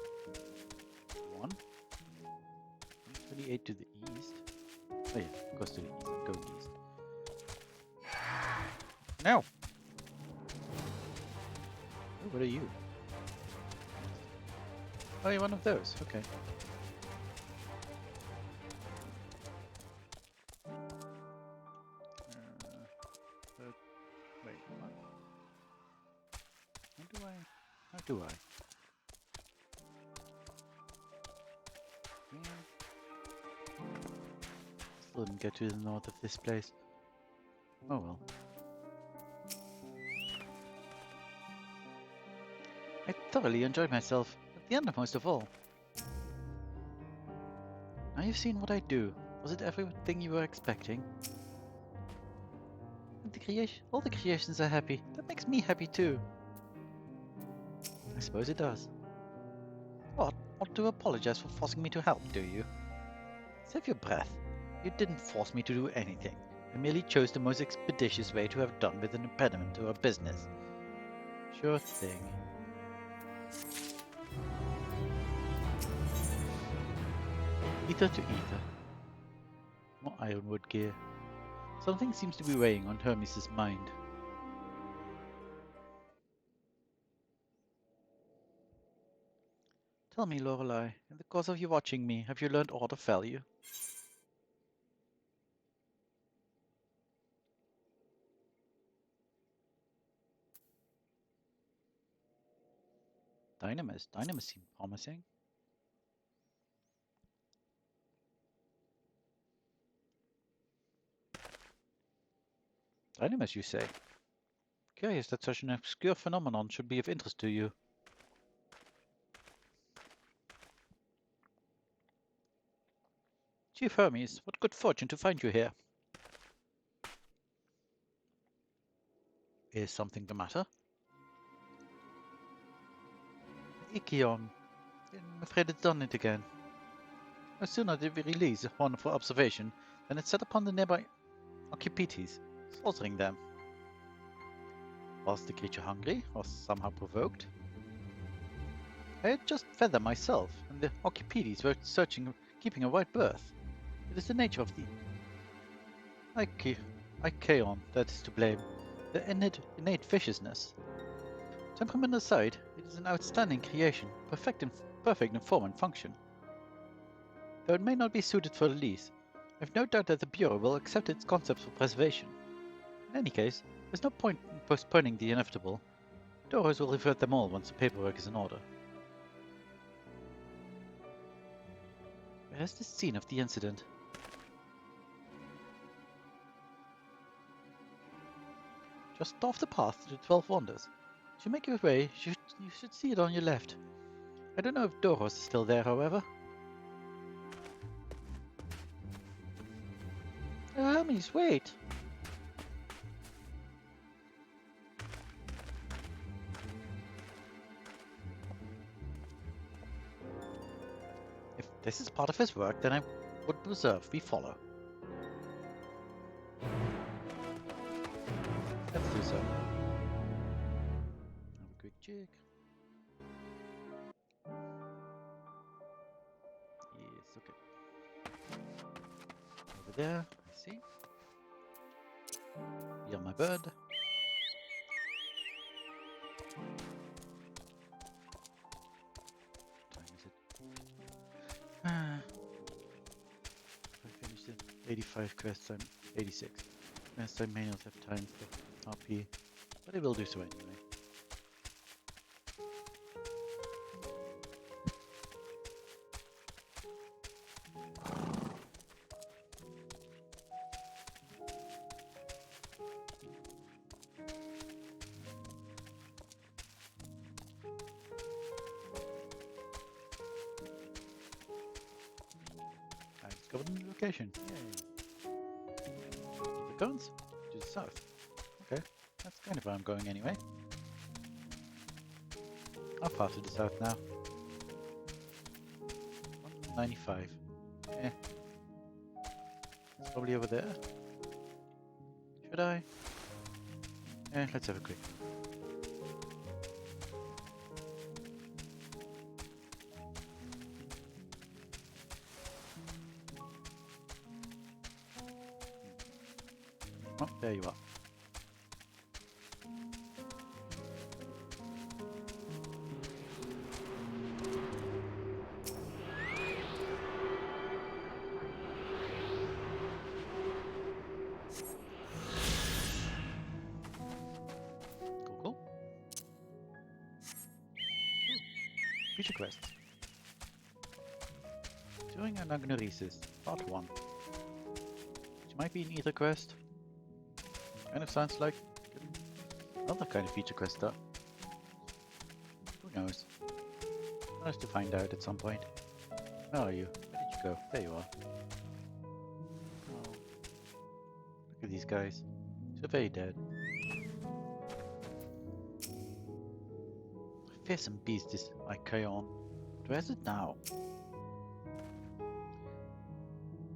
128 to the east. Oh yeah, of course to the east. I'm going east. No! Oh, what are you? Oh, you're one of those. Okay. Wait, what? How do I? Still didn't get to the north of this place. Oh well. I thoroughly enjoyed myself, at the end of most of all. Now you've seen what I do. Was it everything you were expecting? All the creations are happy. That makes me happy too. I suppose it does. What? Want to apologize for forcing me to help, do you? Save your breath. You didn't force me to do anything. I merely chose the most expeditious way to have done with an impediment to our business. Sure thing. Ether to ether. More ironwood gear. Something seems to be weighing on Hermes' mind. Tell me, Lorelei, in the course of you watching me, have you learned aught of value? Dynamis seemed promising. Dynamis, you say? Curious that such an obscure phenomenon should be of interest to you. Chief Hermes, what good fortune to find you here. Is something the matter? Ikion. I'm afraid it's done it again. No sooner did we release one for observation than it set upon the nearby Occupites, slaughtering them. Was the creature hungry or somehow provoked? I had just fed them myself, and the Occupites were keeping a wide berth. It is the nature of the Ikeon that is to blame, the innate viciousness. Temperament aside, it is an outstanding creation, perfect in form and function. Though it may not be suited for release, I have no doubt that the Bureau will accept its concepts for preservation. In any case, there's no point in postponing the inevitable. Doros will revert them all once the paperwork is in order. Where is the scene of the incident? Just off the path to the 12 Wonders. As you make your way, you should see it on your left. I don't know if Doros is still there, however. Oh, Hermes, wait! If this is part of his work, then I would reserve we follow. Let's do so. Have a quick check. Yes, okay. Over there, I see. You're my bird. What time is it? I finished it. 85 quests, I'm 86. Yes, I may not have time for RP, but I will do so anyway. I discovered a new location. Yay. Keep it going. To the south. Okay, that's kind of where I'm going anyway. How far to the south now? 95. Eh. It's probably over there. Should I? Let's have a quick. Oh, there you are. Cool. Future quest. Doing an Agnoresis, part 1. Which might be an ether quest. Kind of sounds like another kind of feature quest though. Who knows? I'll have to find out at some point. Where are you? Where did you go? There you are. Oh. Look at these guys. They're very dead. Fearsome beast is Icon. But where is it now?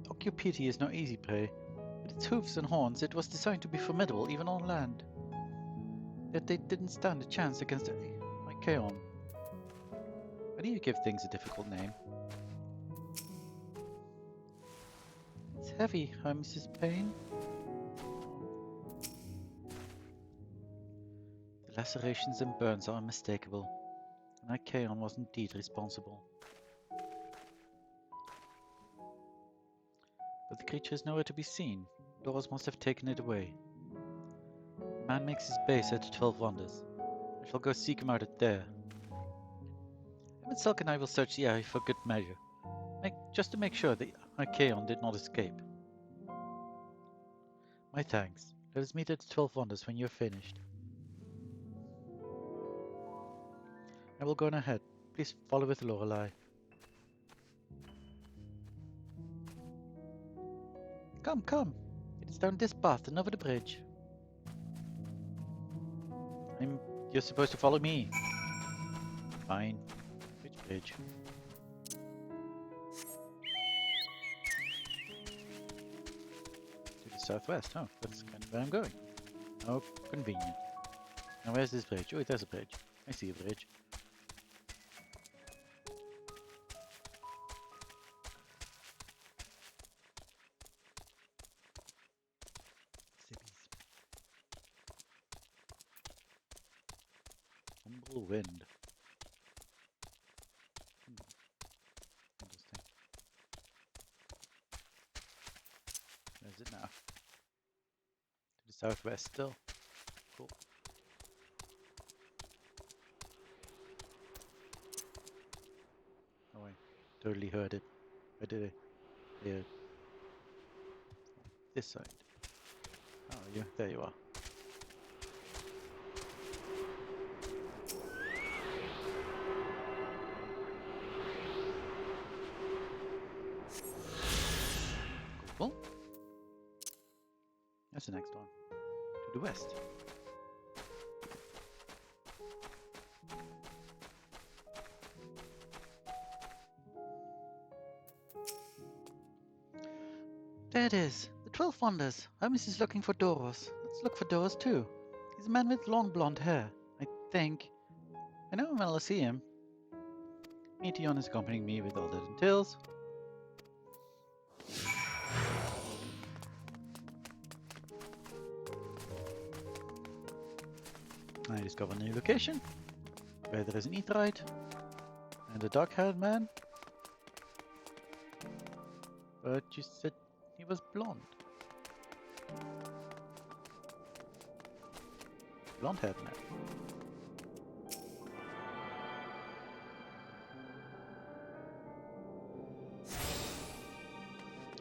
Occupity is no easy prey. With its hoofs and horns, it was designed to be formidable even on land. Yet they didn't stand a chance against Icon. Why do you give things a difficult name? It's heavy, huh, Mrs. Payne? The lacerations and burns are unmistakable, and Icon was indeed responsible. But the creature is nowhere to be seen. Doors must have taken it away. The man makes his base at the 12 Wonders. I shall go seek him out at there. Emmett and I will search the area for good measure, just to make sure that Icon did not escape. My thanks. Let us meet at the 12 Wonders when you are finished. I will go on ahead. Please follow with Lorelei. Come, come. It is down this path and over the bridge. You're supposed to follow me. Fine. Which bridge? To the southwest. Oh, that's kind of where I'm going. Oh, convenient. Now where's this bridge? Oh, there's a bridge. I see a bridge. Humble wind. Interesting. Where is it now? To the southwest still. Cool. Oh, I totally heard it. Where did I hear it? This side. Oh, yeah, there you are. Cool. That's the next one. To the west. There it is. The 12 Wonders. Hermes is looking for Doros. Let's look for Doros too. He's a man with long blonde hair, I think. I know him when I see him. Meteon is accompanying me with all that entails. I discover a new location, where there is an Aetheryte, and a dark-haired man. But you said he was blonde. Blonde-haired man.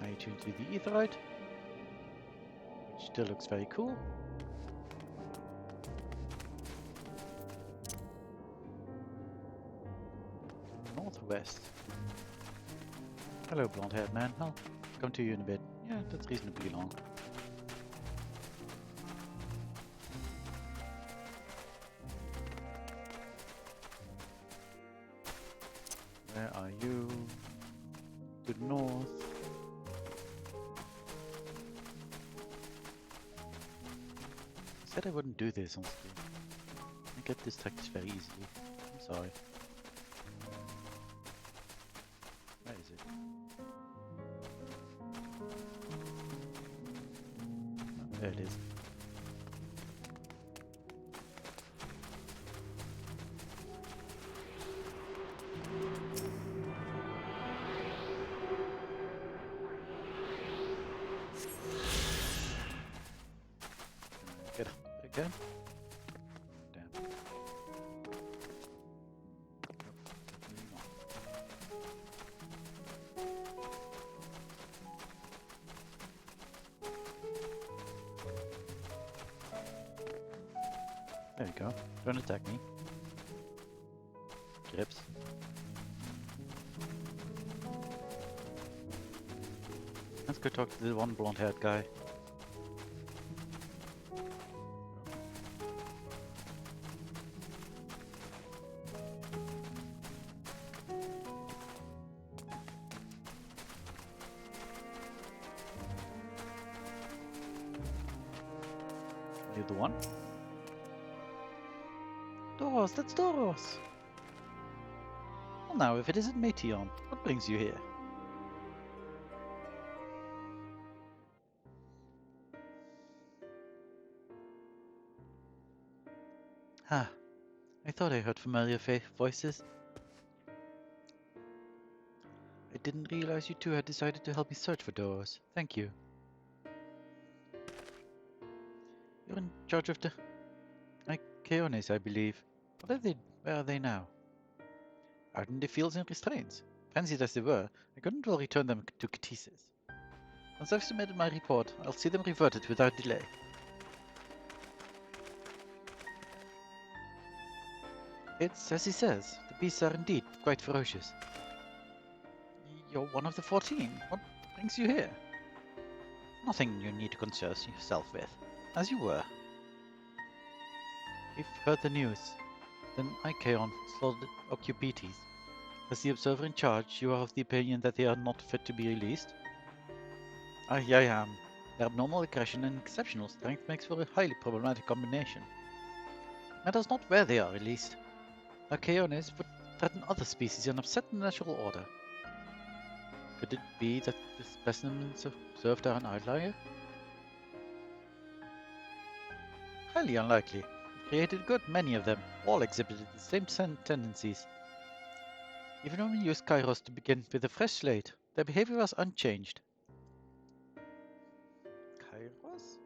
I tune to the Aetheryte, which still looks very cool. Northwest. Hello, blonde-haired man. I'll come to you in a bit. Yeah, that's reasonably long. Where are you? To the north. I said I wouldn't do this on stream. I get distracted very easily. I'm sorry. Where is it? Oh, there it is. Get up again. Damn. Nope, definitely not. There we go. Don't attack me. Grips. Let's go talk to the one blonde-haired guy. Are you the one? Doros, that's Doros! Well now, if it isn't Meteon, what brings you here? Ah, I thought I heard familiar voices. I didn't realize you two had decided to help me search for Doros. Thank you. You're in charge of the Ikeones, I believe. Where are they now? Out in the fields and restraints. Fancied as they were, I couldn't well return them to Ktisis. Once I've submitted my report, I'll see them reverted without delay. It's as he says, the beasts are indeed quite ferocious. You're one of the 14. What brings you here? Nothing you need to concern yourself with, as you were. We've heard the news. Then Ikeon slaughtered Occupites. As the observer in charge, you are of the opinion that they are not fit to be released? I am. Their abnormal aggression and exceptional strength makes for a highly problematic combination. Matters not where they are released. Ikeones would threaten other species and upset the natural order. Could it be that the specimens observed are an outlier? Highly unlikely. We created a good many of them, all exhibited the same tendencies. Even when we used Kairos to begin with a fresh slate, their behavior was unchanged. Kairos?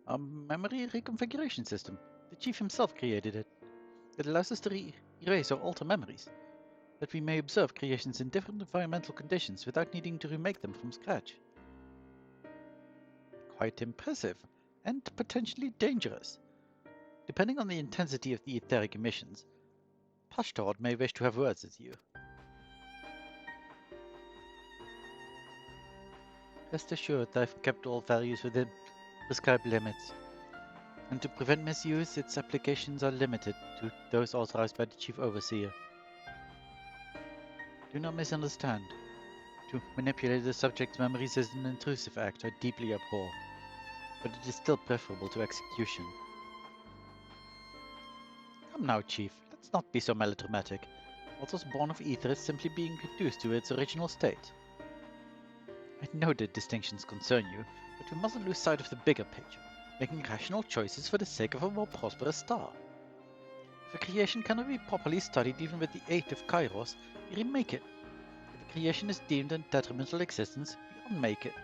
A memory reconfiguration system. The chief himself created it. It allows us to erase or alter memories, that we may observe creations in different environmental conditions without needing to remake them from scratch. Quite impressive, and potentially dangerous. Depending on the intensity of the etheric emissions, Pashtod may wish to have words with you. Rest assured that I've kept all values within prescribed limits, and to prevent misuse, its applications are limited to those authorized by the Chief Overseer. Do not misunderstand. To manipulate the subject's memories is an intrusive act I deeply abhor, but it is still preferable to execution. Come now, Chief, let's not be so melodramatic. What was born of ether is simply being reduced to its original state. I know that distinctions concern you, but we mustn't lose sight of the bigger picture, making rational choices for the sake of a more prosperous star. If a creation cannot be properly studied even with the aid of Kairos, we remake it. If a creation is deemed a detrimental existence, we unmake it.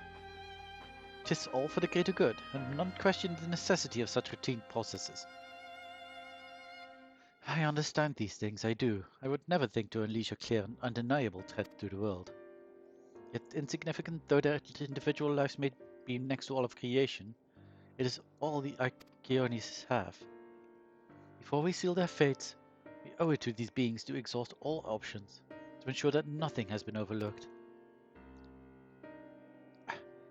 'Tis all for the greater good, and none question the necessity of such routine processes. I understand these things, I do. I would never think to unleash a clear and undeniable threat to the world. Yet insignificant though their individual lives may be next to all of creation, it is all the Ikeones have. Before we seal their fates, we owe it to these beings to exhaust all options, to ensure that nothing has been overlooked.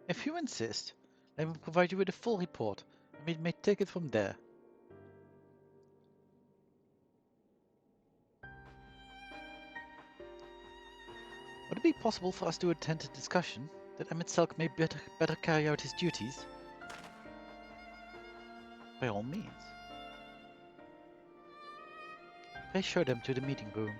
If you insist, I will provide you with a full report, and we may take it from there. it be possible for us to attend a discussion that Emet-Selch may better carry out his duties? By all means. Pray show them to the meeting room.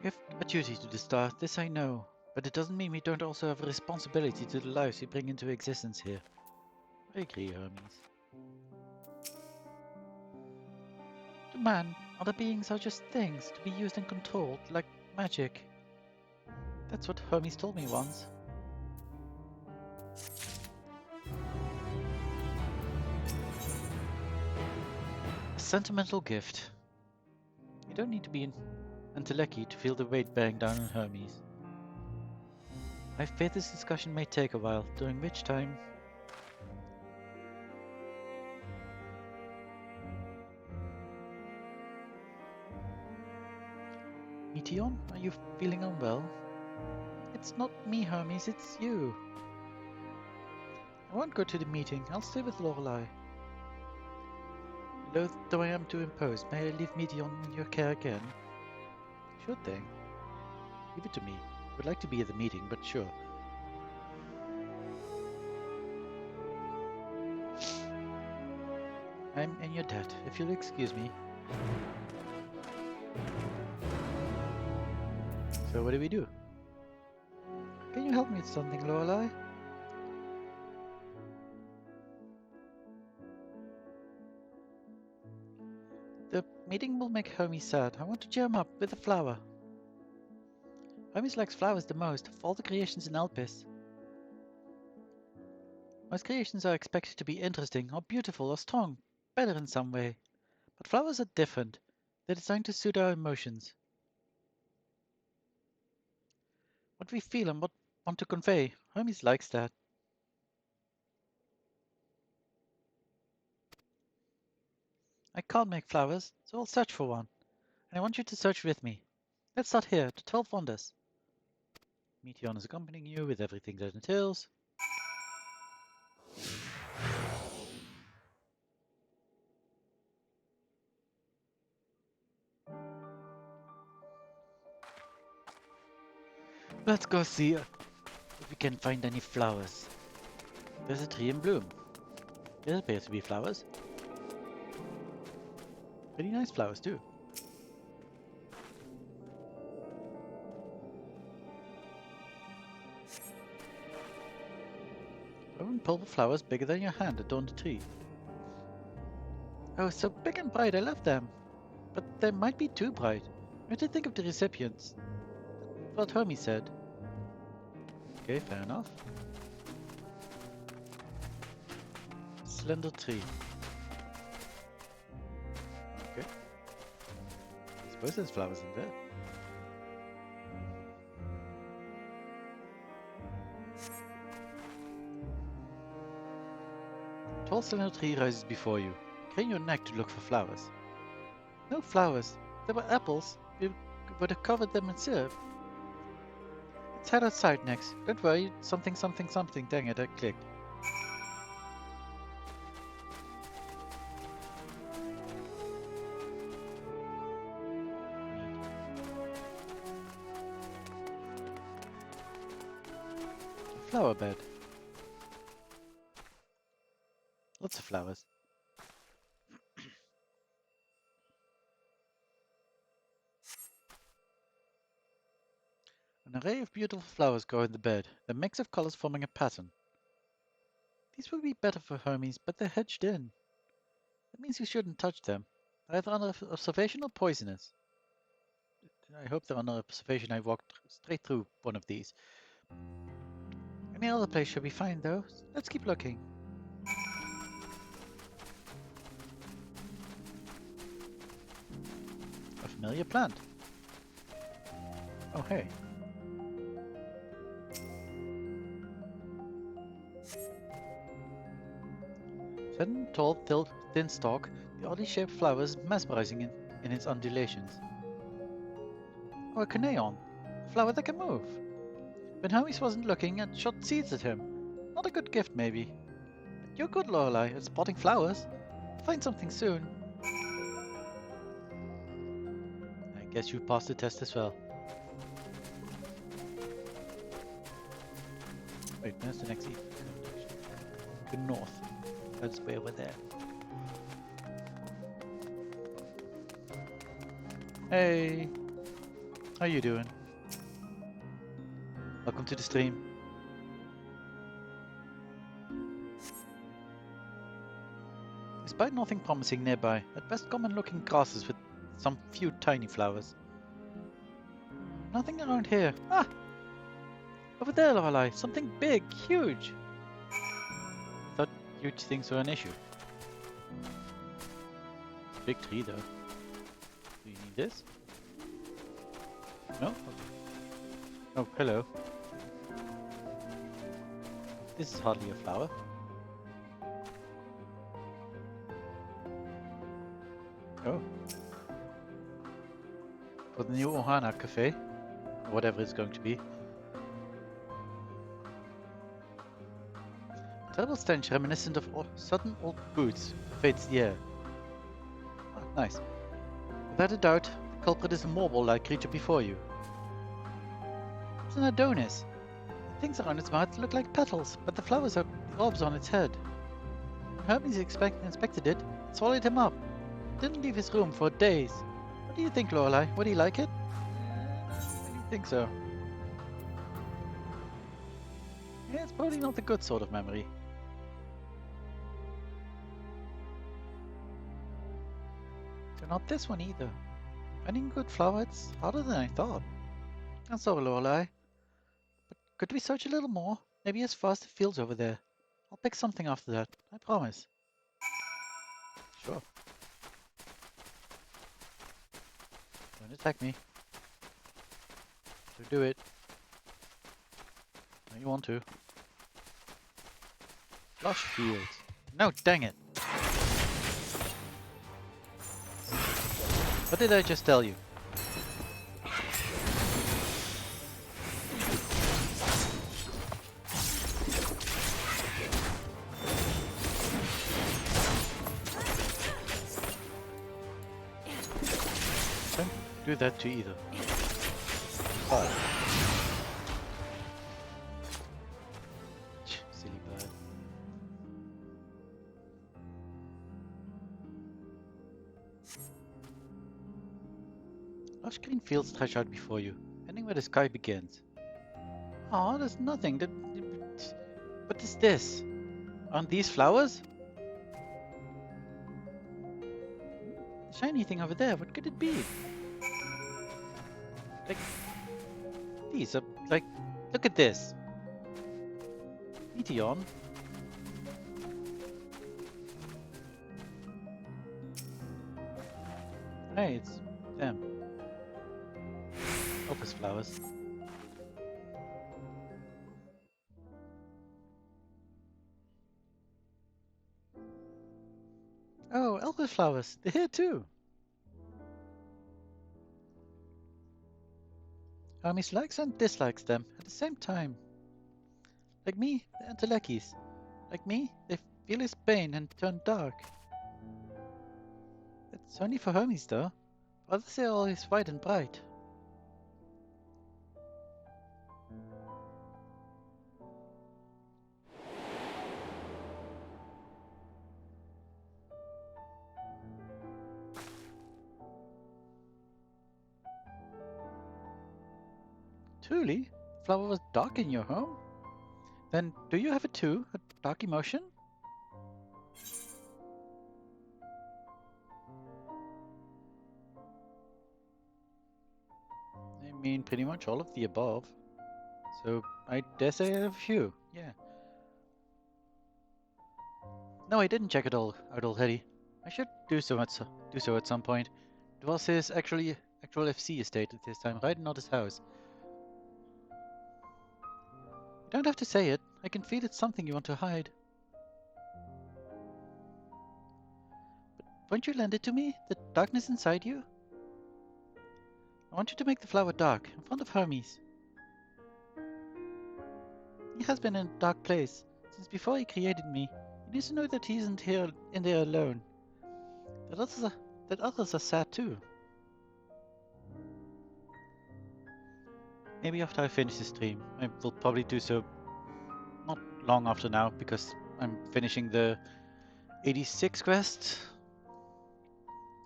We have a duty to the stars, this I know, but it doesn't mean we don't also have a responsibility to the lives we bring into existence here. I agree, Hermes. To man, other beings are just things to be used and controlled, like magic. That's what Hermes told me once. A sentimental gift. You don't need to be an Entelechy to feel the weight bearing down on Hermes. I fear this discussion may take a while, during which time... Meteon, are you feeling unwell? It's not me, Hermes, it's you. I won't go to the meeting, I'll stay with Lorelei. Loath though I am to impose, may I leave Meteon in your care again? Sure thing. Leave it to me. I would like to be at the meeting, but sure. I'm in your debt, if you'll excuse me. So what do we do? Can you help me with something, Lorelei? The meeting will make Hermes sad. I want to cheer him up with a flower. Hermes likes flowers the most of all the creations in Elpis. Most creations are expected to be interesting, or beautiful, or strong, better in some way. But flowers are different. They're designed to suit our emotions. What we feel and what we want to convey. Hermes likes that. I can't make flowers, so I'll search for one. And I want you to search with me. Let's start here, to 12 Wonders. Meteon is accompanying you with everything that entails. Let's go see if we can find any flowers. There's a tree in bloom. There appears to be flowers. Pretty nice flowers too. Purple flowers bigger than your hand adorn the tree. Oh, so big and bright, I love them. But they might be too bright. I have to think of the recipients. That's what Hermes said. Okay, fair enough. Slender tree. Okay. I suppose there's flowers in there. Tall slender tree rises before you. Crane your neck to look for flowers. No flowers. There were apples. We would have covered them in syrup. Let's head outside next. Don't worry. Something, something, something. Dang it, I clicked. A flower bed. Lots of flowers. An array of beautiful flowers grow in the bed, the mix of colors forming a pattern. These would be better for Hermes, but they're hedged in. That means you shouldn't touch them. Either under observation or poisonous. I hope they're under observation. I walked straight through one of these. Any other place should be fine though. Let's keep looking. A familiar plant. Oh hey. Thin, tall, thin stalk, the oddly shaped flowers mesmerizing in its undulations. Oh, a Caneon. A flower that can move. When Hermes wasn't looking, it shot seeds at him. Not a good gift, maybe. But you're good, Lorelei, at spotting flowers. Find something soon. I guess you passed the test as well. Wait, where's the next east? Go north. That's way over there. Hey! How you doing? Welcome to the stream. Despite nothing promising nearby, at best common-looking grasses with some few tiny flowers. Nothing around here. Ah! Over there, Lorelei. Something big, huge. Thought huge things were an issue. Big tree, though. Do you need this? No? Oh, hello. This is hardly a flower. Oh. For the new Ohana Cafe, or whatever it's going to be. Terrible stench reminiscent of sudden old boots pervades the air. Ah, nice. Without a doubt, the culprit is a morble-like creature before you. It's an Adonis. The things around its mouth look like petals, but the flowers are the orbs on its head. When Hermes inspected it, it swallowed him up. Didn't leave his room for days. What do you think, Lorelei? Would he like it? I don't think so. Yeah, it's probably not the good sort of memory. So not this one either. Finding a good flower, it's harder than I thought. That's all, Lorelei. But could we search a little more? Maybe as far as the fields over there. I'll pick something after that, I promise. Sure. Don't attack me. So do it. No, you want to. Lush fields. No, dang it! What did I just tell you? Don't do that to either. Oh. Silly bird. Lush green fields stretch out before you, ending where the sky begins. Oh, there's nothing. What is this? Aren't these flowers? The shiny thing over there, what could it be? Like, these are, like, look at this. Meteon. Hey, it's them. Opus flowers. Oh, Elvis flowers. They're here too. Hermes likes and dislikes them at the same time. Like me, they're Entelekis. Like me, they feel his pain and turn dark. It's only for Hermes though. Others are always white and bright. Truly? The flower was dark in your home? Then do you have it too? A dark emotion? I mean, pretty much all of the above. So, I dare say I have a few, yeah. No, I didn't check it all out already. I should do so at some point. It was his actual FC estate at this time, right? Not his house. You don't have to say it. I can feel it's something you want to hide. won't you lend it to me? The darkness inside you? I want you to make the flower dark, in front of Hermes. He has been in a dark place since before he created me. He needs to know that he isn't here in there alone. That others are sad too. Maybe after I finish the stream. I will probably do so not long after now, because I'm finishing the 86 quest.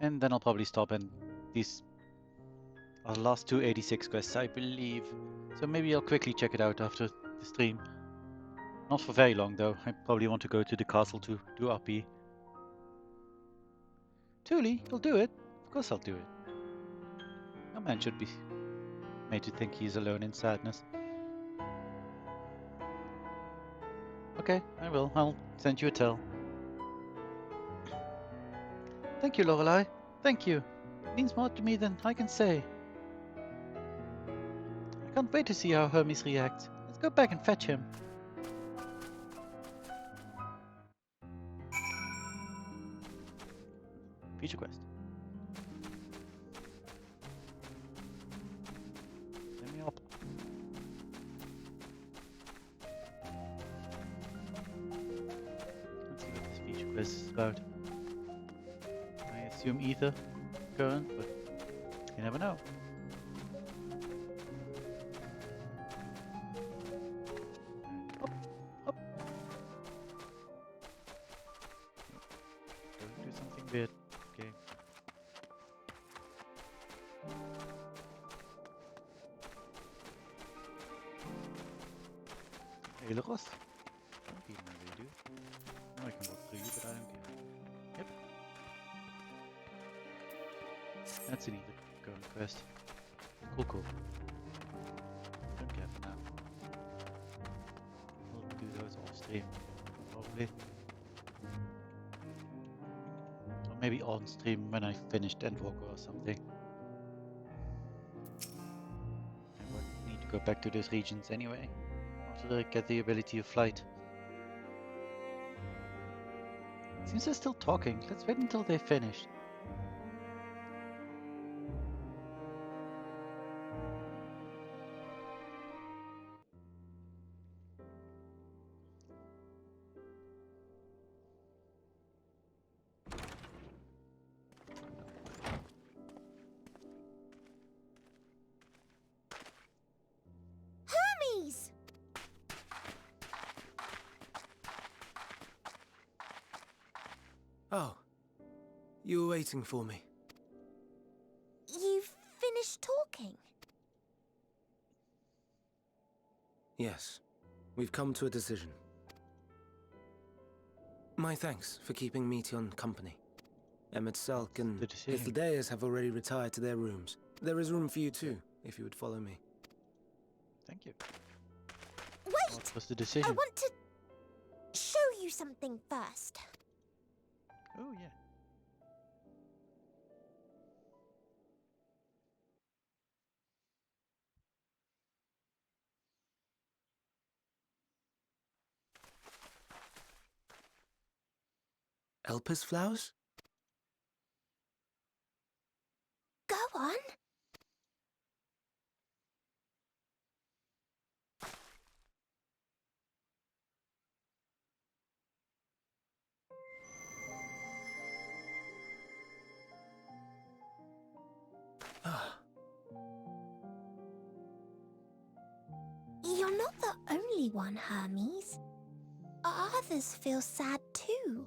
And then I'll probably stop, and these are the last two 86 quests, I believe. So maybe I'll quickly check it out after the stream. Not for very long though. I probably want to go to the castle to do RP. Tuli, you'll do it. Of course I'll do it. No man should be made to think he is alone in sadness. Okay, I will. I'll send you a tell. Thank you, Lorelei. Thank you. It means more to me than I can say. I can't wait to see how Hermes reacts. Let's go back and fetch him. Feature quest. Let me up. Let's see what this feature quest is about. I assume ether current, but you never know. Hop, hop. Don't do something weird. Okay. Hele Rost. Don't even know what you do. I can walk through you, but I don't care. Yep. That's an either going quest. Cool. Don't care for now. We'll do those off stream, probably. Or maybe on stream when I finished Endwalker or something. I won't need to go back to those regions anyway, after I get the ability of flight. Seems they're still talking. Let's wait until they're finished. Hermes! Oh. You were waiting for me. You've finished talking? Yes. We've come to a decision. My thanks for keeping Meteon company. Emmett Selk and Hythlodaeus have already retired to their rooms. There is room for you too, if you would follow me. Thank you. Wait! What was the decision? I want to show you something first. Oh, yeah. Elper's flowers? Go on. You're not the only one, Hermes. Others feel sad too.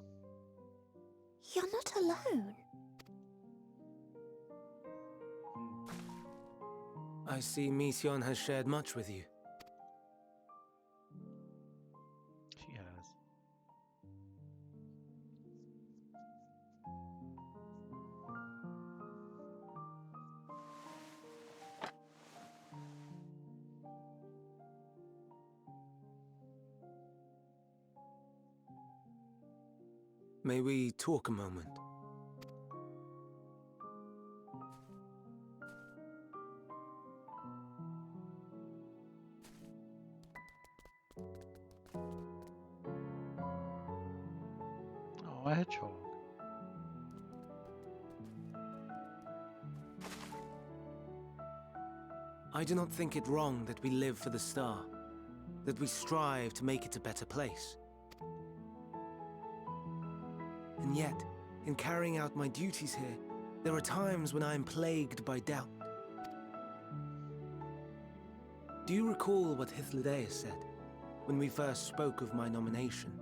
You're not alone. I see Meteon has shared much with you. She has. May we talk a moment? Oh, a hedgehog. I do not think it wrong that we live for the star, that we strive to make it a better place. And yet, in carrying out my duties here, there are times when I am plagued by doubt. Do you recall what Hythlodaeus said when we first spoke of my nomination?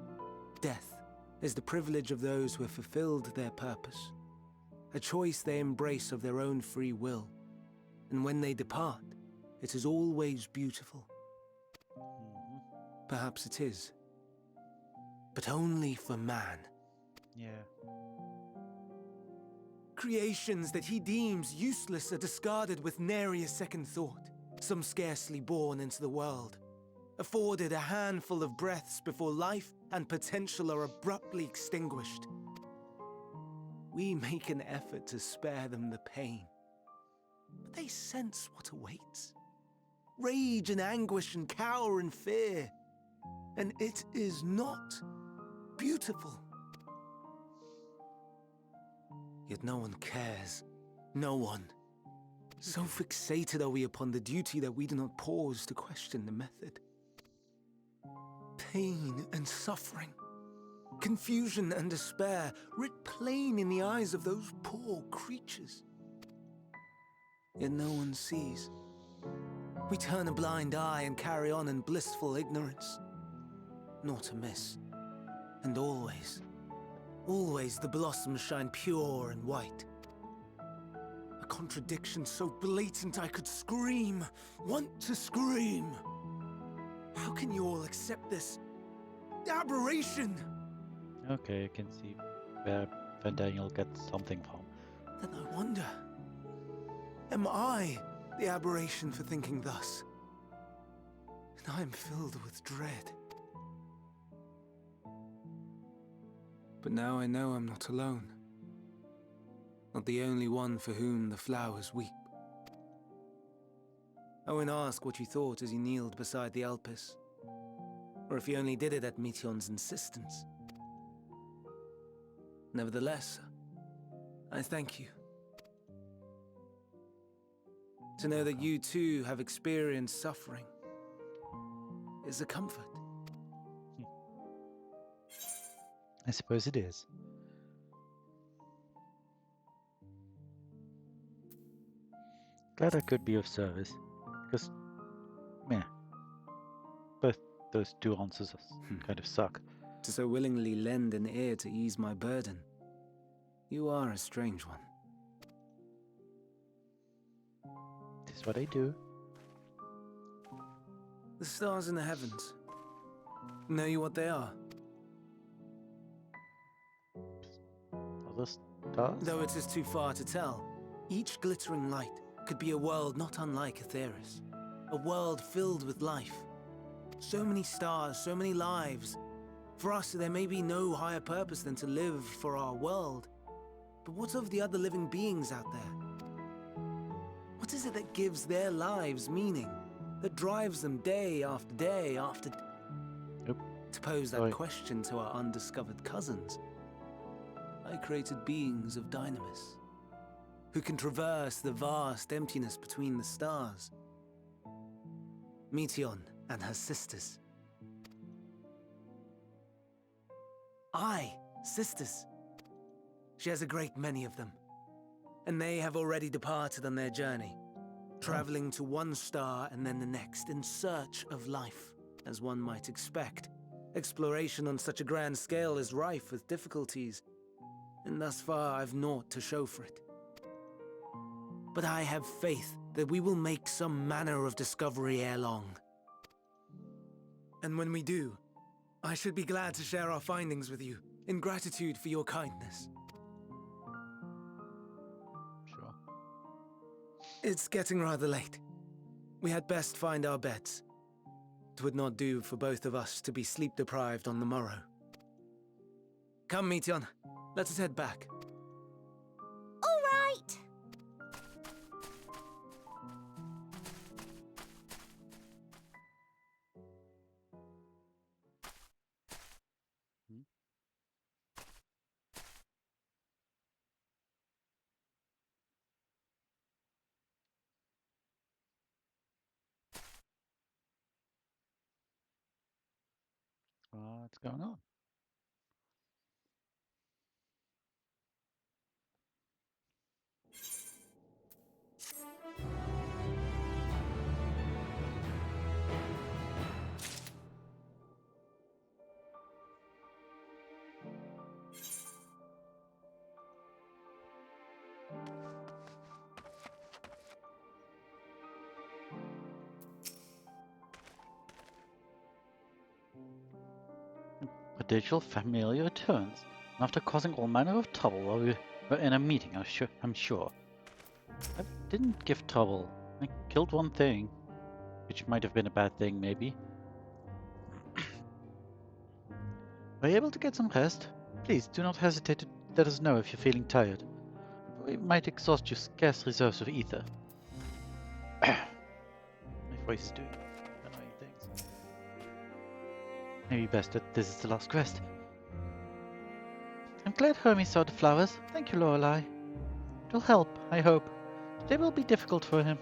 Death is the privilege of those who have fulfilled their purpose, a choice they embrace of their own free will, and when they depart, it is always beautiful. Perhaps it is, but only for man. Yeah. Creations that he deems useless are discarded with nary a second thought, some scarcely born into the world, afforded a handful of breaths before life and potential are abruptly extinguished. We make an effort to spare them the pain, but they sense what awaits. Rage and anguish and cower and fear, and it is not beautiful. Yet no one cares. No one. So fixated are we upon the duty that we do not pause to question the method. Pain and suffering, confusion and despair, writ plain in the eyes of those poor creatures. Yet no one sees. We turn a blind eye and carry on in blissful ignorance. Not amiss. And always, always the blossoms shine pure and white. A contradiction so blatant I could scream, want to scream. How can you all accept this aberration? Okay, I can see where Van Daniel gets something from. Then I wonder, am I the aberration for thinking thus? And I am filled with dread. But now I know I'm not alone. Not the only one for whom the flowers weep. I won't ask what you thought as you kneeled beside the Alpes, or if you only did it at Meteion's insistence. Nevertheless, I thank you. To know that you too have experienced suffering is a comfort. I suppose it is. Glad I could be of service, because, meh, both those two answers kind of suck. To so willingly lend an ear to ease my burden, you are a strange one. This is what I do. The stars in the heavens. Know you what they are? Other stars? Though it is too far to tell, each glittering light could be a world not unlike Aetheris. A world filled with life. So many stars, so many lives. For us, there may be no higher purpose than to live for our world. But what of the other living beings out there? What is it that gives their lives meaning? That drives them day after day after... To pose that question to our undiscovered cousins, I created beings of dynamis, who can traverse the vast emptiness between the stars. Meteion and her sisters. Aye, sisters. She has a great many of them, and they have already departed on their journey, traveling to one star and then the next in search of life, as one might expect. Exploration on such a grand scale is rife with difficulties, and thus far I've naught to show for it. But I have faith that we will make some manner of discovery ere long. And when we do, I should be glad to share our findings with you, in gratitude for your kindness. Sure. It's getting rather late. We had best find our beds. It would not do for both of us to be sleep-deprived on the morrow. Come, Meteion. Let us head back. All right! What's going on? Prodigal family returns, and after causing all manner of trouble while we were in a meeting, I'm sure. I didn't give trouble. I killed one thing, which might have been a bad thing, maybe. Are you able to get some rest? Please do not hesitate to let us know if you're feeling tired. We might exhaust your scarce reserves of ether. My voice is doing annoying things. Maybe best that this is the last quest. I'm glad Hermes saw the flowers. Thank you, Lorelei. It will help, I hope. Today will be difficult for him.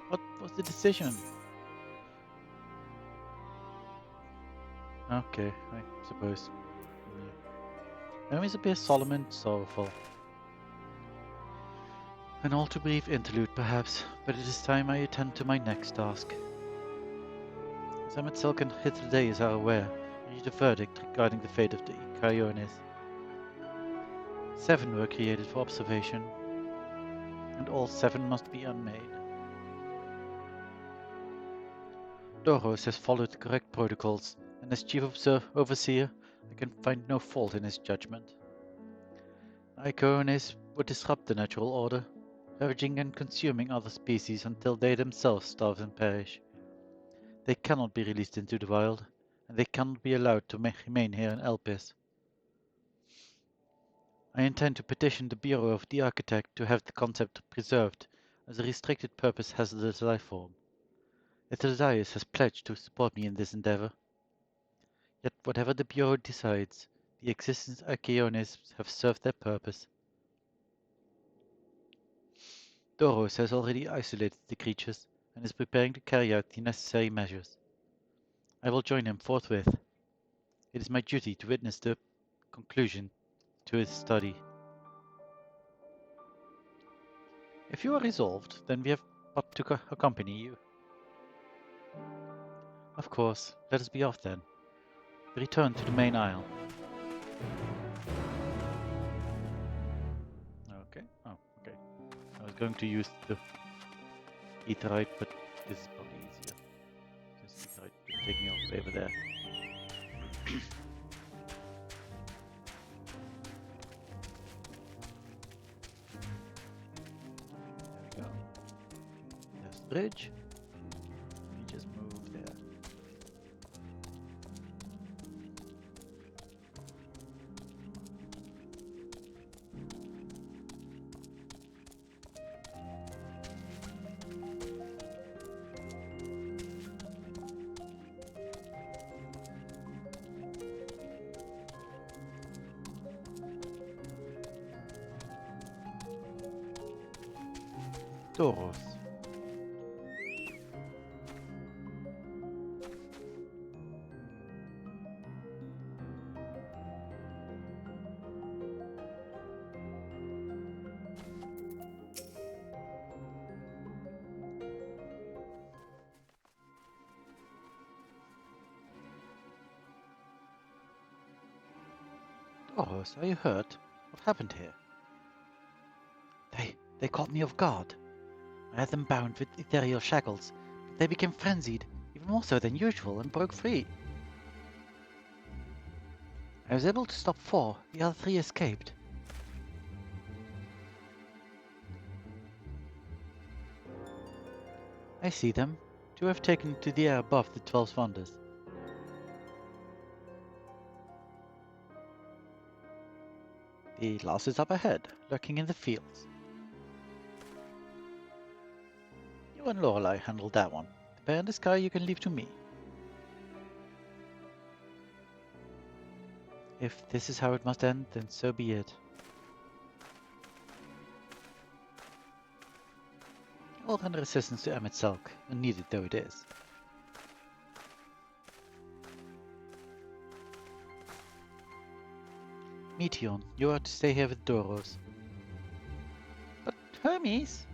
What was the decision? Okay, I suppose. Yeah. Hermes appears solemn and sorrowful. An all too brief interlude, perhaps, but it is time I attend to my next task. Samet Silk and Hitherdays are aware, reached a verdict regarding the fate of the Ikaiones. 7 were created for observation, and all 7 must be unmade. Doros has followed the correct protocols, and as Chief Overseer, I can find no fault in his judgment. Ikaiones would disrupt the natural order, ravaging and consuming other species until they themselves starve and perish. They cannot be released into the wild, and they cannot be allowed to remain here in Elpis. I intend to petition the Bureau of the Architect to have the concept preserved as a restricted purpose hazardous life form. Ethosias has pledged to support me in this endeavor. Yet whatever the Bureau decides, the existence of Ikaiones have served their purpose. Doros has already isolated the creatures and is preparing to carry out the necessary measures. I will join him forthwith. It is my duty to witness the conclusion to his study. If you are resolved, then we have but to accompany you. Of course, let us be off then. We return to the main aisle. Okay, oh, okay. I was going to use the Aetherite, but this is probably easier. This Aetherite can take me all the way over there. There we go. There's the bridge. We just move there. Doros. Doros, are you hurt? What happened here? They caught me off guard. I had them bound with ethereal shackles, but they became frenzied, even more so than usual, and broke free. I was able to stop 4, the other 3 escaped. I see them. 2 have taken to the air above the 12 wonders. The last is up ahead, lurking in the fields. You and Lorelei handled that one. The bear in the sky you can leave to me. If this is how it must end, then so be it. I will render assistance to Emmett Selk, unneeded though it is. Meteon, you are to stay here with Doros. But Hermes!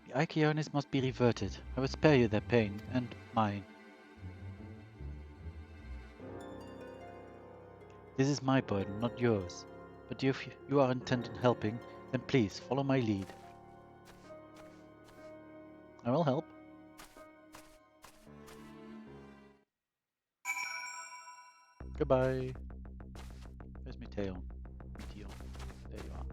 The Ikeonis must be reverted. I will spare you their pain, and mine. This is my burden, not yours. But if you are intent on helping, then please follow my lead. I will help. Goodbye. Where's Meteon? Meteon. There you are.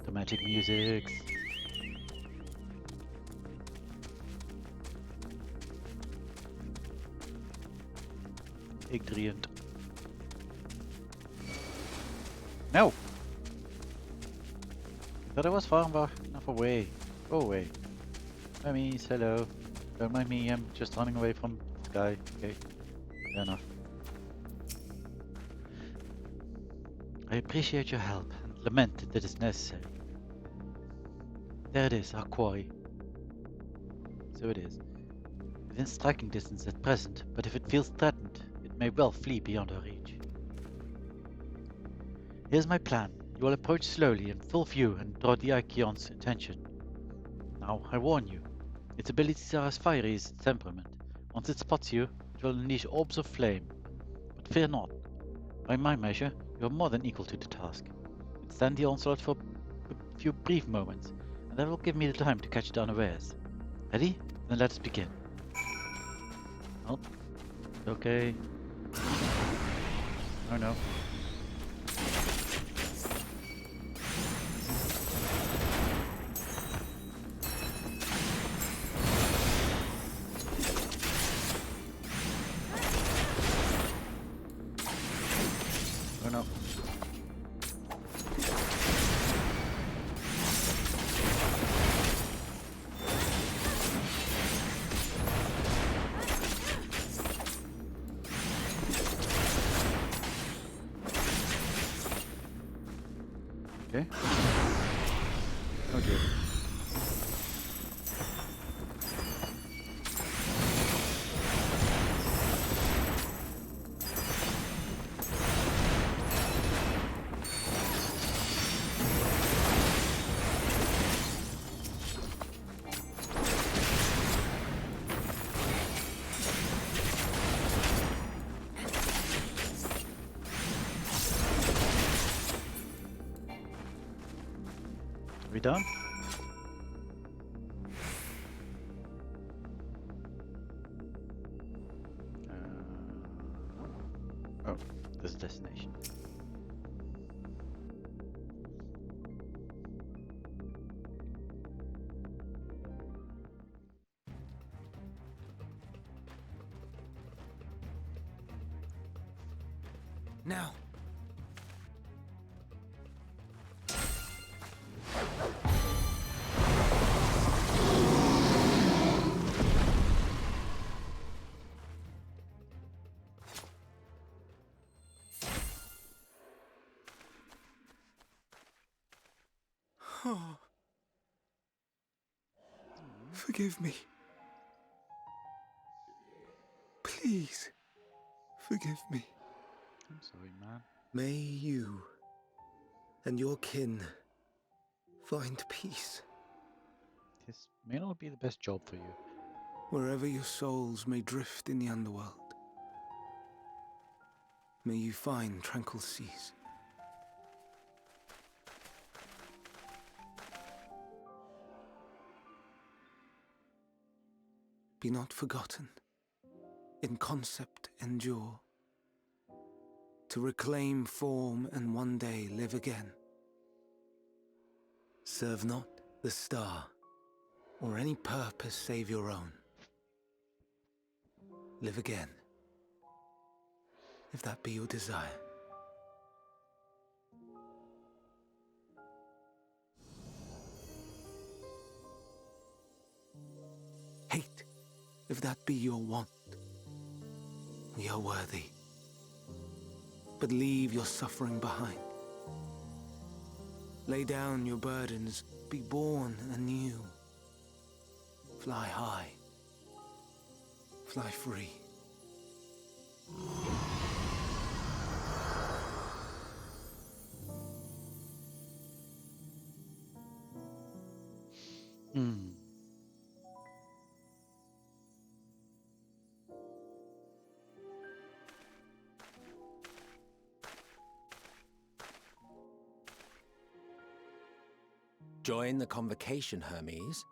The magic music. Ignorant. No! Thought I was far enough away. Go away. Hermes, hello. Don't mind me, I'm just running away from this guy. Okay, fair enough. I appreciate your help and lament that it is necessary. There it is, our quarry. So it is. Within striking distance at present, but if it feels threatened, it may well flee beyond our reach. Here's my plan. You will approach slowly in full view and draw the Ikeon's attention. Now, I warn you, its abilities are as fiery as its temperament. Once it spots you, it will unleash orbs of flame. But fear not. By my measure, you are more than equal to the task. Withstand the onslaught for a few brief moments, and that will give me the time to catch it unawares. Ready? Then let us begin. Oh, okay. Oh no. Oh no. Okay. Oh dear. Are we done? Oh, there's a destination. Now. Oh. Forgive me. Please, forgive me. I'm sorry, man. May you and your kin find peace. This may not be the best job for you. Wherever your souls may drift in the underworld, may you find tranquil seas. Be not forgotten, in concept endure, to reclaim form and one day live again. Serve not the star, or any purpose save your own. Live again, if that be your desire. Hate, if that be your want. We are worthy. But leave your suffering behind. Lay down your burdens, be born anew. Fly high, fly free. Hmm. Join the convocation, Hermes.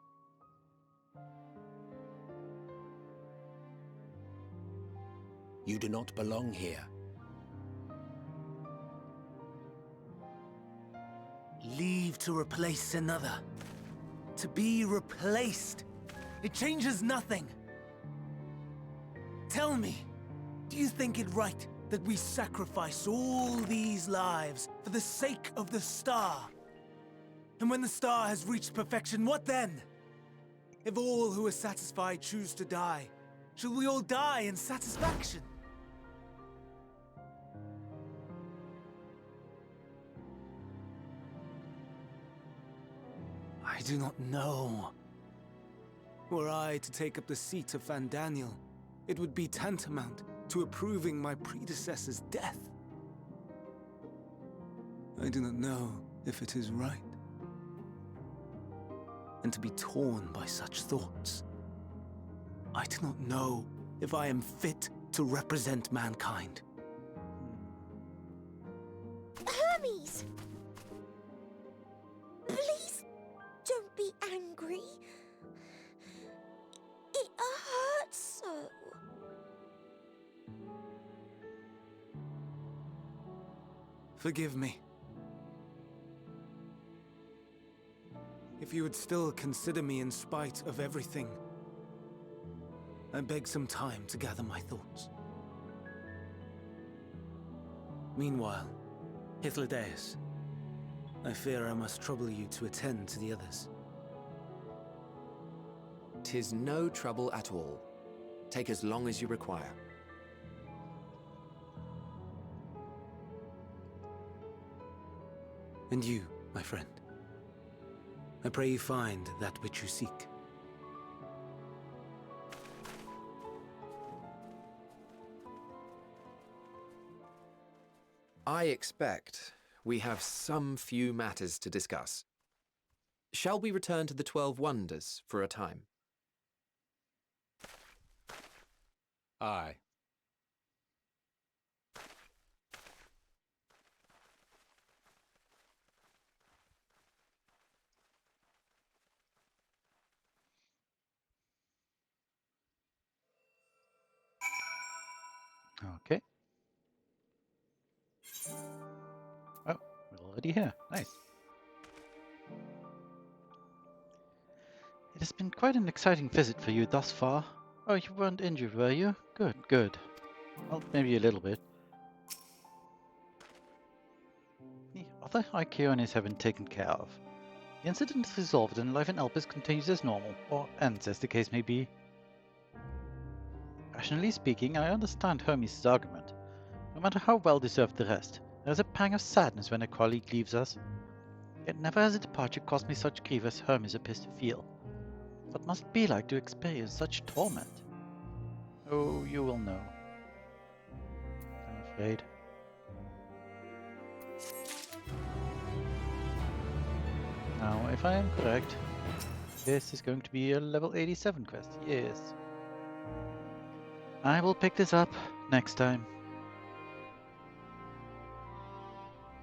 You do not belong here. Leave to replace another. To be replaced. It changes nothing. Tell me, do you think it right that we sacrifice all these lives for the sake of the star? And when the star has reached perfection, what then? If all who are satisfied choose to die, shall we all die in satisfaction? I do not know. Were I to take up the seat of Fandaniel, it would be tantamount to approving my predecessor's death. I do not know if it is right. And to be torn by such thoughts, I do not know if I am fit to represent mankind. Hermes! Please don't be angry. It hurts so. Forgive me. If you would still consider me in spite of everything, I beg some time to gather my thoughts. Meanwhile, Hythlodaeus, I fear I must trouble you to attend to the others. 'Tis no trouble at all. Take as long as you require. And you, my friend, I pray you find that which you seek. I expect we have some few matters to discuss. Shall we return to the 12 Wonders for a time? Aye. Okay. Oh, we're already here. Nice. It has been quite an exciting visit for you thus far. Oh, you weren't injured, were you? Good, good. Well, maybe a little bit. The other Iconians have been taken care of. The incident is resolved and life in Elpis continues as normal, or ends as the case may be. Rationally speaking, I understand Hermes' argument. No matter how well deserved the rest, there is a pang of sadness when a colleague leaves us. Yet never has a departure caused me such grief as Hermes appears to feel. What must it be like to experience such torment? Oh, you will know. I'm afraid. Now, if I am correct, this is going to be a level 87 quest. Yes. I will pick this up next time.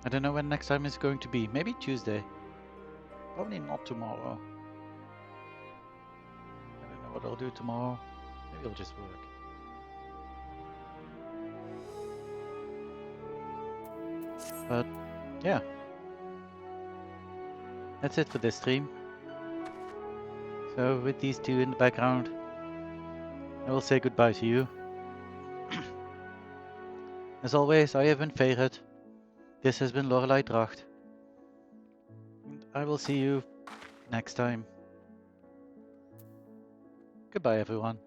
I don't know when next time is going to be. Maybe Tuesday. Probably not tomorrow. I don't know what I'll do tomorrow. Maybe I'll just work. But, yeah. That's it for this stream. So, with these two in the background, I will say goodbye to you. As always, I have been Fae'ret. This has been Lorelei Dracht. And I will see you next time. Goodbye, everyone.